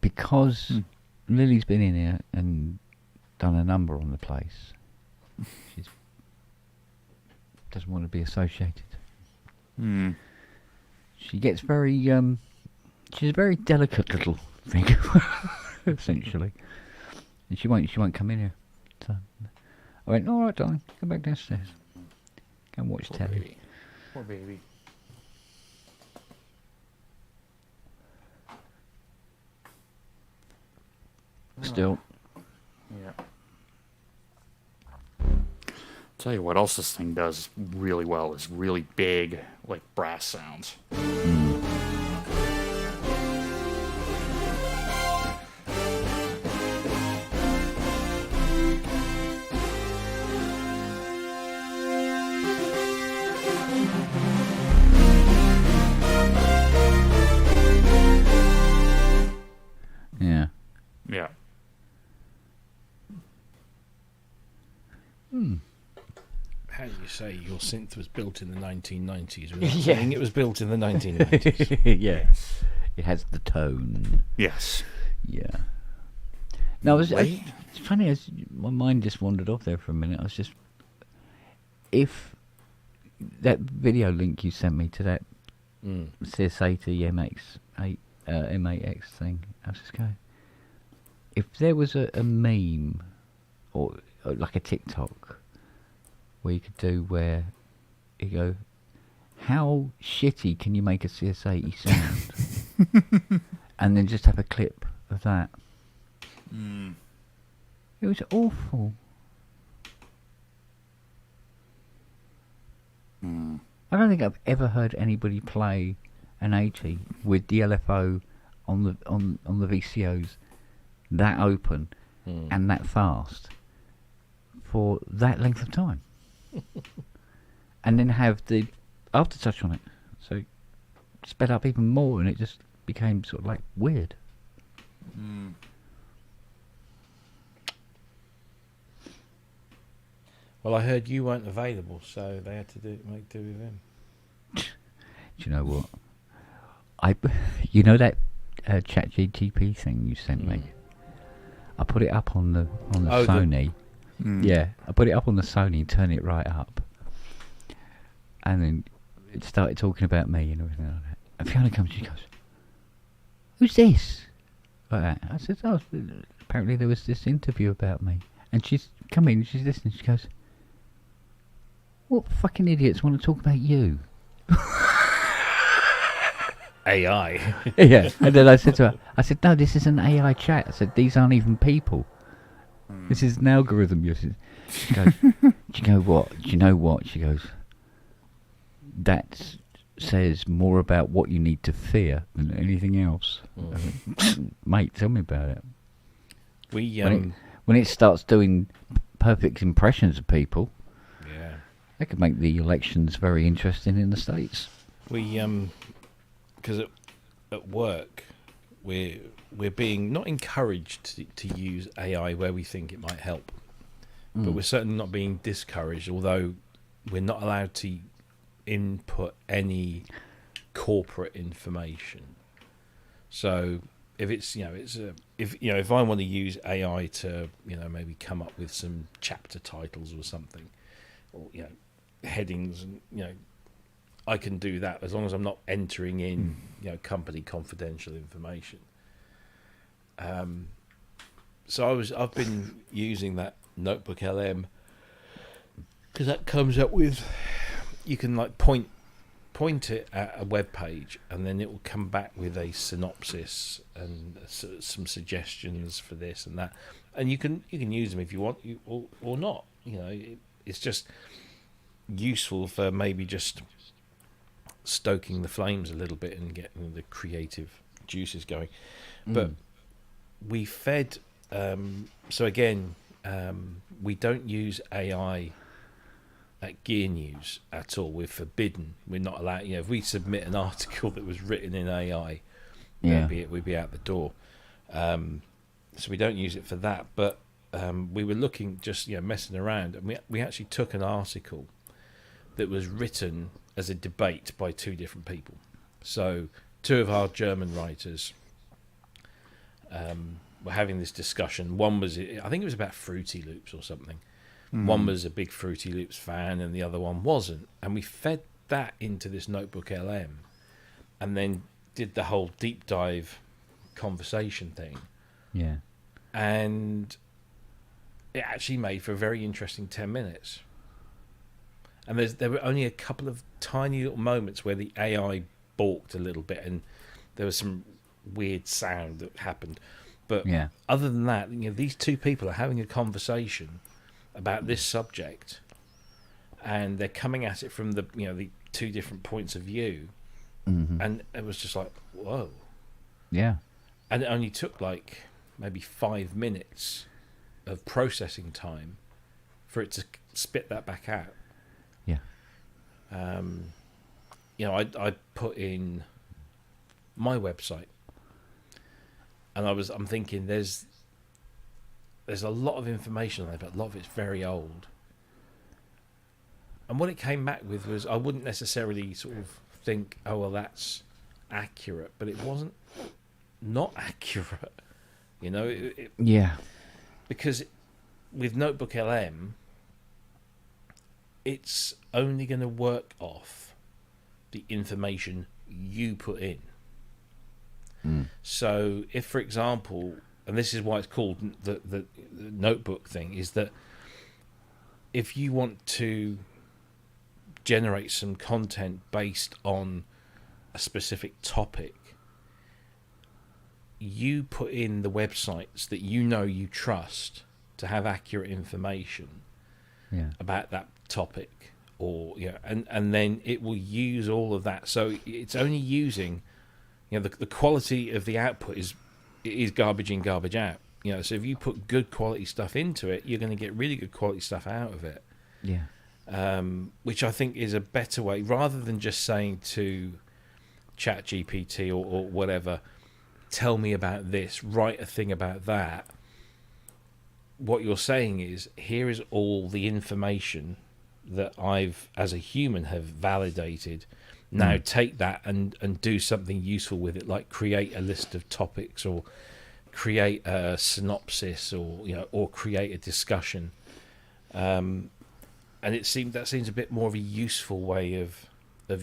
Because Lily's been in here and done a number on the place. She doesn't want to be associated. Hmm. She gets very she's a very delicate little thing, essentially. And she won't come in here. So I went, all right, darling, go back downstairs. Go and watch telly. Baby. Poor baby. Still. Yeah. Tell you what else this thing does really well is really big, like brass sounds. Yeah. Yeah. How do you say your synth was built in the 1990s without Yeah. saying it was built in the 1990s? Yeah. It has the tone. Yes. Yeah. No, it's Wait. funny as my mind just wandered off there for a minute. I was just, if that video link you sent me to that CS80 MX8 M8X thing, I was just going, if there was a meme or like a TikTok where you could do where you go, how shitty can you make a CS80 sound? And then just have a clip of that. It was awful. I don't think I've ever heard anybody play an 80 with the LFO on the VCOs that open and that fast for that length of time. And then have the aftertouch on it. So sped up even more and it just became sort of like weird. Well, I heard you weren't available, so they had to make do with him. Do you know what? You know that ChatGPT thing you sent me? I put it up on the Sony. Yeah, I put it up on the Sony and turned it right up. And then it started talking about me and everything like that. And Fiona comes, she goes, "Who's this?" Like that. I said, "Oh, apparently there was this interview about me." And she's come in, she's listening, she goes, "What fucking idiots want to talk about you?" AI. Yeah. And then I said to her, "No, this is an AI chat." I said, "These aren't even people. This is an algorithm." She goes, "Do you know what? Do you know what?" She goes, "That says more about what you need to fear than anything else." I went, "Mate, tell me about it." When it starts doing perfect impressions of people, yeah, that could make the elections very interesting in the States. Because at work we're being not encouraged to use AI where we think it might help, but we're certainly not being discouraged. Although we're not allowed to input any corporate information, so if it's if I want to use AI to maybe come up with some chapter titles or something, or headings, and I can do that as long as I'm not entering in company confidential information. So I've been using that Notebook LM because that comes up with, you can like point it at a web page and then it will come back with a synopsis and some suggestions for this and that, and you can use them if you want or not. It's just useful for maybe just stoking the flames a little bit and getting the creative juices going. But we fed so again, we don't use AI at Gear News at all. We're forbidden. We're not allowed. If we submit an article that was written in AI, we'd be out the door. So we don't use it for that. But we were looking, just messing around, and we actually took an article that was written as a debate by two different people. So two of our German writers were having this discussion. One was, I think it was about Fruity Loops or something. One was a big Fruity Loops fan and the other one wasn't. And we fed that into this Notebook LM and then did the whole deep dive conversation thing. Yeah. And it actually made for a very interesting 10 minutes. And there were only a couple of tiny little moments where the AI balked a little bit and there was some weird sound that happened. But other than that, these two people are having a conversation about this subject, and they're coming at it from the the two different points of view, and it was just like, whoa. Yeah. And it only took like maybe 5 minutes of processing time for it to spit that back out. Yeah. I put in my website, and I'm thinking there's a lot of information on there, but a lot of it's very old. And what it came back with was, I wouldn't necessarily sort of think, oh well, that's accurate, but it wasn't not accurate. Because with Notebook LM, it's only going to work off the information you put in. So if, for example, and this is why it's called the notebook thing, is that if you want to generate some content based on a specific topic, you put in the websites that you trust to have accurate information about that topic, or and then it will use all of that. So it's only using the quality of the output is garbage in, garbage out. So if you put good quality stuff into it, you're going to get really good quality stuff out of it. Which I think is a better way, rather than just saying to ChatGPT or whatever, tell me about this, write a thing about that. What you're saying is, here is all the information that I've, as a human, have validated. Now take that and do something useful with it, like create a list of topics, or create a synopsis, or create a discussion. And that seems a bit more of a useful way of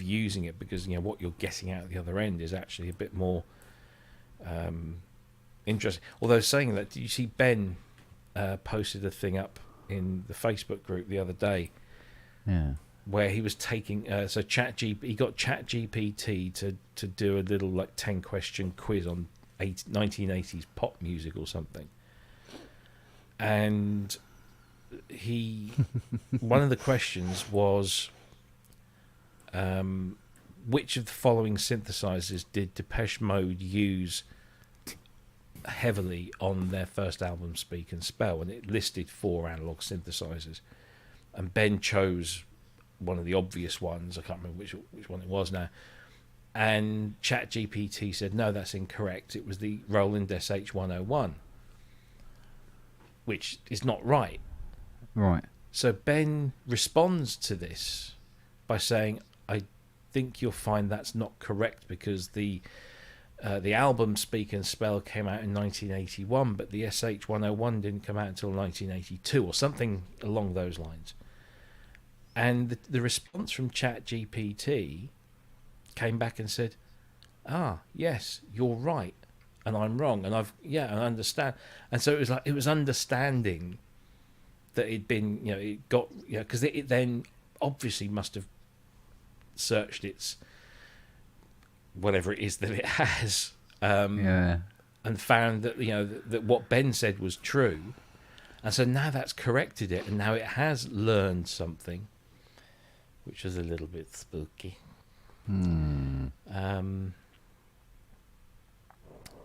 using it, because what you're getting out the other end is actually a bit more interesting. Although, saying that, did you see Ben posted a thing up in the Facebook group the other day? Where he was taking he got ChatGPT to do a little like 10-question quiz on 1980s pop music or something, and one of the questions was, which of the following synthesizers did Depeche Mode use heavily on their first album, Speak and Spell? And it listed 4 analog synthesizers, and Ben chose one of the obvious ones. I can't remember which one it was now. And ChatGPT said, no, that's incorrect. It was the Roland SH-101, which is not right. Right. So Ben responds to this by saying, I think you'll find that's not correct, because the the album Speak and Spell came out in 1981, but the SH-101 didn't come out until 1982 or something along those lines. And the response from ChatGPT came back and said, yes, you're right, and I'm wrong, and I understand. And so it was understanding that it'd been, it got, because it then obviously must have searched its whatever it is that it has, and found that that what Ben said was true, and so now that's corrected it, and now it has learned something, which is a little bit spooky.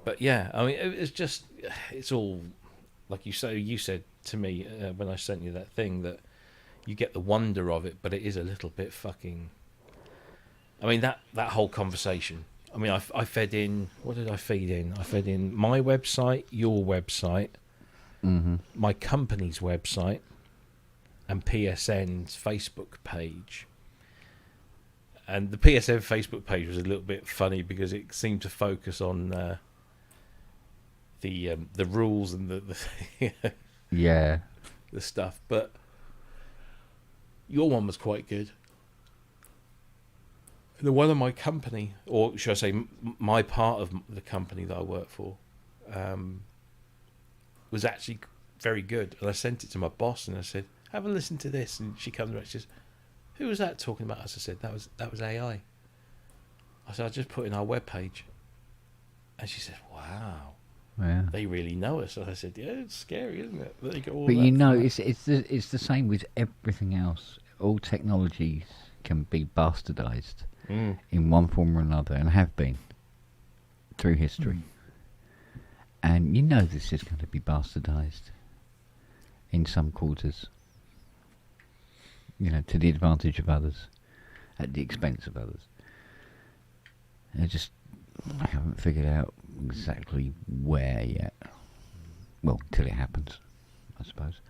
But yeah, I mean, it's all like you said to me when I sent you that thing, that you get the wonder of it, but it is a little bit fucking. I mean, that whole conversation. I mean, I fed in. What did I feed in? I fed in my website, your website, my company's website, and PSN's Facebook page. And the PSN Facebook page was a little bit funny because it seemed to focus on the rules and the the stuff. But your one was quite good. The one of my company, or should I say my part of the company that I work for, was actually very good. And I sent it to my boss and I said, have a listen to this. And she comes back and says, who was that talking about us? I said, that was AI. I said, I just put in our webpage. And she said, wow. Yeah. They really know us. And I said, yeah, it's scary, isn't it? That they got all But that it's the same with everything else. All technologies can be bastardized in one form or another, and have been through history. And this is going to be bastardized in some quarters. To the advantage of others, at the expense of others. I haven't figured out exactly where yet. Well, till it happens, I suppose.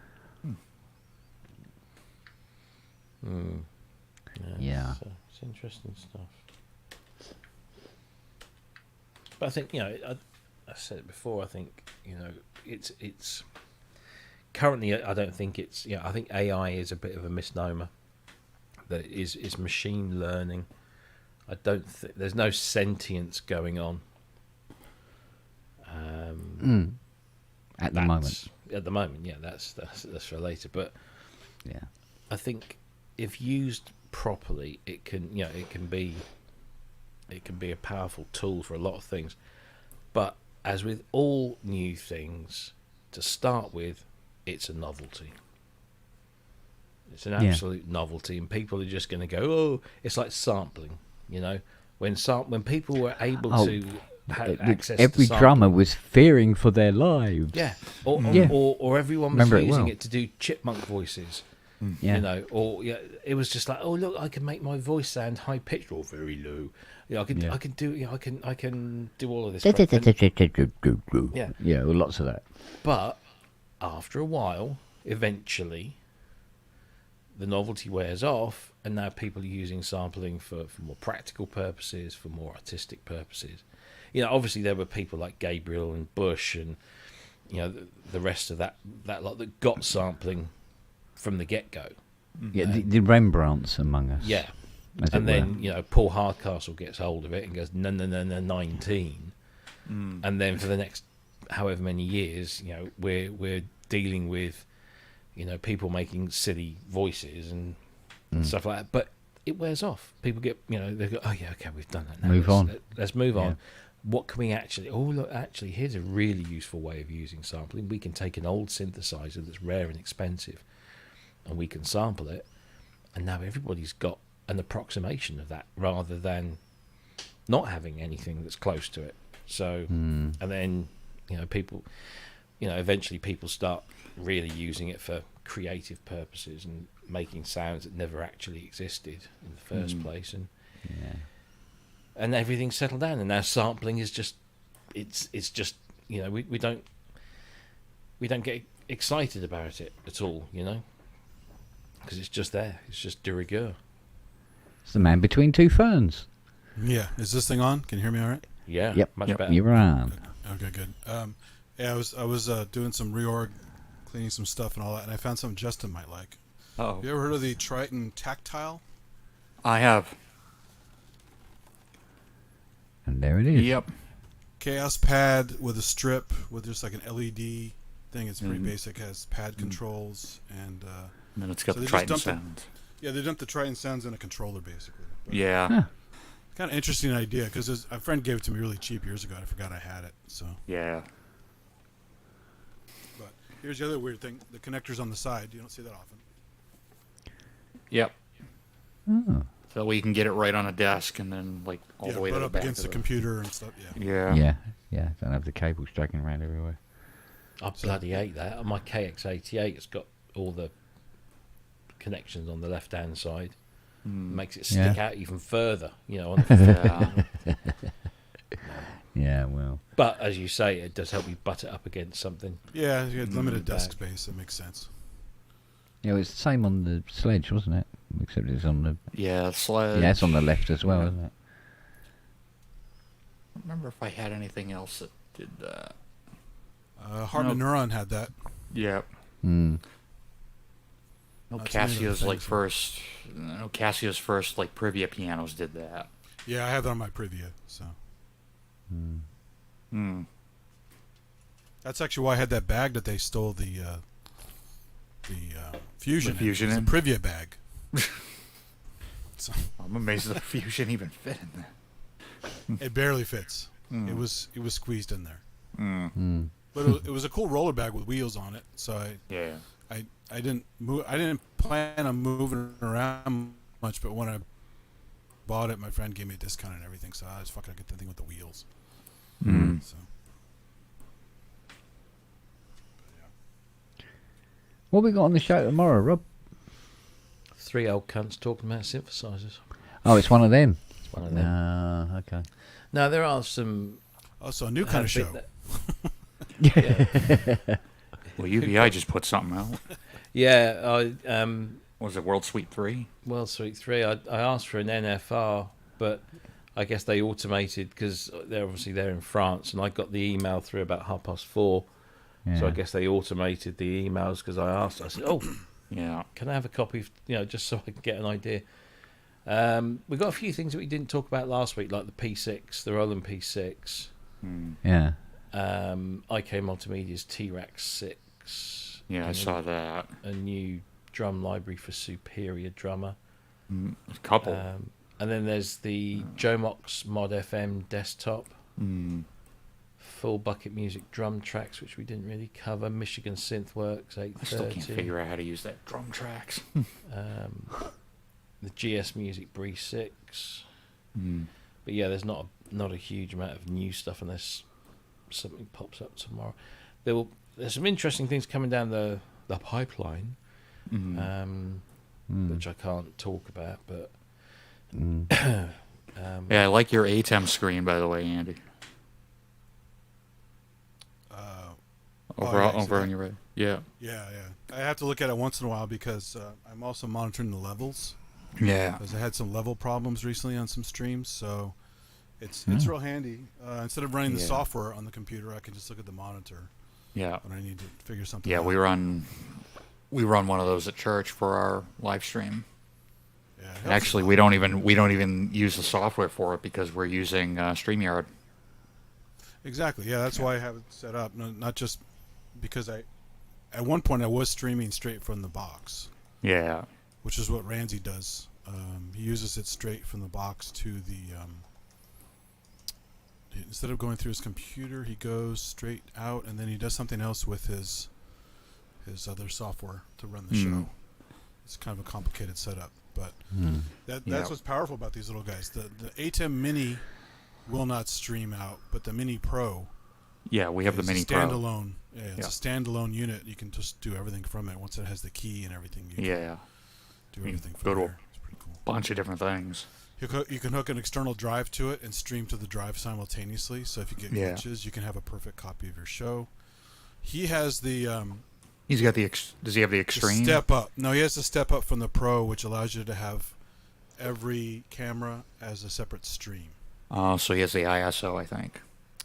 Yeah. It's interesting stuff. But I think, I said it before, I think, it's currently, I don't think it's, I think AI is a bit of a misnomer. That is machine learning. I don't think there's no sentience going on. At the moment, yeah, that's for later. But yeah, I think if used properly, it can be a powerful tool for a lot of things. But as with all new things, to start with, it's a novelty. It's an absolute novelty, and people are just going to go, oh, it's like sampling, when people were able to have access every to sampling, drummer was fearing for their lives. Yeah, or everyone was using it to do chipmunk voices. It was just like, oh look, I can make my voice sound high pitched or very low. I can do all of this. Yeah, well, lots of that. But after a while, eventually, the novelty wears off, and now people are using sampling for more practical purposes, for more artistic purposes. Obviously there were people like Gabriel and Bush and the rest of that lot that got sampling from the get-go. Yeah, the Rembrandts among us. Yeah. And then, Paul Hardcastle gets hold of it and goes, no, 19. And then for the next however many years, we're dealing with, people making silly voices and stuff like that. But it wears off. People get, they go, oh yeah, okay, we've done that now. Let's move on. What can we actually... Oh, look, actually, here's a really useful way of using sampling. We can take an old synthesizer that's rare and expensive, and we can sample it, and now everybody's got an approximation of that, rather than not having anything that's close to it. So, and then, people... eventually people start really using it for creative purposes and making sounds that never actually existed in the first place, and everything's settled down, and now sampling is just it's just we don't get excited about it at all, because it's just there, it's just de rigueur. It's the man between two ferns. Yeah, is this thing on? Can you hear me all right? Yeah, Yep. much Yep. better. You're on. Okay, good. Yeah, I was doing some reorg, cleaning some stuff and all that, and I found something Justin might like. Oh, You ever heard of the Triton Tactile? I have. And there it is. Yep. Chaos pad with a strip with just like an LED thing. It's pretty Mhm. basic. Has pad controls and And then it's got So the they just Triton dumped it- sounds. yeah, they dumped the Triton sounds in a controller basically. But Yeah. Huh. kind of interesting idea because a friend gave it to me really cheap years ago. I forgot I had it. So, Yeah. but here's the other weird thing: the connectors on the side. You don't see that often. Yep. Oh. So we can get it right on a desk and then like all the way to put the up back against of the computer and stuff. Yeah. Yeah. Yeah. Don't have the cables dragging around everywhere. I bloody hate that. On my KX88, it's got all the connections on the left-hand side. Makes it stick out even further, you know. On the Yeah, well. but as you say, it does help you butt it up against something. Yeah, you had limited desk Back. space. That makes sense. Yeah, it was the same on the Sledge, wasn't it? Except it's on the... Yeah, Sledge. Yeah, it's on the left as well, Yeah. isn't it? I don't remember if I had anything else that did that. Heart and Neuron had that. Yep. Mm. No, That's one of the Casio's like things. first. No, Casio's first like Privia pianos did that. Yeah, I have that on my Privia. So Hmm. that's actually why I had that bag that they stole the Fusion. The Fusion It's a in? Privia bag. So I'm amazed the Fusion even fit in there. it barely fits. It was squeezed in there. Mm. But it was a cool roller bag with wheels on it. So Yeah. I didn't move. I didn't plan on moving around much. But when I bought it, my friend gave me a discount and everything. So I was fucking get the thing with the wheels. Mm. So What we got on the show tomorrow, Rob? 3 old cunts talking about synthesizers. Oh, it's one of them. It's one of them. Ah, okay. Now, there are some... also a new kind of show. Well, UBI just put something out. Yeah, Was it World Suite 3? World Suite 3, I asked for an NFR, but I guess they automated because they're obviously there in France, and I got the email through about 4:30. Yeah. So I guess they automated the emails because I asked. I said, "Oh, Yeah. can I have a copy? Just so I can get an idea." We've got a few things that we didn't talk about last week, like the P6, the Roland P6, Yeah. IK Multimedia's T-Rax 6. Yeah, I and saw that. a new drum library for Superior Drummer. A couple. And then there's the Jomox Mod FM desktop, full bucket music drum tracks, which we didn't really cover. Michigan Synthworks 830. I still can't figure out how to use that drum tracks. The GS Music Bree 6. But yeah, there's not a huge amount of new stuff unless something pops up tomorrow. There's some interesting things coming down the pipeline, which I can't talk about, but Yeah, I like your ATEM screen, by the way, Andy. Over, yeah, I see over that. on your right. Yeah. Yeah. I have to look at it once in a while because I'm also monitoring the levels. Yeah. Because I had some level problems recently on some streams, so it's real handy. Instead of running the Yeah. software on the computer, I can just look at the monitor Yeah. when I need to figure something Yeah, out. we run one of those at church for our live stream. Yeah, it And helps actually, a we lot. don't even use the software for it because we're using StreamYard. Exactly. Yeah, that's why I have it set up. Not just because at one point I was streaming straight from the box, Yeah. which is what Ramsey does. He uses it straight from the box to the. Instead of going through his computer, he goes straight out, and then he does something else with his other software to run the show. It's kind of a complicated setup, but that's Yeah. what's powerful about these little guys. The ATEM Mini will not stream out, but the Mini Pro. Yeah, we have the is Mini a Pro. standalone. Yeah, it's a standalone unit. You can just do everything from it. Once it has the key and everything, you Yeah. can do You everything go from to there. It's pretty cool. Bunch of different things. You can hook an external drive to it and stream to the drive simultaneously. So if you get Yeah. glitches, you can have a perfect copy of your show. He has the He's got the does he have the the extreme? step up. No, he has the step up from the Pro, which allows you to have every camera as a separate stream. So he has the ISO, I think.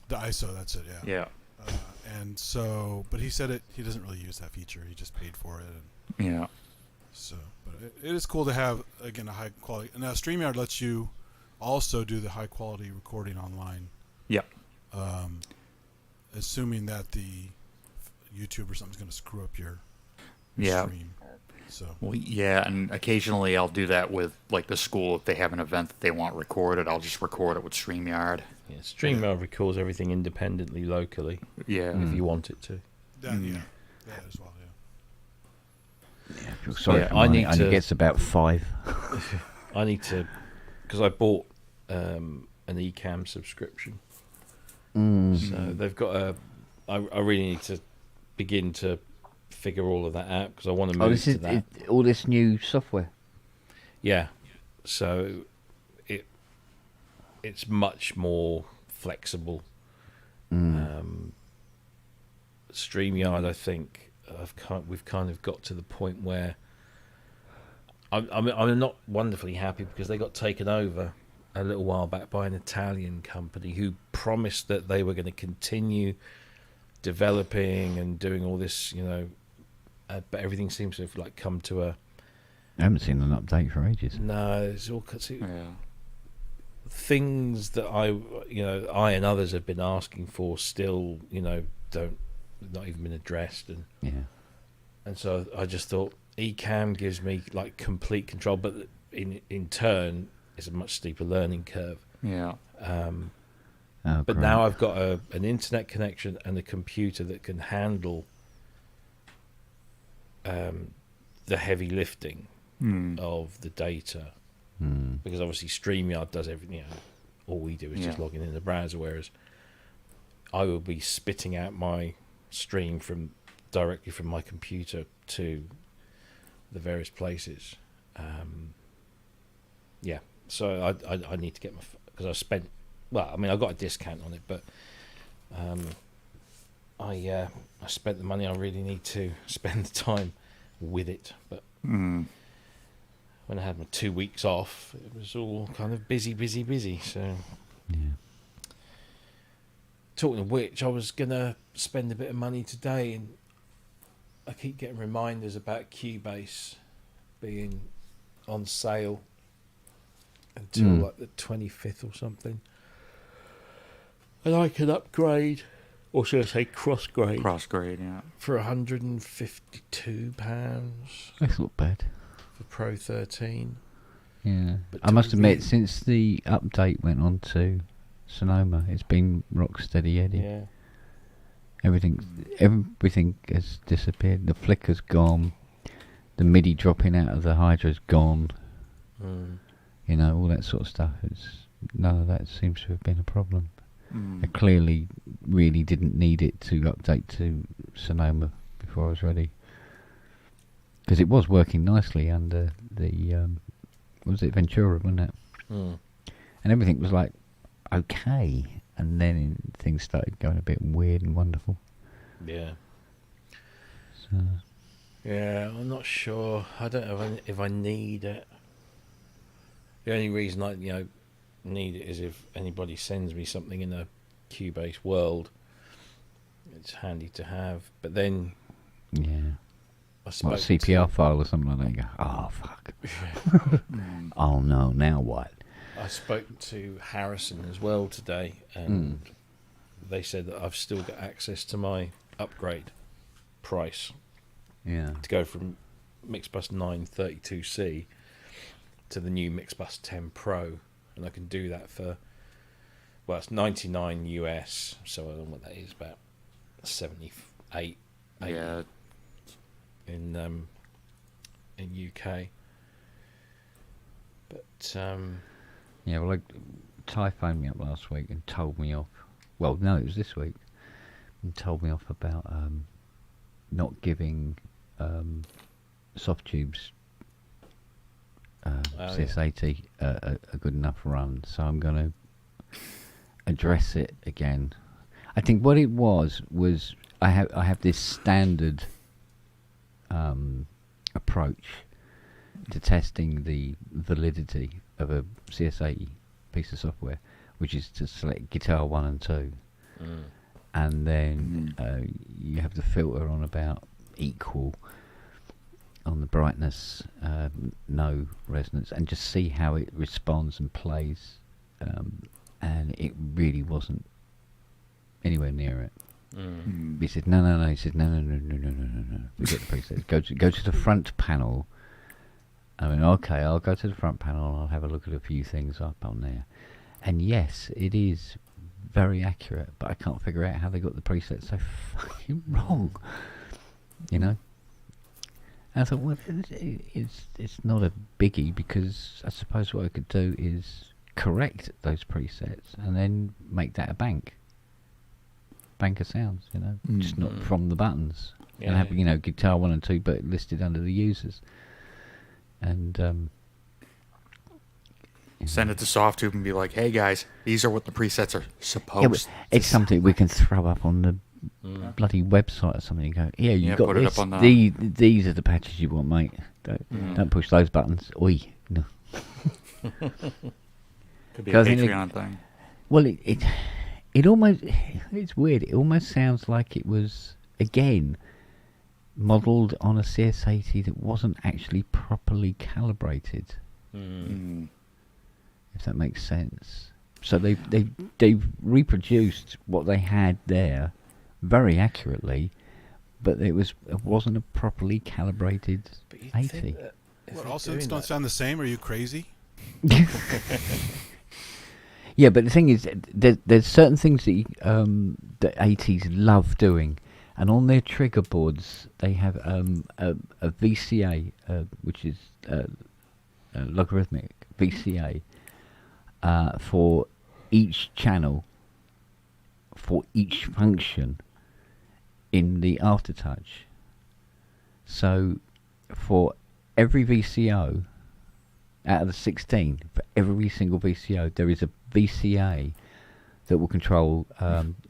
The ISO, that's it. Yeah. Yeah. And so, but he said he doesn't really use that feature. He just paid for it. And Yeah. so, but it is cool to have, again, a high quality. Now, StreamYard lets you also do the high quality recording online. Yep. Assuming that the YouTube or something's going to screw up your Yeah. stream. So. Well, yeah, and occasionally I'll do that with like the school. If they have an event that they want recorded, I'll just record it with StreamYard. Yeah, StreamYard records everything independently, locally. Yeah. If you want it to. Yeah, that as well. Yeah. Yeah, I feel sorry Yeah, for I Marnie. need Only to- gets about 5. I need to, because I bought an Ecamm subscription. So they've got a. I really need to begin to figure all of that out because I want to move This to is that. all this new software. Yeah, so it's much more flexible. StreamYard, I think we've kind of got to the point where I'm not wonderfully happy because they got taken over a little while back by an Italian company who promised that they were going to continue developing and doing all this, but everything seems to have like come to a. I haven't seen an update for ages. No, it's all Yeah. things that I and others have been asking for still, don't not even been addressed, and so I just thought Ecamm gives me like complete control, but in turn it's a much steeper learning curve. Yeah. Oh, But great. now I've got an internet connection and a computer that can handle the heavy lifting of the data. Because obviously StreamYard does everything. All we do is just logging in the browser, whereas I will be spitting out my stream directly from my computer to the various places. So I need to get because I spent. Well, I mean, I got a discount on it, but I spent the money. I really need to spend the time with it. But when I had my 2 weeks off, it was all kind of busy. So, talking of which, I was gonna spend a bit of money today, and I keep getting reminders about Cubase being on sale until like the 25th or something. And I can upgrade, or should I say cross-grade, Yeah. for £152 That's not bad. for Pro 13. Yeah, But I to must admit, review- since the update went on to Sonoma, it's been rock steady Eddie. Yeah. Everything has disappeared. The flicker's gone. The MIDI dropping out of the Hydra's gone. All that sort of stuff. None of that seems to have been a problem. I clearly really didn't need it to update to Sonoma before I was ready. Because it was working nicely under the, was it Ventura, wasn't it? And everything was like, okay. And then things started going a bit weird and wonderful. Yeah. So, Yeah, I'm not sure. I don't know if I need it. The only reason I need it is if anybody sends me something in a Cubase world. It's handy to have. But then yeah. I spoke What, a CPR file or something like that? You go, oh, fuck. Oh, no, now what? I spoke to Harrison as well today, and they said that I've still got access to my upgrade price Yeah. to go from Mixbus 932C to the new Mixbus 10 Pro, and I can do that for, well, it's $99 US, so I don't know what that is, about 78 Yeah. in UK. But Yeah, well, Ty phoned me up last week and told me off. Well, no, it was this week. And told me off about not giving soft tubes CS80 a good enough run. So I'm going to address it again. I think what it was I have this standard approach to testing the validity of a CS80 piece of software, which is to select guitar 1 and 2. And then you have the filter on about equal on the brightness, no resonance, and just see how it responds and plays. And it really wasn't anywhere near it. He said, no. He said, no. Forget the presets. Go to the front panel. I mean, okay, I'll go to the front panel and I'll have a look at a few things up on there. And yes, it is very accurate, but I can't figure out how they got the presets so fucking wrong. You know? And I thought, well, it's not a biggie, because I suppose what I could do is correct those presets and then make that a bank of sounds, you know, just not from the buttons. And have, you know, guitar 1 and 2 but listed under the users. And send it to SoftTube and be like, hey guys, these are what the presets are supposed to it's something we can throw up on the bloody website or something and go, you got put this. it up on the... These are the patches you want, mate. Don't push those buttons. Oi. No. Could be a Patreon thing. Well, it almost, it's weird. It almost sounds like it was, again, modelled on a CS80 that wasn't actually properly calibrated. If that makes sense. So they've reproduced what they had there very accurately, but it wasn't a properly calibrated 80. What, all synths don't sound the same? Are you crazy? Yeah, but the thing is, there's certain things that that 80s love doing, and on their trigger boards they have a VCA, which is logarithmic VCA, for each channel, for each function in the aftertouch. So for every VCO out of the 16, for every single VCO, there is a VCA that will control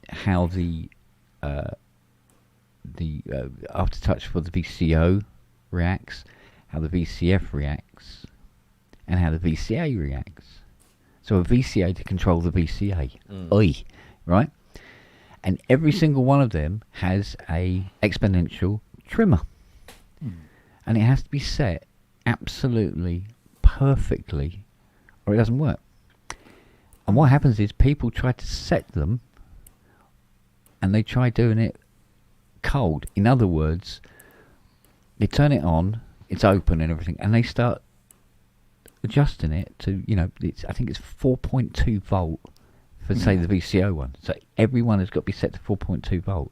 how the aftertouch for the VCO reacts, how the VCF reacts, and how the VCA reacts. So a VCA to control the VCA. Right? And every single one of them has a exponential trimmer. And it has to be set absolutely perfectly or it doesn't work. And what happens is people try to set them and they try doing it cold. In other words, they turn it on, it's open and everything, and they start adjusting it to, you know, I think it's 4.2 volt for, say, the VCO one. So everyone has got to be set to 4.2 volt.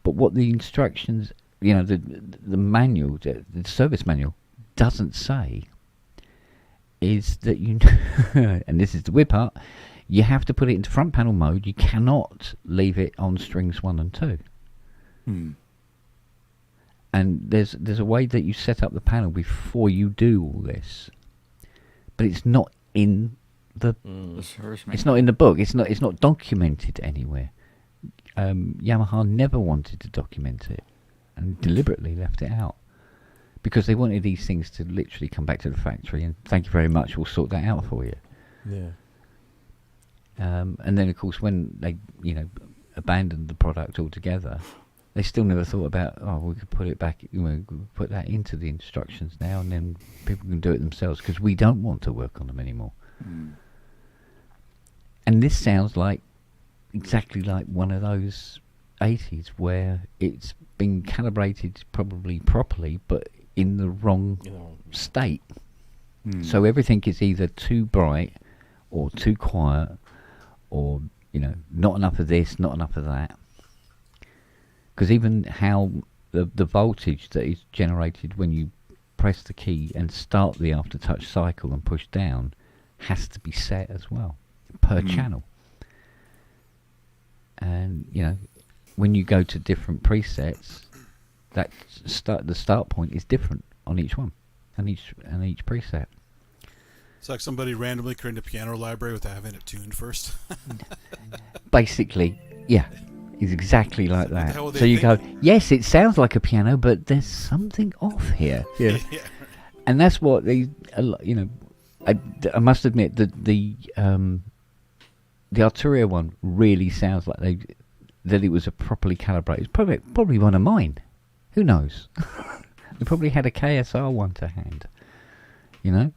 But what the instructions, you know, the manual, the service manual doesn't say is that you, and this is the weird part, you have to put it into front panel mode. You cannot leave it on strings 1 and 2. And there's a way that you set up the panel before you do all this, but it's not in the it's not in the book. It's not documented anywhere. Yamaha never wanted to document it and deliberately left it out because they wanted these things to literally come back to the factory and thank you very much, we'll sort that out for you. And then of course when they, you know, abandoned the product altogether, they still never thought about, oh, we could put it back, you know, put that into the instructions now and then people can do it themselves because we don't want to work on them anymore. And this sounds like exactly like one of those 80s where it's been calibrated probably properly but in the wrong state. So everything is either too bright or too quiet or, you know, not enough of this, not enough of that. Because even how the voltage that is generated when you press the key and start the aftertouch cycle and push down has to be set as well per channel. And you know, when you go to different presets, that the start point is different on each one and each preset. It's like somebody randomly creating a piano library without having it tuned first. Basically, yeah. Is exactly like that. So you think? go, yes, it sounds like a piano, but there's something off here. Yeah. And that's what they, you know, I must admit that the the Arturia one really sounds like that it was a properly calibrated. It's probably one of mine. Who knows? They probably had a KSR one to hand, you know.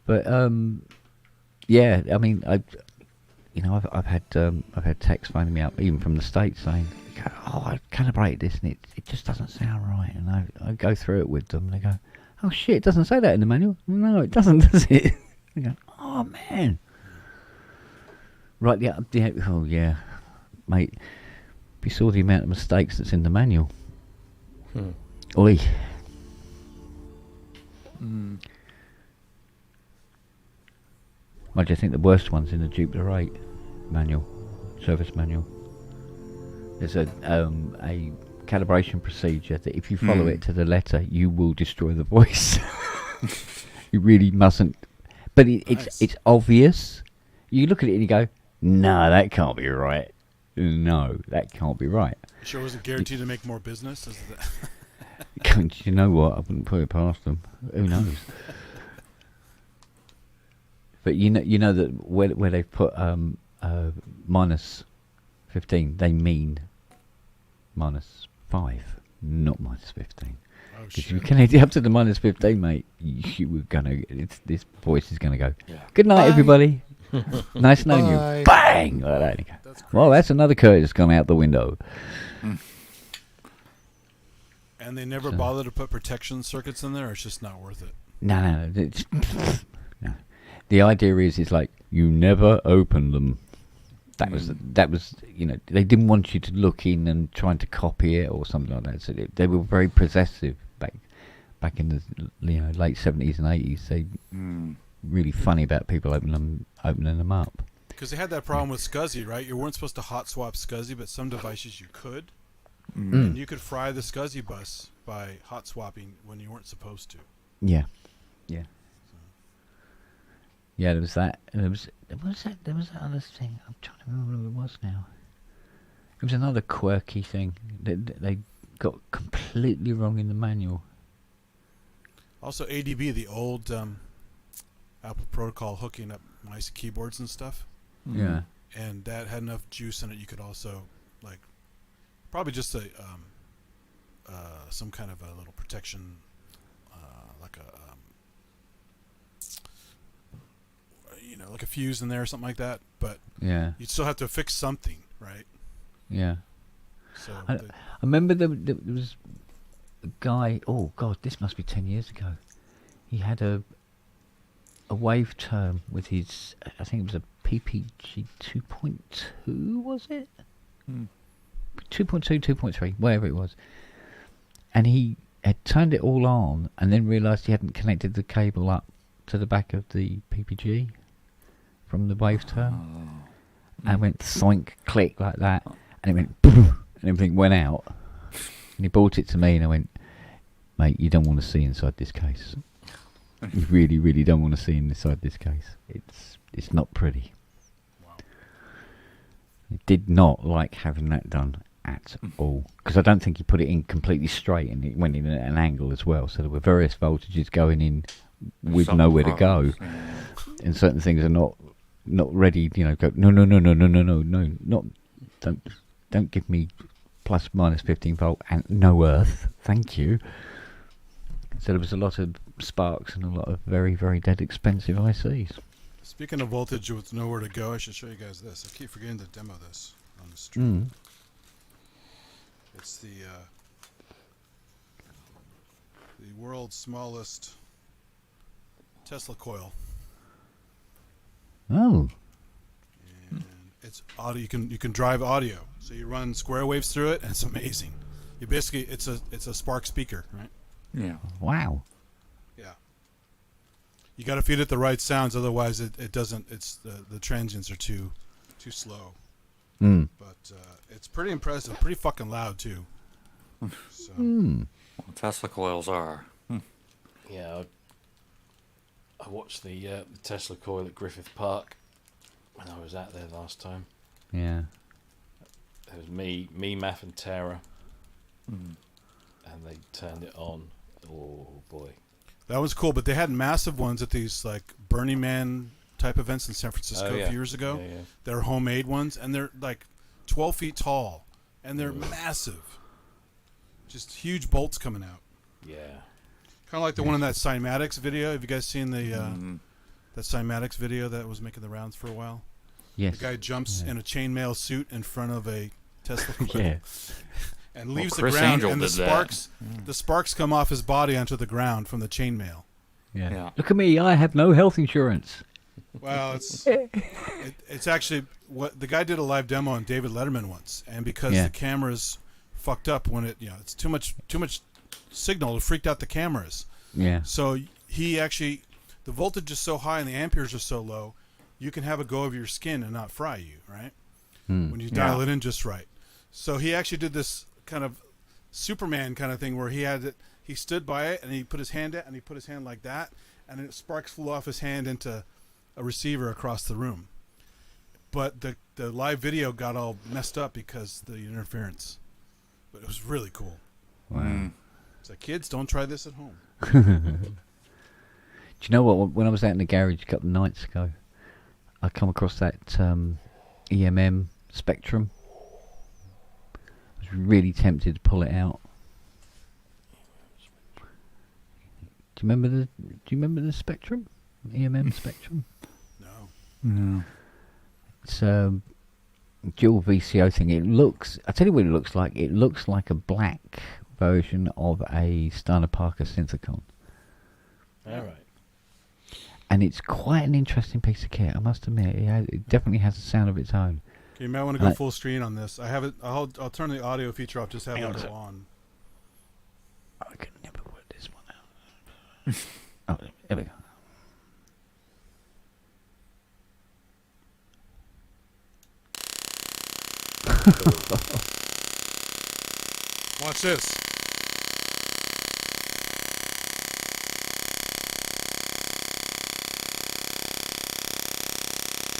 But yeah, I mean, I've had texts phoning me up even from the States saying, "Oh, I calibrated this and it just doesn't sound right." And I go through it with them and they go, "Oh shit, it doesn't say that in the manual." No, it doesn't, does it? I go, "Oh man." Right, yeah, oh yeah, mate. If you saw the amount of mistakes that's in the manual. Oi. What do you think the worst one's in the Jupiter 8 manual, service manual? There's a calibration procedure that if you follow it to the letter, you will destroy the voice. You really mustn't. But it's obvious. You look at it and you go, no, that can't be right. No, that can't be right. Sure wasn't guaranteed to make more business? Is that You know what? I wouldn't put it past them. Who knows? But you know that where they've put minus 15, they mean minus 5, not minus 15. Oh Because if shit. you connect it up to the minus 15, mate, you were gonna. This voice is gonna go. Good night, everybody. Nice knowing you. Bang! Like that. You go, well, that's another Curtis gone out the window. And they never bother to put protection circuits in there, or it's just not worth it. No. No. The idea is like you never open them. That was they didn't want you to look in and trying to copy it or something like that. So they were very possessive back in the late 70s and 80s. They really funny about people opening them up. Because they had that problem with SCSI, right? You weren't supposed to hot swap SCSI, but some devices you could. And you could fry the SCSI bus by hot swapping when you weren't supposed to. Yeah. Yeah, there was that. And there was that other thing. I'm trying to remember what it was now. It was another quirky thing that they got completely wrong in the manual. Also, ADB, the old Apple protocol hooking up mice and keyboards and stuff. Yeah. And that had enough juice in it. You could also probably just some kind of a little protection, like a fuse in there or something like that. But yeah, you'd still have to fix something, right? Yeah. So I remember there was a guy. Oh God, this must be 10 years ago. He had a wave term with his. I think it was a PPG 2.2. Was it? 2.2, 2.3, whatever it was. And he had turned it all on and then realised he hadn't connected the cable up to the back of the PPG from the wave term. And it went soink, click like that. And it went boom, and everything went out. And he brought it to me and I went, mate, you don't want to see inside this case. You really, really don't want to see inside this case. It's not pretty. He did not like having that done at all, because I don't think he put it in completely straight, and it went in at an angle as well. So there were various voltages going in with Some nowhere to go, problems, yeah. and certain things are not ready. Go no, not don't give me plus minus 15 volt and no earth, thank you. So there was a lot of sparks and a lot of very, very dead expensive ICs. Speaking of voltage with nowhere to go, I should show you guys this. I keep forgetting to demo this on the stream. It's the world's smallest Tesla coil. Oh. And it's audio. You can drive audio, so you run square waves through it, and it's amazing. You basically it's a Spark speaker, right? Yeah. Wow. Yeah. You got to feed it the right sounds, otherwise it doesn't. It's the transients are too slow. But it's pretty impressive, pretty fucking loud too. So. Well, Tesla coils are. Yeah, I watched the Tesla coil at Griffith Park when I was out there last time. Yeah. It was me, Math, and Tara, and they turned it on. Oh boy, That was cool, but they had massive ones at these like Burning Man type events in San Francisco a few years ago. Yeah. They're homemade ones, and they're like 12 feet tall, and they're massive. Just huge bolts coming out. Yeah. Kind of like the one in that Cymatics video. Have you guys seen the that Cymatics video that was making the rounds for a while? Yes. The guy jumps in a chainmail suit in front of a Tesla coil Yeah. and leaves the Chris ground, Angel and the did that. sparks come off his body onto the ground from the chainmail. Yeah. Look at me, I have no health insurance. Well, it's actually what the guy did a live demo on David Letterman once, and because the cameras fucked up when it's too much signal, it freaked out the cameras. Yeah. So he actually, the voltage is so high and the amperes are so low, you can have it go over your skin and not fry you, right? When you dial it in just right. So he actually did this kind of Superman kind of thing where he stood by it and he put his hand out and he put his hand like that, and sparks flew off his hand into a receiver across the room. But the live video got all messed up because the interference. But it was really cool. Wow. It's like, kids, don't try this at home. Do you know what? When I was out in the garage a couple of nights ago, I come across that EMM Spectrum. I was really tempted to pull it out. Do you remember the Spectrum? EMM Spectrum? No. It's dual VCO thing. I tell you what it looks like. It looks like a black version of a Steiner Parker Synthicon. All right. And it's quite an interesting piece of kit, I must admit. It definitely has a sound of its own. Okay, you might want to go full screen on this. I have it. I'll turn the audio feature off. Just have it go on. I can never work this one out. Oh, there we go. Watch this.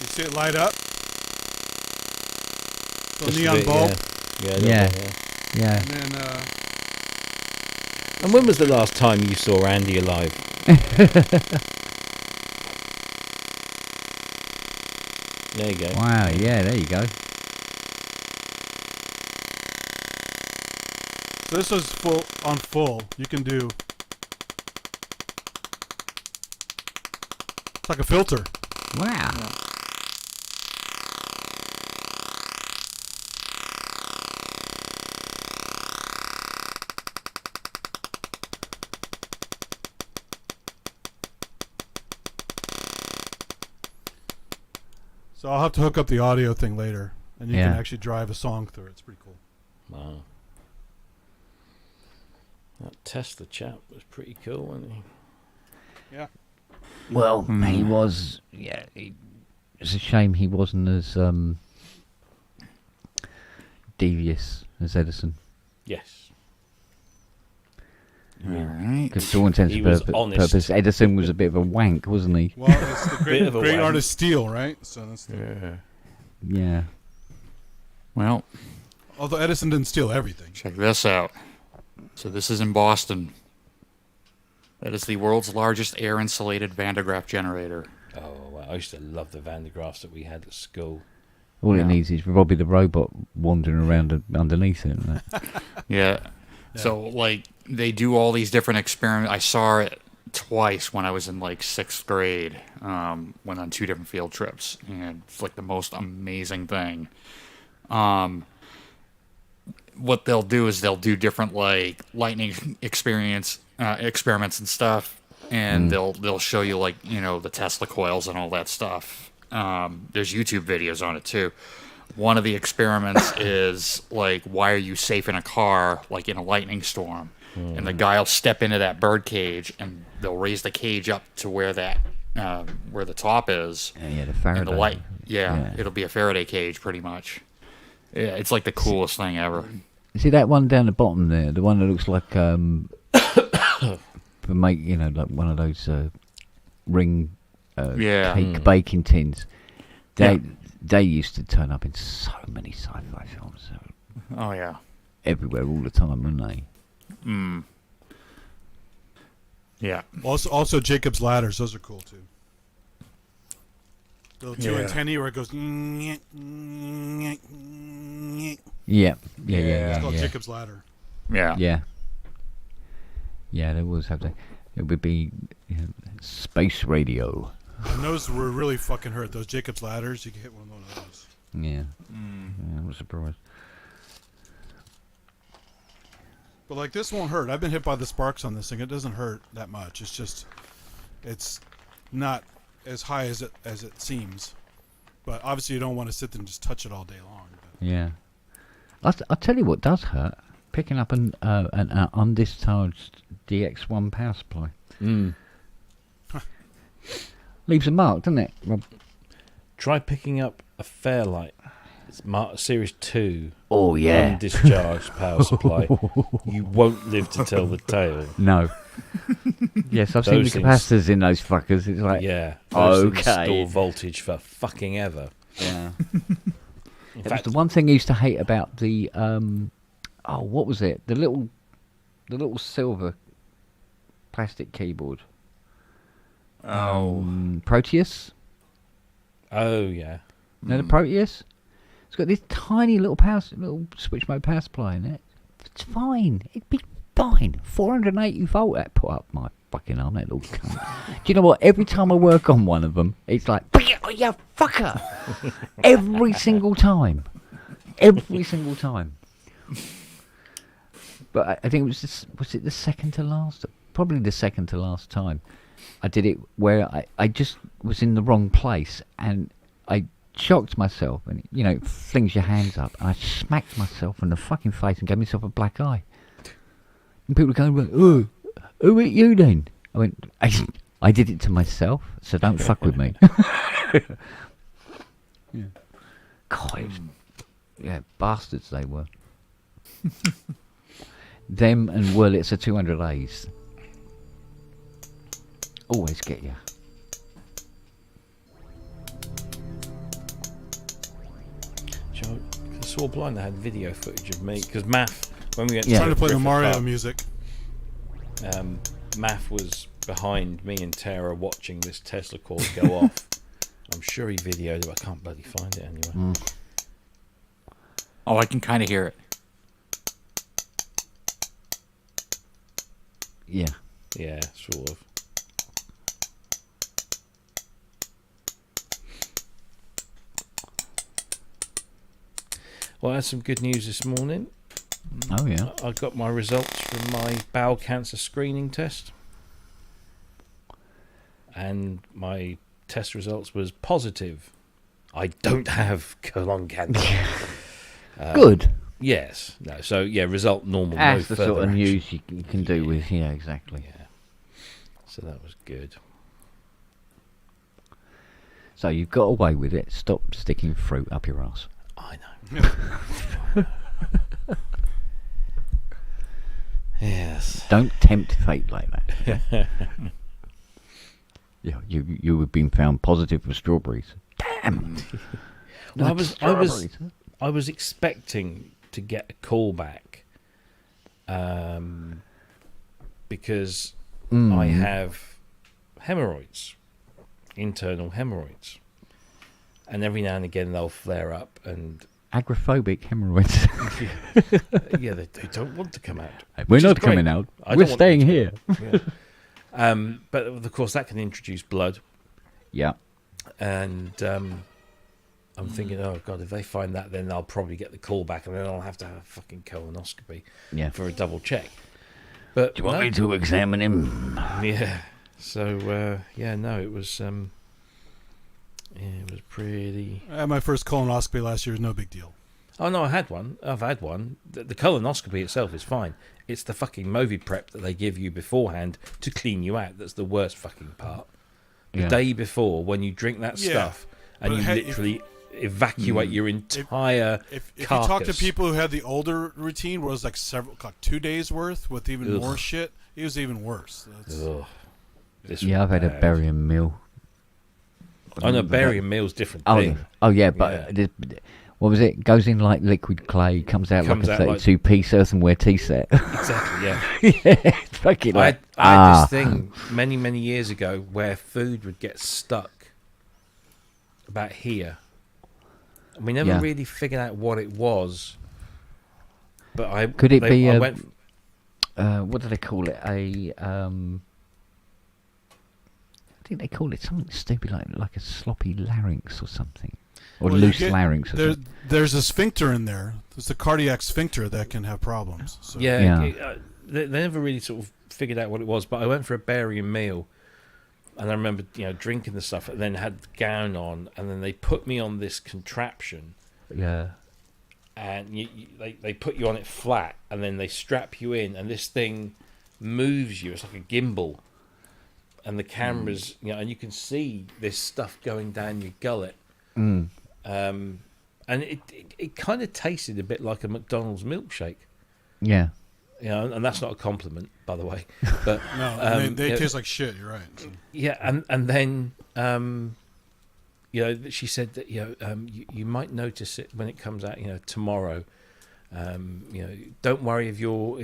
You see it light up? So Just a neon bit, bulb. Yeah. And then And when was the last time you saw Andy alive? There you go. Wow, yeah, there you go. so this was full. You can do. It's like a filter. Wow. So I'll have to hook up the audio thing later, and you Yeah. can actually drive a song through it. It's pretty cool. Wow. That Tesla chap was pretty cool, wasn't he? Yeah. Well, he was. Yeah, it's a shame he wasn't as devious as Edison. Yes. All right. Because to all intents He and was purposes, Edison was a bit of a wank, wasn't he? Well, it's the Bit of a great wank. artist steal, right? So that's the, Yeah. Well, although Edison didn't steal everything. check this out. So this is in Boston. That is the world's largest air-insulated Van de Graaff generator. Oh, wow. I used to love the Van de Graaffs that we had at school. All Yeah. it needs is Robbie the robot wandering around underneath it. Isn't it? Yeah. So, like, they do all these different experiments. I saw it twice when I was in, like, 6th grade. Went on 2 different field trips. And it's, like, the most amazing thing. What they'll do is they'll do different, like, lightning experiments and stuff. And they'll show you, like, you know, the Tesla coils and all that stuff. There's YouTube videos on it, too. One of the experiments is, like, why are you safe in a car, like, in a lightning storm? And the guy will step into that bird cage, and they'll raise the cage up to where that, where the top is. Yeah, the Faraday. And the light, Yeah. it'll be a Faraday cage, pretty much. Yeah, it's like the coolest thing ever. You see that one down the bottom there? The one that looks like like one of those ring cake baking tins. They used to turn up in so many sci-fi films. Oh, yeah. Everywhere, all the time, weren't they? Yeah. Also Jacob's ladders. Those are cool too. The two antennae where it goes. Yeah. It's called yeah. Jacob's Ladder. Yeah. Yeah, they always have to. It would be space radio. And those were really fucking hurt. Those Jacob's Ladders, you can hit one of those. Yeah. Yeah, I was surprised. But like this won't hurt. I've been hit by the sparks on this thing. It doesn't hurt that much. It's just, it's not as high as it seems. But obviously you don't want to sit there and just touch it all day long. But. Yeah. I'll tell you what does hurt. Picking up an undischarged DX1 power supply. Leaves a mark, doesn't it, Rob? Try picking up a Fairlight. It's Series 2. Oh, yeah. Undischarged power supply. You won't live to tell the tale. No. Yes, I've seen the capacitors in those fuckers. It's like, yeah. Okay. Store voltage for fucking ever. Yeah. In It fact, was the one thing I used to hate about the what was it? The little silver plastic keyboard. Proteus. Oh yeah. No, the Proteus. It's got this tiny little switch mode power supply in it. It's fine. It'd be fine. 480 volt that put up my fucking arm. That little cunt. Do you know what? Every time I work on one of them, it's like, oh, you fucker! Every single time. Every single time. But I think it was was it the second to last? Probably the second to last time. I did it where I just was in the wrong place and I shocked myself and it flings your hands up and I smacked myself in the fucking face and gave myself a black eye. And people were going, oh, who hit you then? I went, I did it to myself, so don't fuck with me. Yeah. God, bastards they were. Them and Wurlitzer 200As. Always get you. I saw Blind that had video footage of me because Math, when we went Trying to play the Griffith Mario Park, music. Math was behind me and Tara watching this Tesla coil go off. I'm sure he videoed it, but I can't bloody find it anyway. Oh, I can kind of hear it. Yeah. Yeah, sort of. Well, I had some good news this morning. Oh, yeah. I got my results from my bowel cancer screening test. And my test results was positive. I don't have colon cancer. Good. Yes. No. So, yeah, result normal. That's no the sort of action. news you can do with, exactly. Yeah. So that was good. So you've got away with it. Stop sticking fruit up your ass. I know. Yes. Don't tempt fate like that. Yeah, you have been found positive for strawberries. Damn. Well, I was expecting to get a call back, because I have hemorrhoids, internal hemorrhoids, and every now and again they'll flare up and. Agoraphobic hemorrhoids. Yeah, they don't want to come out. We're not coming out. We're staying here. Yeah. But of course that can introduce blood. Yeah. And I'm thinking, oh God, if they find that, then I'll probably get the call back, and then I'll have to have a fucking colonoscopy for a double check. But do you want me to examine him? Yeah. So it was. It was pretty. I had my first colonoscopy last year. Is no big deal. Oh no, I've had one. The colonoscopy itself is fine. It's the fucking Movi prep that they give you beforehand to clean you out that's the worst fucking part. The day before, when you drink that stuff and you literally evacuate your entire If you carcass. talk to people who had the older routine, where it was like 2 days worth with even more shit, it was even worse. I've had a barium meal. Oh no, barium meal's different Oh, thing. But what was it? Goes in like liquid clay, comes out like a 32-piece earthenware tea set. Exactly, yeah. It's fucking like... I had this thing many, many years ago where food would get stuck about here. And we never really figured out what it was. But I Could it be I a went, what do they call it? I think they call it something stupid like a sloppy larynx or something, or Well, you loose get- larynx. Or something. There's a sphincter in there. There's the cardiac sphincter that can have problems. So. they never really sort of figured out what it was. But I went for a barium meal, and I remember drinking the stuff, and then had the gown on, and then they put me on this contraption. Yeah. And they put you on it flat, and then they strap you in, and this thing moves you. It's like a gimbal, and the cameras, and you can see this stuff going down your gullet. And it kind of tasted a bit like a McDonald's milkshake. Yeah. And that's not a compliment, by the way. But No, they taste like shit. You're right. So. Yeah, and then she said that you might notice it when it comes out tomorrow. Don't worry if your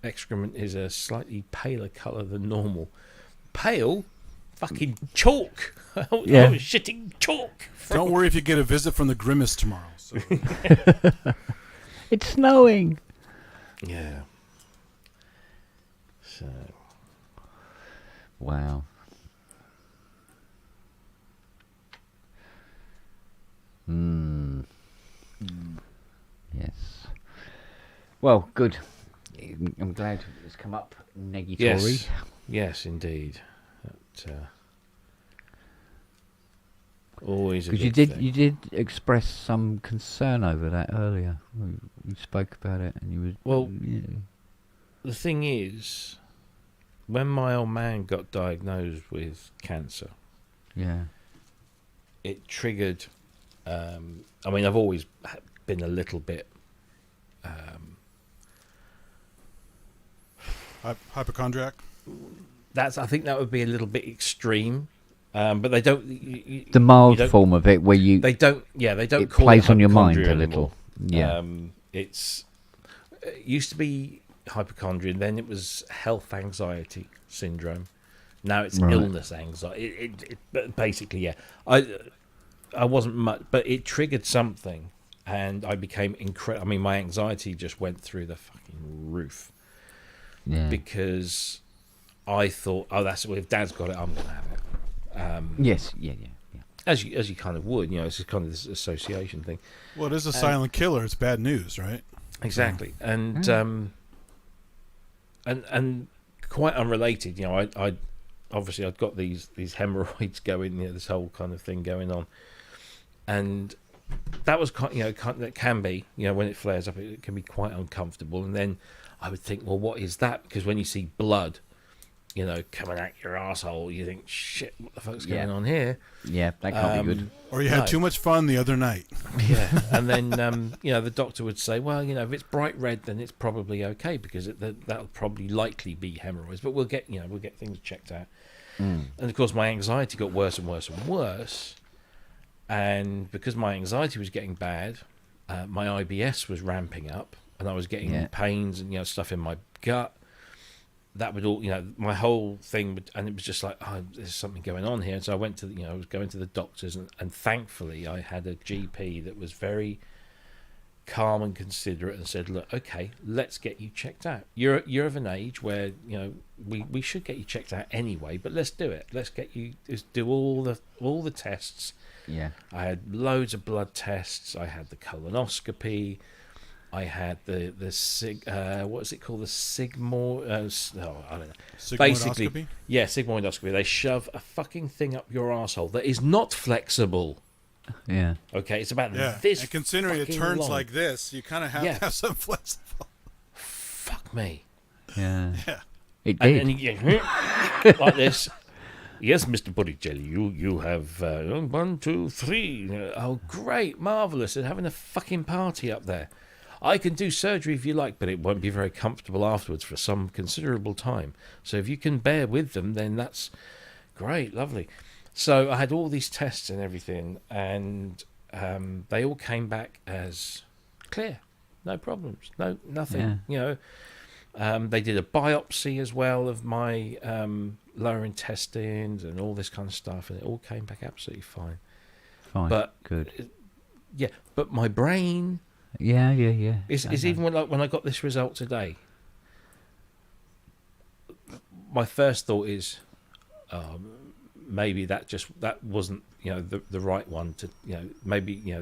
excrement is a slightly paler colour than normal. Pale, fucking chalk. I was shitting chalk. Don't worry if you get a visit from the Grimace tomorrow. So. It's snowing. Yeah. So. Wow. Yes. Well, good. I'm glad it's come up negatory. Yes, indeed. Always a because you did express some concern over that earlier. We spoke about it, and you were The thing is, when my old man got diagnosed with cancer, it triggered. I've always been a little bit hypochondriac. I think that would be a little bit extreme. But they don't. The mild form of it, where they don't. Yeah, they don't. It call plays it on your mind a hypochondria little. anymore. Yeah. It used to be hypochondria, and then it was health anxiety syndrome. Now it's illness anxiety. But basically, yeah. I wasn't much, but it triggered something, and I became incredible. My anxiety just went through the fucking roof. Yeah. Because I thought, if Dad's got it, I'm gonna have it. Yes, yeah. As you kind of would, it's just kind of this association thing. Well, it is a silent killer. It's bad news, right? Exactly, and quite unrelated. I obviously I'd got these hemorrhoids going. This whole kind of thing going on, and that was that can be when it flares up, it can be quite uncomfortable. And then I would think, well, what is that? Because when you see blood, coming out your asshole, you think, shit, what the fuck's going on here? Yeah, that can't be good. Or you had too much fun the other night. Yeah, and then the doctor would say, well, if it's bright red, then it's probably okay because that'll probably likely be hemorrhoids. But we'll get things checked out. And of course, my anxiety got worse and worse and worse. And because my anxiety was getting bad, my IBS was ramping up, and I was getting pains and stuff in my gut. That would all, my whole thing would, and it was just like, there's something going on here. And so I went to, I was going to the doctors, and thankfully I had a GP that was very calm and considerate and said, look, okay, let's get you checked out. You're of an age where, we should get you checked out anyway, but let's do it. Let's get you, just do all the tests. Yeah. I had loads of blood tests. I had the colonoscopy. I had the what is it called? The sigmoid. I don't know. Basically, sigmoidoscopy. They shove a fucking thing up your asshole that is not flexible. Yeah. Okay, it's about this. And considering it turns long. like this, you kind of have to have some flexible. Fuck me. Yeah. Yeah. It did. And you get like this. Yes, Mr. Botticelli, you have 1, 2, 3. Oh, great, marvelous! They're having a fucking party up there. I can do surgery if you like, but it won't be very comfortable afterwards for some considerable time. So if you can bear with them, then that's great, lovely. So I had all these tests and everything, and they all came back as clear, no problems, nothing. They did a biopsy as well of my lower intestines and all this kind of stuff, and it all came back absolutely fine. Fine. But Good. yeah, but my brain Yeah. is even when I got this result today. My first thought is, maybe that wasn't the right one to maybe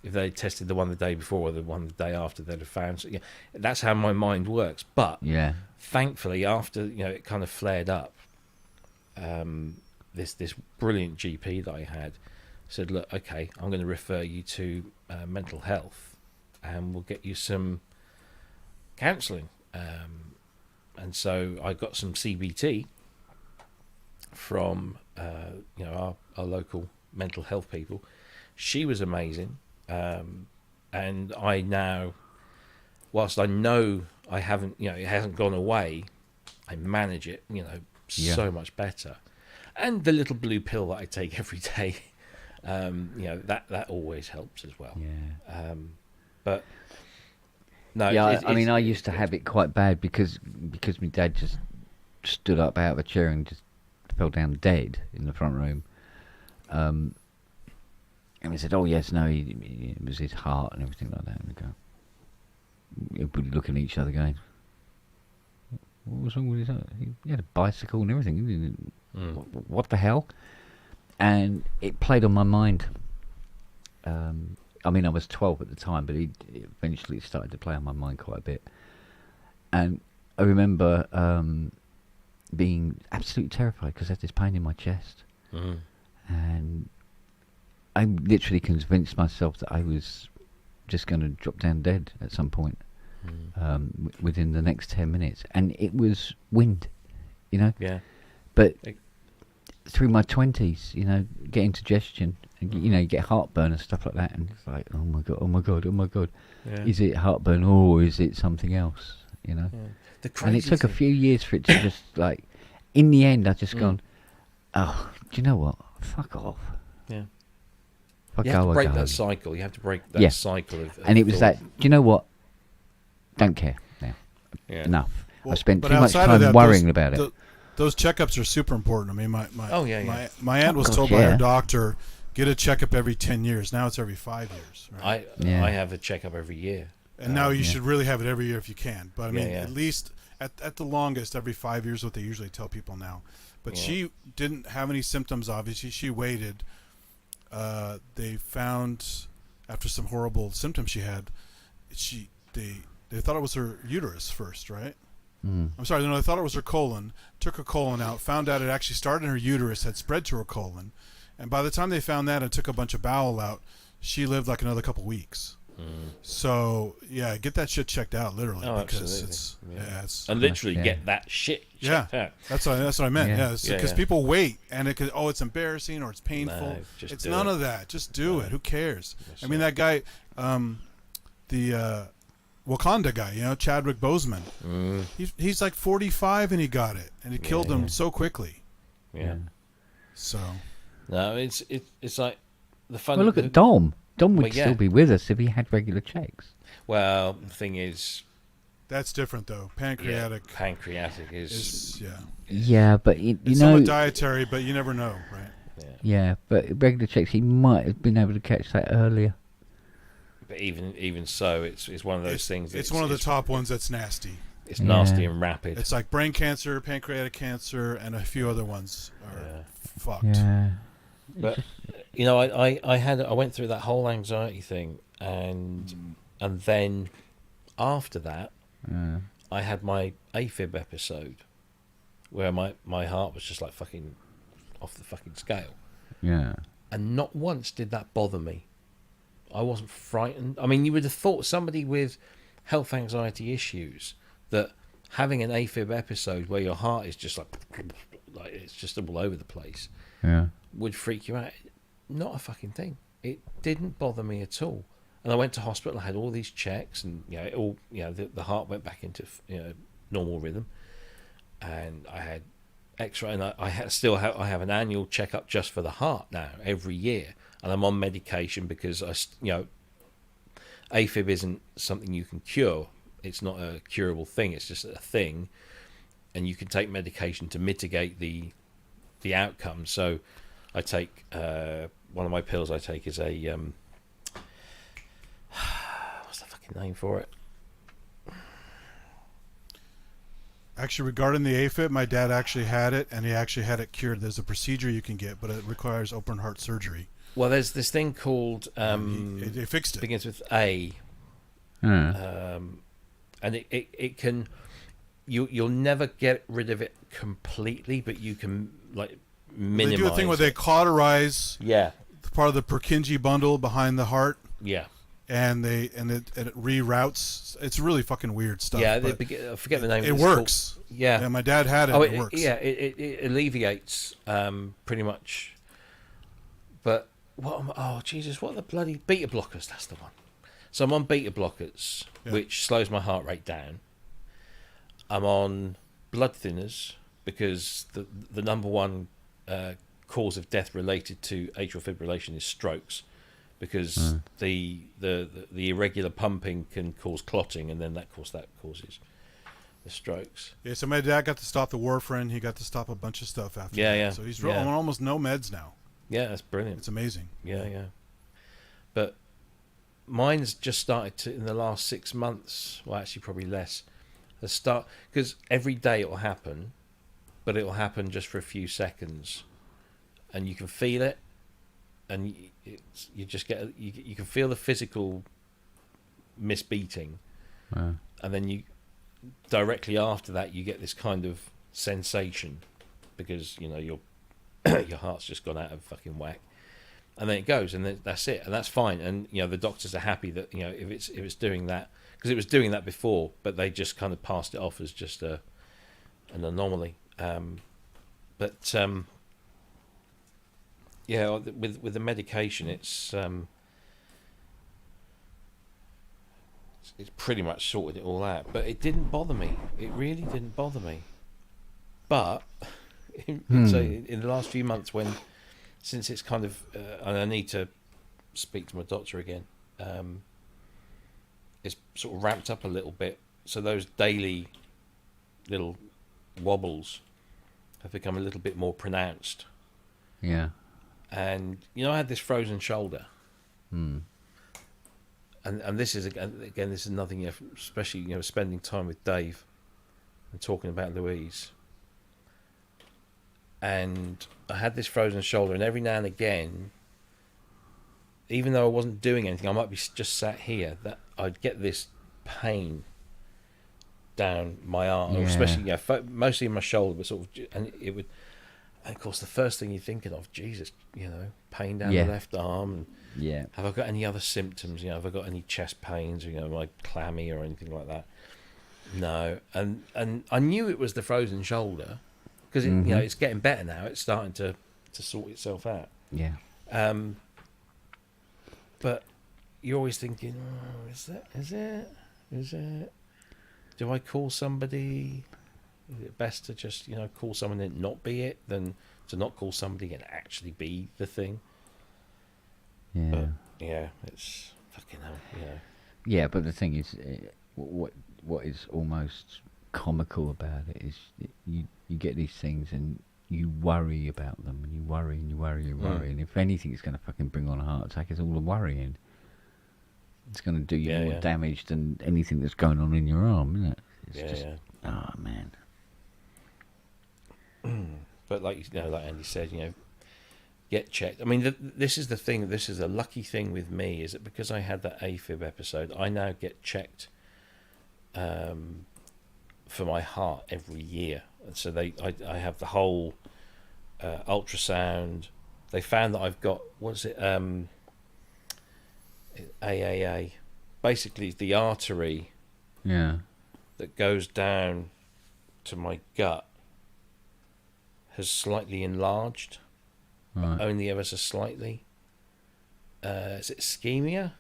if they tested the one the day before or the one the day after, they'd have found. So, that's how my mind works. But Yeah. thankfully, after it kind of flared up, this brilliant GP that I had said, "Look, okay, I'm going to refer you to mental health, and we'll get you some counselling." And so I got some CBT from our local mental health people. She was amazing. And I now, whilst I know I haven't, it hasn't gone away, I manage it, so much better. And the little blue pill that I take every day, that always helps as well. Yeah. But no, Yeah, I mean, I used to have it quite bad because my dad just stood up out of a chair and just fell down dead in the front room. And we said, "Oh yes, no, it was his heart and everything like that." And we look at each other going, "What was wrong with his heart? He had a bicycle and everything. Didn't he? What the hell?" And it played on my mind. I mean, I was 12 at the time, but it eventually started to play on my mind quite a bit. And I remember being absolutely terrified because I had this pain in my chest. And I literally convinced myself that I was just going to drop down dead at some point within the next 10 minutes. And it was wind, Yeah. But through my 20s, get indigestion and, you get heartburn and stuff like that. And it's like, oh my God. Yeah. Is it heartburn or is it something else, Yeah. And it took a few years for it to just, like, in the end, I just gone, oh, do you know what? Fuck off. Yeah. Fuck You have to go, break go. that cycle. You have to break that cycle of and it was thought. that, do you know what? Don't care now. Yeah. Enough. Well, I spent but too much outside of time that, worrying about it. Those checkups are super important. I mean, my aunt was Of told course, by yeah. her doctor, get a checkup every 10 years. Now it's every 5 years. Right? I have a checkup every year. And now you should really have it every year if you can. But I mean, Yeah. at least at the longest, every 5 years, what they usually tell people now. But she didn't have any symptoms, obviously. She waited. They found, after some horrible symptoms she had, they thought it was her uterus first, right? I'm sorry, no, they thought it was her colon. Took her colon out, found out it actually started in her uterus, had spread to her colon. And by the time they found that and took a bunch of bowel out, she lived like another couple weeks. So yeah, get that shit checked out, literally, because absolutely. it's And literally get that shit checked out. That's what I meant. Yeah. Yeah, because people wait, and it could, it's embarrassing or it's painful. No, just it's do none it. of that. Just do it. Who cares? That's I mean, that guy, the Wakanda guy, Chadwick Boseman. He's like 45 and he got it, and it killed him so quickly. Yeah. So No, it's like the fun. Well, look at Dom. Dom would Well, yeah. still be with us if he had regular checks. Well, the thing is, that's different though. Pancreatic pancreatic is Yeah, but it's somewhat dietary, but you never know, right? Yeah, but regular checks, he might have been able to catch that earlier. But even so, it's one of those things. It's one of the top ones that's nasty. It's nasty and rapid. It's like brain cancer, pancreatic cancer, and a few other ones are fucked. Yeah. But I went through that whole anxiety thing, and then after that, I had my AFib episode, where my heart was just like fucking off the fucking scale. Yeah. And not once did that bother me. I wasn't frightened. I mean, you would have thought somebody with health anxiety issues, that having an AFib episode where your heart is just like it's just all over the place, would freak you out. Not a fucking thing. It didn't bother me at all. And I went to hospital. I had all these checks, and the heart went back into normal rhythm. And I had X-ray, and I have an annual checkup just for the heart now every year. And I'm on medication because AFib isn't something you can cure. it's not a curable thing. It's just a thing, and you can take medication to mitigate the outcome. So I take one of my pills. I take is a what's the fucking name for it? Actually, regarding the AFib, my dad actually had it, and he actually had it cured. There's a procedure you can get, but it requires open heart surgery. Well, there's this thing called They fixed it. begins with A, Hmm. and it can you'll never get rid of it completely, but you can like minimize. They do a thing where they cauterize yeah, part of the Purkinje bundle behind the heart, yeah, and it reroutes. It's really fucking weird stuff. yeah. but I forget the name. it It's works. called- yeah, My dad had it. oh, It works. yeah. It alleviates pretty much. But Jesus, what are the bloody beta blockers? That's the one. So I'm on beta blockers, Yeah. which slows my heart rate down. I'm on blood thinners because the number one cause of death related to atrial fibrillation is strokes, because the irregular pumping can cause clotting, and then that causes the strokes. Yeah, so my dad got to stop the warfarin. He got to stop a bunch of stuff after Yeah, that. yeah, So he's yeah. on almost no meds now. Yeah, that's brilliant. It's amazing. Yeah. But mine's just started to, in the last 6 months, well, actually probably less, because every day it will happen, but it will happen just for a few seconds, and you can feel it, and you just get, you can feel the physical misbeating, Wow. and then you directly after that you get this kind of sensation, because your your heart's just gone out of fucking whack, and then it goes, and then that's it, and that's fine. And the doctors are happy that if it's doing that, because it was doing that before, but they just kind of passed it off as just an anomaly. But with the medication, it's pretty much sorted it all out. But it didn't bother me. It really didn't bother me. But so in the last few months, since it's kind of, and I need to speak to my doctor again, it's sort of ramped up a little bit. So those daily little wobbles have become a little bit more pronounced. Yeah. And I had this frozen shoulder. Hmm. And this is again this is nothing, especially spending time with Dave and talking about Louise. And I had this frozen shoulder, and every now and again, even though I wasn't doing anything, I might be just sat here, that I'd get this pain down my arm, Yeah. especially mostly in my shoulder, but sort of, and it would. And of course, the first thing you're thinking of, Jesus, pain down Yeah. the left arm. And Yeah. have I got any other symptoms? Have I got any chest pains? Am I clammy or anything like that? No. And I knew it was the frozen shoulder, because it's getting better now. It's starting to sort itself out. Yeah. But you're always thinking, is it? Do I call somebody? Is it best to just call someone and not be it, than to not call somebody and actually be the thing? Yeah. But yeah, it's fucking hell. Yeah, but the thing is, what is almost comical about it is you get these things and you worry about them, and you worry and you worry and you worry, and if anything is going to fucking bring on a heart attack, it's all the worrying. It's going to do you more damage than anything that's going on in your arm, isn't it? It's oh man. But like Andy said, get checked. I mean, this is the thing. This is a lucky thing with me, is that because I had that AFib episode, I now get checked for my heart every year. And so I have the whole ultrasound. They found that I've got, what's it, AAA. Basically, the artery that goes down to my gut has slightly enlarged, Right. only ever so slightly. Is it ischemia?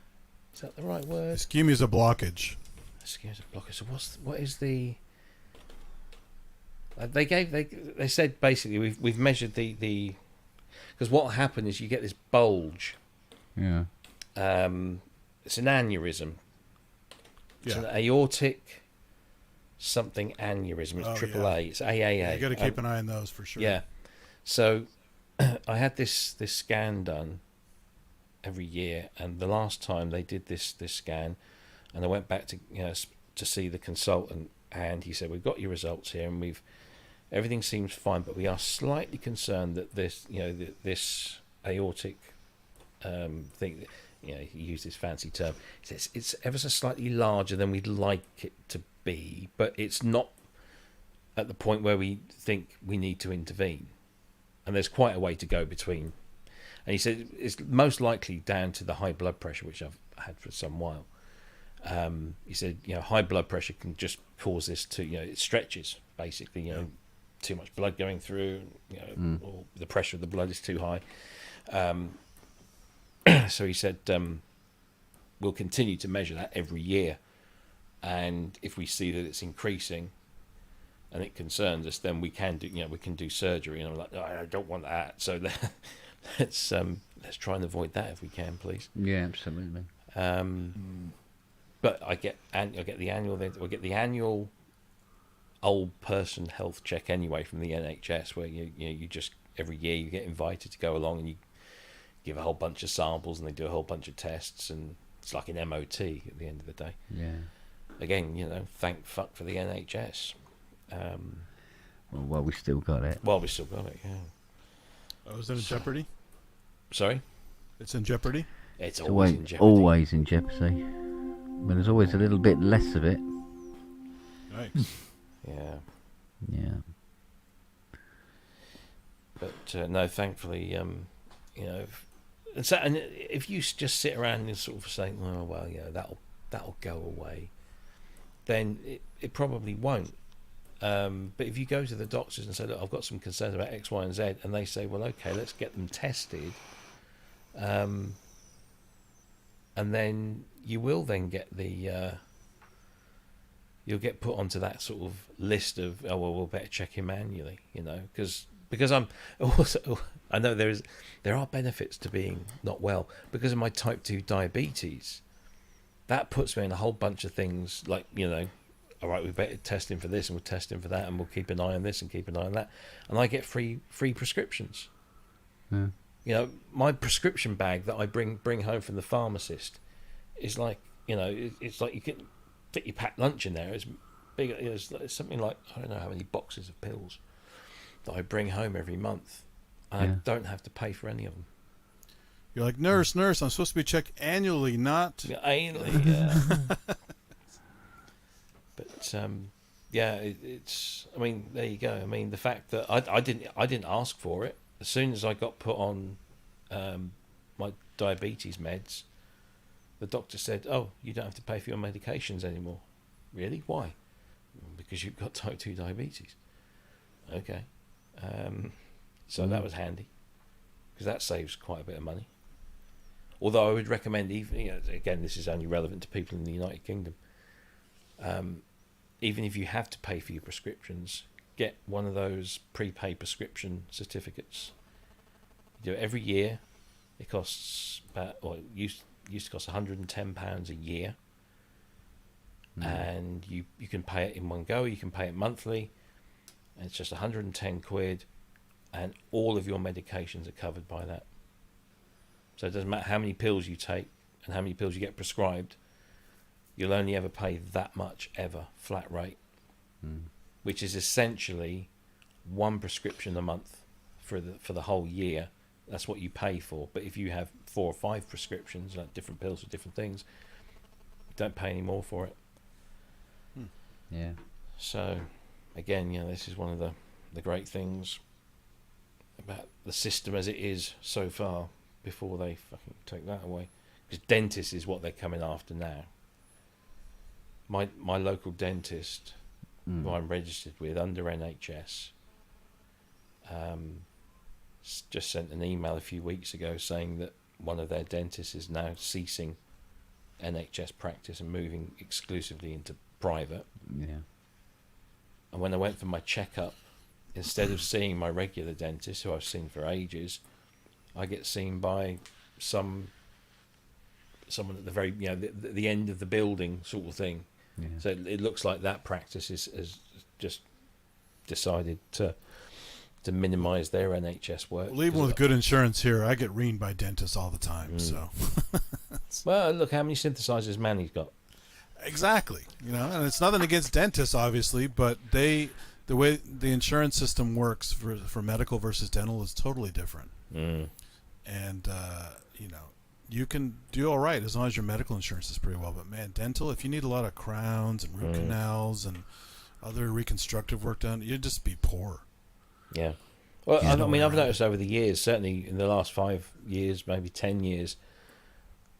Is that the right word? Ischemia is a blockage. Ischemia is a blocker. So what is the? They said basically we've measured the because what will happen is you get this bulge. Yeah. It's an aneurysm, It's an Yeah. aortic something aneurysm. It's Oh, triple yeah. A. It's AAA. You got to keep an eye on those for sure. Yeah. So I had this scan done every year, and the last time they did this scan, and I went back to to see the consultant, and he said, we've got your results here, and everything seems fine, but we are slightly concerned that this this aortic thing, he used this fancy term, he says it's ever so slightly larger than we'd like it to be, but it's not at the point where we think we need to intervene, and there's quite a way to go between. And he said it's most likely down to the high blood pressure, which I've had for some while. He said, high blood pressure can just cause this to, it stretches, basically, too much blood going through, or the pressure of the blood is too high. So he said, we'll continue to measure that every year. And if we see that it's increasing and it concerns us, then we can do surgery. And I'm like, oh, I don't want that. So let's try and avoid that if we can, please. Yeah, absolutely. But I get the annual old person health check anyway from the NHS, where you just every year you get invited to go along and you give a whole bunch of samples and they do a whole bunch of tests, and it's like an MOT at the end of the day. Yeah. Again, thank fuck for the NHS. Well, we still got it. Well, we still got it. Yeah. Oh, is it in jeopardy? Sorry. It's in jeopardy. It's always in jeopardy. Always in jeopardy. But there's always a little bit less of it. Nice. Yeah. Yeah. But no, thankfully, and if you just sit around and sort of say, oh well, that'll go away, then it probably won't. But if you go to the doctors and say, look, I've got some concerns about X, Y, and Z, and they say, well, okay, let's get them tested, and then you will then get you'll get put onto that sort of list of, oh well, we'll better check him manually, because I'm also, I know there are benefits to being not well because of my type 2 diabetes. That puts me in a whole bunch of things like, all right, we better test him for this and we'll test him for that and we'll keep an eye on this and keep an eye on that, and I get free prescriptions. Yeah. My prescription bag that I bring home from the pharmacist is like, it's like you can fit your packed lunch in there. It's big. It's something like, I don't know how many boxes of pills that I bring home every month. And I don't have to pay for any of them. You're like, nurse, I'm supposed to be checked annually, not annually. Yeah. But it's. I mean, there you go. I mean, the fact that I didn't ask for it. As soon as I got put on my diabetes meds, the doctor said, "Oh, you don't have to pay for your medications anymore." Really? Why? Because you've got type 2 diabetes. Okay. So that was handy because that saves quite a bit of money. Although I would recommend, even again, this is only relevant to people in the United Kingdom. Even if you have to pay for your prescriptions, get one of those prepaid prescription certificates. You do it every year. It costs it used to cost £110 a year, and you can pay it in one go. You can pay it monthly, and it's just 110 quid, and all of your medications are covered by that. So it doesn't matter how many pills you take and how many pills you get prescribed. You'll only ever pay that much ever, flat rate, which is essentially one prescription a month for the whole year. That's what you pay for. But if you have 4 or 5 prescriptions, like different pills for different things, don't pay any more for it. Yeah. So, again, this is one of the great things about the system as it is so far before they fucking take that away. Because dentists is what they're coming after now. My local dentist, who I'm registered with under NHS, just sent an email a few weeks ago saying that one of their dentists is now ceasing NHS practice and moving exclusively into private. Yeah. And when I went for my checkup, instead of seeing my regular dentist, who I've seen for ages, I get seen by someone at the very the end of the building sort of thing. Yeah. So it looks like that practice is just decided to minimise their NHS work. Well, even with good insurance here, I get reamed by dentists all the time. So, well, look how many synthesizers Manny's got. Exactly. And it's nothing against dentists, obviously, but the way the insurance system works for medical versus dental is totally different. And you can do all right as long as your medical insurance is pretty well. But man, dental, if you need a lot of crowns and root canals and other reconstructive work done, you'd just be poor. Yeah. Well, I mean, I've noticed over the years, certainly in the last 5 years, maybe 10 years,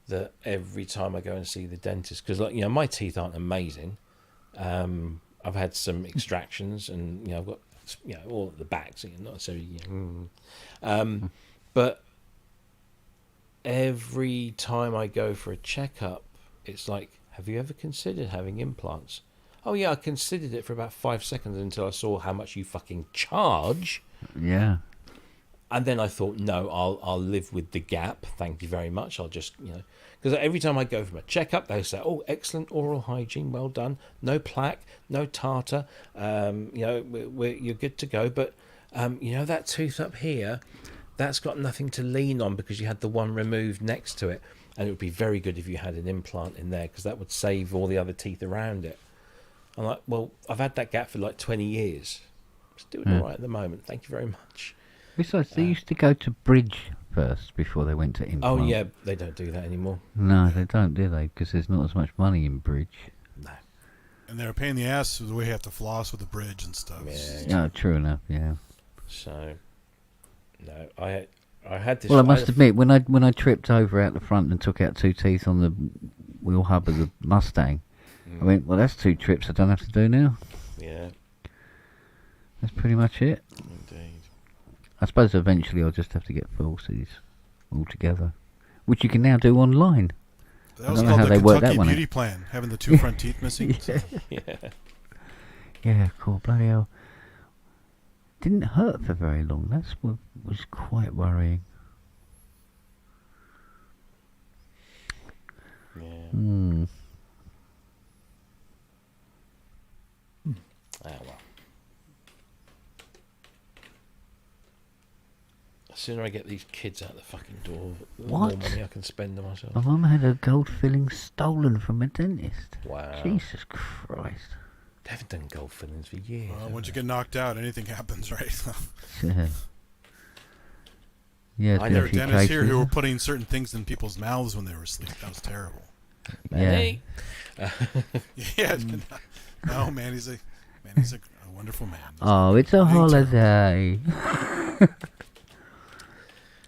that every time I go and see the dentist, because my teeth aren't amazing. I've had some extractions, and I've got all at the back, so not necessarily. But every time I go for a checkup, it's like, have you ever considered having implants? Oh yeah, I considered it for about 5 seconds until I saw how much you fucking charge. Yeah. And then I thought, no, I'll live with the gap. Thank you very much. I'll just, because every time I go for a checkup, they say, oh, excellent oral hygiene, well done. No plaque, no tartar. You're good to go. But, that tooth up here, that's got nothing to lean on because you had the one removed next to it. And it would be very good if you had an implant in there because that would save all the other teeth around it. I'm like, well, I've had that gap for like 20 years. It's doing all right at the moment. Thank you very much. Besides, they used to go to bridge first before they went to implant. Oh, yeah, they don't do that anymore. No, they don't, do they? Because there's not as much money in bridge. No. And they're a pain in the ass the way you have to floss with the bridge and stuff. Yeah, true enough, yeah. So, no, I had this... Well, I must admit, when I tripped over out the front and took out 2 teeth on the wheel hub of the Mustang, I went, well, that's 2 trips I don't have to do now. Yeah. That's pretty much it. Indeed. I suppose eventually I'll just have to get falsies all together, which you can now do online. That was called the Kentucky Beauty Plan, having the 2 front teeth missing. Yeah, cool, bloody hell. Didn't hurt for very long. That's what was quite worrying. Yeah. Well. The sooner I get these kids out the fucking door, the more money I can spend on myself. My mum had her gold filling stolen from a dentist. Wow. Jesus Christ. They haven't done gold fillings for years. Well, once you get knocked out, anything happens, right? Yeah. I know dentists here who were putting certain things in people's mouths when they were asleep. That was terrible. Yeah. Yeah. No, man, he's a wonderful man. Oh, it's a holiday.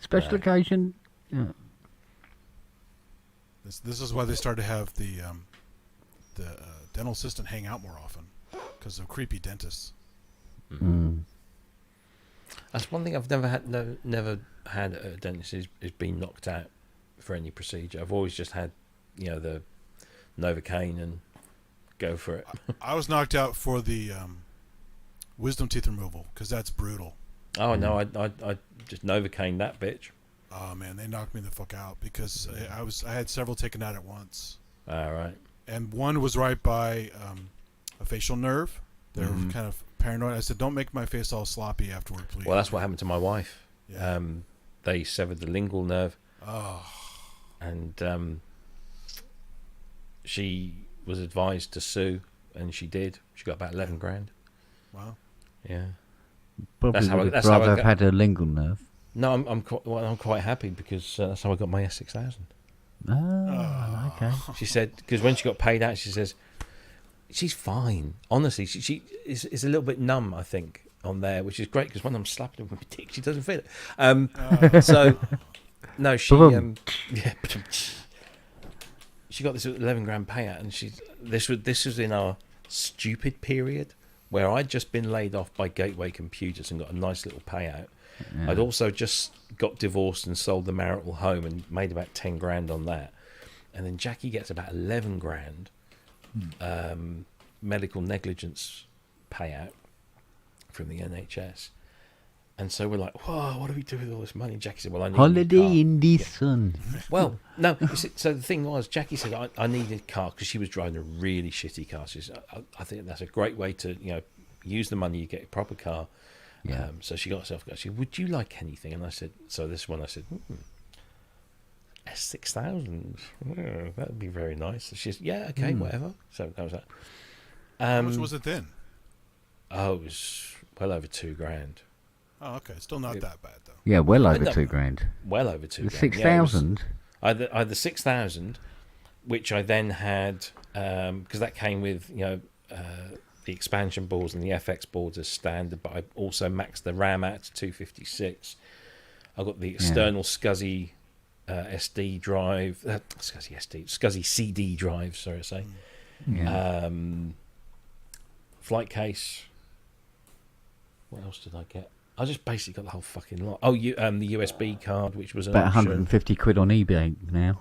Special occasion. Yeah. This is why they started to have the dental assistant hang out more often because of creepy dentists. That's one thing I've never had at a dentist is been knocked out for any procedure. I've always just had, the Novocaine and go for it. I was knocked out for the wisdom teeth removal because that's brutal. Oh no, I just Novocaine that bitch. Oh man, they knocked me the fuck out because I had several taken out at once. All right. And one was right by a facial nerve. They were kind of paranoid. I said, "Don't make my face all sloppy afterward, please." Well, that's what happened to my wife. Yeah. They severed the lingual nerve. Oh. And she was advised to sue, and she did. She got about 11 grand. Wow. Yeah. Probably would have rather have had a lingual nerve. No, I'm quite happy because that's how I got my S6000. Oh, okay. She said, because when she got paid out, she says, she's fine. Honestly, she is a little bit numb, I think, on there, which is great because when I'm slapping her with my dick, she doesn't feel it. So, no, she she got this 11 grand payout, and this was in our stupid period where I'd just been laid off by Gateway Computers and got a nice little payout. Yeah. I'd also just got divorced and sold the marital home and made about 10 grand on that. And then Jackie gets about 11 grand medical negligence payout from the NHS. And so we're like, whoa, what do we do with all this money? Jackie said, well, I need a new Holiday car. in the sun. Well, no. So the thing was, Jackie said, I needed a car because she was driving a really shitty car. She said, I think that's a great way to, use the money, you get a proper car. Yeah. So she got herself a car. She said, would you like anything? And I said, so this one, I said, S6000. Oh, that would be very nice. And she said, yeah, okay, whatever. So that was that. How much was it then? Oh, it was well over $2,000. Oh, okay. Still not that bad, though. Yeah, well over No, $2,000. Well over $2,000. The 6,000. I had the 6,000, which I then had because that came with the expansion boards and the FX boards as standard, but I also maxed the RAM out to 256. I got the external SCSI SD drive, SCSI CD drive. Sorry to say. Yeah. Flight case. What else did I get? I just basically got the whole fucking lot. Oh, the USB card, which was an About option. 150 quid on eBay now.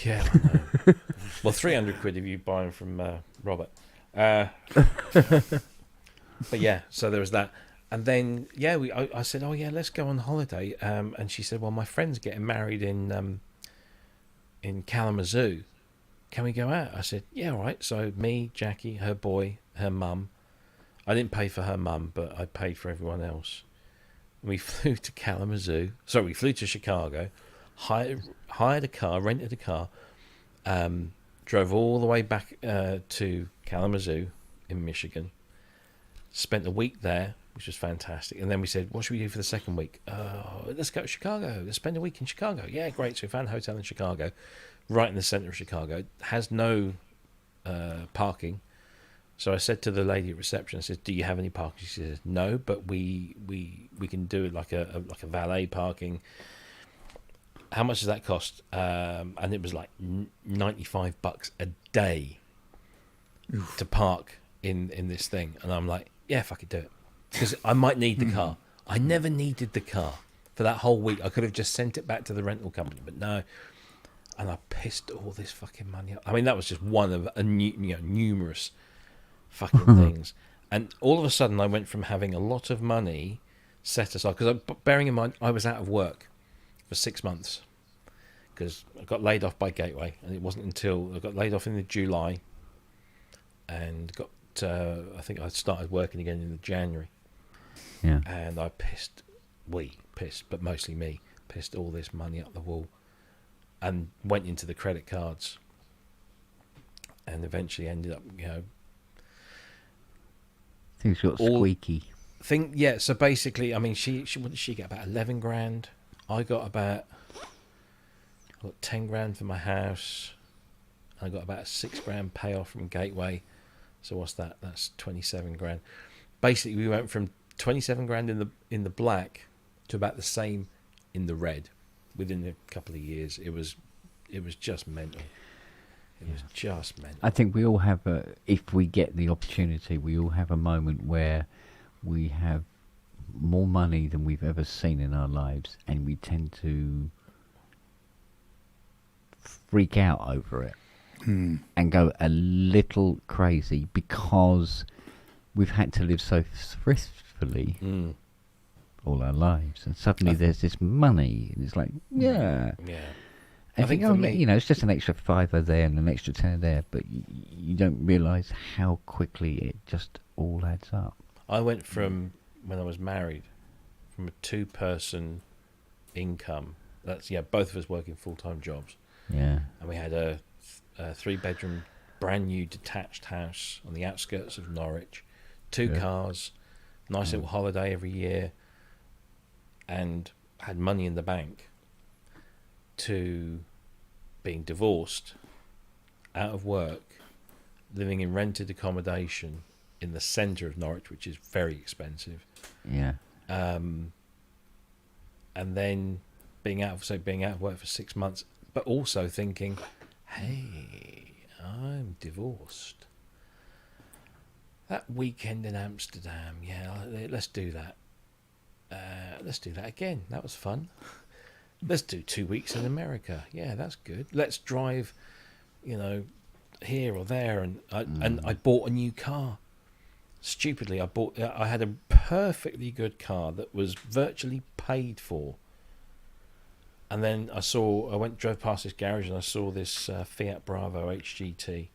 Yeah, I know. Well, 300 quid if you buy them from Robert. But yeah, so there was that. And then, I said, oh, yeah, let's go on holiday. And she said, well, my friend's getting married in Kalamazoo. Can we go out? I said, yeah, all right. So me, Jackie, her boy, her mum. I didn't pay for her mum, but I paid for everyone else. We flew to Kalamazoo. Sorry, we flew to Chicago, hired a car, rented a car, drove all the way back to Kalamazoo in Michigan, spent a week there, which was fantastic. And then we said, what should we do for the second week? Let's go to Chicago. Let's spend a week in Chicago. Yeah, great. So we found a hotel in Chicago, right in the center of Chicago. It has no parking. So I said to the lady at reception, I said, do you have any parking? She said, no, but we can do it like a valet parking. How much does that cost? And it was like $95 a day to park in this thing. And I'm like, yeah, fuck it, do it. Because I might need the car. I never needed the car for that whole week. I could have just sent it back to the rental company, but no. And I pissed all this fucking money up. I mean, that was just one of numerous fucking things. And all of a sudden I went from having a lot of money set aside, because bearing in mind I was out of work for 6 months because I got laid off by Gateway, and it wasn't until I got laid off in July and got I think I started working again in January. Yeah. And I pissed but mostly me pissed all this money up the wall and went into the credit cards and eventually ended up Things got squeaky. So basically, I mean, she what did she get? About 11 grand. I got 10 grand for my house. I got about a 6 grand payoff from Gateway. So what's that? That's 27 grand. Basically, we went from 27 grand in the black to about the same in the red within a couple of years. It was just mental. It was just mental. I think we all have if we get the opportunity, we all have a moment where we have more money than we've ever seen in our lives, and we tend to freak out over it and go a little crazy because we've had to live so thriftily all our lives, and suddenly there's this money, and it's like, yeah. I think, for me, it's just an extra $5 there and an extra $10 there, but you don't realise how quickly it just all adds up. I went from, when I was married, from a 2-person income. That's both of us working full-time jobs. Yeah. And we had a 3-bedroom, brand new detached house on the outskirts of Norwich, 2 cars, nice little holiday every year, and had money in the bank, to being divorced, out of work, living in rented accommodation in the centre of Norwich, which is very expensive. Yeah. And then being out of work for 6 months, but also thinking, hey, I'm divorced. That weekend in Amsterdam, let's do that. Let's do that again. That was fun. Let's do 2 weeks in America. Yeah, that's good. Let's drive, here or there. And I bought a new car. Stupidly, I had a perfectly good car that was virtually paid for. And then drove past this garage and I saw this Fiat Bravo HGT.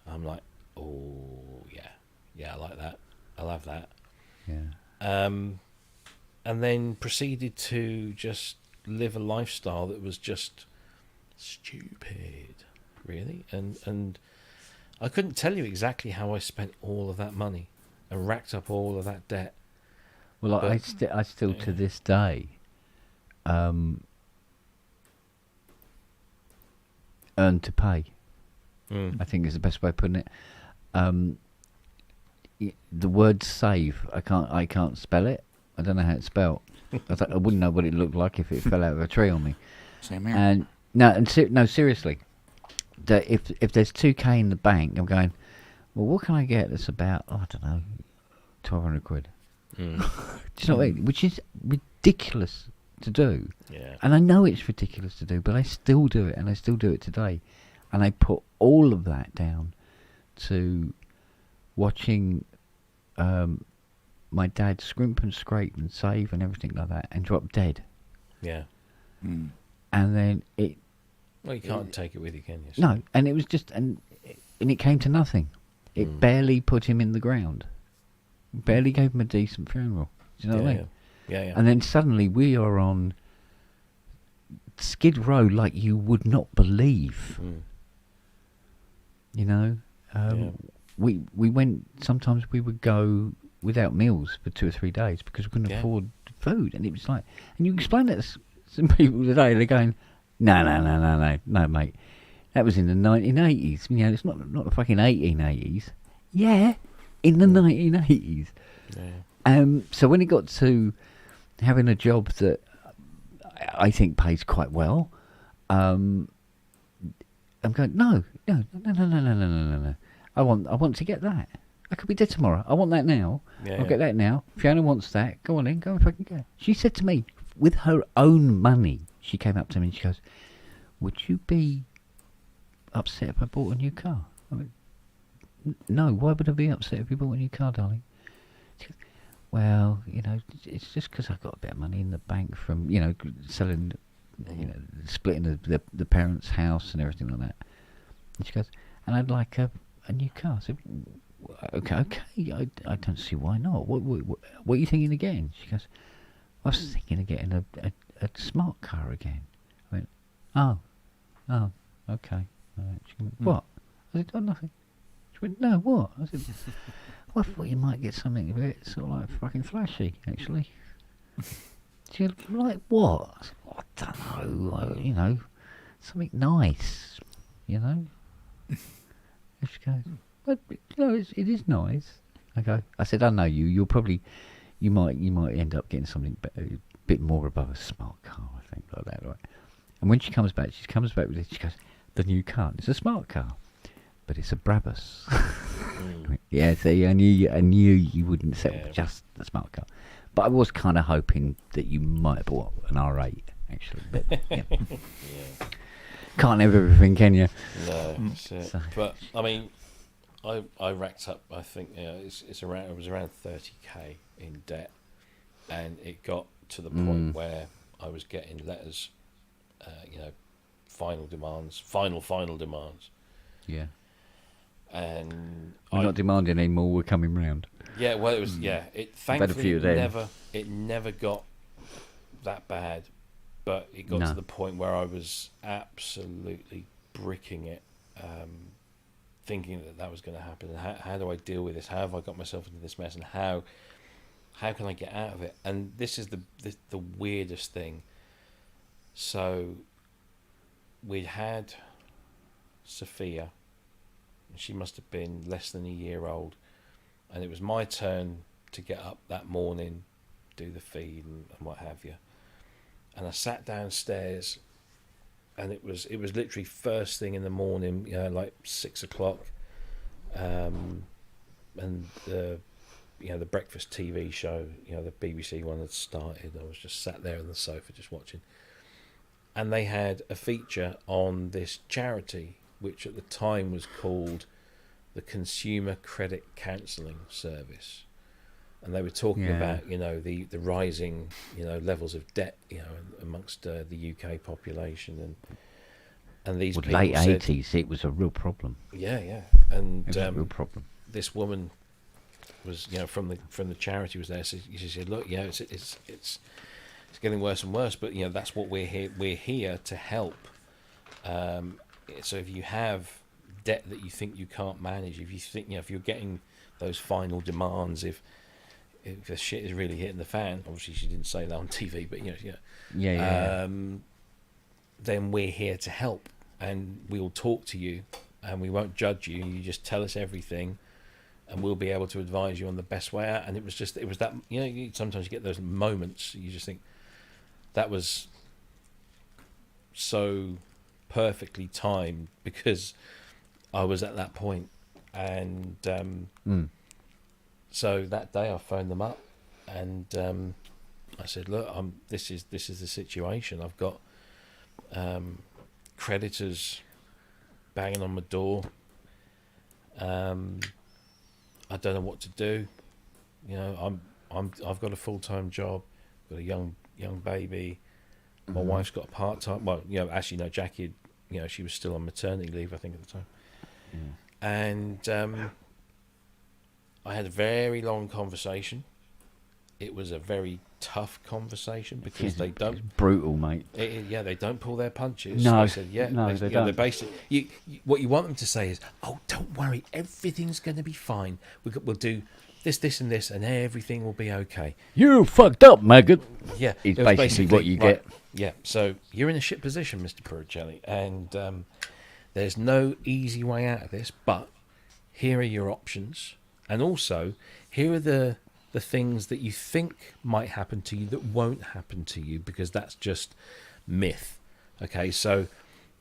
I'm like, oh yeah, I like that. I'll have that. Yeah. And then proceeded to just live a lifestyle that was just stupid, really. And I couldn't tell you exactly how I spent all of that money and racked up all of that debt. Well, I still to this day earn to pay. I think is the best way of putting it. The word save, I can't spell it. I don't know how it's spelled. I wouldn't know what it looked like if it fell out of a tree on me. Same here. And no, seriously, that if there's 2K in the bank, I'm going, well, what can I get that's about, I don't know, 1,200 quid. Do you know what I mean? Which is ridiculous to do. Yeah. And I know it's ridiculous to do, but I still do it, and I still do it today. And I put all of that down to watching my dad scrimp and scrape and save and everything like that and drop dead. Yeah. And then it... Well, you can't take it with you, can you? No, and it was just... And it came to nothing. It barely put him in the ground. Barely gave him a decent funeral. Do you know what I mean? Yeah. And then suddenly we are on Skid Row like you would not believe. You know? We went... Sometimes we would go without meals for 2 or 3 days because we couldn't afford food. And it was like... And you explain that to some people today, they're going, no, mate. That was in the 1980s. You know, it's not the fucking 1880s. Yeah, in the 1980s. Yeah. So when it got to having a job that I think pays quite well, I'm going, no. I want to get that. I could be dead tomorrow. I want that now. I'll get that now. Fiona wants that. Go on in. Go and fucking go. She said to me, with her own money, she came up to me and she goes, would you be upset if I bought a new car? I went, no, why would I be upset if you bought a new car, darling? She goes, well, you know, it's just because I got a bit of money in the bank from, you know, selling, you know, splitting the parents' house and everything like that. And she goes, and I'd like a new car. I said, okay, I don't see why not. What are you thinking again? She goes, I was thinking of getting a smart car again. I went, oh, okay. Right. She went, what? I said, oh, nothing. She went, no, what? I said, well, I thought you might get something a bit sort of like fucking flashy, actually. She went, like what? I said, well, I don't know, you know, something nice, you know. And she goes, but no, it is nice. I said, I know you. You'll probably, you might end up getting something a bit more above a smart car, I think, like that, right? And when she comes back with it. She goes, the new car. It's a smart car, but it's a Brabus. Yeah, see, I knew you wouldn't settle for just the smart car, but I was kind of hoping that you might have bought an R8 actually. But, can't have everything, can you? No, that's it. So. But I mean, I racked up. I think it was around 30k in debt, and it got to the point where I was getting letters, you know, final demands. Yeah. And we're not demanding anymore. We're coming round. Yeah, well, it was. Yeah, it thankfully never got that bad, but it got to the point where I was absolutely bricking it, thinking that was going to happen. And how do I deal with this? How have I got myself into this mess? And how can I get out of it? And this is the weirdest thing. So we had Sophia. She must have been less than a year old, and it was my turn to get up that morning, do the feed and what have you. And I sat downstairs, and it was literally first thing in the morning, you know, like 6 o'clock, and the breakfast TV show, you know, the BBC one had started. I was just sat there on the sofa just watching, and they had a feature on this charity, which at the time was called the Consumer Credit Counselling Service. and they were talking Yeah. about the rising levels of debt amongst the UK population, and these Well, people late said, 80s, it was a real problem. yeah, and It was a real problem. this woman was from the charity was there. So she said, look, it's getting worse and worse, but that's what we're here to help. So if you have debt that you think you can't manage, if you think if you're getting those final demands, if the shit is really hitting the fan, obviously she didn't say that on TV, but Yeah. then we're here to help, and we'll talk to you, and we won't judge you. You just tell us everything, and we'll be able to advise you on the best way out. And it was that sometimes you get those moments you just think that was so perfectly timed, because I was at that point. And so that day I phoned them up, and I said, look, this is the situation. I've got creditors banging on my door. I don't know what to do. I've got a full-time job, got a young baby. My wife's got a part-time. Well, actually, no, Jackie, she was still on maternity leave, I think, at the time. And I had a very long conversation. It was a very tough conversation, because they don't. It's brutal, mate. They don't pull their punches. No, They said, they don't. They're basically, what you want them to say is, "Oh, don't worry, everything's going to be fine. We'll do this, and this, and everything will be okay." You fucked up, maggot. Yeah, It's it was basically what you right, get. Yeah, so you're in a shit position, Mr. Pubaliciousness, and there's no easy way out of this. But here are your options, and also here are the things that you think might happen to you that won't happen to you, because that's just myth. Okay, so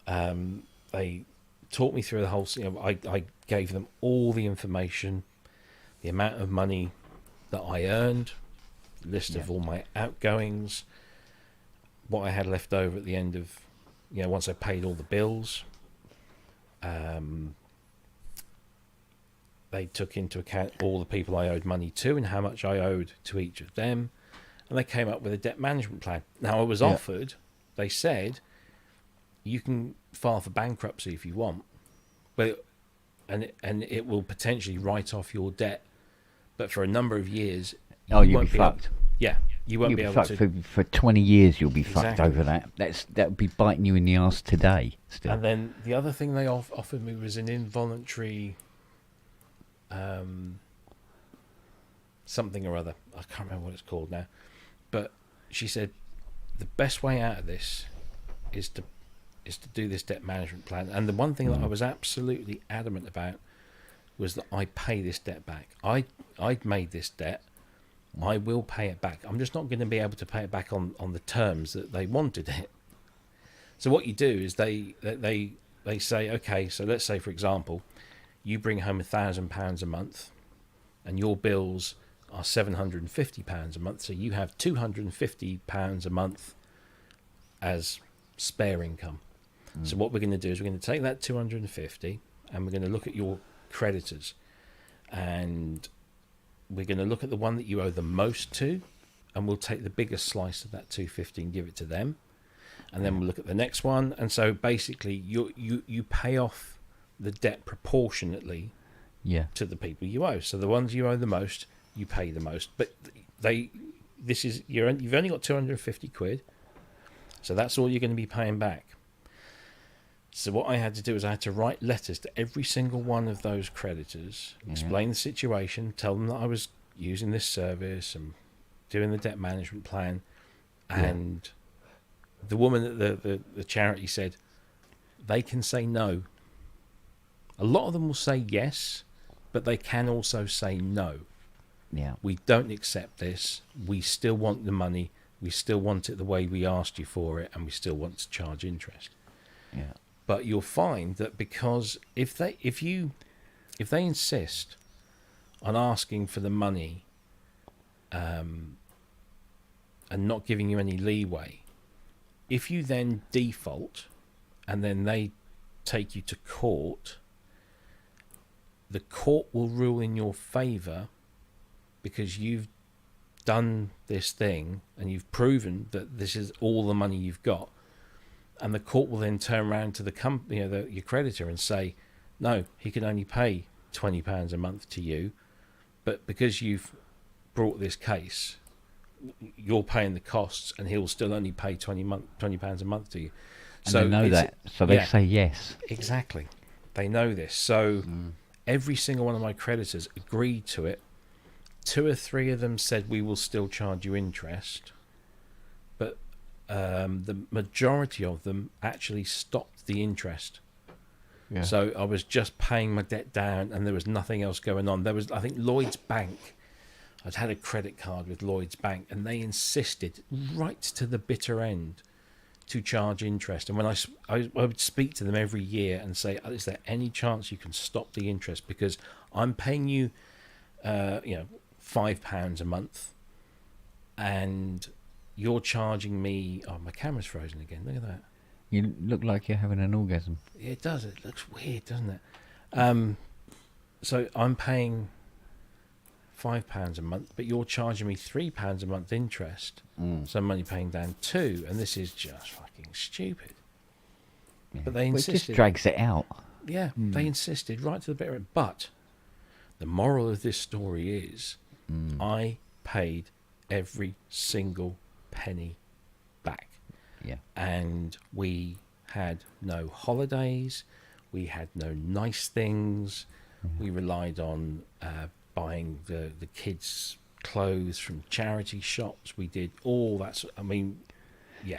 they taught me through the whole. I gave them all the information, the amount of money that I earned, list of all my outgoings, what I had left over at the end of, once I paid all the bills. They took into account all the people I owed money to and how much I owed to each of them, and they came up with a debt management plan. Now, I was offered, they said, you can file for bankruptcy if you want, but and it will potentially write off your debt, but for a number of years, You'll be won't be fucked. you won't You'll be be able fucked to. for 20 years. You'll be fucked Exactly. over that. That would be biting you in the arse today. Still. And then the other thing they offered me was an involuntary something or other. I can't remember what it's called now. But she said the best way out of this is to do this debt management plan. And the one thing that I was absolutely adamant about was that I pay this debt back. I'd made this debt. I will pay it back. I'm just not going to be able to pay it back on the terms that they wanted it. So what you do is they say, okay, so let's say, for example, you bring home £1,000 a month, and your bills are £750 a month. So you have £250 a month as spare income. So what we're going to do is we're going to take that 250, and we're going to look at your creditors, and we're going to look at the one that you owe the most to, and we'll take the biggest slice of that 250 and give it to them, and then we'll look at the next one. And so basically you pay off the debt proportionately to the people you owe. So the ones you owe the most, you pay the most. But you've only got 250 quid, so that's all you're going to be paying back. So what I had to do is I had to write letters to every single one of those creditors, explain the situation, tell them that I was using this service and doing the debt management plan. And the woman at the charity said, they can say no. A lot of them will say yes, but they can also say no. Yeah. We don't accept this. We still want the money. We still want it the way we asked you for it, and we still want to charge interest. Yeah. But you'll find that because if they insist on asking for the money and not giving you any leeway, if you then default and then they take you to court, the court will rule in your favour because you've done this thing and you've proven that this is all the money you've got, and the court will then turn around to the company, your creditor, and say, no, he can only pay £20 a month to you, but because you've brought this case, you're paying the costs, and he'll still only pay £20 a month to you. And they know that, so they say yes. Exactly, they know this. So every single one of my creditors agreed to it. 2 or 3 of them said we will still charge you interest, but the majority of them actually stopped the interest. Yeah. So I was just paying my debt down, and there was nothing else going on. There was, I think, Lloyd's Bank. I'd had a credit card with Lloyd's Bank, and they insisted right to the bitter end to charge interest. And when I would speak to them every year and say, is there any chance you can stop the interest? Because I'm paying you, £5 a month, and you're charging me. Oh, my camera's frozen again. Look at that. You look like you're having an orgasm. Yeah, it does. It looks weird, doesn't it? So I'm paying £5 a month, but you're charging me £3 a month interest. So I'm only paying down 2, and this is just fucking stupid. Yeah. But they Well, insisted. it just drags it out. Yeah, they insisted right to the bitter end. But the moral of this story is, I paid every single penny back. Yeah. And we had no holidays, we had no nice things. We relied on buying the kids' clothes from charity shops. We did all that. I mean, yeah.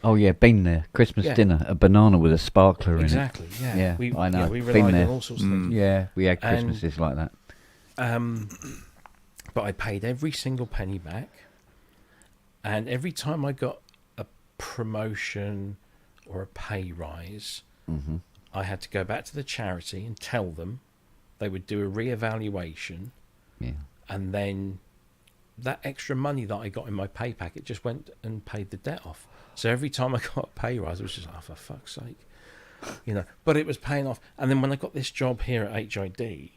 Oh yeah, been there. Christmas dinner, a banana with a sparkler exactly, in it. Yeah, I know. Yeah, we been relied there. on all sorts of things. Yeah, we had Christmases like that. But I paid every single penny back, and every time I got a promotion or a pay rise, I had to go back to the charity and tell them. They would do a reevaluation, and then that extra money that I got in my pay packet just went and paid the debt off. So every time I got a pay rise, it was just, oh, for fuck's sake, But it was paying off. And then when I got this job here at HID,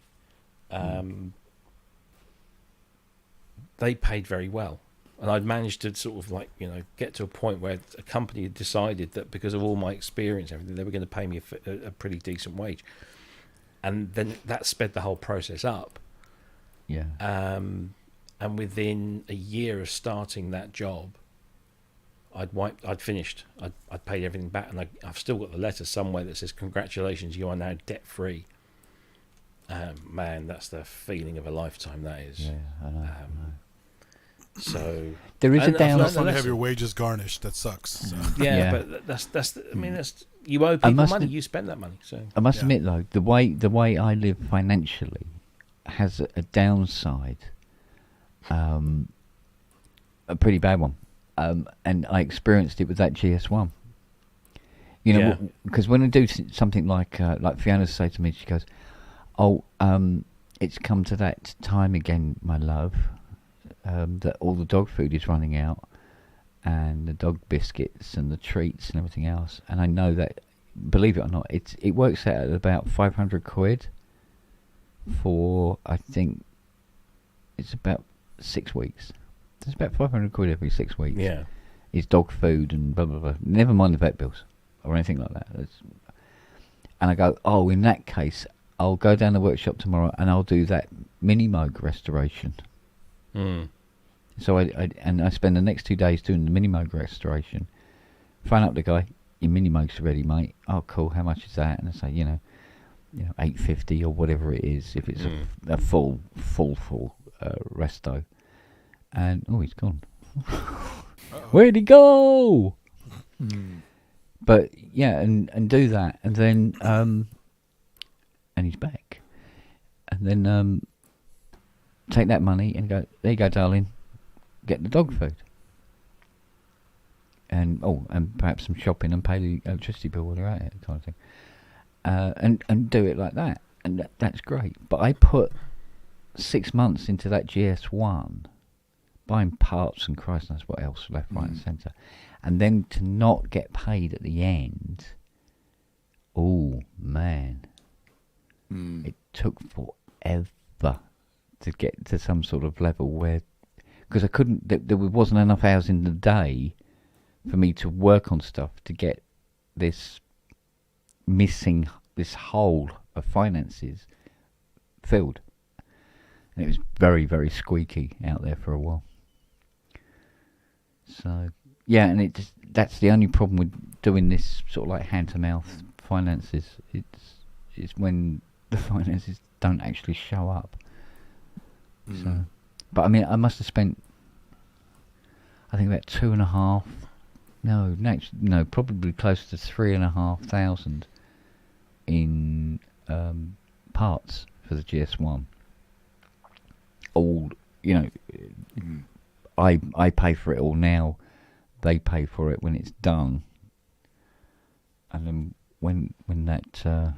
they paid very well, and I'd managed to sort of get to a point where a company had decided that because of all my experience, and everything, they were going to pay me a pretty decent wage. And then that sped the whole process up. Yeah. And within a year of starting that job, I'd finished. I'd paid everything back, and I've still got the letter somewhere that says, "Congratulations, you are now debt free." Man, that's the feeling of a lifetime. That is. Yeah, I know. So there is a It's not fun to downside. have your wages garnished. That sucks. So. Yeah, but that's. I mean, that's you owe people money. You spend that money. So I must admit, though, the way I live financially has a downside, a pretty bad one, and I experienced it with that GS1. Because when I do something like Fiona say to me, she goes, "Oh, it's come to that time again, my love, that all the dog food is running out, and the dog biscuits and the treats and everything else." And I know that, believe it or not, it works out at about £500 for, I think, it's about 6 weeks. It's about £500 every 6 weeks. Yeah, it's dog food and blah blah blah. Never mind the vet bills or anything like that. And I go, oh, in that case, I'll go down the workshop tomorrow and I'll do that mini moog restoration. So I spend the next 2 days doing the mini moog restoration. Phone up the guy, your mini moog's ready, mate. Oh, cool. How much is that? And I say, $8.50 or whatever it is, if it's a full resto. And he's gone. Where'd he go? But yeah, and do that, and then and he's back, and then take that money and go, there you go, darling, get the dog food, and perhaps some shopping and pay the electricity bill while you're at it, kind of thing, and do it like that, and that's great. But I put 6 months into that GS1, buying parts and Christ knows what else, left, right, and centre, and then to not get paid at the end. Oh man, it took forever to get to some sort of level where, because I couldn't, there wasn't enough hours in the day for me to work on stuff to get this hole of finances filled. And it was very, very squeaky out there for a while. So, yeah, and that's the only problem with doing this sort of like hand-to-mouth finances. It's when the finances don't actually show up. So, but I mean, I must have spent, I think about probably close to 3,500 in parts for the GS1. All, I pay for it all now. They pay for it when it's done. And then when that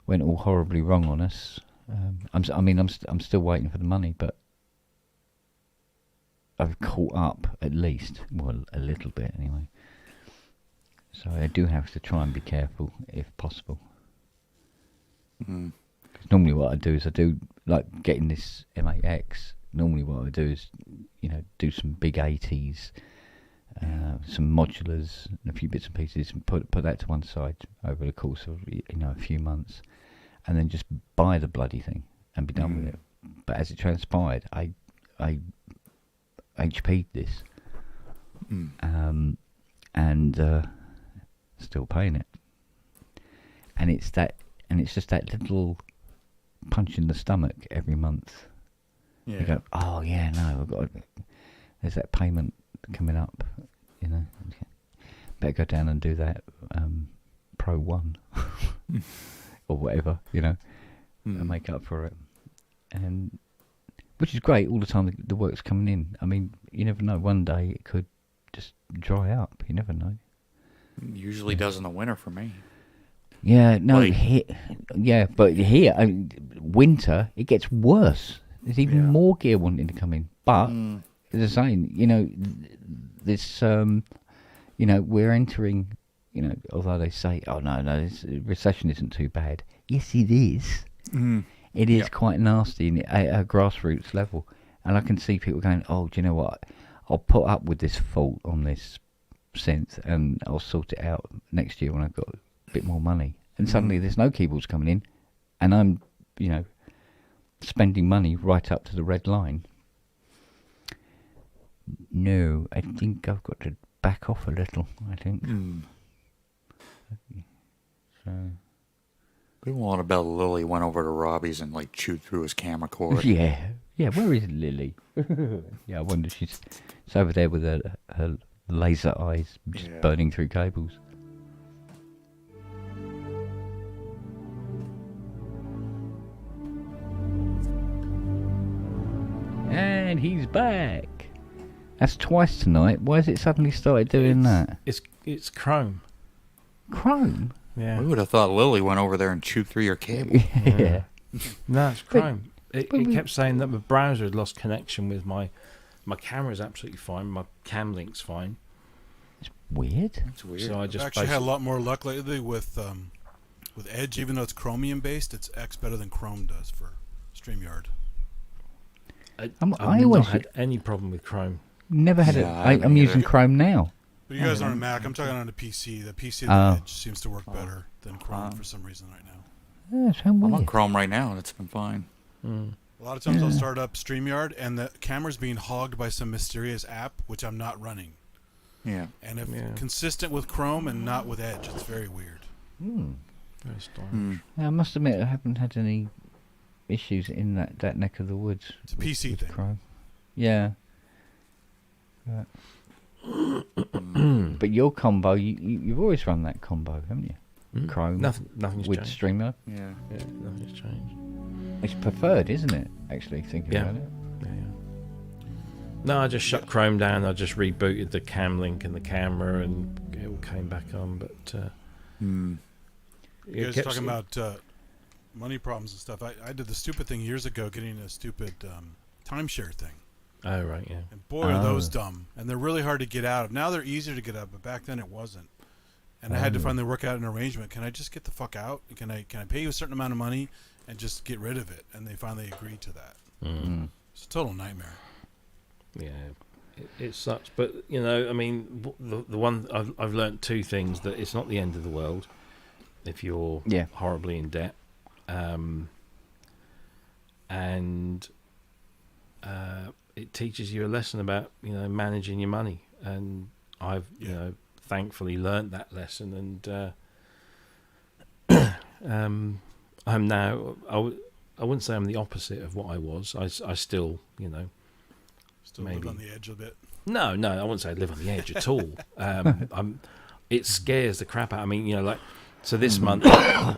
went all horribly wrong on us, I'm still waiting for the money, but I've caught up at least, well, a little bit anyway. So I do have to try and be careful if possible. Because normally what I do is like getting this M8X. Normally what I do is, do some big 80s, some modulars, and a few bits and pieces, and put that to one side over the course of a few months, and then just buy the bloody thing and be done with it. But as it transpired, I HP'd this, and still paying it, and it's just that little punch in the stomach every month. You go, oh yeah, no, there's that payment coming up, better go down and do that Pro 1 or whatever, and make up for it. And which is great all the time. The work's coming in. I mean, you never know. One day it could just dry up. You never know. Usually does in the winter for me. Yeah, no, but here, winter, it gets worse. There's even more gear wanting to come in. But, as I say, this, we're entering, although they say, oh, no, this recession isn't too bad. Yes, it is. It is quite nasty at a grassroots level. And I can see people going, oh, do you know what? I'll put up with this fault on this synth and I'll sort it out next year when I've got a bit more money. And suddenly there's no keyboards coming in. And I'm, spending money right up to the red line. No, I think I've got to back off a little, I think. So... We want to bet Lily went over to Robbie's and chewed through his camera cord. Yeah, where is Lily? Yeah, I wonder, she's over there with her laser eyes just burning through cables. And he's back. That's twice tonight. Why has it suddenly started doing that? It's Chrome. Chrome? Yeah. We would have thought Lily went over there and chewed through your cable. Yeah. No, it's Chrome. It kept saying that my browser had lost connection with my camera's absolutely fine. My cam link's fine. It's weird. It's weird. So I just I've actually had a lot more luck lately with Edge. Even though it's Chromium based, it's X better than Chrome does for StreamYard. I've not had any problem with Chrome. Never had it. I'm using Chrome now. But you guys aren't a Mac. I'm talking on a PC. The PC of the Edge seems to work better than Chrome for some reason right now. That's how weird. I'm on Chrome right now, and it's been fine. A lot of times I'll start up StreamYard, and the camera's being hogged by some mysterious app, which I'm not running. Yeah. And if consistent with Chrome and not with Edge, it's very weird. Very strange. Yeah, I must admit, I haven't had any issues in that neck of the woods. It's a PC thing. Chrome. Yeah. But your combo, you've always run that combo, haven't you? Chrome. Nothing's with changed. StreamYard. Yeah, nothing's changed. It's preferred, isn't it? Actually, thinking about it. Yeah. No, I just shut Chrome down. I just rebooted the cam link and the camera, and it all came back on. But you guys are talking about money problems and stuff. I did the stupid thing years ago, getting a stupid timeshare thing. Oh, right, yeah. And boy, are those dumb. And they're really hard to get out of. Now they're easier to get out, but back then it wasn't. And I had to finally work out an arrangement. Can I just get the fuck out? Can I pay you a certain amount of money, and just get rid of it. And they finally agreed to that. Mm. It's a total nightmare. Yeah, it sucks. But you know, I mean, the one I've learnt two things: that it's not the end of the world if you're horribly in debt, and it teaches you a lesson about managing your money. And I've thankfully learnt that lesson, and I'm now I wouldn't say I'm the opposite of what I was. I still Still live on the edge a bit. No, I wouldn't say I live on the edge at all. It scares the crap out. I mean, so this month, I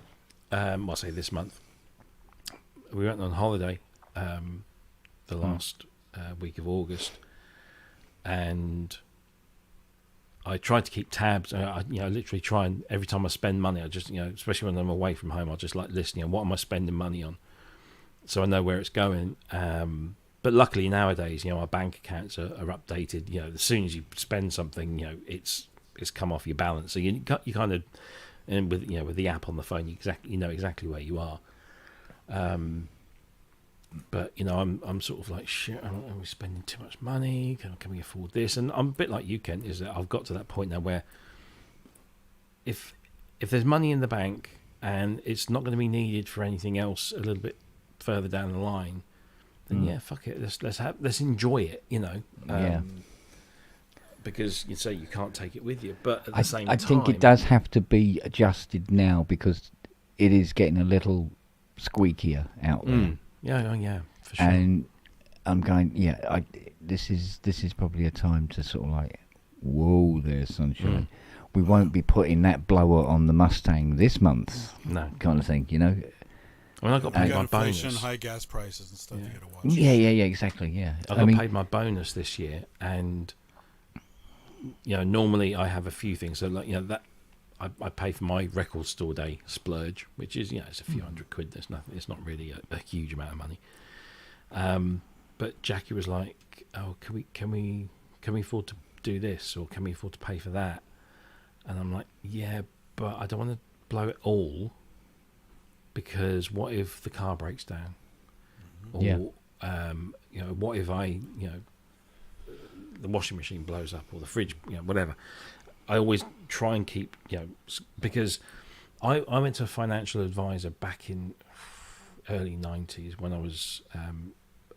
say this month, we went on holiday the last week of August, and I tried to keep tabs. I literally try, and every time I spend money, I just, especially when I'm away from home, I'll just like listen, what am I spending money on, so I know where it's going. But luckily nowadays, our bank accounts are updated. As soon as you spend something, it's come off your balance. So you kind of, and with the app on the phone, you know exactly where you are. But I'm sort of like, shit, are we spending too much money? Can we afford this? And I'm a bit like you, Kent, is that I've got to that point now where if there's money in the bank and it's not going to be needed for anything else a little bit further down the line, then fuck it, let's enjoy it, because you say you can't take it with you, but at the same time, I think it does have to be adjusted now because it is getting a little squeakier out there. Yeah, for sure. And I'm going, this is probably a time to sort of like, whoa there, sunshine. We won't be putting that blower on the Mustang this month, kind of thing, I mean, I got paid my inflation, bonus. high gas prices and stuff. You got to watch. Yeah, exactly. Yeah, I got paid my bonus this year, and normally I have a few things. So like that, I pay for my record store day splurge, which is it's a few £100. There's nothing. It's not really a huge amount of money. But Jackie was like, "Oh, can we afford to do this, or can we afford to pay for that?" And I'm like, "Yeah, but I don't want to blow it all." Because what if the car breaks down, or what if the washing machine blows up, or the fridge, whatever. I always try and keep, because I went to a financial advisor back in early 90s when I was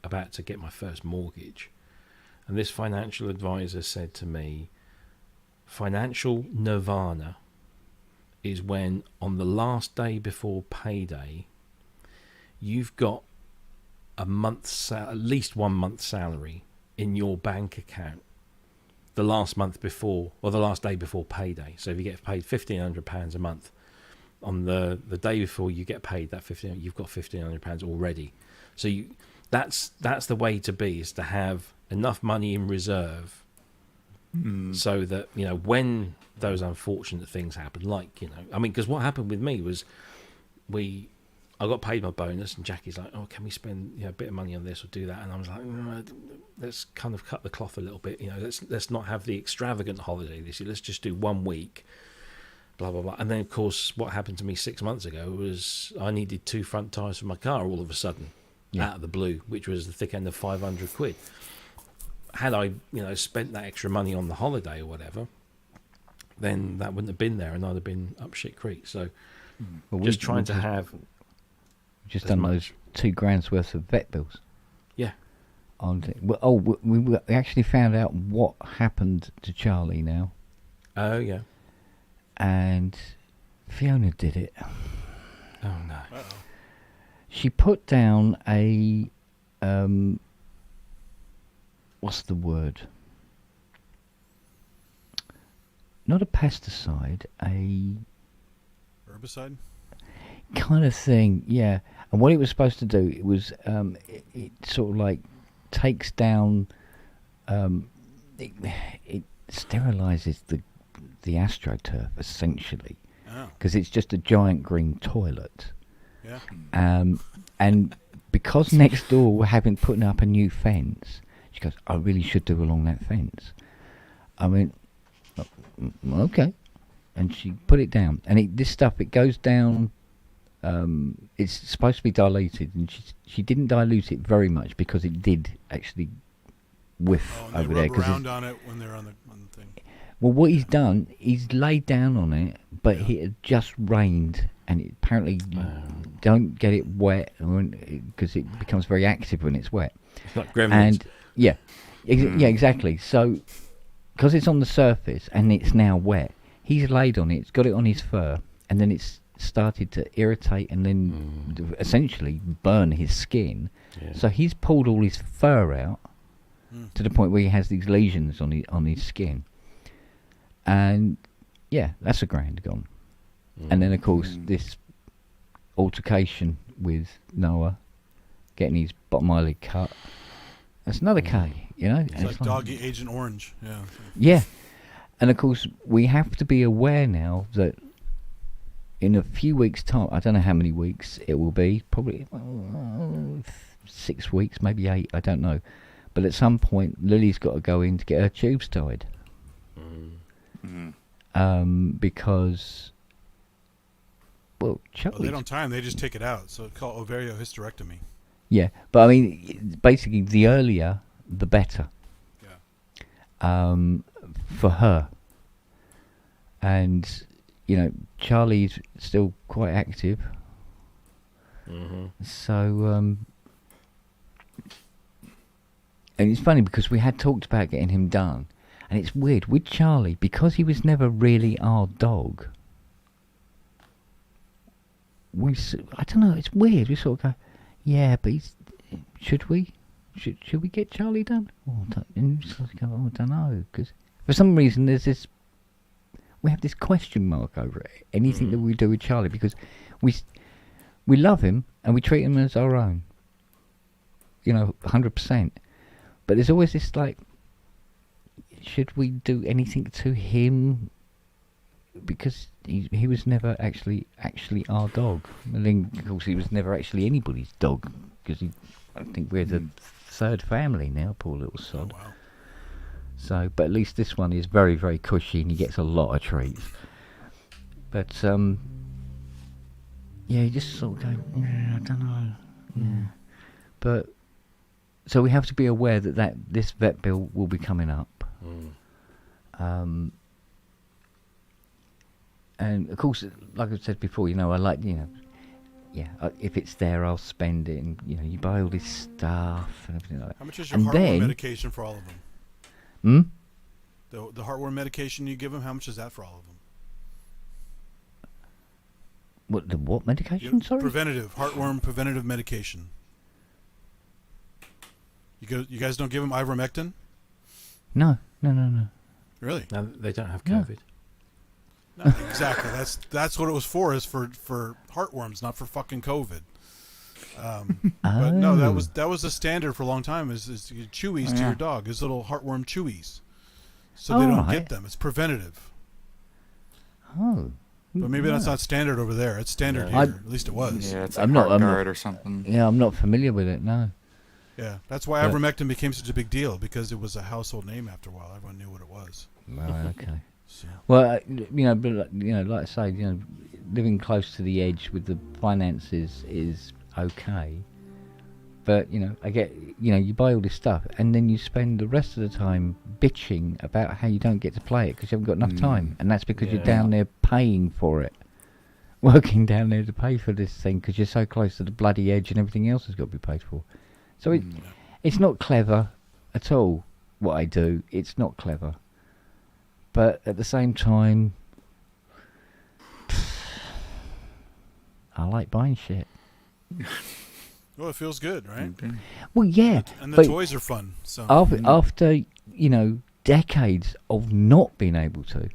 about to get my first mortgage, and this financial advisor said to me, financial nirvana is when on the last day before payday you've got at least 1 month's salary in your bank account the last month before, or the last day before payday. So if you get paid £1,500 a month, on the day before you get paid that you've got £1,500 already. So that's the way to be, is to have enough money in reserve so that when those unfortunate things happen, because what happened with me was I got paid my bonus, and Jackie's like, "Oh, can we spend a bit of money on this or do that?" And I was like, "Let's kind of cut the cloth a little bit. Let's not have the extravagant holiday this year. Let's just do 1 week." Blah blah blah. And then of course, what happened to me 6 months ago was I needed 2 front tyres for my car all of a sudden, out of the blue, which was the thick end of £500. Had I, spent that extra money on the holiday or whatever, then that wouldn't have been there, and I'd have been up shit creek. So, just trying to have. Just done those £2,000 worth of vet bills. Yeah. We actually found out what happened to Charlie now. Oh yeah. And Fiona did it. Oh no. Uh-oh. She put down a what's the word? Not a pesticide, a Herbicide? kind of thing, yeah. And what it was supposed to do, it was it sort of like takes down, it sterilizes the astroturf essentially, because it's just a giant green toilet. Yeah. And because next door we're putting up a new fence, she goes, "I really should do along that fence." I mean, okay, and she put it down, and this stuff, it goes down it's supposed to be diluted, and she didn't dilute it very much because it did actually whiff Oh, and over they there. rub around on it when they're on the thing. Well, what he's done, he's laid down on it, but it had just rained, and it apparently don't get it wet because it becomes very active when it's wet. Like gremlins. And yeah, yeah, exactly. So, because it's on the surface and it's now wet, he's laid on it. It's got it on his fur, and then it's started to irritate and then essentially burn his skin. Yeah. So he's pulled all his fur out to the point where he has these lesions on his skin. And yeah, that's $1,000 gone. And then of course this altercation with Noah, getting his bottom eyelid cut. That's another K, you know. It's like Doggy Agent Orange. Yeah. Yeah, and of course we have to be aware now that in a few weeks' time, I don't know how many weeks it will be, probably 6 weeks, maybe 8, I don't know. But at some point, Lily's got to go in to get her tubes tied. Because, well, Charlie... they don't tie them, they just take it out. So it's called ovariohysterectomy. Yeah, but I mean, basically, the earlier, the better. Yeah. For her. And, you know, Charlie's still quite active. So, and it's funny because we had talked about getting him done. And it's weird, with Charlie, because he was never really our dog, I don't know, it's weird. We sort of go, yeah, but should we? Should we get Charlie done? And you sort of go, I don't know. Because for some reason we have this question mark over it. Anything that we do with Charlie, because we love him and we treat him as our own. You know, 100%. But there's always this like, should we do anything to him? Because he was never actually our dog. And then, of course, he was never actually anybody's dog. Because I think we're the third family now, poor little sod. Oh, wow. So, but at least this one is very, very cushy and he gets a lot of treats. But, yeah, you just sort of go, I don't know. Yeah. But, so we have to be aware that this vet bill will be coming up. And of course, like I said before, you know, I like, you know, yeah, if it's there, I'll spend it, and you know, you buy all this stuff and everything like that. How much is your heartworm medication for all of them? The heartworm medication you give them, how much is that for all of them? What medication? Sorry, heartworm preventative medication. You guys don't give them ivermectin? No. Really? No, they don't have COVID. No, exactly. That's what it was for. Is for heartworms, not for fucking COVID. But no, that was the standard for a long time. Is chewies to your dog? Is little heartworm chewies, so they don't get them. It's preventative. Oh. But maybe that's not standard over there. It's standard here. At least it was. Yeah, it's like HeartGuard or something. Yeah, I'm not familiar with it. No. Yeah, that's why ivermectin became such a big deal, because it was a household name after a while. Everyone knew what it was. Right, okay. Well, you know, but you know, like I say, you know, living close to the edge with the finances is okay. But you know, I get, you know, you buy all this stuff and then you spend the rest of the time bitching about how you don't get to play it because you haven't got enough time, and that's because you're down there paying for it, working down there to pay for this thing because you're so close to the bloody edge and everything else has got to be paid for. So it's not clever at all what I do. It's not clever. But at the same time, I like buying shit. Well, it feels good, right? Well, yeah. And the toys are fun. So after you know, decades of not being able to,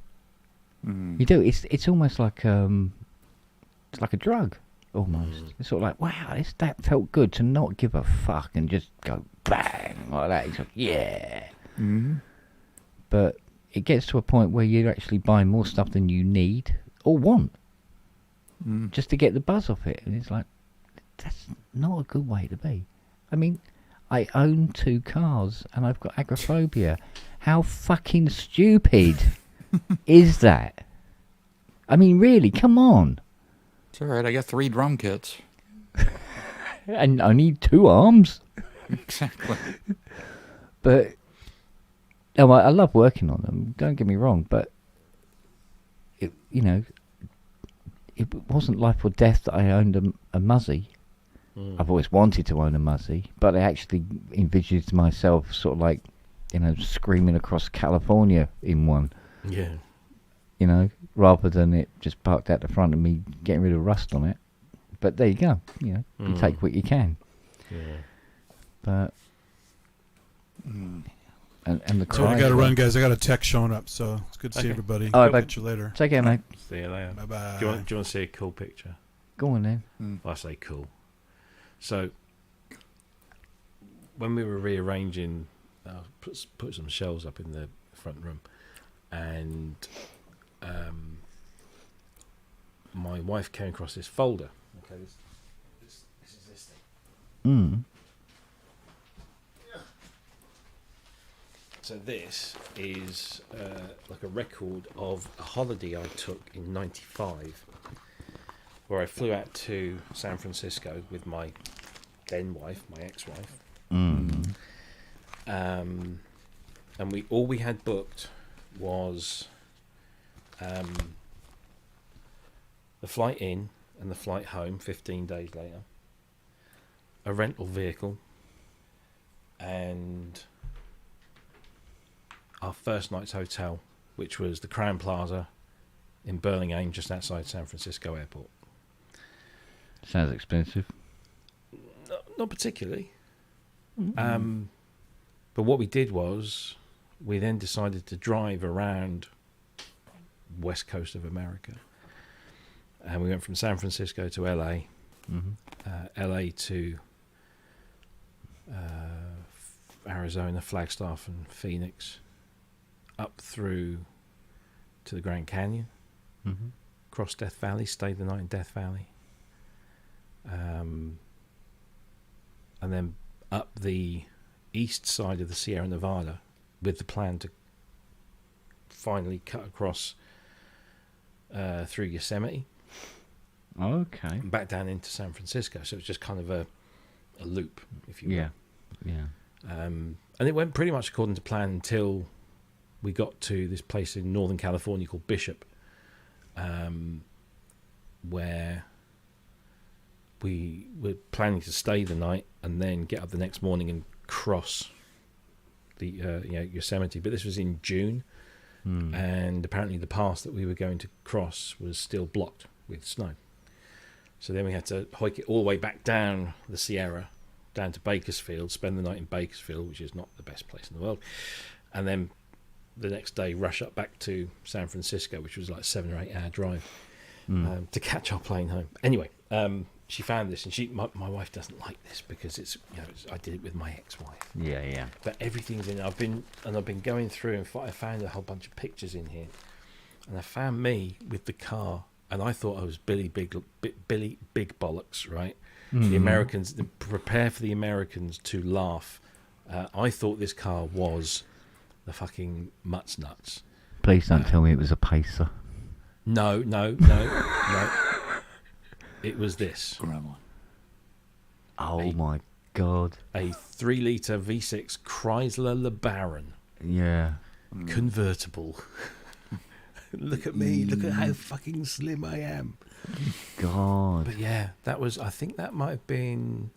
you do. It's almost like it's like a drug. Almost. It's sort of like, wow, that felt good to not give a fuck and just go bang like that. It's like, yeah. But it gets to a point where you're actually buying more stuff than you need or want just to get the buzz off it. And it's like, that's not a good way to be. I mean, I own 2 cars and I've got agoraphobia. How fucking stupid is that? I mean, really, come on. It's all right. I got 3 drum kits. And I need 2 arms. Exactly. But I love working on them. Don't get me wrong, but it wasn't life or death that I owned a Muzzy. I've always wanted to own a Muzzy, but I actually envisaged myself sort of like, screaming across California in one. Yeah. Rather than it just parked out the front of me getting rid of rust on it. But there you go. You take what you can. Yeah. But and the So I cry. got to run, guys. I got a text showing up, so it's good to see Okay. everybody. All right, Catch you later. Take care, mate. See you later. Bye bye. Do you want to see a cool picture? Go on then. I say cool. So when we were rearranging, put some shelves up in the front room, and my wife came across this folder. Okay, this is this thing. So this is like a record of a holiday I took in =95, where I flew out to San Francisco with my then wife, my ex-wife. And all we had booked was the flight in and the flight home 15 days later, a rental vehicle, and our first night's hotel, which was the Crown Plaza in Burlingame, just outside San Francisco Airport. Sounds expensive. Not particularly. But what we did was we then decided to drive around west coast of America. And we went from San Francisco to LA, LA to Arizona, Flagstaff and Phoenix, up through to the Grand Canyon, across Death Valley, stayed the night in Death Valley, and then up the east side of the Sierra Nevada with the plan to finally cut across through Yosemite. Okay. And back down into San Francisco. So it's just kind of a loop, if you will. Yeah. And it went pretty much according to plan until we got to this place in Northern California called Bishop, where we were planning to stay the night and then get up the next morning and cross the Yosemite. But this was in June, and apparently the pass that we were going to cross was still blocked with snow. So then we had to hike it all the way back down the Sierra, down to Bakersfield, spend the night in Bakersfield, which is not the best place in the world, and then the next day rush up back to San Francisco, which was like 7 or 8 hour drive, to catch our plane home. Anyway, she found this, and my wife doesn't like this because I did it with my ex-wife. Yeah. But everything's in. I've been going through, and I found a whole bunch of pictures in here, and I found me with the car, and I thought I was Billy Big Bollocks, right? The Americans, prepare for the Americans to laugh. I thought this car was the fucking Mutts Nuts. Please don't tell me it was a Pacer. No. It was this. Grandma. Oh my God. A 3-litre V6 Chrysler LeBaron. Yeah. Convertible. Look at me. Look at how fucking slim I am. God. But yeah, I think that might have been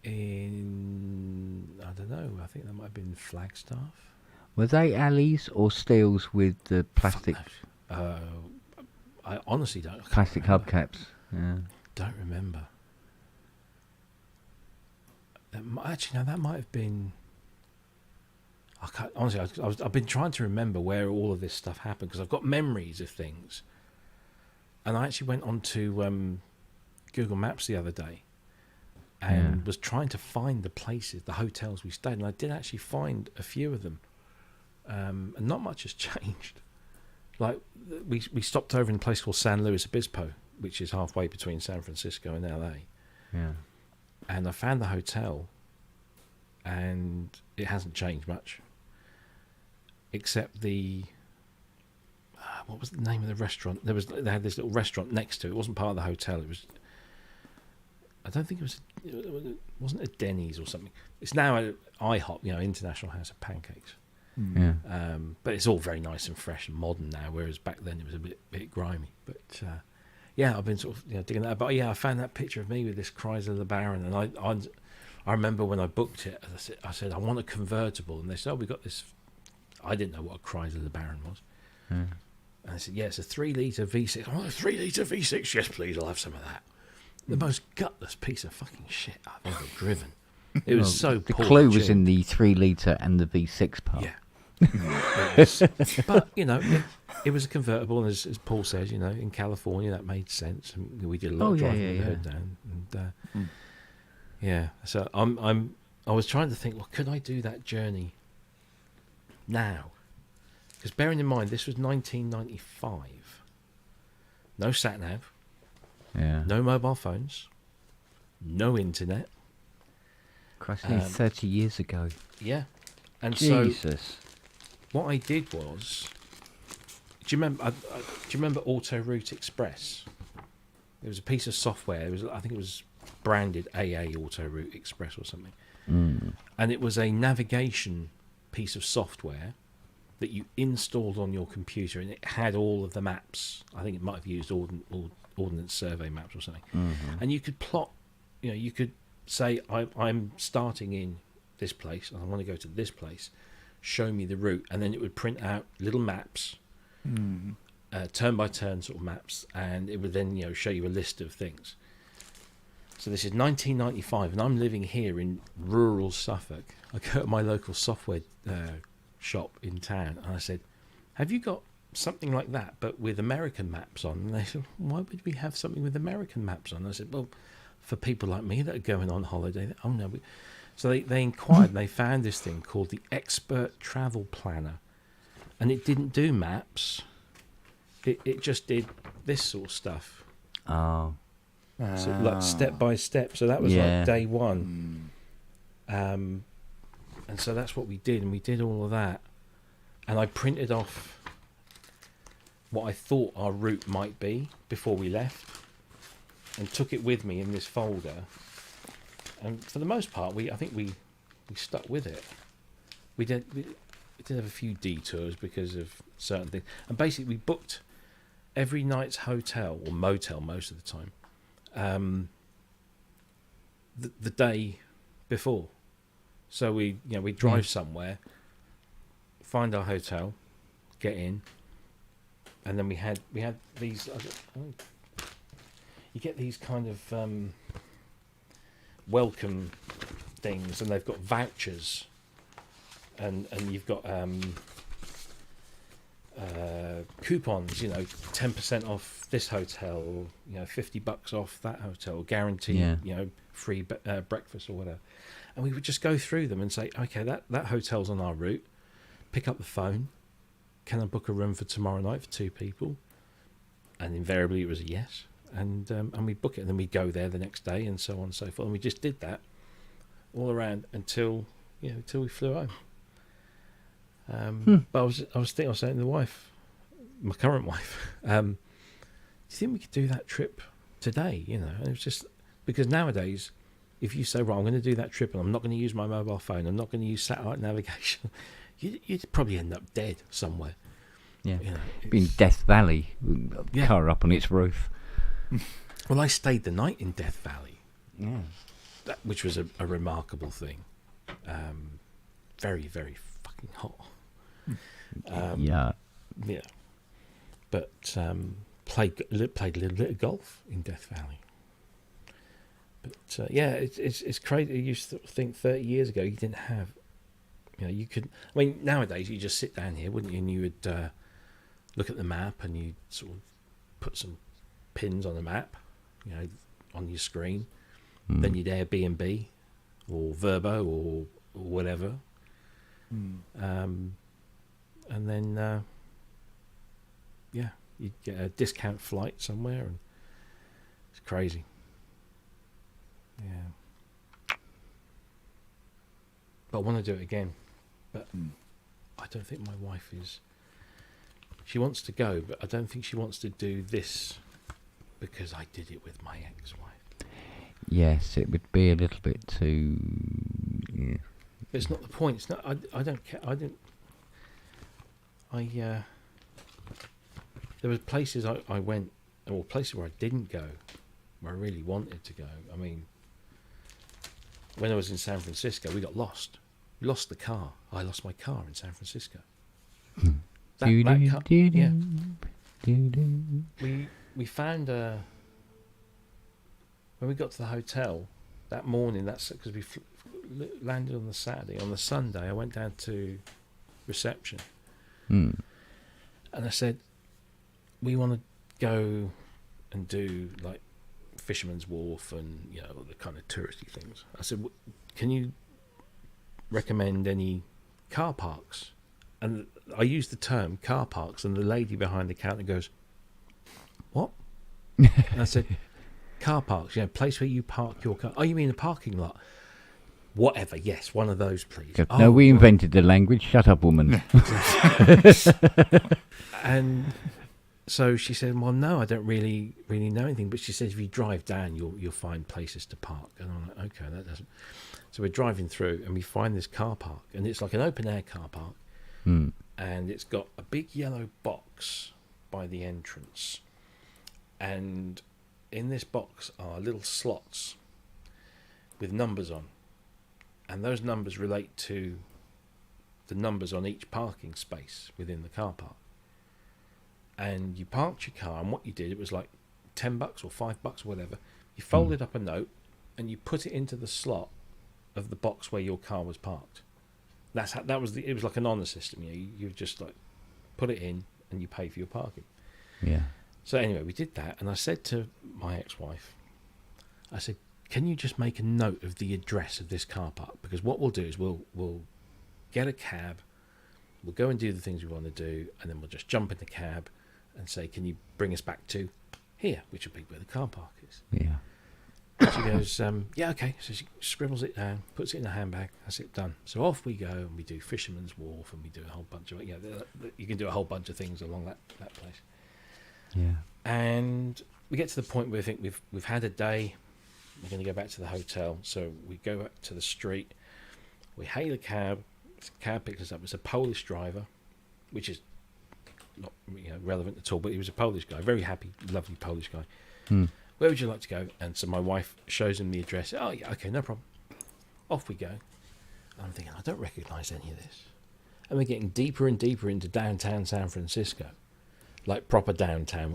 in, I don't know, I think that might have been Flagstaff. Were they alleys or steels with the plastic? I honestly don't. Plastic hubcaps. Yeah. Don't remember. Actually, no, that might have been. I can't, honestly, I've been trying to remember where all of this stuff happened because I've got memories of things. And I actually went onto Google Maps the other day and was trying to find the places, the hotels we stayed, and I did actually find a few of them. And not much has changed. Like we stopped over in a place called San Luis Obispo, which is halfway between San Francisco and LA. Yeah. And I found the hotel, and it hasn't changed much, except the what was the name of the restaurant? They had this little restaurant next to it. It wasn't part of the hotel. It was. I don't think it wasn't a Denny's or something. It's now an IHOP, International House of Pancakes. Yeah. But it's all very nice and fresh and modern now, whereas back then it was a bit grimy. But yeah, I've been sort of digging that. But yeah, I found that picture of me with this Chrysler LeBaron, and I remember when I booked it, I said I want a convertible, and they said, "Oh, we got this." I didn't know what a Chrysler LeBaron was. Yeah. And I said, "Yeah, it's a 3-litre V6. I want a 3-litre V6. Yes, please. I'll have some of that." The most gutless piece of fucking shit I've ever driven. It was so The poor. clue was in the 3-litre and the V6 part. Yeah. But it was a convertible, and as Paul says, in California that made sense, and we did a lot of driving with the hood down. And yeah, so I was trying to think, well, could I do that journey now? Because bearing in mind this was 1995, no sat nav, no mobile phones, no internet. Christ, nearly 30 years ago. Yeah, and Jesus. so what I did was, do you remember Auto Route Express? It was a piece of software. I think it was branded AA Auto Route Express or something, and it was a navigation piece of software that you installed on your computer, and it had all of the maps. I think it might have used Ordnance Survey maps or something, and you could plot. You could say, I'm starting in this place, and I want to go to this place. Show me the route, and then it would print out little maps, turn by turn sort of maps, and it would then show you a list of things. So this is 1995, and I'm living here in rural Suffolk. I go to my local software shop in town, and I said, "Have you got something like that, but with American maps on?" And they said, "Why would we have something with American maps on?" I said, "Well, for people like me that are going on holiday." Oh no. So they inquired, and they found this thing called the Expert Travel Planner, and it didn't do maps. It just did this sort of stuff. Oh. So like step by step. So that was like day one. And so that's what we did, and we did all of that. And I printed off what I thought our route might be before we left, and took it with me in this folder. And for the most part, I think we stuck with it. We did have a few detours because of certain things, and basically we booked every night's hotel or motel most of the time the day before. So we drive somewhere, find our hotel, get in, and then we had these. You get these kind of welcome things, and they've got vouchers, and you've got coupons, 10% off this hotel, $50 off that hotel, guaranteed, free breakfast or whatever. And we would just go through them and say, okay, that hotel's on our route. Pick up the phone. Can I book a room for tomorrow night for 2 people? And invariably it was a yes. And we'd book it, and then we'd go there the next day, and so on and so forth. And we just did that all around until we flew home. But I was saying to the wife, my current wife, do you think we could do that trip today? And it was just because nowadays, if you say, right, I'm going to do that trip, and I'm not going to use my mobile phone, I'm not going to use satellite navigation, you'd probably end up dead somewhere. Yeah, in Death Valley, car up on its roof. Well, I stayed the night in Death Valley, which was a remarkable thing. Very, very fucking hot. Yeah. But played a little bit of golf in Death Valley. But it's crazy. You used to think 30 years ago you didn't have, you could. I mean, nowadays you just sit down here, wouldn't you? And you would look at the map, and you sort of put some pins on the map, on your screen. Then you'd Airbnb or Verbo or whatever, and then you'd get a discount flight somewhere, and it's crazy. But I want to do it again, but I don't think my wife is she wants to go, but I don't think she wants to do this because I did it with my ex-wife. Yes, it would be a little bit too. Yeah. But it's not the point. It's not. I don't care. I don't. There was places I went, or places where I didn't go, where I really wanted to go. I mean, when I was in San Francisco, we got lost. We lost the car. I lost my car in San Francisco. Yeah. We found when we got to the hotel that morning. That's because we landed on the Saturday. On the Sunday, I went down to reception, and I said, "We want to go and do like Fisherman's Wharf and the kind of touristy things." I said, "Can you recommend any car parks?" And I used the term car parks, and the lady behind the counter goes, "What?" And I said, "Car parks, place where you park your car." "Oh, you mean a parking lot?" "Whatever, yes, one of those, please." No, "Oh, we invented the language. Shut up, woman. And so she said, "Well, no, I don't really know anything." But she says, "If you drive down, you'll find places to park." And I'm like, "Okay, that doesn't." So we're driving through, and we find this car park, and it's like an open air car park, and it's got a big yellow box by the entrance, and in this box are little slots with numbers on, and those numbers relate to the numbers on each parking space within the car park. And you parked your car, and what you did, it was like $10 or $5 or whatever. You folded up a note and you put it into the slot of the box where your car was parked. It was like an honor system. You just like put it in and you pay for your parking. Yeah. So anyway, we did that, and I said to my ex-wife, I said, "Can you just make a note of the address of this car park? Because what we'll do is we'll get a cab, we'll go and do the things we want to do, and then we'll just jump in the cab and say, can you bring us back to here," which will be where the car park is. Yeah. And she goes, "Yeah, okay." So she scribbles it down, puts it in a handbag. That's it, done. So off we go, and we do Fisherman's Wharf, and we do a whole bunch of you can do a whole bunch of things along that place. Yeah. And we get to the point where I think we've had a day. We're going to go back to the hotel, so we go back to the street. We hail a cab. The cab picks us up. It's a Polish driver, which is not relevant at all, but he was a Polish guy, very happy, lovely Polish guy. "Where would you like to go?" And so my wife shows him the address. "Oh yeah, okay, no problem." Off we go. And I'm thinking, I don't recognise any of this. And we're getting deeper and deeper into downtown San Francisco, like proper downtown,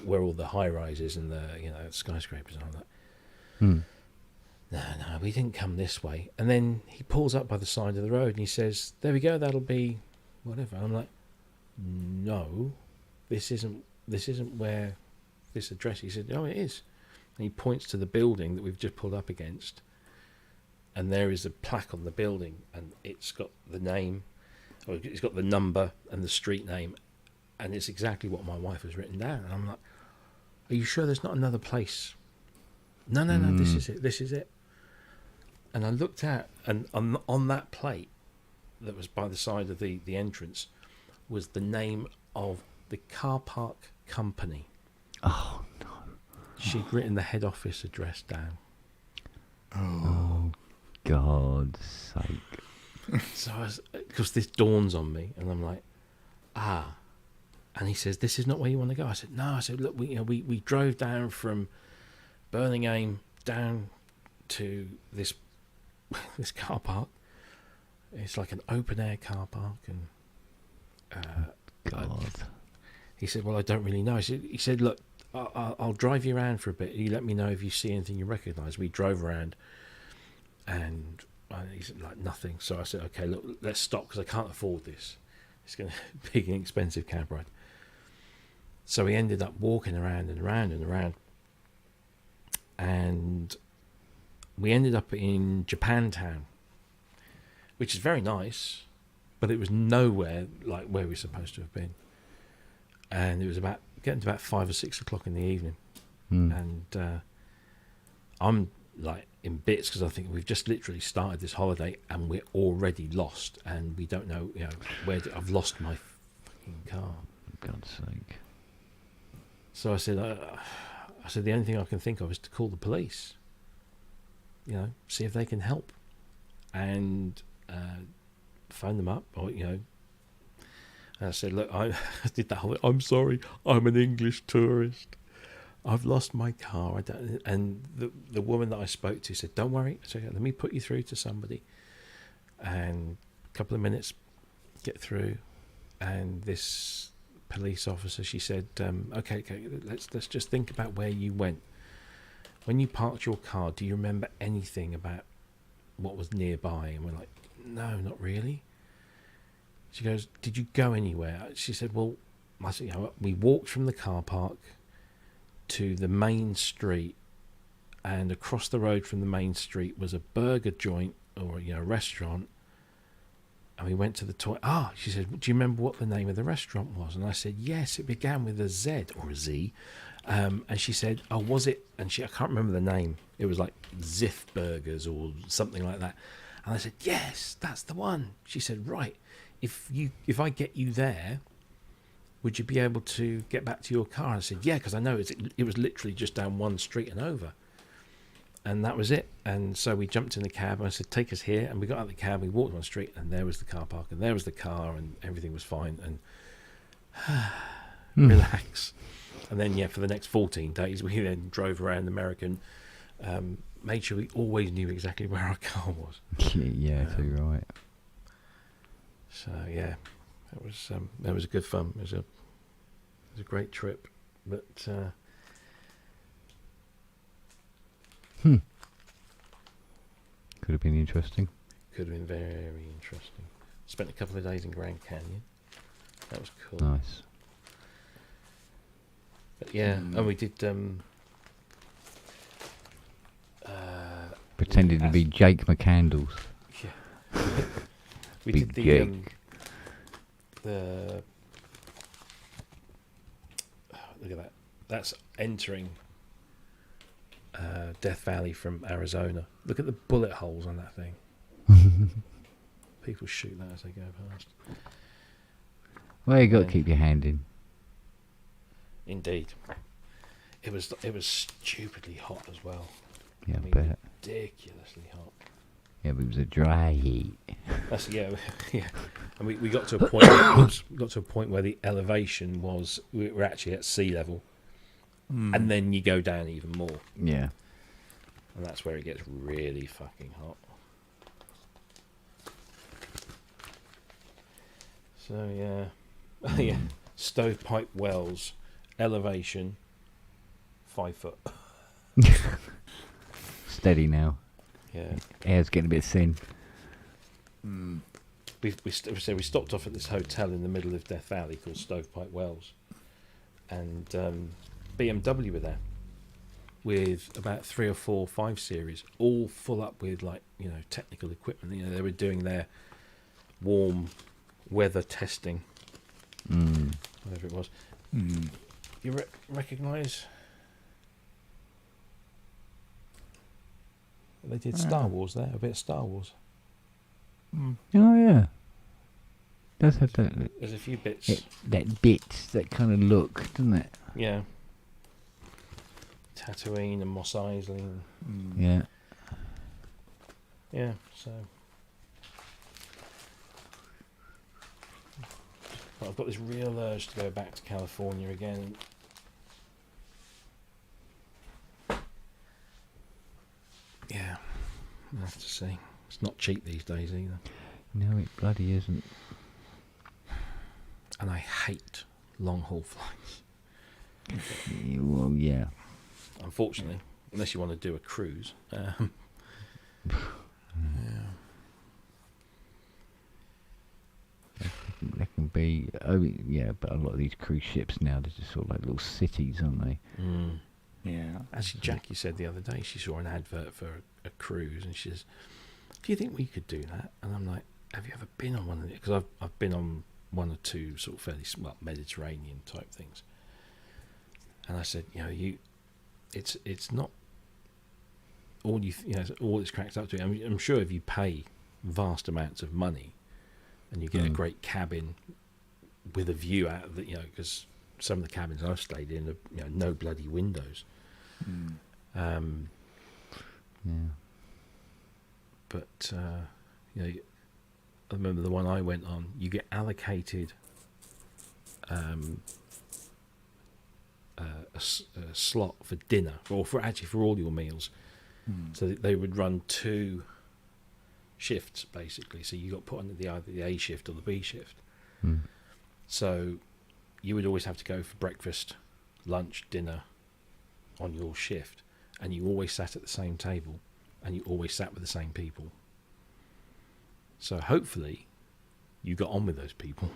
where all the high rises and the skyscrapers and all that. No, we didn't come this way. And then he pulls up by the side of the road and he says, "There we go, that'll be whatever." And I'm like, "No, this isn't where this address." He said, "Oh, it is." And he points to the building that we've just pulled up against, and there is a plaque on the building, and it's got the name, or it's got the number and the street name, and it's exactly what my wife has written down. And I'm like, "Are you sure there's not another place?" No, this is it. And I looked at, and on that plate that was by the side of the entrance was the name of the car park company. Oh no! She'd written the head office address down. Oh, God's sake! So because this dawns on me, and I'm like, And he says, "This is not where you want to go." I said, "No." I said, "Look, we drove down from Birmingham down to this car park. It's like an open air car park." And God. he said, "Well, I don't really know." He said, "Look, I'll drive you around for a bit. You let me know if you see anything you recognise." We drove around, and he said, like, nothing. So I said, "Okay, look, let's stop because I can't afford this. It's going to be an expensive cab ride." So we ended up walking around and around and around, and we ended up in Japantown, which is very nice, but it was nowhere like where we were supposed to have been. And it was getting to about 5 or 6 o'clock in the evening, and I'm like in bits because I think we've just literally started this holiday and we're already lost, and we don't know, where I've lost my fucking car. For God's sake. So I said, the only thing I can think of is to call the police. You know, see if they can help, and phone them up, or you know. And I said, look, I did that whole. I'm sorry, I'm an English tourist. I've lost my car. And the woman that I spoke to said, don't worry. So let me put you through to somebody. And a couple of minutes, get through, and this police officer, she said, okay, let's just think about where you went. When you parked your car, do you remember anything about what was nearby? And we're like, no, not really. She goes, did you go anywhere? She said, well, I said, you know, we walked from the car park to the main street, and across the road from the main street was a burger joint, or you know, a restaurant, and we went to the toilet. She said, do you remember what the name of the restaurant was? And I said, yes, it began with a Z or a Z. And she said, oh, was it? And I can't remember the name. It was like Ziff Burgers or something like that. And I said, yes, that's the one. She said, right, if I get you there, would you be able to get back to your car? I said, yeah, because I know it was literally just down one street and over. And that was it. And so we jumped in the cab, and I said, take us here. And we got out of the cab, we walked on the street, and there was the car park, and there was the car, and everything was fine. And relax. And then, for the next 14 days, we then drove around America and made sure we always knew exactly where our car was. Yeah, so you're right. So, yeah, that was good fun. It was a great trip. But... Could have been interesting. Could have been very interesting. Spent a couple of days in Grand Canyon. That was cool. Nice. But yeah, and we did. Pretending to be Jake McCandles. Yeah. We Big did Jake. the. Look at that. That's entering Death Valley from Arizona. Look at the bullet holes on that thing. People shoot that as they go past. Well, you got to keep your hand in. Indeed. It was stupidly hot as well. Yeah, I I mean, bet. ridiculously hot. Yeah, but it was a dry heat. That's yeah. And we got to a point. Where the elevation was, we were actually at sea level, and then you go down even more. Yeah. And that's where it gets really fucking hot. So yeah, yeah. Stovepipe wells, elevation, 5 foot. Steady now. Yeah. Air's getting a bit thin. We stopped off at this hotel in the middle of Death Valley called Stovepipe Wells, and BMW were there with about 3 or 4 5 Series, all full up with technical equipment. They were doing their warm weather testing, whatever it was. You recognise? They did Star Wars there, a bit of Star Wars. Oh yeah. Does have that. There's a few bits. That bit, that kind of look, doesn't it? Yeah. Tatooine and Mos Eisley. Yeah. Yeah, so. I've got this real urge to go back to California again. Yeah, I'll have to see. It's not cheap these days either. No, it bloody isn't. And I hate long haul flights. Well, yeah. Unfortunately, unless you want to do a cruise. Yeah. They can be, yeah, but a lot of these cruise ships now, they're just sort of like little cities, aren't they? Yeah. Actually, Jackie said the other day she saw an advert for a cruise, and she says, "Do you think we could do that?" And I'm like, "Have you ever been on one of these?" Because I've been on 1 or 2 sort of fairly Mediterranean type things. And I said, it's not all all it's cracked up to. I mean, I'm sure if you pay vast amounts of money and you get a great cabin with a view out of the, because some of the cabins I've stayed in are, no bloody windows. Yeah. But I remember the one I went on. You get allocated a slot for dinner, or for all your meals. So they would run 2 shifts basically. So you got put on either the A shift or the B shift. So you would always have to go for breakfast, lunch, dinner on your shift, and you always sat at the same table, and you always sat with the same people. So hopefully you got on with those people,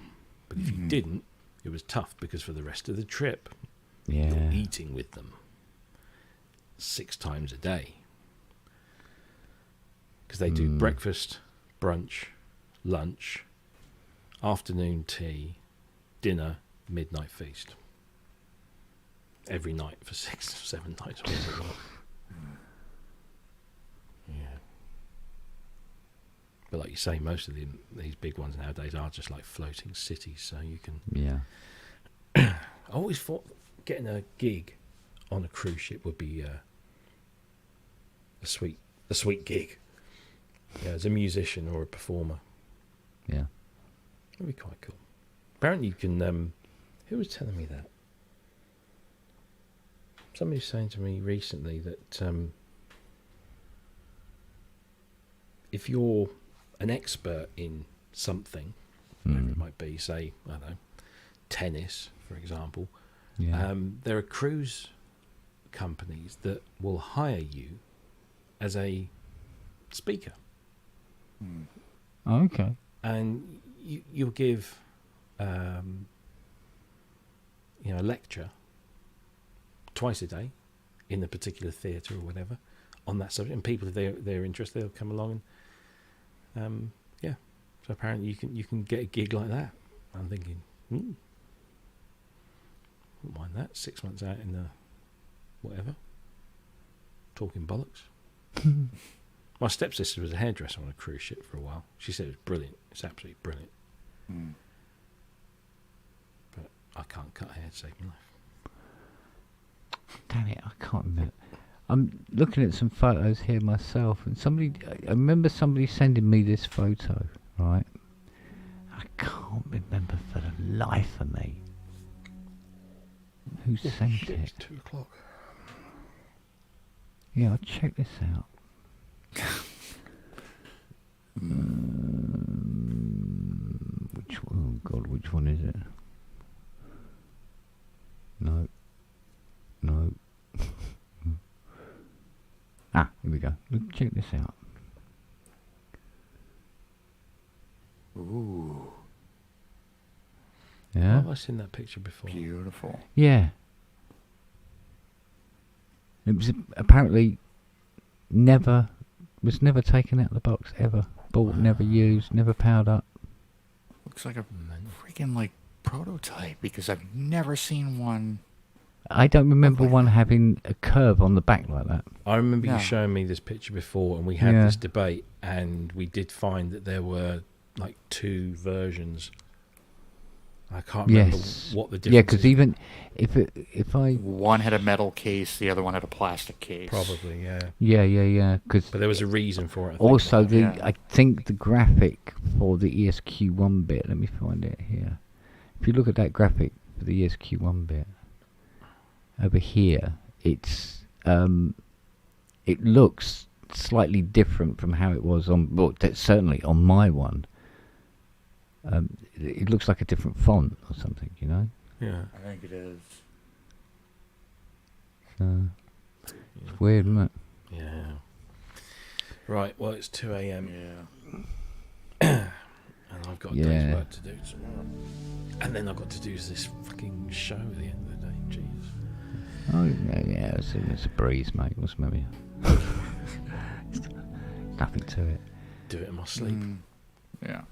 but if you didn't, it was tough, because for the rest of the trip you're eating with them 6 times a day, because they do breakfast, brunch, lunch, afternoon tea, dinner, midnight feast every night for 6 or 7 nights or whatever it was. Yeah. But like you say, most of these big ones nowadays are just like floating cities, so you can... Yeah. I always thought getting a gig on a cruise ship would be a sweet gig. Yeah, as a musician or a performer. Yeah. That'd be quite cool. Apparently you can... who was telling me that? Somebody was saying to me recently that if you're an expert in something, whatever it might be, say, I don't know, tennis, for example, there are cruise companies that will hire you as a speaker. Okay. And you'll give a lecture twice a day in a particular theatre or whatever on that subject, and people, if they're interested, they'll come along and so apparently you can get a gig like that. I'm thinking, wouldn't mind that. 6 months out in the whatever, talking bollocks. My stepsister was a hairdresser on a cruise ship for a while. She said it was brilliant. It's absolutely brilliant. But I can't cut hair to save my life. Damn it, I can't remember. I'm looking at some photos here myself, and I remember somebody sending me this photo, right? I can't remember for the life of me who sent it. It's 2 o'clock. Yeah, I'll check this out. Which one is it? No. Here we go. Check this out. Ooh. Yeah. Have I seen that picture before? Beautiful. Yeah. It was apparently never taken out of the box ever. Bought, never used, never powered up. Looks like a freaking prototype, because I've never seen one. I don't remember one having a curve on the back like that. I remember you showing me this picture before, and we had this debate, and we did find that there were 2 versions. I can't remember what the difference. Yeah, because even if I one had a metal case, the other one had a plastic case. Probably, yeah. Yeah. But there was a reason for it. I think the graphic for the ESQ1 bit. Let me find it here. If you look at that graphic for the ESQ1 bit over here, it looks slightly different from how it was on. Well, certainly on my one. It looks like a different font or something, Yeah. I think it is. It's weird, isn't it? Yeah. Right, well, it's 2 a.m. Yeah. And I've got a day's work to do tomorrow. And then I've got to do this fucking show at the end of the day. Jesus. Oh, yeah, it's a breeze, mate. What's the matter? Nothing to it. Do it in my sleep. Yeah.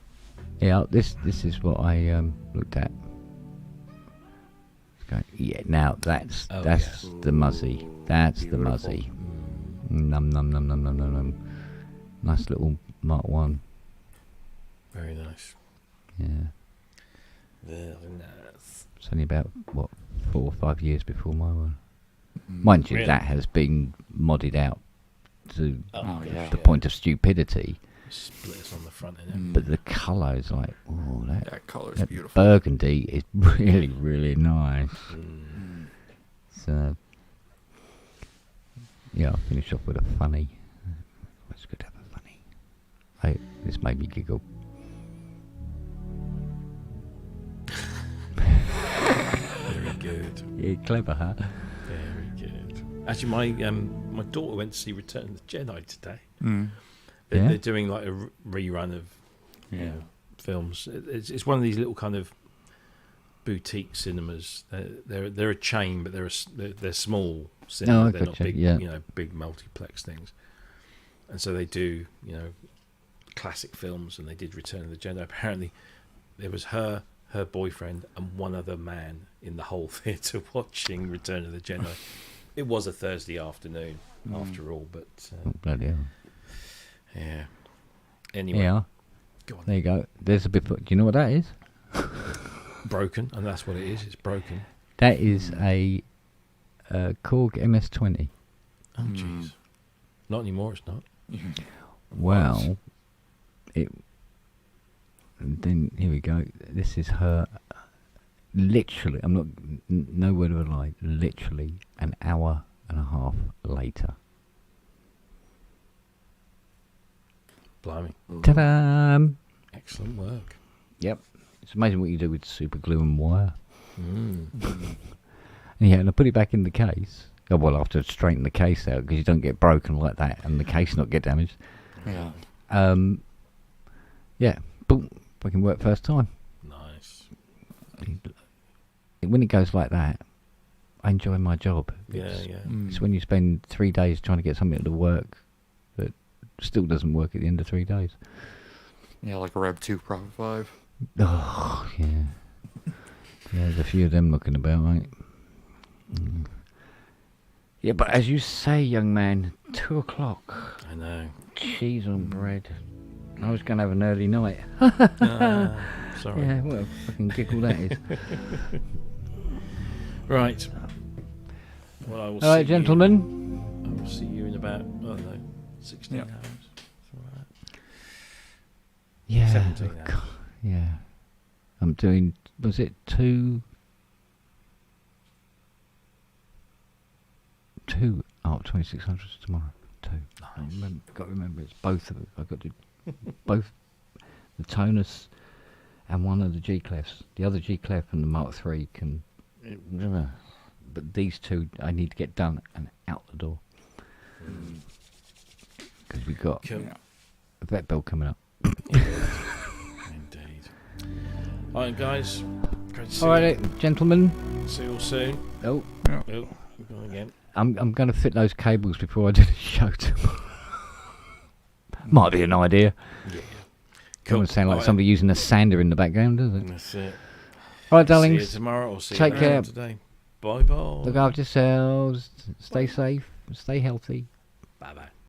Yeah, this is what I looked at. Yeah, now that's the muzzy. That's beautiful. The muzzy. Num. Nice little Mark 1. Very nice. Yeah. Very nice. It's only about, 4 or 5 years before my one. Mind you, Really? that has been modded out to Oh, yeah. the point of stupidity. Splitters on the front, innit? But the colour is like, oh, That color's that beautiful. burgundy is really, really nice. So, yeah, I'll finish off with a funny. It's good to have a funny. This made me giggle. Very good. Yeah, clever, huh? Very good. Actually, my daughter went to see Return of the Jedi today. Mm. Yeah? They're doing like a rerun of you know, films. It's one of these little kind of boutique cinemas. They're a chain, but they're small cinemas. Oh, they're not gotcha, big, yeah. big multiplex things. And so they do, classic films, and they did Return of the Jedi. Apparently, there was her boyfriend, and one other man in the whole theatre watching Return of the Jedi. It was a Thursday afternoon, after all, but Oh, bloody hell. yeah. Anyway, Yeah, go on. there you go. There's a bit. Do you know what that is? Broken, and that's what it is. It's broken. That is a Korg MS-20. Oh, jeez. Not anymore. It's not. Well, and then here we go. This is her. Literally, I'm not. No word of a lie. Literally an hour and a half later. Blimey. Ta-da! Excellent work. Yep. It's amazing what you do with super glue and wire. Mm. Yeah, and I put it back in the case. Oh, well, I have to straighten the case out because you don't get broken like that and the case not get damaged. Yeah. Yeah, boom, fucking work first time. Nice. When it goes like that, I enjoy my job. Yeah, It's, yeah. it's when you spend 3 days trying to get something to work that still doesn't work at the end of 3 days. Yeah, like a Rev 2 Prophet 5. Oh, yeah. Yeah, there's a few of them looking about, right? Mm. Yeah, but as you say, young man, 2 o'clock. I know. Cheese on bread. I was going to have an early night. Sorry. Yeah, what a fucking giggle that is. Right. Well, I will All right, see gentlemen. I will see you in about, I don't know, 16 hours. Something like that. Yeah. 17 hours. God, yeah. I'm doing, was it 2? 2 oh, 2600s tomorrow. 2. Nice. Got to remember it's both of them. I've got to do both the tonus and one of the G clefs. The other G clef and the Mark III can, but these two I need to get done and out the door because we've got Cool. a vet bill coming up. Indeed. All right, guys. Great to see All you. right, gentlemen. See you all soon. Oh, Oh, we're going again. I'm going to fit those cables before I do the show tomorrow. Might be an idea. Yeah. Doesn't sound like All right. somebody using a sander in the background, does it? That's it. All right, See you darlings. tomorrow or see Take you later care. today. Bye bye. Look after yourselves. Stay safe. Stay healthy. Bye bye.